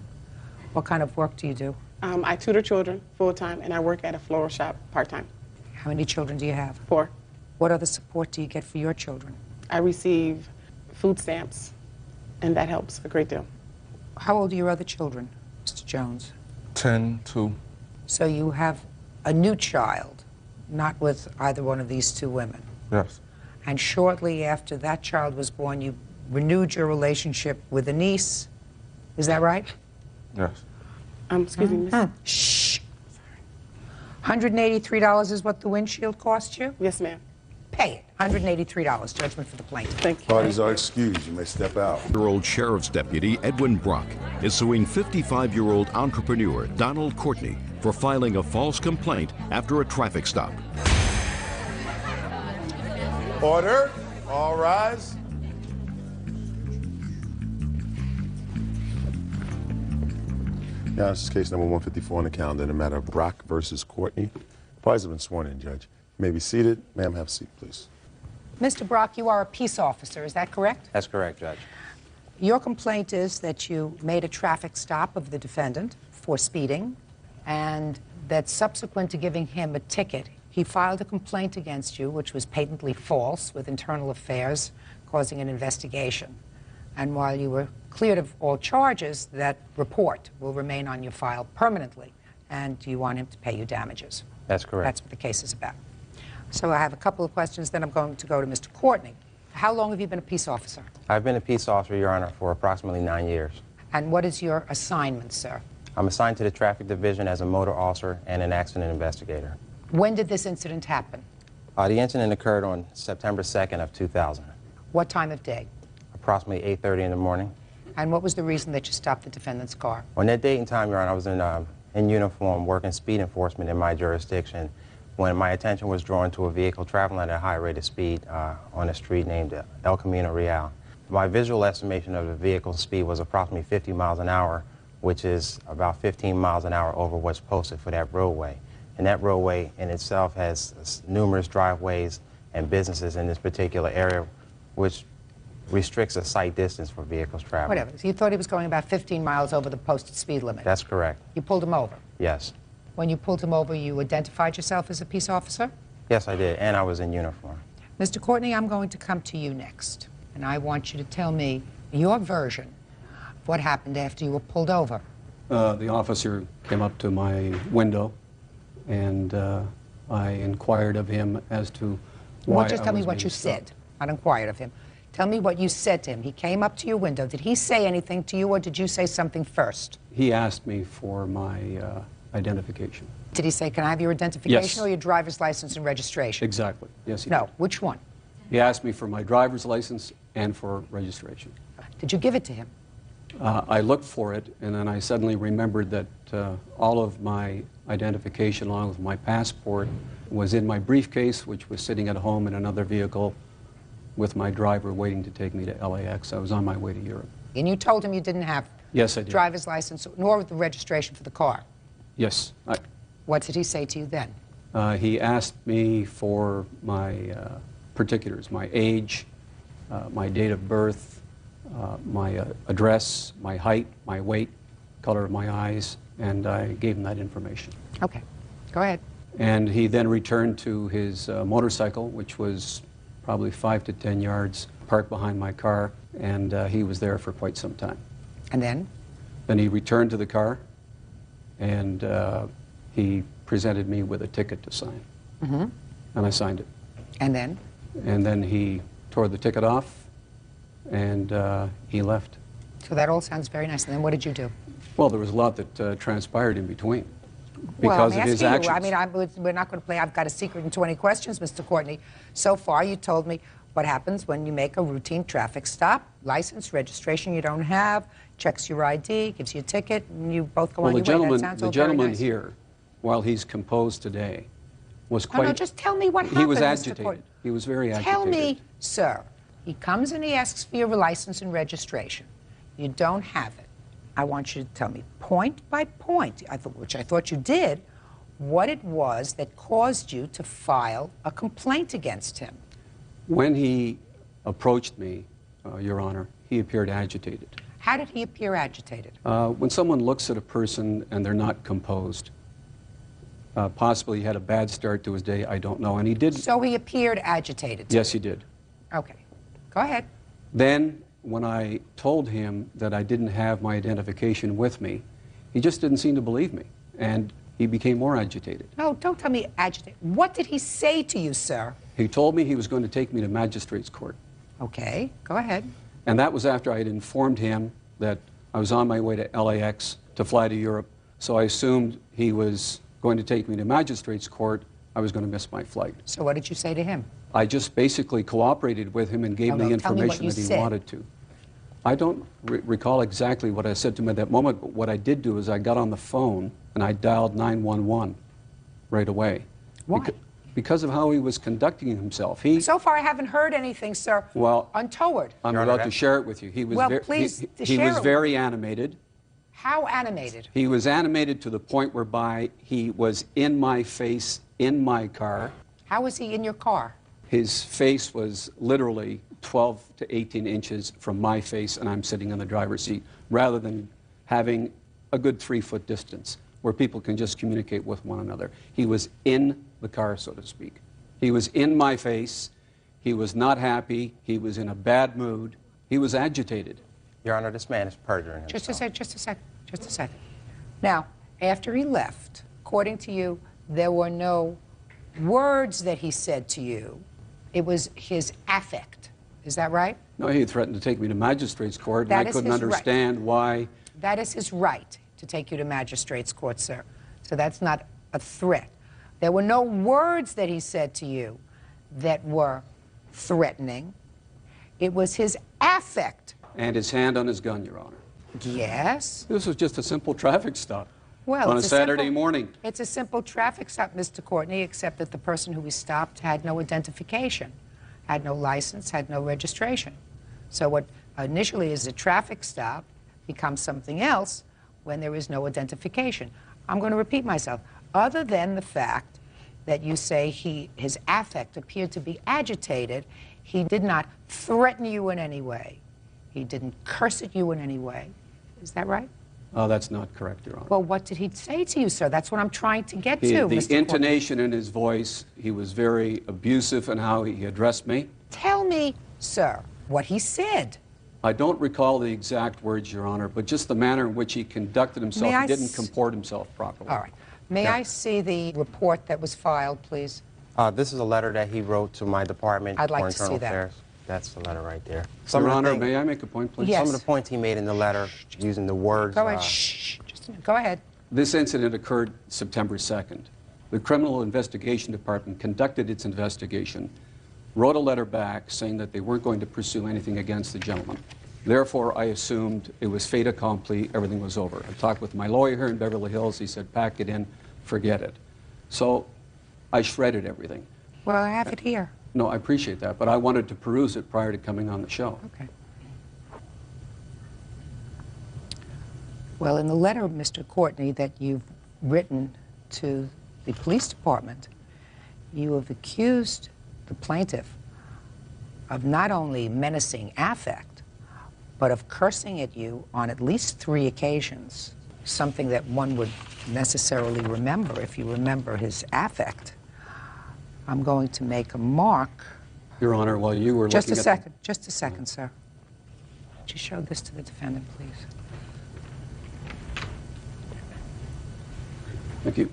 What kind of work do you do? I tutor children full-time, and I work at a floral shop part-time. How many children do you have? 4. What other support do you get for your children? I receive food stamps, and that helps a great deal. How old are your other children, Mr. Jones? 10, 2. So you have a new child, not with either one of these 2 women. Yes. And shortly after that child was born, you renewed your relationship with a niece. Is that right? Yes. Excuse me, miss. Shh. $183 is what the windshield cost you? Yes, ma'am. Pay it. $183, judgment for the plaintiff. Thank you. Parties are excused. You may step out. Year-old Sheriff's Deputy Edwin Brock is suing 55-year-old entrepreneur Donald Courtney for filing a false complaint after a traffic stop. Order. All rise. Now, this is case number 154 on the calendar in the matter of Brock versus Courtney. Parties have been sworn in, Judge. You may be seated. Ma'am, have a seat, please. Mr. Brock, you are a peace officer, is that correct? That's correct, Judge. Your complaint is that you made a traffic stop of the defendant for speeding, and that subsequent to giving him a ticket, he filed a complaint against you, which was patently false, with Internal Affairs causing an investigation. And while you were cleared of all charges, that report will remain on your file permanently, and you want him to pay you damages. That's correct. That's what the case is about. So I have a couple of questions, then I'm going to go to Mr. Courtney. How long have you been a peace officer? I've been a peace officer, Your Honor, for approximately 9 years. And what is your assignment, sir? I'm assigned to the traffic division as a motor officer and an accident investigator. When did this incident happen? The incident occurred on September 2nd of 2000. What time of day? Approximately 8:30 in the morning. And what was the reason that you stopped the defendant's car? On that date and time, Your Honor, I was in uniform working speed enforcement in my jurisdiction when my attention was drawn to a vehicle traveling at a high rate of speed on a street named El Camino Real. My visual estimation of the vehicle's speed was approximately 50 miles an hour, which is about 15 miles an hour over what's posted for that roadway. And that roadway in itself has numerous driveways and businesses in this particular area, which restricts a sight distance for vehicles traveling. Whatever. So you thought he was going about 15 miles over the posted speed limit? That's correct. You pulled him over? Yes. When you pulled him over, you identified yourself as a peace officer? Yes, I did, and I was in uniform. Mr. Courtney, I'm going to come to you next, and I want you to tell me your version of what happened after you were pulled over. The officer came up to my window, and I inquired of him as to why Well, just tell me what you said. I inquired of him. Tell me what you said to him. He came up to your window. Did he say anything to you, or did you say something first? He asked me for my identification. Did he say, can I have your identification Yes. or your driver's license and registration? Exactly. Yes, he No. did. Which one? He asked me for my driver's license and for registration. Did you give it to him? I looked for it, and then I suddenly remembered that all of my identification, along with my passport, was in my briefcase, which was sitting at home in another vehicle with my driver waiting to take me to LAX. I was on my way to Europe. And you told him you didn't have Yes, I did. driver's license nor the registration for the car. Yes. What did he say to you then? He asked me for my particulars, my age, my date of birth, my address, my height, my weight, color of my eyes, and I gave him that information. Okay. Go ahead. And he then returned to his motorcycle, which was probably 5 to 10 yards parked behind my car, and he was there for quite some time. And then? Then he returned to the car, and he presented me with a ticket to sign. Mm-hmm. And I signed it. And then? And then he tore the ticket off, and he left. So that all sounds very nice. And then what did you do? Well, there was a lot that transpired in between Well, because I'm of his asking actions. you. I mean, we're not going to play I've got a secret in 20 questions, Mr. Courtney. So far, you told me what happens when you make a routine traffic stop, license, registration you don't have, checks your ID, gives you a ticket, and you both go on your way. That sounds all the very gentleman nice. here, while he's composed today, was quite... No, just tell me what happened, He was Mr. agitated. Courtney. He was very agitated. Tell me, sir. He comes and he asks for your license and registration. You don't have it. I want you to tell me, point by point, which I thought you did, what it was that caused you to file a complaint against him. When he approached me, Your Honor, he appeared agitated. How did he appear agitated? When someone looks at a person and they're not composed, possibly he had a bad start to his day, I don't know, and he did. So he appeared agitated? Yes, he did. Okay. Go ahead. Then, when I told him that I didn't have my identification with me, he just didn't seem to believe me, and he became more agitated. No, don't tell me agitated. What did he say to you, sir? He told me he was going to take me to magistrate's court. Okay, go ahead. And that was after I had informed him that I was on my way to LAX to fly to Europe, so I assumed he was going to take me to magistrate's court. I was going to miss my flight. So what did you say to him? I just basically cooperated with him and gave him the information that he wanted to. I don't recall exactly what I said to him at that moment, but what I did do is I got on the phone and I dialed 911 right away. Why? Because of how he was conducting himself. So far, I haven't heard anything, sir. Well, untoward. I'm about to share it with you. He was, well, please, he was very animated. How animated? He was animated to the point whereby he was in my face, in my car. How was he in your car? His face was literally 12 to 18 inches from my face, and I'm sitting in the driver's seat, rather than having a good 3-foot distance where people can just communicate with one another. He was in the car, so to speak. He was in my face. He was not happy. He was in a bad mood. He was agitated. Your Honor, this man is perjuring himself. Just a second. Now, after he left, according to you, there were no words that he said to you. It was his affect. Is that right? No, he threatened to take me to magistrate's court, and I couldn't understand why. That is his right to take you to magistrate's court, sir. So that's not a threat. There were no words that he said to you that were threatening. It was his affect. And his hand on his gun, Your Honor. Yes. This was just a simple traffic stop Well, on a Saturday morning. It's a simple traffic stop, Mr. Courtney, except that the person who we stopped had no identification, had no license, had no registration. So what initially is a traffic stop becomes something else when there is no identification. I'm going to repeat myself. Other than the fact that you say his affect appeared to be agitated, he did not threaten you in any way. He didn't curse at you in any way. Is that right? That's not correct, Your Honor. Well, what did he say to you, sir? That's what I'm trying to get to, The Mr. intonation in his voice, he was very abusive in how he addressed me. Tell me, sir, what he said. I don't recall the exact words, Your Honor, but just the manner in which he conducted himself. He didn't comport himself properly. All right. May I see the report that was filed, please? This is a letter that he wrote to my department I'd like for to see internal that. affairs. That's the letter right there. Your Honor, may I make a point, please? Yes. Some of the points he made in the letter using the words. Go ahead. Shh. Just a minute. Go ahead. This incident occurred September 2nd. The Criminal Investigation Department conducted its investigation, wrote a letter back saying that they weren't going to pursue anything against the gentleman. Therefore, I assumed it was fait accompli, everything was over. I talked with my lawyer here in Beverly Hills. He said, pack it in, forget it. So I shredded everything. Well, I have it here. No, I appreciate that, but I wanted to peruse it prior to coming on the show. Okay. Well, in the letter, Mr. Courtney, that you've written to the police department, you have accused the plaintiff of not only menacing affect, but of cursing at you on at least 3 occasions, something that one would necessarily remember if you remember his affect. I'm going to make a mark. Your Honor, while you were Just a looking second. Just a second, sir. Would you show this to the defendant, please? Thank you.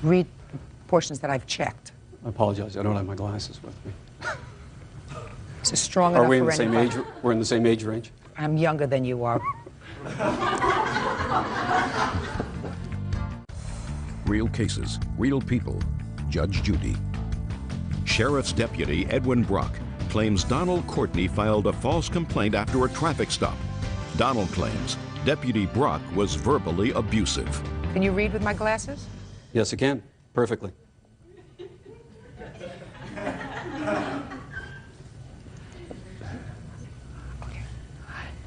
Read the portions that I've checked. I apologize. I don't have my glasses with me. Is it strong Are enough we in for the same anybody? age? We're in the same age range? I'm younger than you are. Real cases, real people. Judge Judy. Sheriff's Deputy Edwin Brock claims Donald Courtney filed a false complaint after a traffic stop. Donald claims Deputy Brock was verbally abusive. Can you read with my glasses? Yes, I can. Perfectly.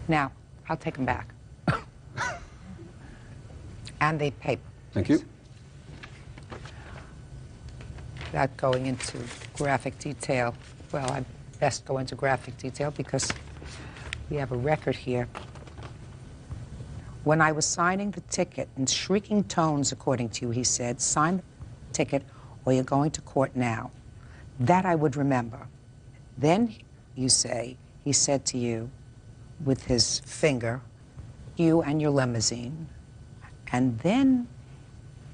Now, I'll take them back. And the paper. Thank you. Without going into graphic detail, Well, I'd best go into graphic detail because we have a record here. When I was signing the ticket, in shrieking tones, according to you, he said, sign the ticket or you're going to court now. That I would remember. Then, you say, he said to you, with his finger, you and your limousine. And then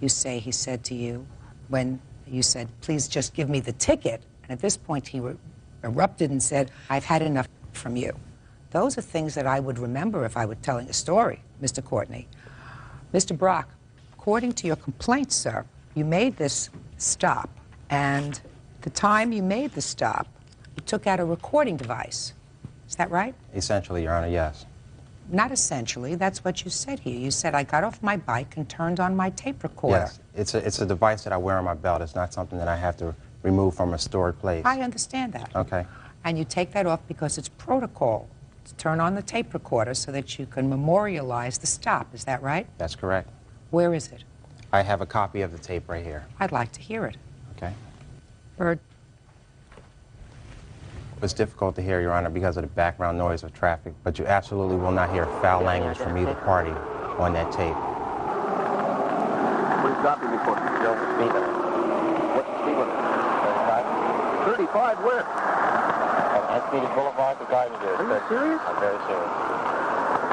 you say he said to you, when you said, please just give me the ticket. And at this point, he erupted and said, I've had enough from you. Those are things that I would remember if I were telling a story, Mr. Courtney. Mr. Brock, according to your complaint, sir, you made this stop. And the time you made the stop, you took out a recording device. Is that right? Essentially, Your Honor, yes. Not essentially. That's what you said here. You said, I got off my bike and turned on my tape recorder. Yes. It's a device that I wear on my belt. It's not something that I have to remove from a stored place. I understand that. Okay. And you take that off because it's protocol to turn on the tape recorder so that you can memorialize the stop. Is that right? That's correct. Where is it? I have a copy of the tape right here. I'd like to hear it. Okay. Bird. It was difficult to hear, Your Honor, because of the background noise of traffic, but you absolutely will not hear foul language from either party on that tape. Please copy me for me. What's the speed limit? 35 where? Escalated Boulevard to Garden Gate. Are you serious? I'm very serious.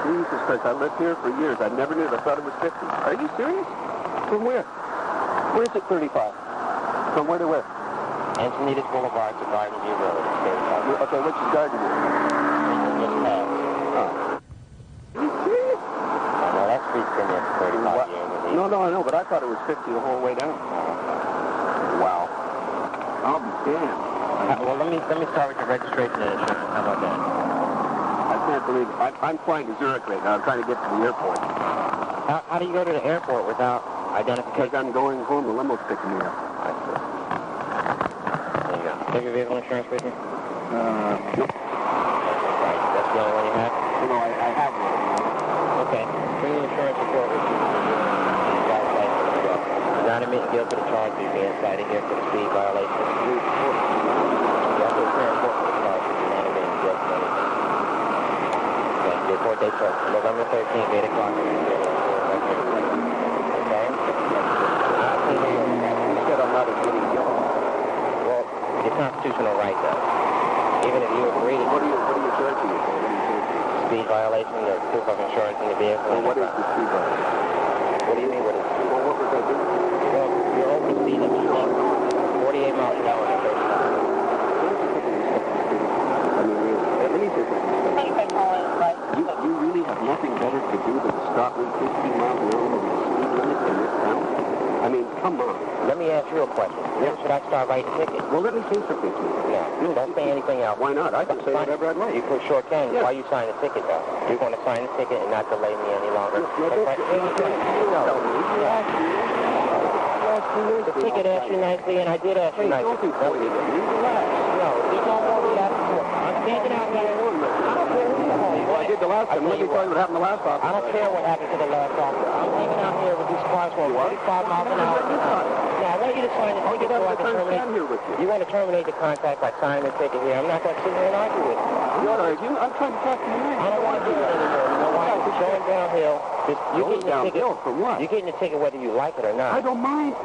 Jesus Christ, I lived here for years. I never knew it. I thought it was 50. Are you serious? From where? Where's it 35? From where to where? Encinitas Boulevard to Garden View Road. Okay, which is Garden View? Just past. Oh. Are you serious? No, that street's been there for 35 years. No, I know, but I thought it was 50 the whole way down. Wow. I'll be damned. Well, let me start with your registration and insurance. How about that? I can't believe it. I'm flying to Zurich right now. I'm trying to get to the airport. How do you go to the airport without identification? Because I'm going home. The limo's picking me up. I see. There you go. Have your vehicle insurance with you? Nope. Right. That's the only one you have? No, I have one. Okay. Bring the insurance report with you. Not admitting guilt to the charge of being cited here for the speed violation. You have to appear in court for the charge of not admitting guilt to anything. Okay, the court date starts November 13th, 8 o'clock. Okay? You said I'm not admitting guilt. Well, it's constitutional right, though. Even if you agree to... What are you charging me for? Speed violation, or proof of insurance in the vehicle. Well, what is the speed violation? What do you mean, what is it? Well, what was I doing? Well, you're overspeeding 48 miles an hour. You really have nothing better to do than stop me 15 miles an hour over the speed limit in this town? I mean, come on. Let me ask you a question. When should I start writing tickets? Well, let me say something to you. No, don't say anything else. Why not? I can say whatever I'd like. You sure can. Yeah. Why you sign the ticket, though? You're going to sign the ticket and not delay me any longer. The ticket asked you nicely, and I did ask you nicely. Don't be silly. No, there's no more we have to do. I'm standing out here. Well, I did the last time. Let me tell you what happened the last time. I don't care what happened to the last officer. I'm hanging out here with these cars going 45 miles an hour. Now, I want you to sign the ticket so I can terminate. You want to terminate the contract by signing the ticket here. I'm not going to sit here and argue with you. You're arguing? I'm trying to talk to you. I don't want to do it anymore. You know why? It's going downhill. You're getting the ticket. From what? You're getting the ticket whether you like it or not. I don't mind.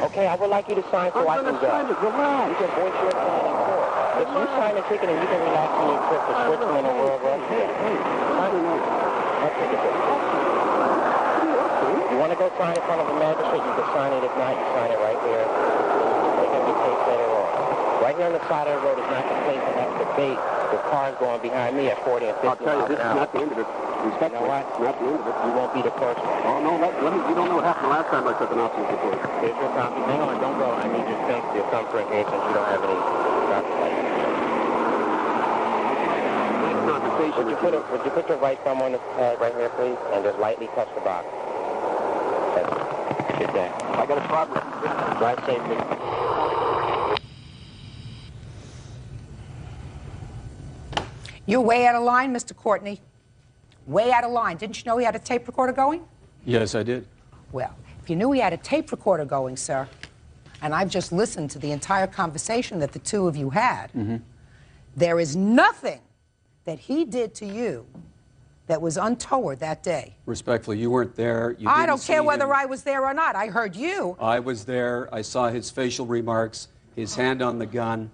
Okay, I would like you to sign so I can go. I'm going to sign it. Relax. You can voice your opinion in court. If you sign the ticket and you can relax on your trip to Switzerland or wherever else you go. I'll take it. You want to go sign in front of the magistrate, you can sign it. If not, you sign it right here. They can be taped later on. Right here on the side of the road is not the place to have debate with cars going behind me at 40 and 50 miles an hour. I'll tell you, this is not the end of it. Respect, you know what? Not the end of it. You won't be the first one. Oh, no, you don't know what happened the last time I took an officer's report. Here's your copy. Hang on, don't go. I need your things to your thumbprint here since you don't have any driver's license. Would you put your right thumb on the pad right here, please, and just lightly touch the box? That's good day. I got a problem. Drive safely. You're way out of line, Mr. Courtney. Way out of line. Didn't you know he had a tape recorder going? Yes, I did. Well, if you knew he had a tape recorder going, sir, and I've just listened to the entire conversation that the two of you had, there is nothing that he did to you that was untoward that day. Respectfully, you weren't there. You I didn't don't care see whether him. I was there or not. I heard you. I was there. I saw his facial remarks, his hand on the gun,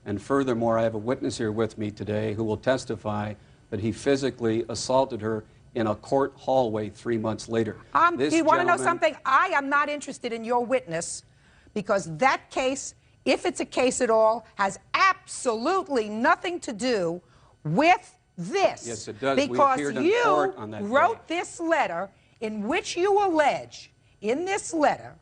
and furthermore, I have a witness here with me today who will testify that he physically assaulted her in a court hallway 3 months later. This You want to know gentleman- something? I am not interested in your witness because that case, if it's a case at all, has absolutely nothing to do with this. Yes, it does. We Because appeared in you court on that wrote this letter in which you allege, in this letter,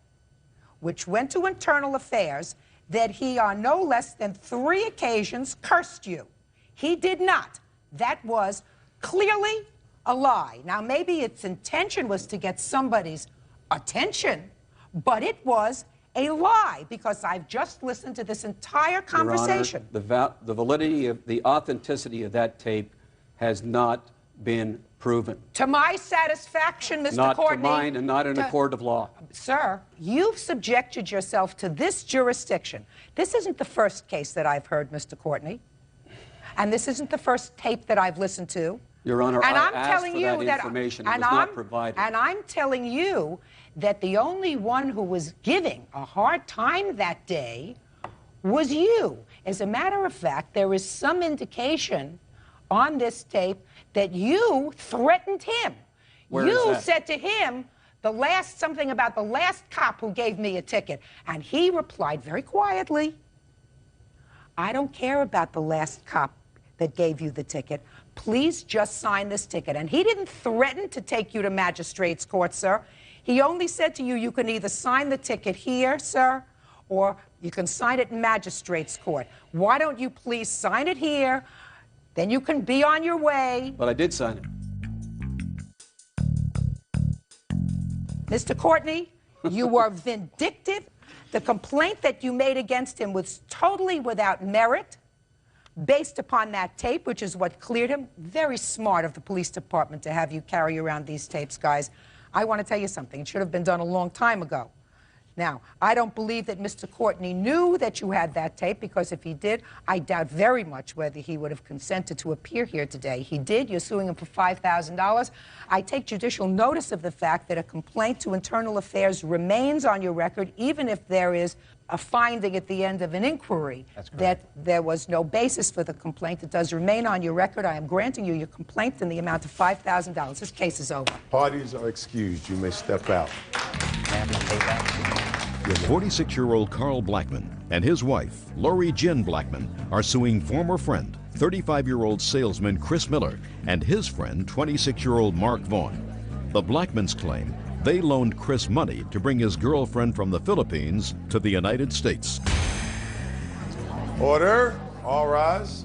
which went to Internal Affairs, that he on no less than 3 occasions cursed you. He did not. That was clearly a lie. Now, maybe its intention was to get somebody's attention, but it was a lie because I've just listened to this entire conversation. Your Honor, the validity of the authenticity of that tape has not been proven. To my satisfaction, Mr. Not Courtney. to mine and not in a court of law. Sir, you've subjected yourself to this jurisdiction. This isn't the first case that I've heard, Mr. Courtney. And this isn't the first tape that I've listened to. Your Honor, and I I'm asked telling for you that information. It was not provided. And I'm telling you that the only one who was giving a hard time that day was you. As a matter of fact, there is some indication on this tape that you threatened him. Where is You that? said to him something about the last cop who gave me a ticket. And he replied very quietly, I don't care about the last cop that gave you the ticket. Please just sign this ticket. And he didn't threaten to take you to magistrate's court, sir. He only said to you, you can either sign the ticket here, sir, or you can sign it in magistrate's court. Why don't you please sign it here? Then you can be on your way. But I did sign it. Mr. Courtney, you were vindictive. The complaint that you made against him was totally without merit, based upon that tape, which is what cleared him. Very smart of the police department to have you carry around these tapes, guys. I want to tell you something. It should have been done a long time ago. Now, I don't believe that Mr. Courtney knew that you had that tape, because if he did, I doubt very much whether he would have consented to appear here today. He did. You're suing him for $5,000. I take judicial notice of the fact that a complaint to Internal Affairs remains on your record, even if there is a finding at the end of an inquiry that there was no basis for the complaint. It does remain on your record. I am granting you your complaint in the amount of $5,000. This case is over. Parties are excused. You may step out. 46-year-old Carl Blackman and his wife, Lori Jin Blackman, are suing former friend, 35-year-old salesman Chris Miller, and his friend, 26-year-old Mark Vaughn. The Blackmans claim they loaned Chris money to bring his girlfriend from the Philippines to the United States. Order. All rise.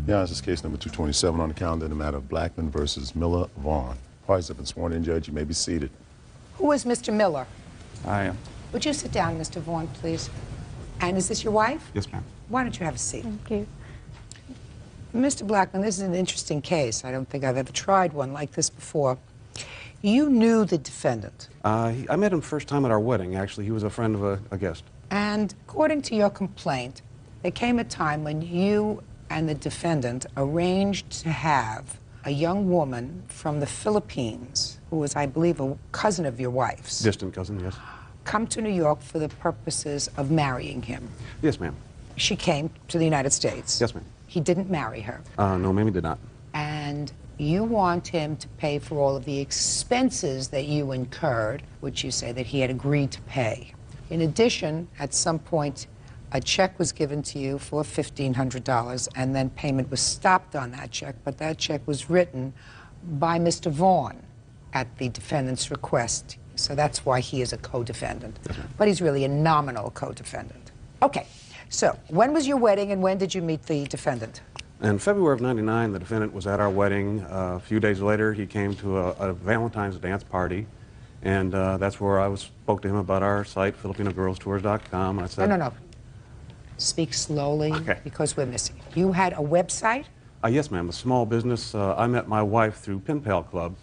Yeah, this is case number 227 on the calendar in the matter of Blackman versus Miller Vaughn. Parties have been sworn in, Judge. You may be seated. Who is Mr. Miller? I am. Would you sit down, Mr. Vaughn, please? And is this your wife? Yes, ma'am. Why don't you have a seat? Thank you. Mr. Blackman, this is an interesting case. I don't think I've ever tried one like this before. You knew the defendant. I met him first time at our wedding, actually. He was a friend of a guest. And according to your complaint, there came a time when you and the defendant arranged to have a young woman from the Philippines, who was, I believe, a cousin of your wife's, Distant cousin, yes. come to New York for the purposes of marrying him. Yes, ma'am. She came to the United States. Yes, ma'am. He didn't marry her. No, ma'am, he did not. And you want him to pay for all of the expenses that you incurred, which you say that he had agreed to pay. In addition, at some point, a check was given to you for $1,500, and then payment was stopped on that check, but that check was written by Mr. Vaughn at the defendant's request. So that's why he is a co-defendant. But he's really a nominal co-defendant. Okay, so when was your wedding, and when did you meet the defendant? In February of '99, the defendant was at our wedding. A few days later, he came to a Valentine's dance party, and that's where I spoke to him about our site, FilipinoGirlsTours.com. I said, No. Speak slowly, because we're missing. You had a website? Yes, ma'am, a small business. I met my wife through Pen Pal Club,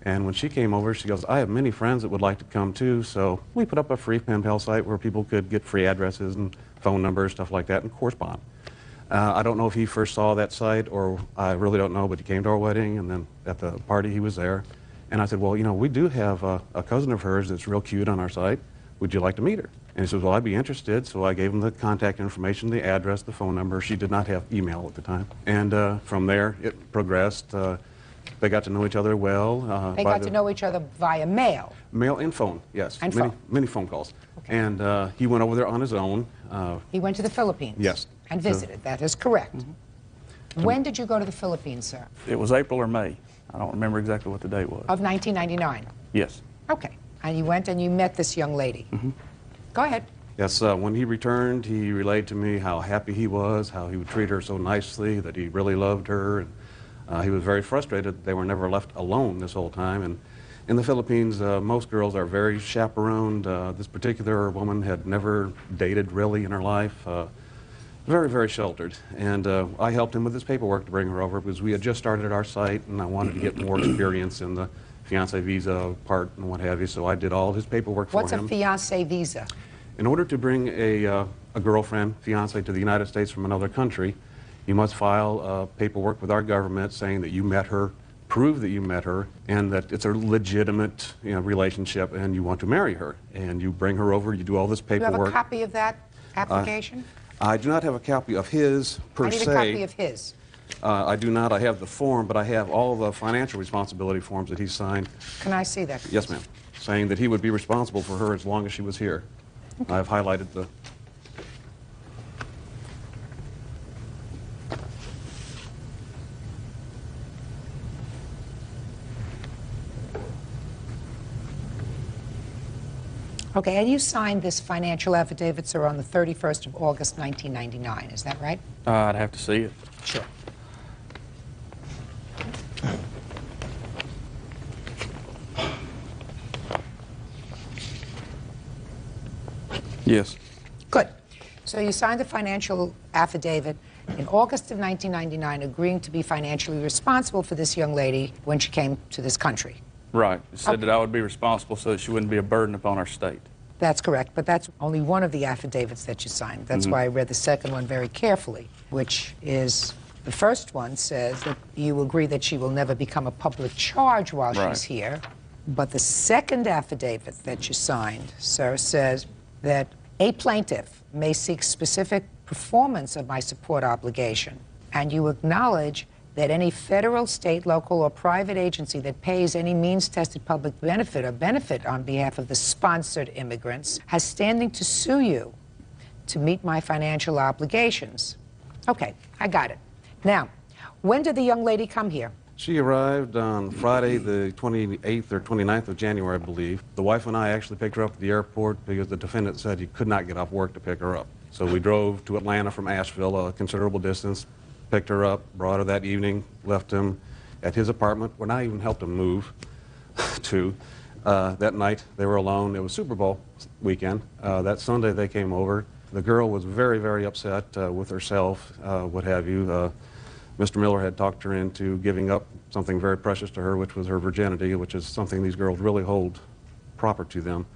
And when she came over, she goes, I have many friends that would like to come too, so we put up a free pen pal site where people could get free addresses and phone numbers, stuff like that, and correspond. I don't know if he first saw that site, or I really don't know, but he came to our wedding, and then at the party he was there. And I said, well, you know, we do have a cousin of hers that's real cute on our site. Would you like to meet her? And he says, well, I'd be interested. So I gave him the contact information, the address, the phone number. She did not have email at the time. And from there, it progressed. They got to know each other well. They got to know each other via mail. Mail and phone, yes. And many, phone. Many phone calls. Okay. And he went over there on his own. He went to the Philippines? Yes. And visited. That is correct. When did you go to the Philippines, sir? It was April or May. I don't remember exactly what the date was. Of 1999? Yes. Okay. And you went and you met this young lady. Go ahead. Yes, when he returned, he relayed to me how happy he was, how he would treat her so nicely, that he really loved her. And he was very frustrated that they were never left alone this whole time. And in the Philippines, most girls are very chaperoned. This particular woman had never dated really in her life. Very, very sheltered. And I helped him with his paperwork to bring her over because we had just started our site and I wanted to get more experience in the fiancé visa part and what have you, so I did all his paperwork for him. What's a fiancé visa? In order to bring a girlfriend, fiancé, to the United States from another country, you must file paperwork with our government saying that you met her, prove that you met her, and that it's a legitimate relationship and you want to marry her. And you bring her over, you do all this paperwork. Do you have a copy of that application? I do not have a copy of his, per se. I need a copy of his. I do not. I have the form, but I have all the financial responsibility forms that he signed. Can I see that? Yes, ma'am. Saying that he would be responsible for her as long as she was here. Okay. I've highlighted the... Okay, and you signed this financial affidavit, sir, on the 31st of August, 1999. Is that right? I'd have to see it. Sure. Yes. Good. So you signed the financial affidavit in August of 1999, agreeing to be financially responsible for this young lady when she came to this country. Right. It said that I would be responsible so that she wouldn't be a burden upon our state. That's correct, but that's only one of the affidavits that you signed. That's why I read the second one very carefully, which is, the first one says that you agree that she will never become a public charge while she's here. But the second affidavit that you signed, sir, says that a plaintiff may seek specific performance of my support obligation, and you acknowledge that any federal, state, local, or private agency that pays any means-tested public benefit or benefit on behalf of the sponsored immigrants has standing to sue you to meet my financial obligations. Okay, I got it. Now, when did the young lady come here? She arrived on Friday, the 28th or 29th of January, I believe. The wife and I actually picked her up at the airport because the defendant said he could not get off work to pick her up. So we drove to Atlanta from Asheville, a considerable distance, picked her up, brought her that evening, left him at his apartment, where I even helped him move to. That night, they were alone. It was Super Bowl weekend. That Sunday, they came over. The girl was very, very upset with herself, what have you. Mr. Miller had talked her into giving up something very precious to her, which was her virginity, which is something these girls really hold proper to them.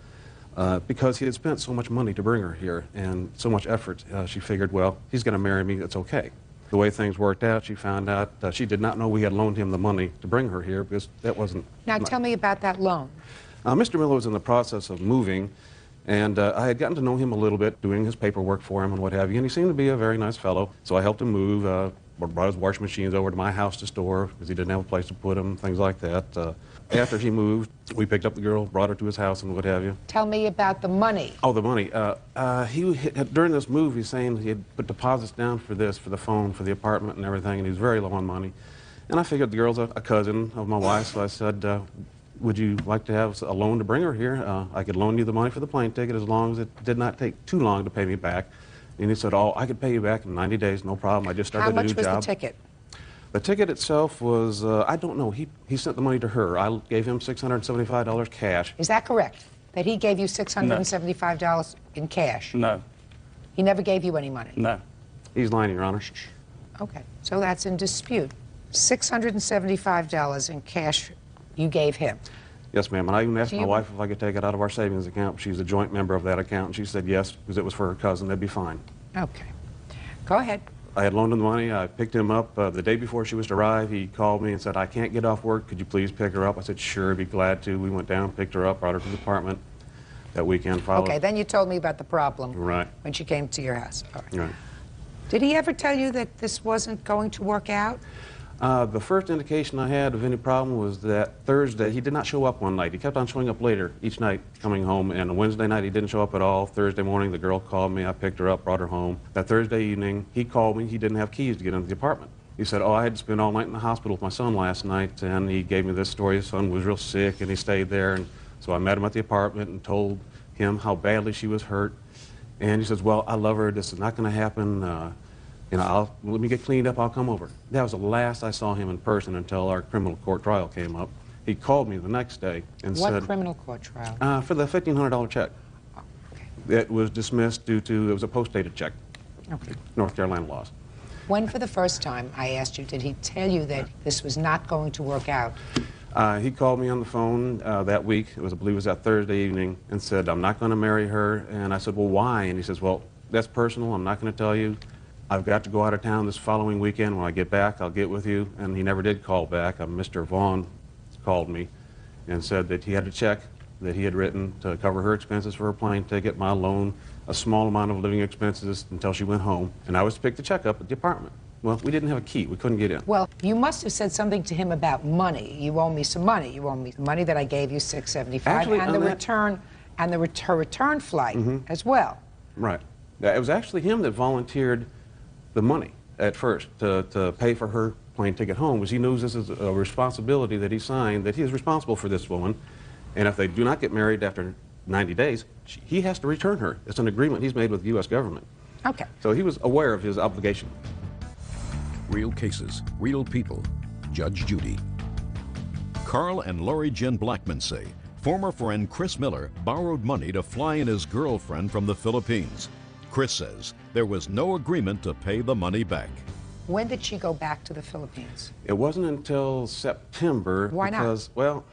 Because he had spent so much money to bring her here and so much effort, she figured, well, he's going to marry me, it's okay. The way things worked out, she found out she did not know we had loaned him the money to bring her here because that wasn't... Now, tell me about that loan. Mr. Miller was in the process of moving, and I had gotten to know him a little bit, doing his paperwork for him and what have you, and he seemed to be a very nice fellow. So I helped him move, brought his washing machines over to my house to store because he didn't have a place to put them, things like that. After he moved, we picked up the girl, brought her to his house and what have you. Tell me about the money. Oh, the money. During this move, he's saying he had put deposits down for this, for the phone, for the apartment and everything, and he was very low on money. And I figured the girl's a cousin of my wife, so I said, would you like to have a loan to bring her here? I could loan you the money for the plane ticket as long as it did not take too long to pay me back. And he said, oh, I could pay you back in 90 days, no problem. I just started a new job. How much was the ticket? The ticket itself was, I don't know, he sent the money to her. I gave him $675 cash. Is that correct? That he gave you $675 in cash? No. He never gave you any money? No. He's lying, Your Honor. Okay, so that's in dispute. $675 in cash you gave him. Yes, ma'am. And I even asked So my you- wife if I could take it out of our savings account. She's a joint member of that account, and she said yes, because it was for her cousin. That'd be fine. Okay. Go ahead. I had loaned him the money. I picked him up the day before she was to arrive. He called me and said, I can't get off work. Could you please pick her up? I said, sure, be glad to. We went down, picked her up, brought her to the apartment that weekend. Okay, then you told me about the problem Right. when she came to your house. All right. Right. Did he ever tell you that this wasn't going to work out? The first indication I had of any problem was that Thursday, he did not show up one night. He kept on showing up later each night, coming home. And Wednesday night, he didn't show up at all. Thursday morning, the girl called me. I picked her up, brought her home. That Thursday evening, he called me. He didn't have keys to get into the apartment. He said, oh, I had to spend all night in the hospital with my son last night. And he gave me this story. His son was real sick, and he stayed there. And so I met him at the apartment and told him how badly she was hurt. And he says, well, I love her. This is not going to happen. Let me get cleaned up, I'll come over. That was the last I saw him in person until our criminal court trial came up. He called me the next day and What said... criminal court trial? For the $1,500 check. It was dismissed due to, it was a post-dated check. Okay. North Carolina laws. When for the first time, I asked you, did he tell you that this was not going to work out? He called me on the phone that week, I believe it was that Thursday evening, and said, I'm not going to marry her. And I said, well, why? And he says, well, that's personal, I'm not going to tell you. I've got to go out of town this following weekend. When I get back, I'll get with you. And he never did call back. Mr. Vaughn called me and said that he had a check that he had written to cover her expenses for her plane ticket, my loan, a small amount of living expenses until she went home. And I was to pick the check up at the apartment. Well, we didn't have a key. We couldn't get in. Well, you must have said something to him about money. You owe me some money. You owe me the money that I gave you, $675, Actually, and the on that- return, and the return flight as well. Right. It was actually him that volunteered the money at first to pay for her plane ticket home, because he knows this is a responsibility that he signed, that he is responsible for this woman, and if they do not get married after 90 days, he has to return her. It's an agreement he's made with the U.S. government. Okay. So he was aware of his obligation. Real cases, real people. Judge Judy. Carl and Lori Jen Blackman say former friend Chris Miller borrowed money to fly in his girlfriend from the Philippines. Chris says there was no agreement to pay the money back. When did she go back to the Philippines? It wasn't until September. Why not? Because, well,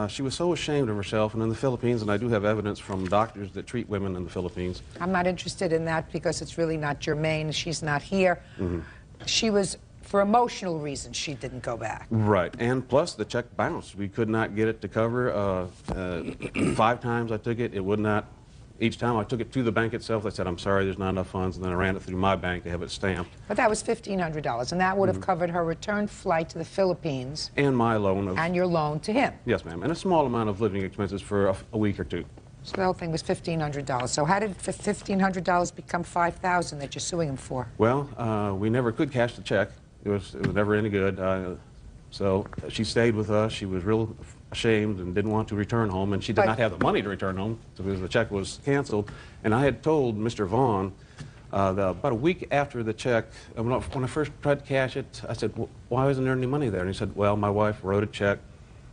she was so ashamed of herself, and in the Philippines, and I do have evidence from doctors that treat women in the Philippines. I'm not interested in that because it's really not germane. She's not here. She was, for emotional reasons, she didn't go back. Right, and plus the check bounced. We could not get it to cover. 5 times I took it, it would not. Each time I took it to the bank itself, they said, I'm sorry, there's not enough funds, and then I ran it through my bank to have it stamped. But that was $1,500, and that would have covered her return flight to the Philippines And my loan of... and your loan to him. Yes, ma'am, and a small amount of living expenses for a week or two. So the whole thing was $1,500. So how did $1,500 become $5,000 that you're suing him for? Well, we never could cash the check. It was never any good. So she stayed with us. She was real ashamed and didn't want to return home, and she did not have the money to return home because the check was canceled. And I had told Mr. Vaughn about a week after the check, when I first tried to cash it, I said, well, why isn't there any money there? And he said, well, my wife wrote a check.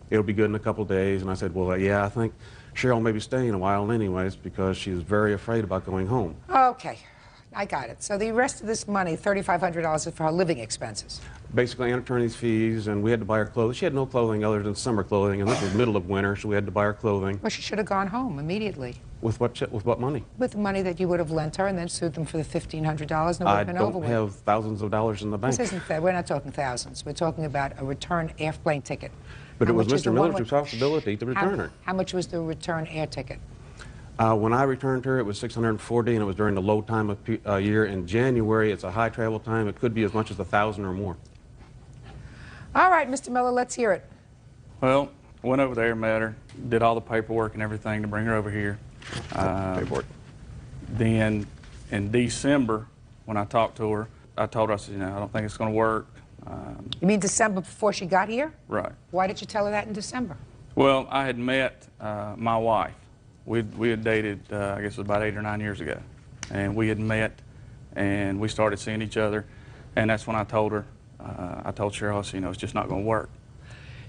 It'll be good in a couple of days. And I said, well, yeah, I think Cheryl may be staying a while anyways because she's very afraid about going home. Okay, I got it. So the rest of this money, $3,500, is for her living expenses. Basically, and attorney's fees, and we had to buy her clothes. She had no clothing other than summer clothing, and this was middle of winter, so we had to buy her clothing. Well, she should have gone home immediately. With what money? With the money that you would have lent her and then sued them for the $1,500 and it would have been over with. I don't have thousands of dollars in the bank. This isn't fair. We're not talking thousands. We're talking about a return airplane ticket. But How it was much is Mr. the one Miller's with- responsibility to return her. How much was the return air ticket? When I returned her, it was $640, and it was during the low time of year. In January, it's a high travel time. It could be as much as $1,000 or more. All right, Mr. Miller, let's hear it. Well, went over there, met her, did all the paperwork and everything to bring her over here. Paperwork. Then in December, when I talked to her, I told her, I said, you know, I don't think it's going to work. You mean December before she got here? Right. Why did you tell her that in December? Well, I had met my wife. We had dated, I guess it was about 8 or 9 years ago. And we had met, and we started seeing each other. And that's when I told her, I told Cheryl, I said, you know, it's just not going to work.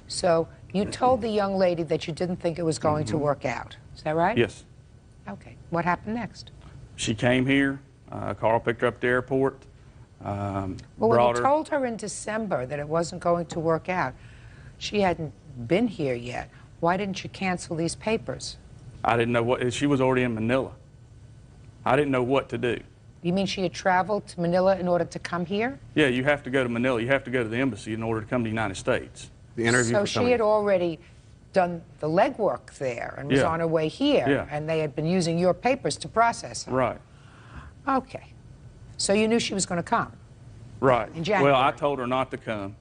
So you told the young lady that you didn't think it was going to work out. Is that right? Yes. Okay. What happened next? She came here. Carl picked her up at the airport. Well, when brought you her. told her in December that it wasn't going to work out, She hadn't been here yet. Why didn't you cancel these papers? I didn't know what, she was already in Manila. I didn't know what to do. You mean she had traveled to Manila in order to come here? Yeah, you have to go to Manila. You have to go to the embassy in order to come to the United States. The interview So for she coming. had already done the legwork there and was Yeah. on her way here, Yeah. and they had been using your papers to process her. Right. Okay. So you knew she was going to come? Right. In January. Well, I told her not to come.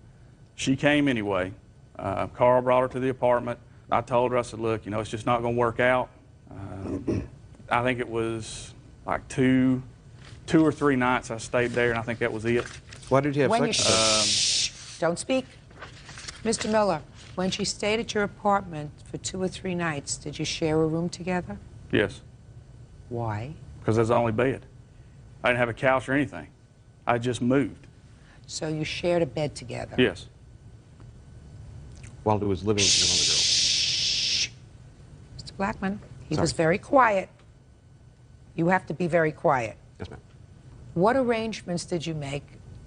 She came anyway. Carl brought her to the apartment. I told her, I said, look, you know, it's just not going to work out. I think it was like two or three nights I stayed there, and I think that was it. Why did you have When sex with her? Shh, don't speak. Mr. Miller, when she stayed at your apartment for 2 or 3 nights, did you share a room together? Yes, Why? because that's the only bed. I didn't have a couch or anything. I just moved. So you shared a bed together? Yes. While he was living with another girl. Mr. Blackman, he Sorry. was very quiet. You have to be very quiet. Yes, ma'am. What arrangements did you make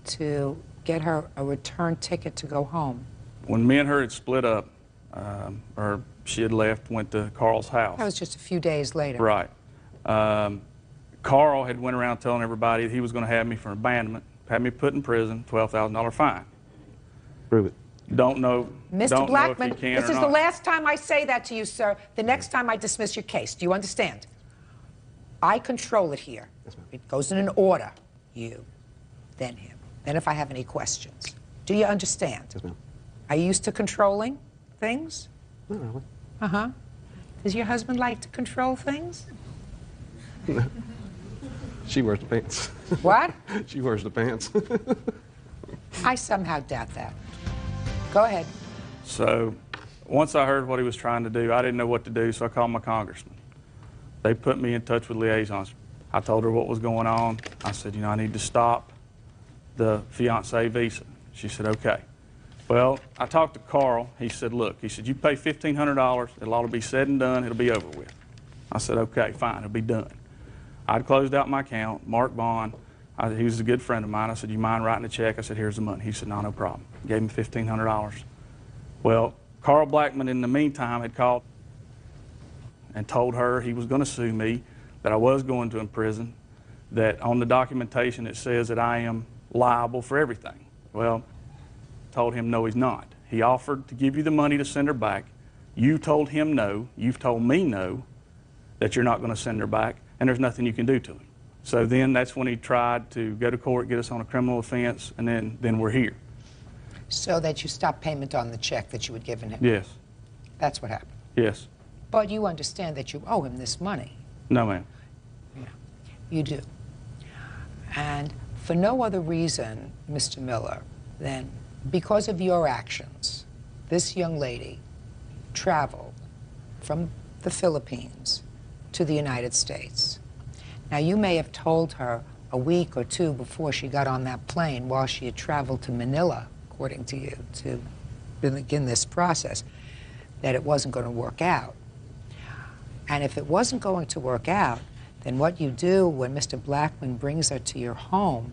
to get her a return ticket to go home? When me and her had split up, or she had left, went to Carl's house. That was just a few days later. Right. Carl had went around telling everybody he was going to have me for abandonment, had me put in prison, $12,000 fine. Prove it. Don't know. Mr. Don't Blackman, know if he can this or is not. the last time I say that to you, sir. The next time I dismiss your case. Do you understand? I control it here. It goes in an order. You, then him. Then if I have any questions. Do you understand? Yes, ma'am. Are you used to controlling things? Not really. Uh-huh. Does your husband like to control things? She wears the pants. What? She wears the pants. I somehow doubt that. Go ahead. So once I heard what he was trying to do, I didn't know what to do, so I called my congressman. They put me in touch with liaisons. I told her what was going on. I said, you know, I need to stop the fiancé visa. She said, okay. Well, I talked to Carl. He said, look, he said, you pay $1,500. It'll all be said and done. It'll be over with. I said, okay, fine. It'll be done. I'd closed out my account. Mark Bond, he was a good friend of mine. I said, you mind writing a check? I said, here's the money. He said, no, no problem. Gave me $1,500. Well, Carl Blackman, in the meantime, had called and told her he was going to sue me, that I was going to prison, that on the documentation it says that I am liable for everything. Well, told him no, he's not. He offered to give you the money to send her back. You told him no. You've told me no, that you're not going to send her back, and there's nothing you can do to him. So then that's when he tried to go to court, get us on a criminal offense, and then we're here. So that you stopped payment on the check that you had given him? Yes. That's what happened. Yes. But you understand that you owe him this money. No, ma'am. Yeah, you do. And for no other reason, Mr. Miller, than because of your actions, this young lady traveled from the Philippines to the United States. Now, you may have told her a week or two before she got on that plane while she had traveled to Manila, according to you, to begin this process, that it wasn't going to work out. And if it wasn't going to work out, then what you do when Mr. Blackman brings her to your home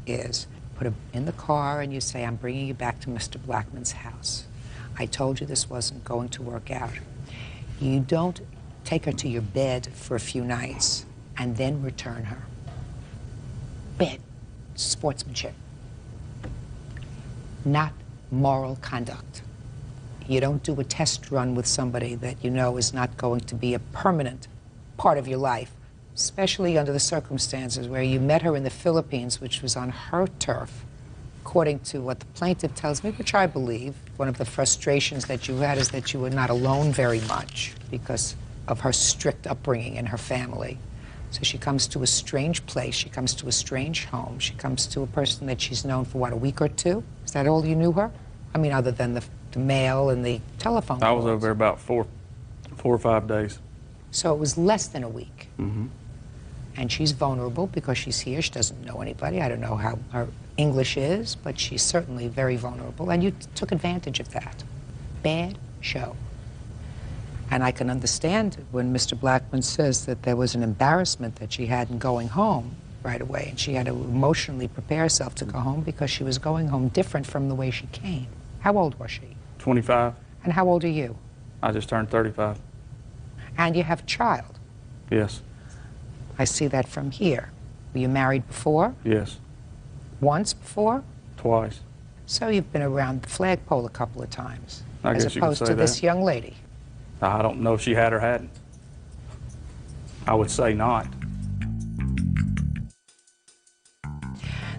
is put her in the car and you say, I'm bringing you back to Mr. Blackman's house. I told you this wasn't going to work out. You don't take her to your bed for a few nights and then return her. Bad sportsmanship. Not moral conduct. You don't do a test run with somebody that you know is not going to be a permanent part of your life, especially under the circumstances where you met her in the Philippines, which was on her turf, according to what the plaintiff tells me, which I believe. One of the frustrations that you had is that you were not alone very much because of her strict upbringing in her family. So she comes to a strange place, she comes to a strange home, she comes to a person that she's known for, what, a week or two? Is that all you knew her? I mean, other than the mail and the telephone calls. I was over there about four or 5 days. So it was less than a week. Mm-hmm. And she's vulnerable because she's here. She doesn't know anybody. I don't know how her English is, but she's certainly very vulnerable. And you took advantage of that. Bad show. And I can understand when Mr. Blackman says that there was an embarrassment that she had in going home right away. And she had to emotionally prepare herself to go home because she was going home different from the way she came. How old was she? 25. And how old are you? I just turned 35. And you have a child. Yes. I see that from here. Were you married before? Yes. Once before? Twice. So you've been around the flagpole a couple of times, I as guess you could opposed say to this that. young lady. I don't know if she had or hadn't. I would say not.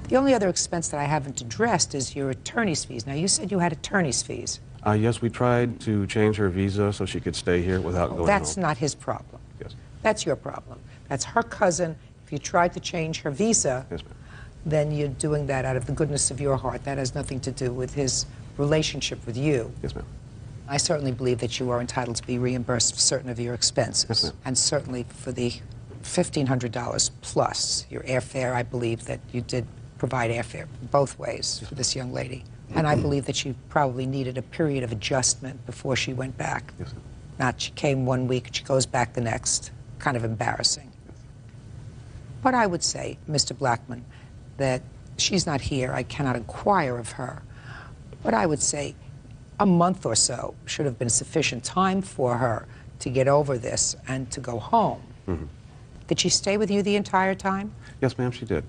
The only other expense that I haven't addressed is your attorney's fees. Now, you said you had attorney's fees. Yes, we tried to change her visa so she could stay here without going That's home. not his problem. Yes. That's your problem. That's her cousin. If you tried to change her visa, Yes, ma'am. then you're doing that out of the goodness of your heart. That has nothing to do with his relationship with you. Yes, ma'am. I certainly believe that you are entitled to be reimbursed for certain of your expenses. Yes, ma'am. And certainly for the $1,500 plus your airfare, I believe that you did provide airfare both ways for this young lady. And I believe that she probably needed a period of adjustment before she went back. Yes, ma'am. Not she came one week and she goes back the next. Kind of embarrassing. But I would say, Mr. Blackman, that she's not here. I cannot inquire of her. But I would say a month or so should have been sufficient time for her to get over this and to go home. Mm-hmm. Did she stay with you the entire time? Yes, ma'am, she did.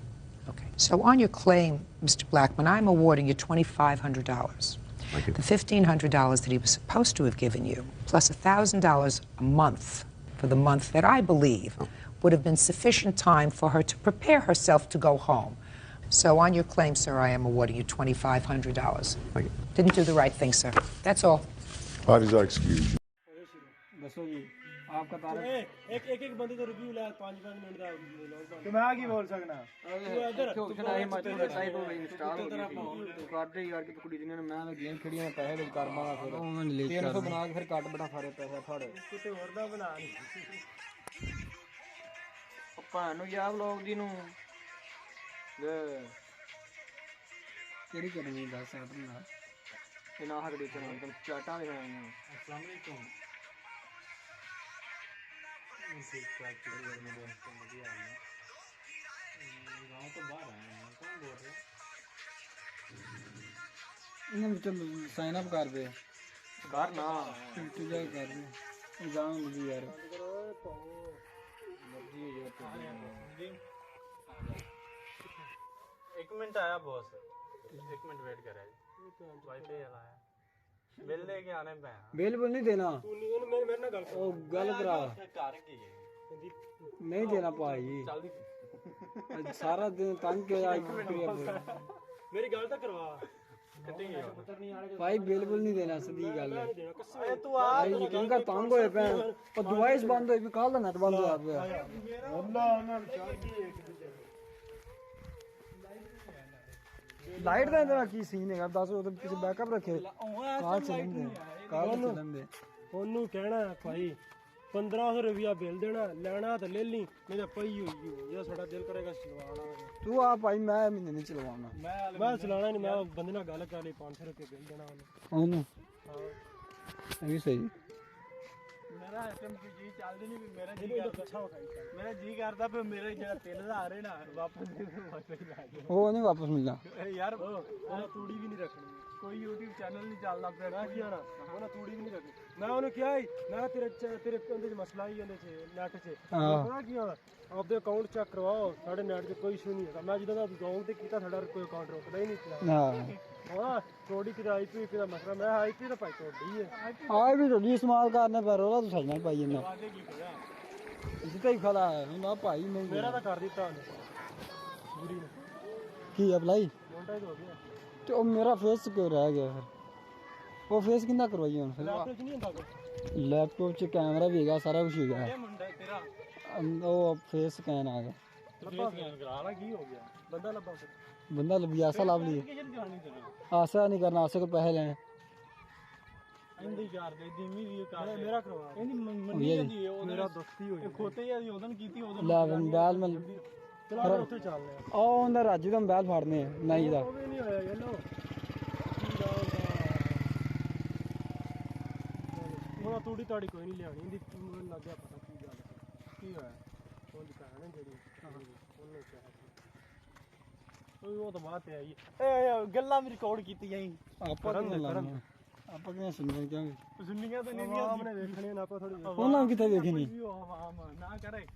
Okay. So on your claim, Mr. Blackman, I'm awarding you $2,500. Thank you. The $1,500 that he was supposed to have given you, plus $1,000 a month for the month that I believe would have been sufficient time for her to prepare herself to go home. So on your claim, sir, I am awarding you $2,500. Thank you. Didn't do the right thing, sir. That's all. Parties are excused. ਦੱਸੋ ਜੀ ਆਪ ਕਾ ਤਾਰਕ ਇੱਕ ਬੰਦੇ ਤੋਂ review ਲੈ 5-5 minute ਦਾ ਤੇ ਮੈਂ ਕੀ ਬੋਲ ਸਕਣਾ ਤੂੰ ਇੱਧਰ ਤੂੰ ਸੁਣਾਈ ਮਤ ਦਾ ਟਾਈਪ ਹੋ ਗਈ ਸਟਾਰ ਹੋ ਗਈ ਤੂੰ ਕੱਢ ਯਾਰ ਕਿ ਕੁੜੀ ਦੀਆਂ ਮੈਂ ਗੇਮ ਖੇਡੀਆਂ ਨੇ ਪੈਸੇ ਵਿੱਚ ਕਰ ਮਾਰਾ ਫਿਰ 300 ਬਣਾ ਕੇ ਫਿਰ ਕੱਟ ਬਣਾ ਸਾਰੇ ਪੈਸੇ ਫੜ ਕਿਤੇ ਹੋਰ ਦਾ ਬਣਾ ਨਹੀਂ ਆਪਾਂ ਨੂੰ ਯਾ ਵਲੌਗ ਜੀ ਨੂੰ ਕਿਹੜੀ ਕਰਨੀ ਦੱਸ ਆਪਣਾ ਇਹ ਨਾ ਹੱਕ ਦੇ ਚੈਨਲ ਚਾਟਾਂ ਦੇ ਆਈਆਂ ਅਸਲਾਮ ਅਲੈਕੁਮ ठीक ठाक में दोस्तों मज़े आ रही है गाँव तो बाहर आए हैं कौन बोल रहे इन्हें मतलब साइन अप कर दे घर ना तुझे कर दे गाँव मुझे यार मर्जी है एक मिनट आया बॉस एक मिनट वेट कर वाईफाई आया बिल लेके आने पे बिल बोल नहीं देना तू मेरे ना गल करा नहीं देना भाई सारा दिन तंग किया मेरी गल तो करवा भाई बिल नहीं देना सीधी गल है तू आ यकीन कर तंग होए पे और डिवाइस बंद होई भी कल दा नेट बंद होया पिया लाइट ਦਾ ਇਹਦਾ ਕੀ ਸੀਨ ਹੈਗਾ ਦੱਸ ਉਹ ਕਿਸੇ ਬੈਕਅਪ ਰੱਖੇ ਕਾਲ ਚੱਲਣ ਦੇ ਉਹਨੂੰ ਕਹਿਣਾ ਭਾਈ 1500 ਰੁਪਿਆ ਬਿੱਲ ਦੇਣਾ ਲੈਣਾ ਤਾਂ ਲੈ ਲਈ ਨਹੀਂ ਤਾਂ ਪਈ ਹੋਈ ਜੇ ਸਾਡਾ ਦਿਲ ਕਰੇਗਾ ਚਲਵਾਣਾ ਤੂੰ ਆ ਭਾਈ ਮੈਂ ਮਹੀਨੇ ਨਹੀਂ ਚਲਵਾਉਣਾ ਮੈਂ ਚਲਾਣਾ ਨਹੀਂ ਮੈਂ ਬੰਦੇ ਨਾਲ ਗੱਲ ਕਰ ਲਈ 500 ਰੁਪਏ ਬਿੱਲ ਦੇਣਾ ਉਹਨੂੰ ਹਾਂ ਇਹ ਵੀ ਸਹੀ ਮੇਰਾ ਐਸਐਮ ਕੀ ਜੀ ਚੱਲਦੀ ਨਹੀਂ ਵੀ ਮੇਰਾ ਜੀ ਕਰਦਾ ਮੇਰਾ ਜੀ ਕਰਦਾ ਫਿਰ ਮੇਰੇ ਜਿਹੜਾ 3000 ਹੈ ਨਾ ਵਾਪਸ ਵਾਪਸ ਲਾ ਦੇ ਉਹ ਨਹੀਂ ਵਾਪਸ ਮਿਲਣਾ ਯਾਰ ਉਹ ਤੂੜੀ ਵੀ ਨਹੀਂ ਰੱਖਣੀ ਕੋਈ YouTube ਚੈਨਲ ਨਹੀਂ ਚੱਲਦਾ ਫਿਰ ਮੈਂ ਕੀ ਆਣਾ ਉਹਨਾਂ ਤੂੜੀ ਵੀ ਨਹੀਂ ਰੱਖਣੀ ਮੈਂ ਉਹਨੂੰ ਕਿਹਾ ਹੀ ਮੈਂ ਤੇਰੇ ਉਹਦੇ 'ਚ ਮਸਲਾ ਹੀ ਉਹਦੇ 'ਚ ਨੈਟ 'ਚ ਪਤਾ ਕੀ ਹੋਣਾ ਆਪਦੇ ਅਕਾਊਂਟ ਚੈੱਕ ਕਰਵਾਓ ਸਾਡੇ ਨੈਟ 'ਚ ਕੋਈ ਇਸ਼ੂ ਨਹੀਂ ਹੈਗਾ ਮੈਂ ਜਦੋਂ ਦਾ ਅਕਾਊਂਟ ਤੇ ਕੀਤਾ ਸਾਡਾ ਕੋਈ ਅਕਾਊਂਟ ਰੁਕਦਾ ਹੀ ਨਹੀਂ ਹਾਂ ਥੋੜੀ ਕਿ ਆਈਪੀ ਦਾ ਮਸਲਾ ਮੈਂ ਆਈਪੀ ਦਾ ਭਾਈ ਤੁਹਾਡੀ ਹੈ ਆਈ ਵੀ ਤੁਹਾਡੀ ਇਸਤੇਮਾਲ ਕਰਨੇ ਪਰ ਉਹਦਾ ਤੂੰ ਸੱਜਣਾ ਪਾਈ ਜਾਂਦਾ ਇਸੇ ਤੇ ਹੀ ਖੜਾ ਹੁੰਦਾ ਭਾਈ ਮੇਰਾ ਤਾਂ ਕਰ ਦਿੱਤਾ ਉਹਨੇ ਗੁਰੀ ਨੇ ਕੀ ਅਪਲਾਈ ਮੋਨਟਾਈਜ਼ ਹੋ ਗਿਆ ਤੇ ਉਹ ਮੇਰਾ ਫੇਸ ਕਿਉਂ ਰਹਿ ਗਿਆ ਫਿਰ ਉਹ ਫੇਸ ਕਿੰਨਾ ਕਰਵਾਈ ਹੁਣ ਲੈਪਟਾਪ 'ਚ ਨਹੀਂ ਹੁੰਦਾ ਕੋਈ ਲੈਪਟਾਪ 'ਚ ਕੈਮਰਾ ਵੀ ਹੈਗਾ ਸਾਰਾ ਕੁਝ ਹੈਗਾ ਇਹ ਮੁੰਡਾ ਤੇਰਾ ਉਹ ਫੇਸ ਸਕੈਨ ਆ ਗਿਆ ਲੱਭਾ ਸਕੈਨ ਕਰਾ ਲਾ ਕੀ ਹੋ ਗਿਆ ਬੰਦਾ ਲੱਭਾ ਬੰਦਾ ਲੱਭੀ ਆਸਾ ਲੱਭ ਲਈ ਆਸਾ ਨਹੀਂ ਕਰਨਾ ਆਸੇ ਕੋਲ ਪੈਸੇ ਲੈਣੇ ਇੰਦੀ ਕਰ ਦੇ ਦੀਮੀ ਵੀ ਕਰ ਮੇਰਾ ਕਰਵਾ ਇਹਦੀ ਮੰਨੀ ਜਾਂਦੀ ਹੈ ਮੇਰਾ ਦੋਸਤੀ ਹੋਈ ਖੋਤੇ ਜਾਂਦੀ ਉਹਦਨ ਕੀਤੀ ਉਹਦਨ ਲੈ ਬੰਦਾਲ ਮੈਂ ਚਲੋ ਉੱਥੇ ਚੱਲਦੇ ਆ ਉਹ ਉਹਦਾ ਰਾਜੂ ਦਾ ਮੋਬਾਈਲ ਫੜਨੇ ਆ ਨਹੀਂ ਦਾ ਉਹ ਵੀ ਨਹੀਂ ਹੋਇਆ ਯੈਲੋ ਉਹ ਤੂੜੀ ਤਾੜੀ ਕੋਈ ਨਹੀਂ ਲਿਆਣੀ ਇਹਦੀ ਲੱਗਿਆ ਪਤਾ ਕੀ ਗੱਲ ਕੀ ਹੋਇਆ ਉਹ ਦੁਕਾਨ ਹੈ ਜਿਹੜੀ ਉਹਨੇ ਕਿਹਾ ਉਹ ਤਾਂ ਬਾਤ ਹੈ ਆਈ ਗੱਲਾਂ ਵੀ ਰਿਕਾਰਡ ਕੀਤੀਆਂ ਹੀ ਆਪਾਂ ਕਰਨ ਆਪਾਂ ਕਿਵੇਂ ਸੁਣਨੇ ਕਿਉਂਗੇ ਸੁਣਨੀਆਂ ਤਾਂ ਨਹੀਂ ਆਮਨੇ ਵੇਖਣੇ ਨਾ ਆਪਾਂ ਥੋੜੀ ਉਹਨਾਂ ਕਿੱਥੇ ਵੇਖਣੀ ਨਾ ਕਰੇ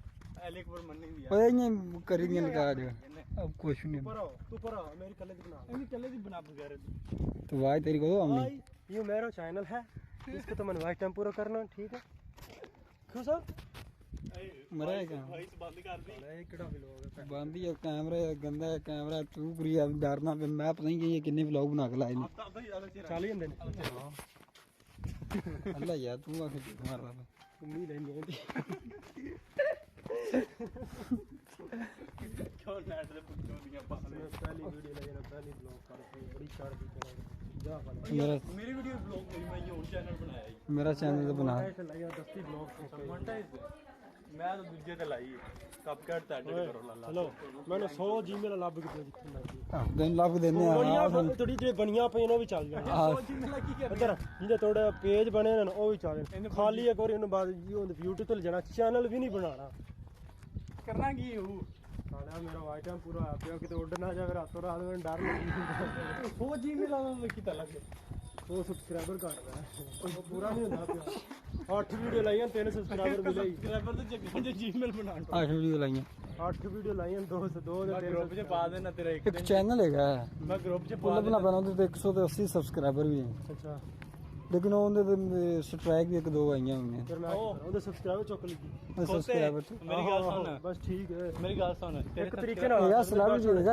ਐਲੇਕ ਪਰ ਮੰਨੀ ਵੀ ਓਏ ਇਹ ਕਰੀ ਨਹੀਂ ਲਗਾ ਦੇ अब कुछ नहीं तू पर मेरी कल्ले की बना मेरी कल्ले की बना बगैर तो भाई तेरी को हमने ये मेरा चैनल है इसको तो मैंने वाइट टाइम पूरा करना ठीक है क्यों सर मरा है क्या भाई बंद कर दी अरे केड़ा व्लॉग है बंद ही कैमरा गंदा है कैमरा तू पूरी अब डरना पे मैं पता नहीं कि ये कितने व्लॉग बना के लाए ने चल ही जंदे ने अल्लाह यार तू आके मार रहा उम्मीद है नहीं क्यों नेट पे पुੱਛੋ ਦੀਆਂ ਪਾਲੇ ਪਹਿਲੀ ਵੀਡੀਓ ਲੈ ਜਾਣਾ ਪਹਿਲੀ ਬਲੌਗ ਕਰ ਬੜੀ ਚੜਦੀ ਕਰਾਂਗਾ ਜਾ ਮੇਰੀ ਵੀਡੀਓ ਬਲੌਗ ਹੋਈ ਮੈਂ ਇਹ ਚੈਨਲ ਬਣਾਇਆ ਜੀ मेरा चैनल तो बना ਤੇ ਲਾਇਆ ਦਸਤੀ ਬਲੌਗ ਮੋਨਟਾਈਜ਼ ਮੈਂ ਤਾਂ ਦੂਜੇ ਤੇ ਲਾਈ ਕੱਪ ਕੱਟ ਤਾਂ ਐਡਿਟ ਕਰੋ ਲਾ ਹਲੋ ਮੈਨੂੰ 100 ਜੀਮੇਲ ਲੱਭ ਕੇ ਦਿੱਤੀ ਮੈਂ ਦਿਨ ਲੱਭ ਦਿੰਦੇ ਆ ਥੋੜੀ ਜਿਹੜੇ ਬਣੀਆਂ ਪਈਆਂ ਨੇ ਉਹ ਵੀ ਚੱਲ ਜਾਣ 100 ਜੀਮੇਲ ਕੀ ਕਰ ਇੱਧਰ ਜਿਹਦੇ ਤੁਹਾਡੇ ਪੇਜ ਬਣੇ ਨੇ ਉਹ ਵੀ ਚੱਲ ਜਾਣ ਖਾਲੀ ਇੱਕ ਵਾਰੀ ਉਹਨੂੰ ਬਾਅਦ YouTube ਤੇ ਜਾਣਾ ਚੈਨਲ ਵੀ ਨਹੀਂ ਬਣਾਉਣਾ ਕਰਨਾ ਕੀ ਉਹ ਸਾਲਾ ਮੇਰਾ ਵਾਈਟ ਟਾਈਮ ਪੂਰਾ ਆ ਪਿਆ ਕਿਤੇ ਉੱਡ ਨਾ ਜਾਵੇ ਰਾਤੋਂ ਰਾਤ ਮੈਨੂੰ ਡਰ ਲੱਗੀ 100 ਜੀਮੇਲ ਆਉਣਾ ਕਿਤਾ ਲੱਗੇ 100 ਸਬਸਕ੍ਰਾਈਬਰ ਘਟਦਾ ਉਹ ਪੂਰਾ ਨਹੀਂ ਹੁੰਦਾ ਪਿਆ 8 ਵੀਡੀਓ ਲਾਈਆਂ 3 ਸਬਸਕ੍ਰਾਈਬਰ ਮਿਲੇ ਸਬਸਕ੍ਰਾਈਬਰ ਤੇ ਜੱਗੇ ਜੇ ਜੀਮੇਲ ਬਣਾਉਣ 8 ਵੀਡੀਓ ਲਾਈਆਂ 8 ਵੀਡੀਓ ਲਾਈਆਂ 2 ਦੇ ਗਰੁੱਪ 'ਚ ਪਾ ਦੇਣਾ ਤੇਰਾ ਇੱਕ ਚੈਨਲ ਹੈਗਾ ਮੈਂ ਗਰੁੱਪ 'ਚ ਪਾ ਦੇਣਾ ਉਹਦੇ ਤੇ 180 ਸਬਸਕ੍ਰਾਈਬਰ ਵੀ ਨੇ ਅੱਛਾ लेकिन ਉਹਦੇ ਤੇ ਸਟ੍ਰਾਈਕ ਵੀ ਇੱਕ ਦੋ ਆਈਆਂ ਹੋਈਆਂ ਫਿਰ ਮੈਂ ਉਹਦੇ ਸਬਸਕ੍ਰਾਈਬਰ ਚੁੱਕ ਲਈ ਸਬਸਕ੍ਰਾਈਬਰ ਮੇਰੀ ਗੱਲ ਸੁਣ ਬਸ ਠੀਕ ਹੈ ਮੇਰੀ ਗੱਲ ਸੁਣ ਇੱਕ ਤਰੀਕੇ ਨਾਲ ਹੈਗਾ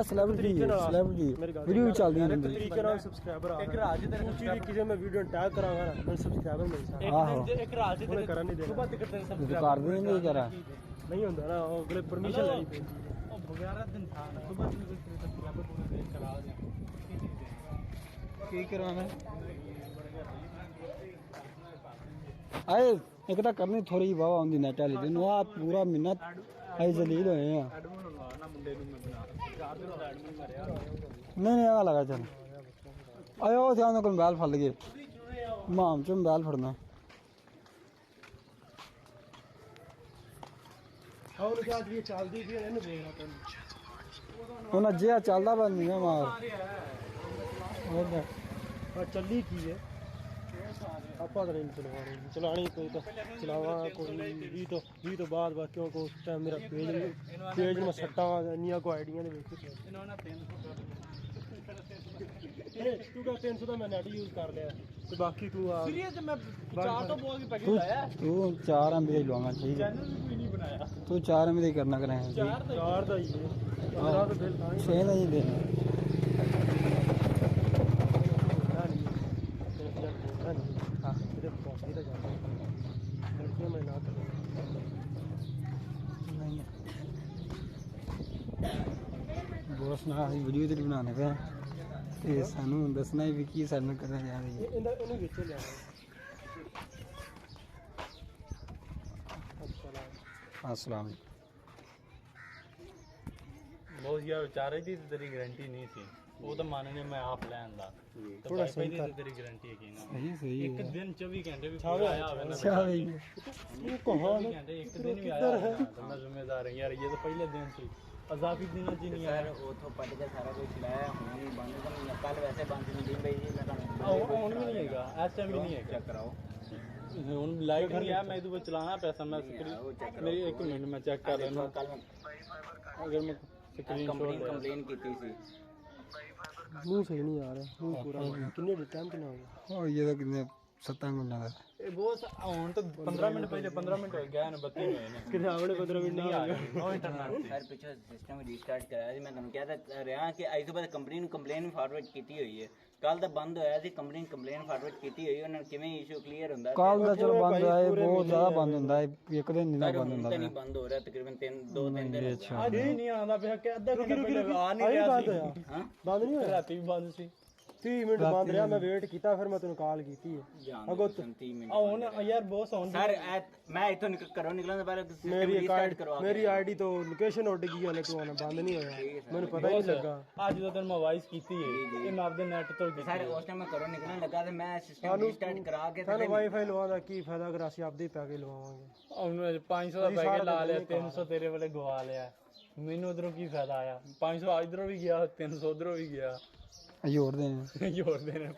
ਸੈਲਿਬ੍ਰਿਟੀ ਵੀਡੀਓ ਚੱਲਦੀ ਹੈ ਇੱਕ ਤਰੀਕੇ ਨਾਲ ਸਬਸਕ੍ਰਾਈਬਰ ਆ ਇੱਕ ਰਾਜ ਤੇਰੇ ਨੂੰ ਕਿਸੇ ਮੈਂ ਵੀਡੀਓ ਟੈਗ ਕਰਾਂਗਾ ਨਾ ਮੈਨੂੰ ਸਬਸਕ੍ਰਾਈਬਰ ਮਿਲ ਸਕਦਾ ਇੱਕ ਰਾਜ ਤੇਰੇ ਕਰਨ ਨਹੀਂ ਦੇਣਾ ਸੁਬਾਹ ਤੱਕ ਤੇਰੇ ਸਬਸਕ੍ਰਾਈਬਰ ਕਰਦੇ ਨਹੀਂ ਕਰਾ ਨਹੀਂ ਹੁੰਦਾ ਨਾ ਉਹ ਅਗਲੇ ਪਰਮਿਸ਼ਨ ਲੈਣੀ ਪੈਂਦੀ ਹੈ ਉਹ 11 ਦਿਨ ਥਾ ਸੁਬਾਹ ਤੱਕ ਤੇਰੇ ਸਬਸਕ੍ਰਾਈਬਰ ਪੂਰੇ ਦੇਖ ਕਰਾ ਦੇ ਕੀ ਕਰਵਾਣਾ ਆਏ ਇੱਕ ਤਾਂ ਕਰਨੀ ਥੋੜੀ ਵਾਵਾ ਹੁੰਦੀ ਨੈਟ ਵਾਲੀ ਦੇ ਨੂੰ ਆ ਪੂਰਾ ਮਹੀਨਾ ਆਈ ਜ਼ਲੀਲ ਹੋਏ ਆ ਐਡਮਨ ਹੋਣਾ ਨਾ ਮੁੰਡੇ ਨੂੰ ਮੈਂ ਬਣਾ 4 ਦਿਨ ਦਾ ਐਡਮਨ ਮਾਰਿਆ ਨਹੀਂ ਆ ਲਗਾ ਚੱਲ ਆਇਓ ਧਿਆਨ ਨਾਲ ਮੋਬਾਈਲ ਫੜ ਲਈਏ ਮਾਮ ਚ ਮੋਬਾਈਲ ਫੜਨਾ ਹੋਰ ਕਿਆ ਜੀ ਚੱਲਦੀ ਵੀ ਇਹਨੂੰ ਦੇਖਣਾ ਤੈਨੂੰ ਉਹਨਾਂ ਜਿਆ ਚੱਲਦਾ ਬਸ ਨਹੀਂ ਮਾਰ ਹੋਰ ਚੱਲੀ ਕੀ ਹੈ ਆਪਾਂ ਤਾਂ ਨਹੀਂ ਚਲਾਣੀ ਕੋਈ ਤਾਂ ਚਲਾਵਾ ਕੋਈ 20 ਤੋਂ ਬਾਅਦ ਕਿਉਂ ਉਸ ਟਾਈਮ ਮੇਰਾ ਪੇਜ ਮੈਂ ਸੱਟਾਂ ਇੰਨੀਆਂ ਕੋ ਆਈਡੀਆਂ ਦੇ ਵਿੱਚ ਤੂੰ ਕਹ 300 ਦਾ ਮੈਂ ਨੈਟ ਯੂਜ਼ ਕਰ ਲਿਆ ਤੇ ਬਾਕੀ ਤੂੰ ਆ ਸੀਰੀਅਸ ਮੈਂ 4 ਤੋਂ ਬਹੁਤ ਵੀ ਪੈਕੇਜ ਲਾਇਆ ਤੂੰ 4 MB ਦਾ ਲਵਾਂਗਾ ਠੀਕ ਹੈ ਚੈਨਲ ਵੀ ਨਹੀਂ ਬਣਾਇਆ ਤੂੰ 4 MB ਦਾ ਕਰਨਾ ਕਰਾਂਗੇ 4 ਦਾ ਹੀ ਹੈ 15 ਦਾ ਬਿੱਲ ਤਾਂ 6 ਦਾ ਹੀ ਦੇਣਾ ਇਹਦੇ ਪੌਂਦੀ ਤਾਂ ਜਾਂਦਾ ਲੜਕੀਆਂ ਮੈਂ ਨਾ ਕਰਾਂ ਨਹੀਂ ਬੋਸ ਨਾ ਅਸੀਂ ਵੀਡੀਓ ਤੇ ਬਣਾਉਣੇ ਪਏ ਤੇ ਸਾਨੂੰ ਦੱਸਣਾ ਵੀ ਕੀ ਸਾਨੂੰ ਕਰਨਾ ਜਾ ਰਹੀ ਹੈ ਇਹਨੂੰ ਵਿੱਚ ਲਿਆ अस्सलाम बहुत यार बेचारे दी तेरी गारंटी नहीं थी वो तो मानने में आप लेन दा तो वाईफाई दी तेरी गारंटी है कि ना सही एक दिन 24 घंटे भी पूरा आया होवे ना तू कहां एक दिन भी आया तो मैं जिम्मेदार हूं यार ये तो पहले दिन थी अजाबी दिनों जी नहीं यार वो तो पट के सारा कुछ खिलाया हूं बंद तो कल वैसे बंद नहीं दी भाई मैं ऑन भी नहीं हैगा ऐसा टाइम भी नहीं है चेक कराओ ਹੁਣ ਲਾਈਟ ਨਹੀਂ ਆ ਮੈਂ ਇਹਦੇ ਵਿੱਚ ਚਲਾਣਾ ਪੈਸਾ ਮੈਂ ਸਕਰੀਨ ਮੇਰੀ 1 ਮਿੰਟ ਮੈਂ ਚੈੱਕ ਕਰ ਲੈਣਾ ਅਗਰ ਮੈਂ ਸਕਰੀਨ ਸ਼ਾਟ ਕੰਪਲੇਨ ਕੀਤੀ ਸੀ ਮੂੰਹ ਸਹੀ ਨਹੀਂ ਆ ਰਿਹਾ ਮੂੰਹ ਪੂਰਾ ਕਿੰਨੇ ਟਾਈਮ ਕਿੰਨਾ ਹੋ ਗਿਆ ਉਹ ਇਹ ਤਾਂ ਕਿੰਨੇ 7 ਘੰਟਿਆਂ ਦਾ ਇਹ ਬਹੁਤ ਹੁਣ ਤਾਂ 15 ਮਿੰਟ ਪਹਿਲੇ 15 ਮਿੰਟ ਹੋ ਗਏ ਨੇ 32 ਹੋਏ ਨੇ ਕਿਤੇ ਆਵਲੇ 15 ਮਿੰਟ ਨਹੀਂ ਆ ਗਏ ਨੋ ਇੰਟਰਨੈਟ ਸਰ ਪਿੱਛੇ ਸਿਸਟਮ ਰੀਸਟਾਰਟ ਕਰਾਇਆ ਸੀ ਮੈਂ ਤੁਹਾਨੂੰ ਕਹਿ ਰਿਹਾ ਕਿ ਅੱਜ ਤੋਂ ਬਾਅਦ ਕੰਪਨੀ ਨੂੰ ਕੰਪਲੇਨ ਵੀ ਫਾਰਵਰਡ ਕੀਤੀ ਹੋਈ ਹੈ ਕੱਲ ਦਾ ਬੰਦ ਹੋਇਆ ਸੀ ਕੰਪਨੀ ਕੰਪਲੇਨ ਫਾਰਵਰਡ ਕੀਤੀ ਹੋਈ ਉਹਨਾਂ ਨੂੰ ਕਿਵੇਂ ਇਸ਼ੂ ਕਲੀਅਰ ਹੁੰਦਾ ਕੱਲ ਦਾ ਚਲੋ ਬੰਦ ਹੋਇਆ ਇਹ ਬਹੁਤ ਜ਼ਿਆਦਾ ਬੰਦ ਹੁੰਦਾ ਹੈ ਇੱਕ ਦਿਨ ਨਹੀਂ ਬੰਦ ਹੁੰਦਾ ਨਹੀਂ ਬੰਦ ਹੋ ਰਿਹਾ ਤਕਰੀਬਨ 2-3 ਦਿਨ ਅੱਜ ਨਹੀਂ ਆਉਂਦਾ ਪਿਆ ਕਿ ਅੱਧਾ ਘੰਟਾ ਪਹਿਲੇ ਆ ਨਹੀਂ ਰਿਹਾ ਸੀ ਹਾਂ ਬੰਦ ਨਹੀਂ ਹੋਇਆ ਰਾਤੀ ਵੀ ਬੰਦ ਸੀ 30 ਮਿੰਟ ਬੰਦ ਰਿਹਾ ਮੈਂ ਵੇਟ ਕੀਤਾ ਫਿਰ ਮੈਂ ਤੈਨੂੰ ਕਾਲ ਕੀਤੀ ਹੈ ਅਗੋ 30 ਮਿੰਟ ਹੁਣ ਯਾਰ ਬਹੁਤ ਸੌਂ ਸਰ ਮੈਂ ਇਥੋਂ ਕਰੋ ਨਿਕਲਣ ਤੋਂ ਪਹਿਲਾਂ ਰੀਸਟਾਰਟ ਕਰਵਾ ਮੇਰੀ ਆਈਡੀ ਤੋਂ ਲੋਕੇਸ਼ਨ ਉੱਡ ਗਈ ਹਲੇ ਤੂੰ ਆਣਾ ਬੰਦ ਨਹੀਂ ਹੋਇਆ ਮੈਨੂੰ ਪਤਾ ਹੀ ਨਹੀਂ ਲੱਗਾ ਅੱਜ ਦਾ ਦਿਨ ਮੈਂ ਵਾਇਸ ਕੀਤੀ ਹੈ ਇਹ ਮੈਂ ਆਪਦੇ ਨੈਟ ਤੋਂ ਕੀਤੀ ਸਰ ਉਸ ਟਾਈਮ ਮੈਂ ਕਰੋ ਨਿਕਲਣ ਲੱਗਾ ਤੇ ਮੈਂ ਸਿਸਟਮ ਰੀਸਟਾਰਟ ਕਰਾ ਕੇ ਸਾਨੂੰ ਵਾਈਫਾਈ ਲਵਾਉਣ ਦਾ ਕੀ ਫਾਇਦਾ ਅਗਰ ਅਸੀਂ ਆਪਦੇ ਹੀ ਪੈਕੇ ਲਵਾਵਾਂਗੇ ਉਹਨੂੰ 500 ਦਾ ਪੈਕੇ ਲਾ ਲਿਆ 300 ਤੇਰੇ ਵਾਲੇ ਗਵਾ ਲਿਆ ਮੈਨੂੰ ਉਧਰੋਂ ਕੀ ਫਾਇਦਾ ਆਇਆ 500 ਇਧਰੋਂ ਵੀ ਗਿਆ 300 ਉਧਰੋਂ ਵੀ ਗਿਆ ਜੋੜਦੇ ਨੇ ਜੋੜਦੇ ਨੇ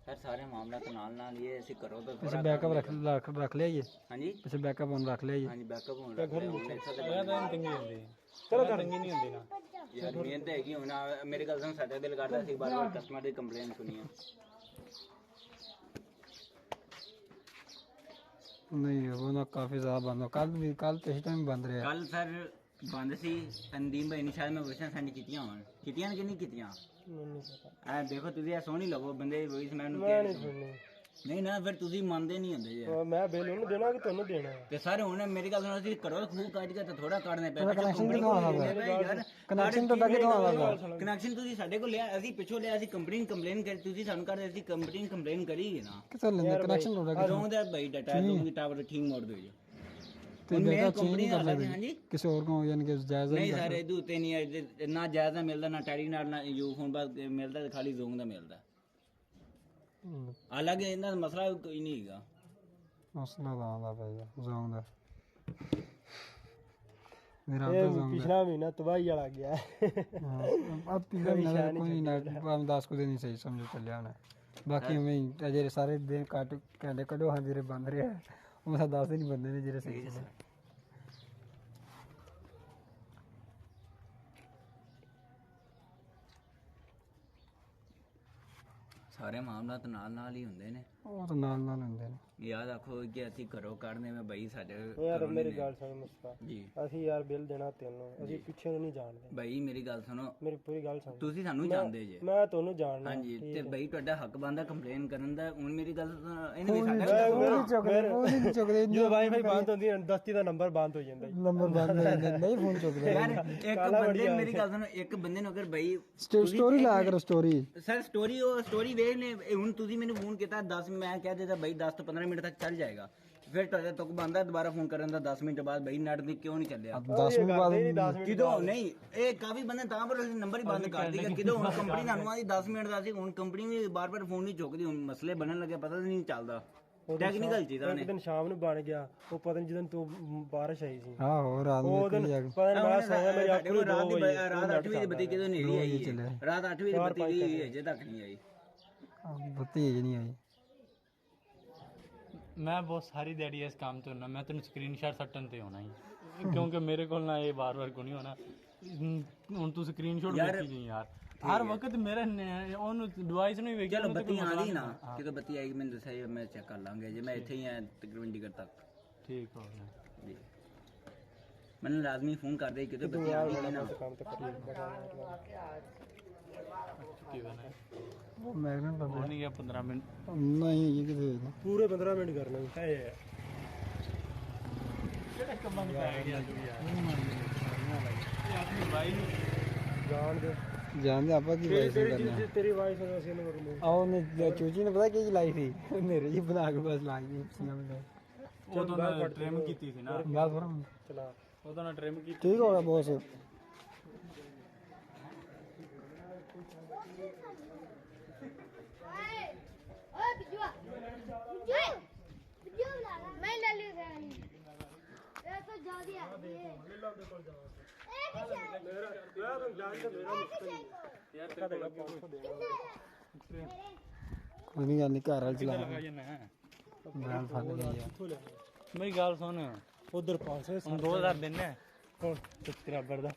सर सारे मामला तो नाल ये ऐसे करो तो ਪਿੱਛੇ ਬੈਕਅਪ ਰੱਖ ਲਿਆ ਜੀ हाँ जी ਪਿੱਛੇ ਬੈਕਅਪ ਹੁਣ ਰੱਖ ਲਿਆ ਜੀ हाँ जी बैकअप होना ਘਰ ਨੂੰ तंगी ਹੁੰਦੀ ਚਲੋ ਘਰ ਤੰਗੀ ਨਹੀਂ ਹੁੰਦੀ ਨਾ यार मेहनत है कि होना मेरे गल साडा दिल करदा सी बार-बार कस्टमर दी कंप्लेंट सुनिए नहीं वो ना काफी ज्यादा बंद हो कल तो इस टाइम बंद रहा कल सर बंद सी तनदीम भाई ने शायद मैं क्वेश्चन सेंड कीतियां होन कीतियां कि नहीं कीतियां आ देखो तुझे सोनी लगो बंदे वॉइस मैनू नहीं ना फिर तुझी मानते नहीं होंदे यार मैं बिल ਉਹਨੂੰ ਦੇਣਾ ਕਿ ਤੁਹਾਨੂੰ ਦੇਣਾ ਤੇ ਸਾਰੇ ਹੁਣ ਮੇਰੀ ਗੱਲ ਸੁਣੋ ਅਸੀਂ ਕਰੋ ਖੂਹ ਕੱਢ ਕੇ ਤਾਂ ਥੋੜਾ ਕੱਢਨੇ ਪੈ ਕਨੈਕਸ਼ਨ ਕਿੱਥੋਂ ਆਉਂਦਾ ਕਨੈਕਸ਼ਨ ਤੁਹਾਡਾ ਕਿੱਥੋਂ ਆਉਂਦਾ ਕਨੈਕਸ਼ਨ ਤੁਸੀਂ ਸਾਡੇ ਕੋਲ ਲਿਆ ਅਸੀਂ ਪਿੱਛੋਂ ਲਿਆ ਅਸੀਂ ਕੰਪਨੀ ਕੰਪਲੇਨ ਕਰੀ ਤੁਸੀਂ ਸਾਨੂੰ ਕਰਦੇ ਅਸੀਂ ਕੰਪਨੀ ਕੰਪਲੇਨ ਕਰੀਏ ਨਾ ਕਿੱਥੋਂ ਲੈਂਦੇ ਕਨੈਕਸ਼ਨ ਤੁਹਾਡਾ ਕਿੱਥੋਂ ਦਾ ਭਾਈ ਡਾਟਾ ਤੁਸੀਂ ਟਾਵਰ ਠੀਕ ਮੋੜ ਦਿਓ ਜੀ ਤੇ ਮੈਂ ਕੰਪਨੀ ਕਰ ਸਕਦੇ ਹਾਂਜੀ ਕਿਸੇ ਹੋਰ ਕੋਲ ਯਾਨੀ ਕਿ ਜਾਇਜ਼ ਨਹੀਂ ਸਰ ਇਹ ਦੂਤੇ ਨਹੀਂ ਨਾ ਜਾਇਜ਼ ਮਿਲਦਾ ਨਾ ਟੈਡੀ ਨਾਲ ਨਾ ਯੂ ਫੋਨ ਬਾਅਦ ਮਿਲਦਾ ਖਾਲੀ ਜ਼ੂਮ ਦਾ ਮਿਲਦਾ अलग इन्ना मसला कोई नहीं हैगा मसला तो आंदा पिया जोंग दा मेरा तो जोंग पिछला महीना तबाही वाला गया अब पिछला महीना कोई ना 10 को दिन ही सही समझो चलिया ना बाकी में अजे सारे दिन काट कहंदे कढो हां जेरे बंद रहे वो 10 दिन बंदे ने जेरे सही चले ਸਾਰੇ ਮਾਮਲਾ ਤਾਂ ਨਾਲ ਹੀ ਹੁੰਦੇ ਨੇ ਉਹ ਤਾਂ ਨਾਲ ਹੁੰਦੇ ਨੇ ਯਾਦ ਰੱਖੋ ਕਿ ਅਸੀਂ ਘਰੋਂ ਕੱਢਨੇ ਮੈਂ ਬਈ ਸਾਡੇ ਯਾਰ ਮੇਰੀ ਗੱਲ ਸੁਣ ਮੁਸਤਾ ਜੀ ਅਸੀਂ ਯਾਰ ਬਿੱਲ ਦੇਣਾ ਤੈਨੂੰ ਅਸੀਂ ਪਿੱਛੇ ਨੂੰ ਨਹੀਂ ਜਾਣਦੇ ਬਈ ਮੇਰੀ ਗੱਲ ਸੁਣੋ ਮੇਰੀ ਪੂਰੀ ਗੱਲ ਸੁਣ ਤੁਸੀਂ ਸਾਨੂੰ ਜਾਣਦੇ ਜੇ ਮੈਂ ਤੁਹਾਨੂੰ ਜਾਣਦਾ ਹਾਂਜੀ ਤੇ ਬਈ ਤੁਹਾਡਾ ਹੱਕ ਬਣਦਾ ਕੰਪਲੇਨ ਕਰਨ ਦਾ ਹੁਣ ਮੇਰੀ ਗੱਲ ਇਹਨੇ ਵੀ ਸਾਡਾ ਨਹੀਂ ਚੁੱਕਦੇ ਜਦੋਂ ਵਾਈਫਾਈ ਬੰਦ ਹੁੰਦੀ ਹੈ ਦਸਤੀ ਦਾ ਨੰਬਰ ਬੰਦ ਹੋ ਜਾਂਦਾ ਨੰਬਰ ਬੰਦ ਹੋ ਜਾਂਦਾ ਨਹੀਂ ਫੋਨ ਚੁੱਕਦੇ ਯਾਰ ਇੱਕ ਬੰਦੇ ਮੇਰੀ ਗੱਲ ਸੁਣੋ ਇੱਕ ਬੰਦੇ ਨੂੰ ਅਗਰ ਬਈ ਸਟੋਰੀ ਲਾ ਕਰੋ ਸਟੋਰੀ ਸਰ ਸਟੋਰੀ ਵੇਖ ਲੈ ਹੁਣ ਤੁਸੀਂ ਮੈਨੂੰ ਫੋਨ ਕੀਤਾ 10 ਮੈਂ ਕਹਿ ਦਿੱਤਾ ਬਈ 10 ਤੋਂ 15 ਮਿੰਟ ਤੱਕ ਚੱਲ ਜਾਏਗਾ ਫਿਰ ਤੁਹਾਡੇ ਤੋਂ ਬੰਦਾ ਦੁਬਾਰਾ ਫੋਨ ਕਰਨ ਦਾ 10 ਮਿੰਟ ਬਾਅਦ ਬਈ ਨੈਟ ਦੀ ਕਿਉਂ ਨਹੀਂ ਚੱਲਿਆ 10 ਮਿੰਟ ਬਾਅਦ ਕਿਦੋਂ ਨਹੀਂ ਇਹ ਕਾਫੀ ਬੰਦੇ ਤਾਂ ਪਰ ਨੰਬਰ ਹੀ ਬੰਦ ਕਰ ਦਿੱਤਾ ਕਿਦੋਂ ਹੁਣ ਕੰਪਨੀ ਸਾਨੂੰ ਆਦੀ 10 ਮਿੰਟ ਦਾ ਸੀ ਹੁਣ ਕੰਪਨੀ ਵੀ ਬਾਰ-ਬਾਰ ਫੋਨ ਨਹੀਂ ਚੁੱਕਦੀ ਹੁਣ ਮਸਲੇ ਬਣਨ ਲੱਗੇ ਪਤਾ ਨਹੀਂ ਚੱਲਦਾ ਟੈਕਨੀਕਲ ਚੀਜ਼ਾਂ ਨੇ ਇੱਕ ਦਿਨ ਸ਼ਾਮ ਨੂੰ ਬਣ ਗਿਆ ਉਹ ਪਤਾ ਨਹੀਂ ਜਦੋਂ ਤੂੰ ਬਾਰਿਸ਼ ਆਈ ਸੀ ਆਹੋ ਰਾਤ ਨੂੰ ਉਹ ਦਿਨ ਪਤਾ ਨਹੀਂ ਬਾਅਦ ਸੋਇਆ ਮੇਰੀ ਅੱਖ ਨੂੰ ਰਾਤ 8 ਵਜੇ ਦੀ ਬੱਤੀ ਕਿਦੋਂ ਨੇਰੀ ਆਈ ਹੈ ਰਾਤ 8 ਵਜੇ ਦੀ ਬੱਤੀ ਗਈ ਅਜੇ ਤੱਕ ਨਹੀਂ ਆਈ ਬੱਤੀ ਅਜੇ ਨਹੀਂ ਆਈ ਮੈਂ ਬਹੁਤ ਸਾਰੀ ਦਿਹਾੜੀ ਇਸ ਕੰਮ ਤੇ ਹੁੰਨਾ ਮੈਂ ਤੈਨੂੰ ਸਕਰੀਨਸ਼ਾਟ ਸੱਟਣ ਤੇ ਹੋਣਾ ਹੀ ਕਿਉਂਕਿ ਮੇਰੇ ਕੋਲ ਨਾ ਇਹ ਵਾਰ-ਵਾਰ ਕੋ ਨਹੀਂ ਹੋਣਾ ਹੁਣ ਤੂੰ ਸਕਰੀਨਸ਼ਾਟ ਵੇਖੀ ਜੀ ਯਾਰ ਹਰ ਵਕਤ ਮੇਰੇ ਉਹਨੂੰ ਡਿਵਾਈਸ ਨੂੰ ਹੀ ਵੇਖਿਆ ਚਲੋ ਬੱਤੀ ਆ ਗਈ ਨਾ ਕਿਦੋਂ ਬੱਤੀ ਆਏਗੀ ਮੈਨੂੰ ਦੱਸਿਆ ਮੈਂ ਚੈੱਕ ਕਰ ਲਾਂਗੇ ਜੇ ਮੈਂ ਇੱਥੇ ਹੀ ਆ ਤਕਰੀਬਨ ਡਿਗਰ ਤੱਕ ਠੀਕ ਹੋ ਗਿਆ ਜੀ ਮੈਨੂੰ ਲਾਜ਼ਮੀ ਫੋਨ ਕਰ ਦੇ ਕਿਦੋਂ ਬੱਤੀ ਆ ਗਈ ਨਾ ਕੀ ਬਣਾ ਉਹ ਮੈਗਨੇਟ ਬੰਦ ਨਹੀਂ ਗਿਆ 15 ਮਿੰਟ ਨਹੀਂ ਇਹ ਕਿਤੇ ਪੂਰੇ 15 ਮਿੰਟ ਕਰਨਾ ਹੈ ਕਿਹੜਾ ਕੰਮਾਂ ਨੂੰ ਪੈ ਗਿਆ ਤੂੰ ਯਾਰ ਇਹ ਆਪਣੀ ਬਾਈ ਨੂੰ ਜਾਣਦੇ ਆਪਾਂ ਕੀ ਵਾਈਸ ਕਰਨਾ ਤੇਰੀ ਵਾਈਸ ਨੂੰ ਅਸੀਂ ਇਹਨੂੰ ਰਿਮੂਵ ਆਹ ਨੇ ਚੂਚੀ ਨੇ ਪਤਾ ਕੀ ਲਾਈ ਸੀ ਮੇਰੇ ਜੀ ਬਣਾ ਕੇ ਬਸ ਲਾ ਗਈ ਸੀਆਂ में ਉਹ ਤਾਂ ਟ੍ਰਿਮ ਕੀਤੀ ਸੀ ਨਾ ਬਾਤ ਹੋ ਚਲਾ ਉਹਦਾ ਨਾ ਟ੍ਰਿਮ ਕੀਤੀ ਠੀਕ ਹੋ ਗਿਆ ਬੌਸ मैं ले लूं ये तो जल्दी आ ਕੋਈ ਨਹੀਂ ਗੱਲ ਨਹੀਂ ਘਰ ਵਾਲ ਚਲਾ ਮੈਂ ਫੜ ਲਿਆ ਮੇਰੀ ਗੱਲ ਸੁਣ ਉਧਰ 500 2000 ਦਿਨ ਹੈ ਹੁਣ ਤੇਰਾ ਬਰਦਾ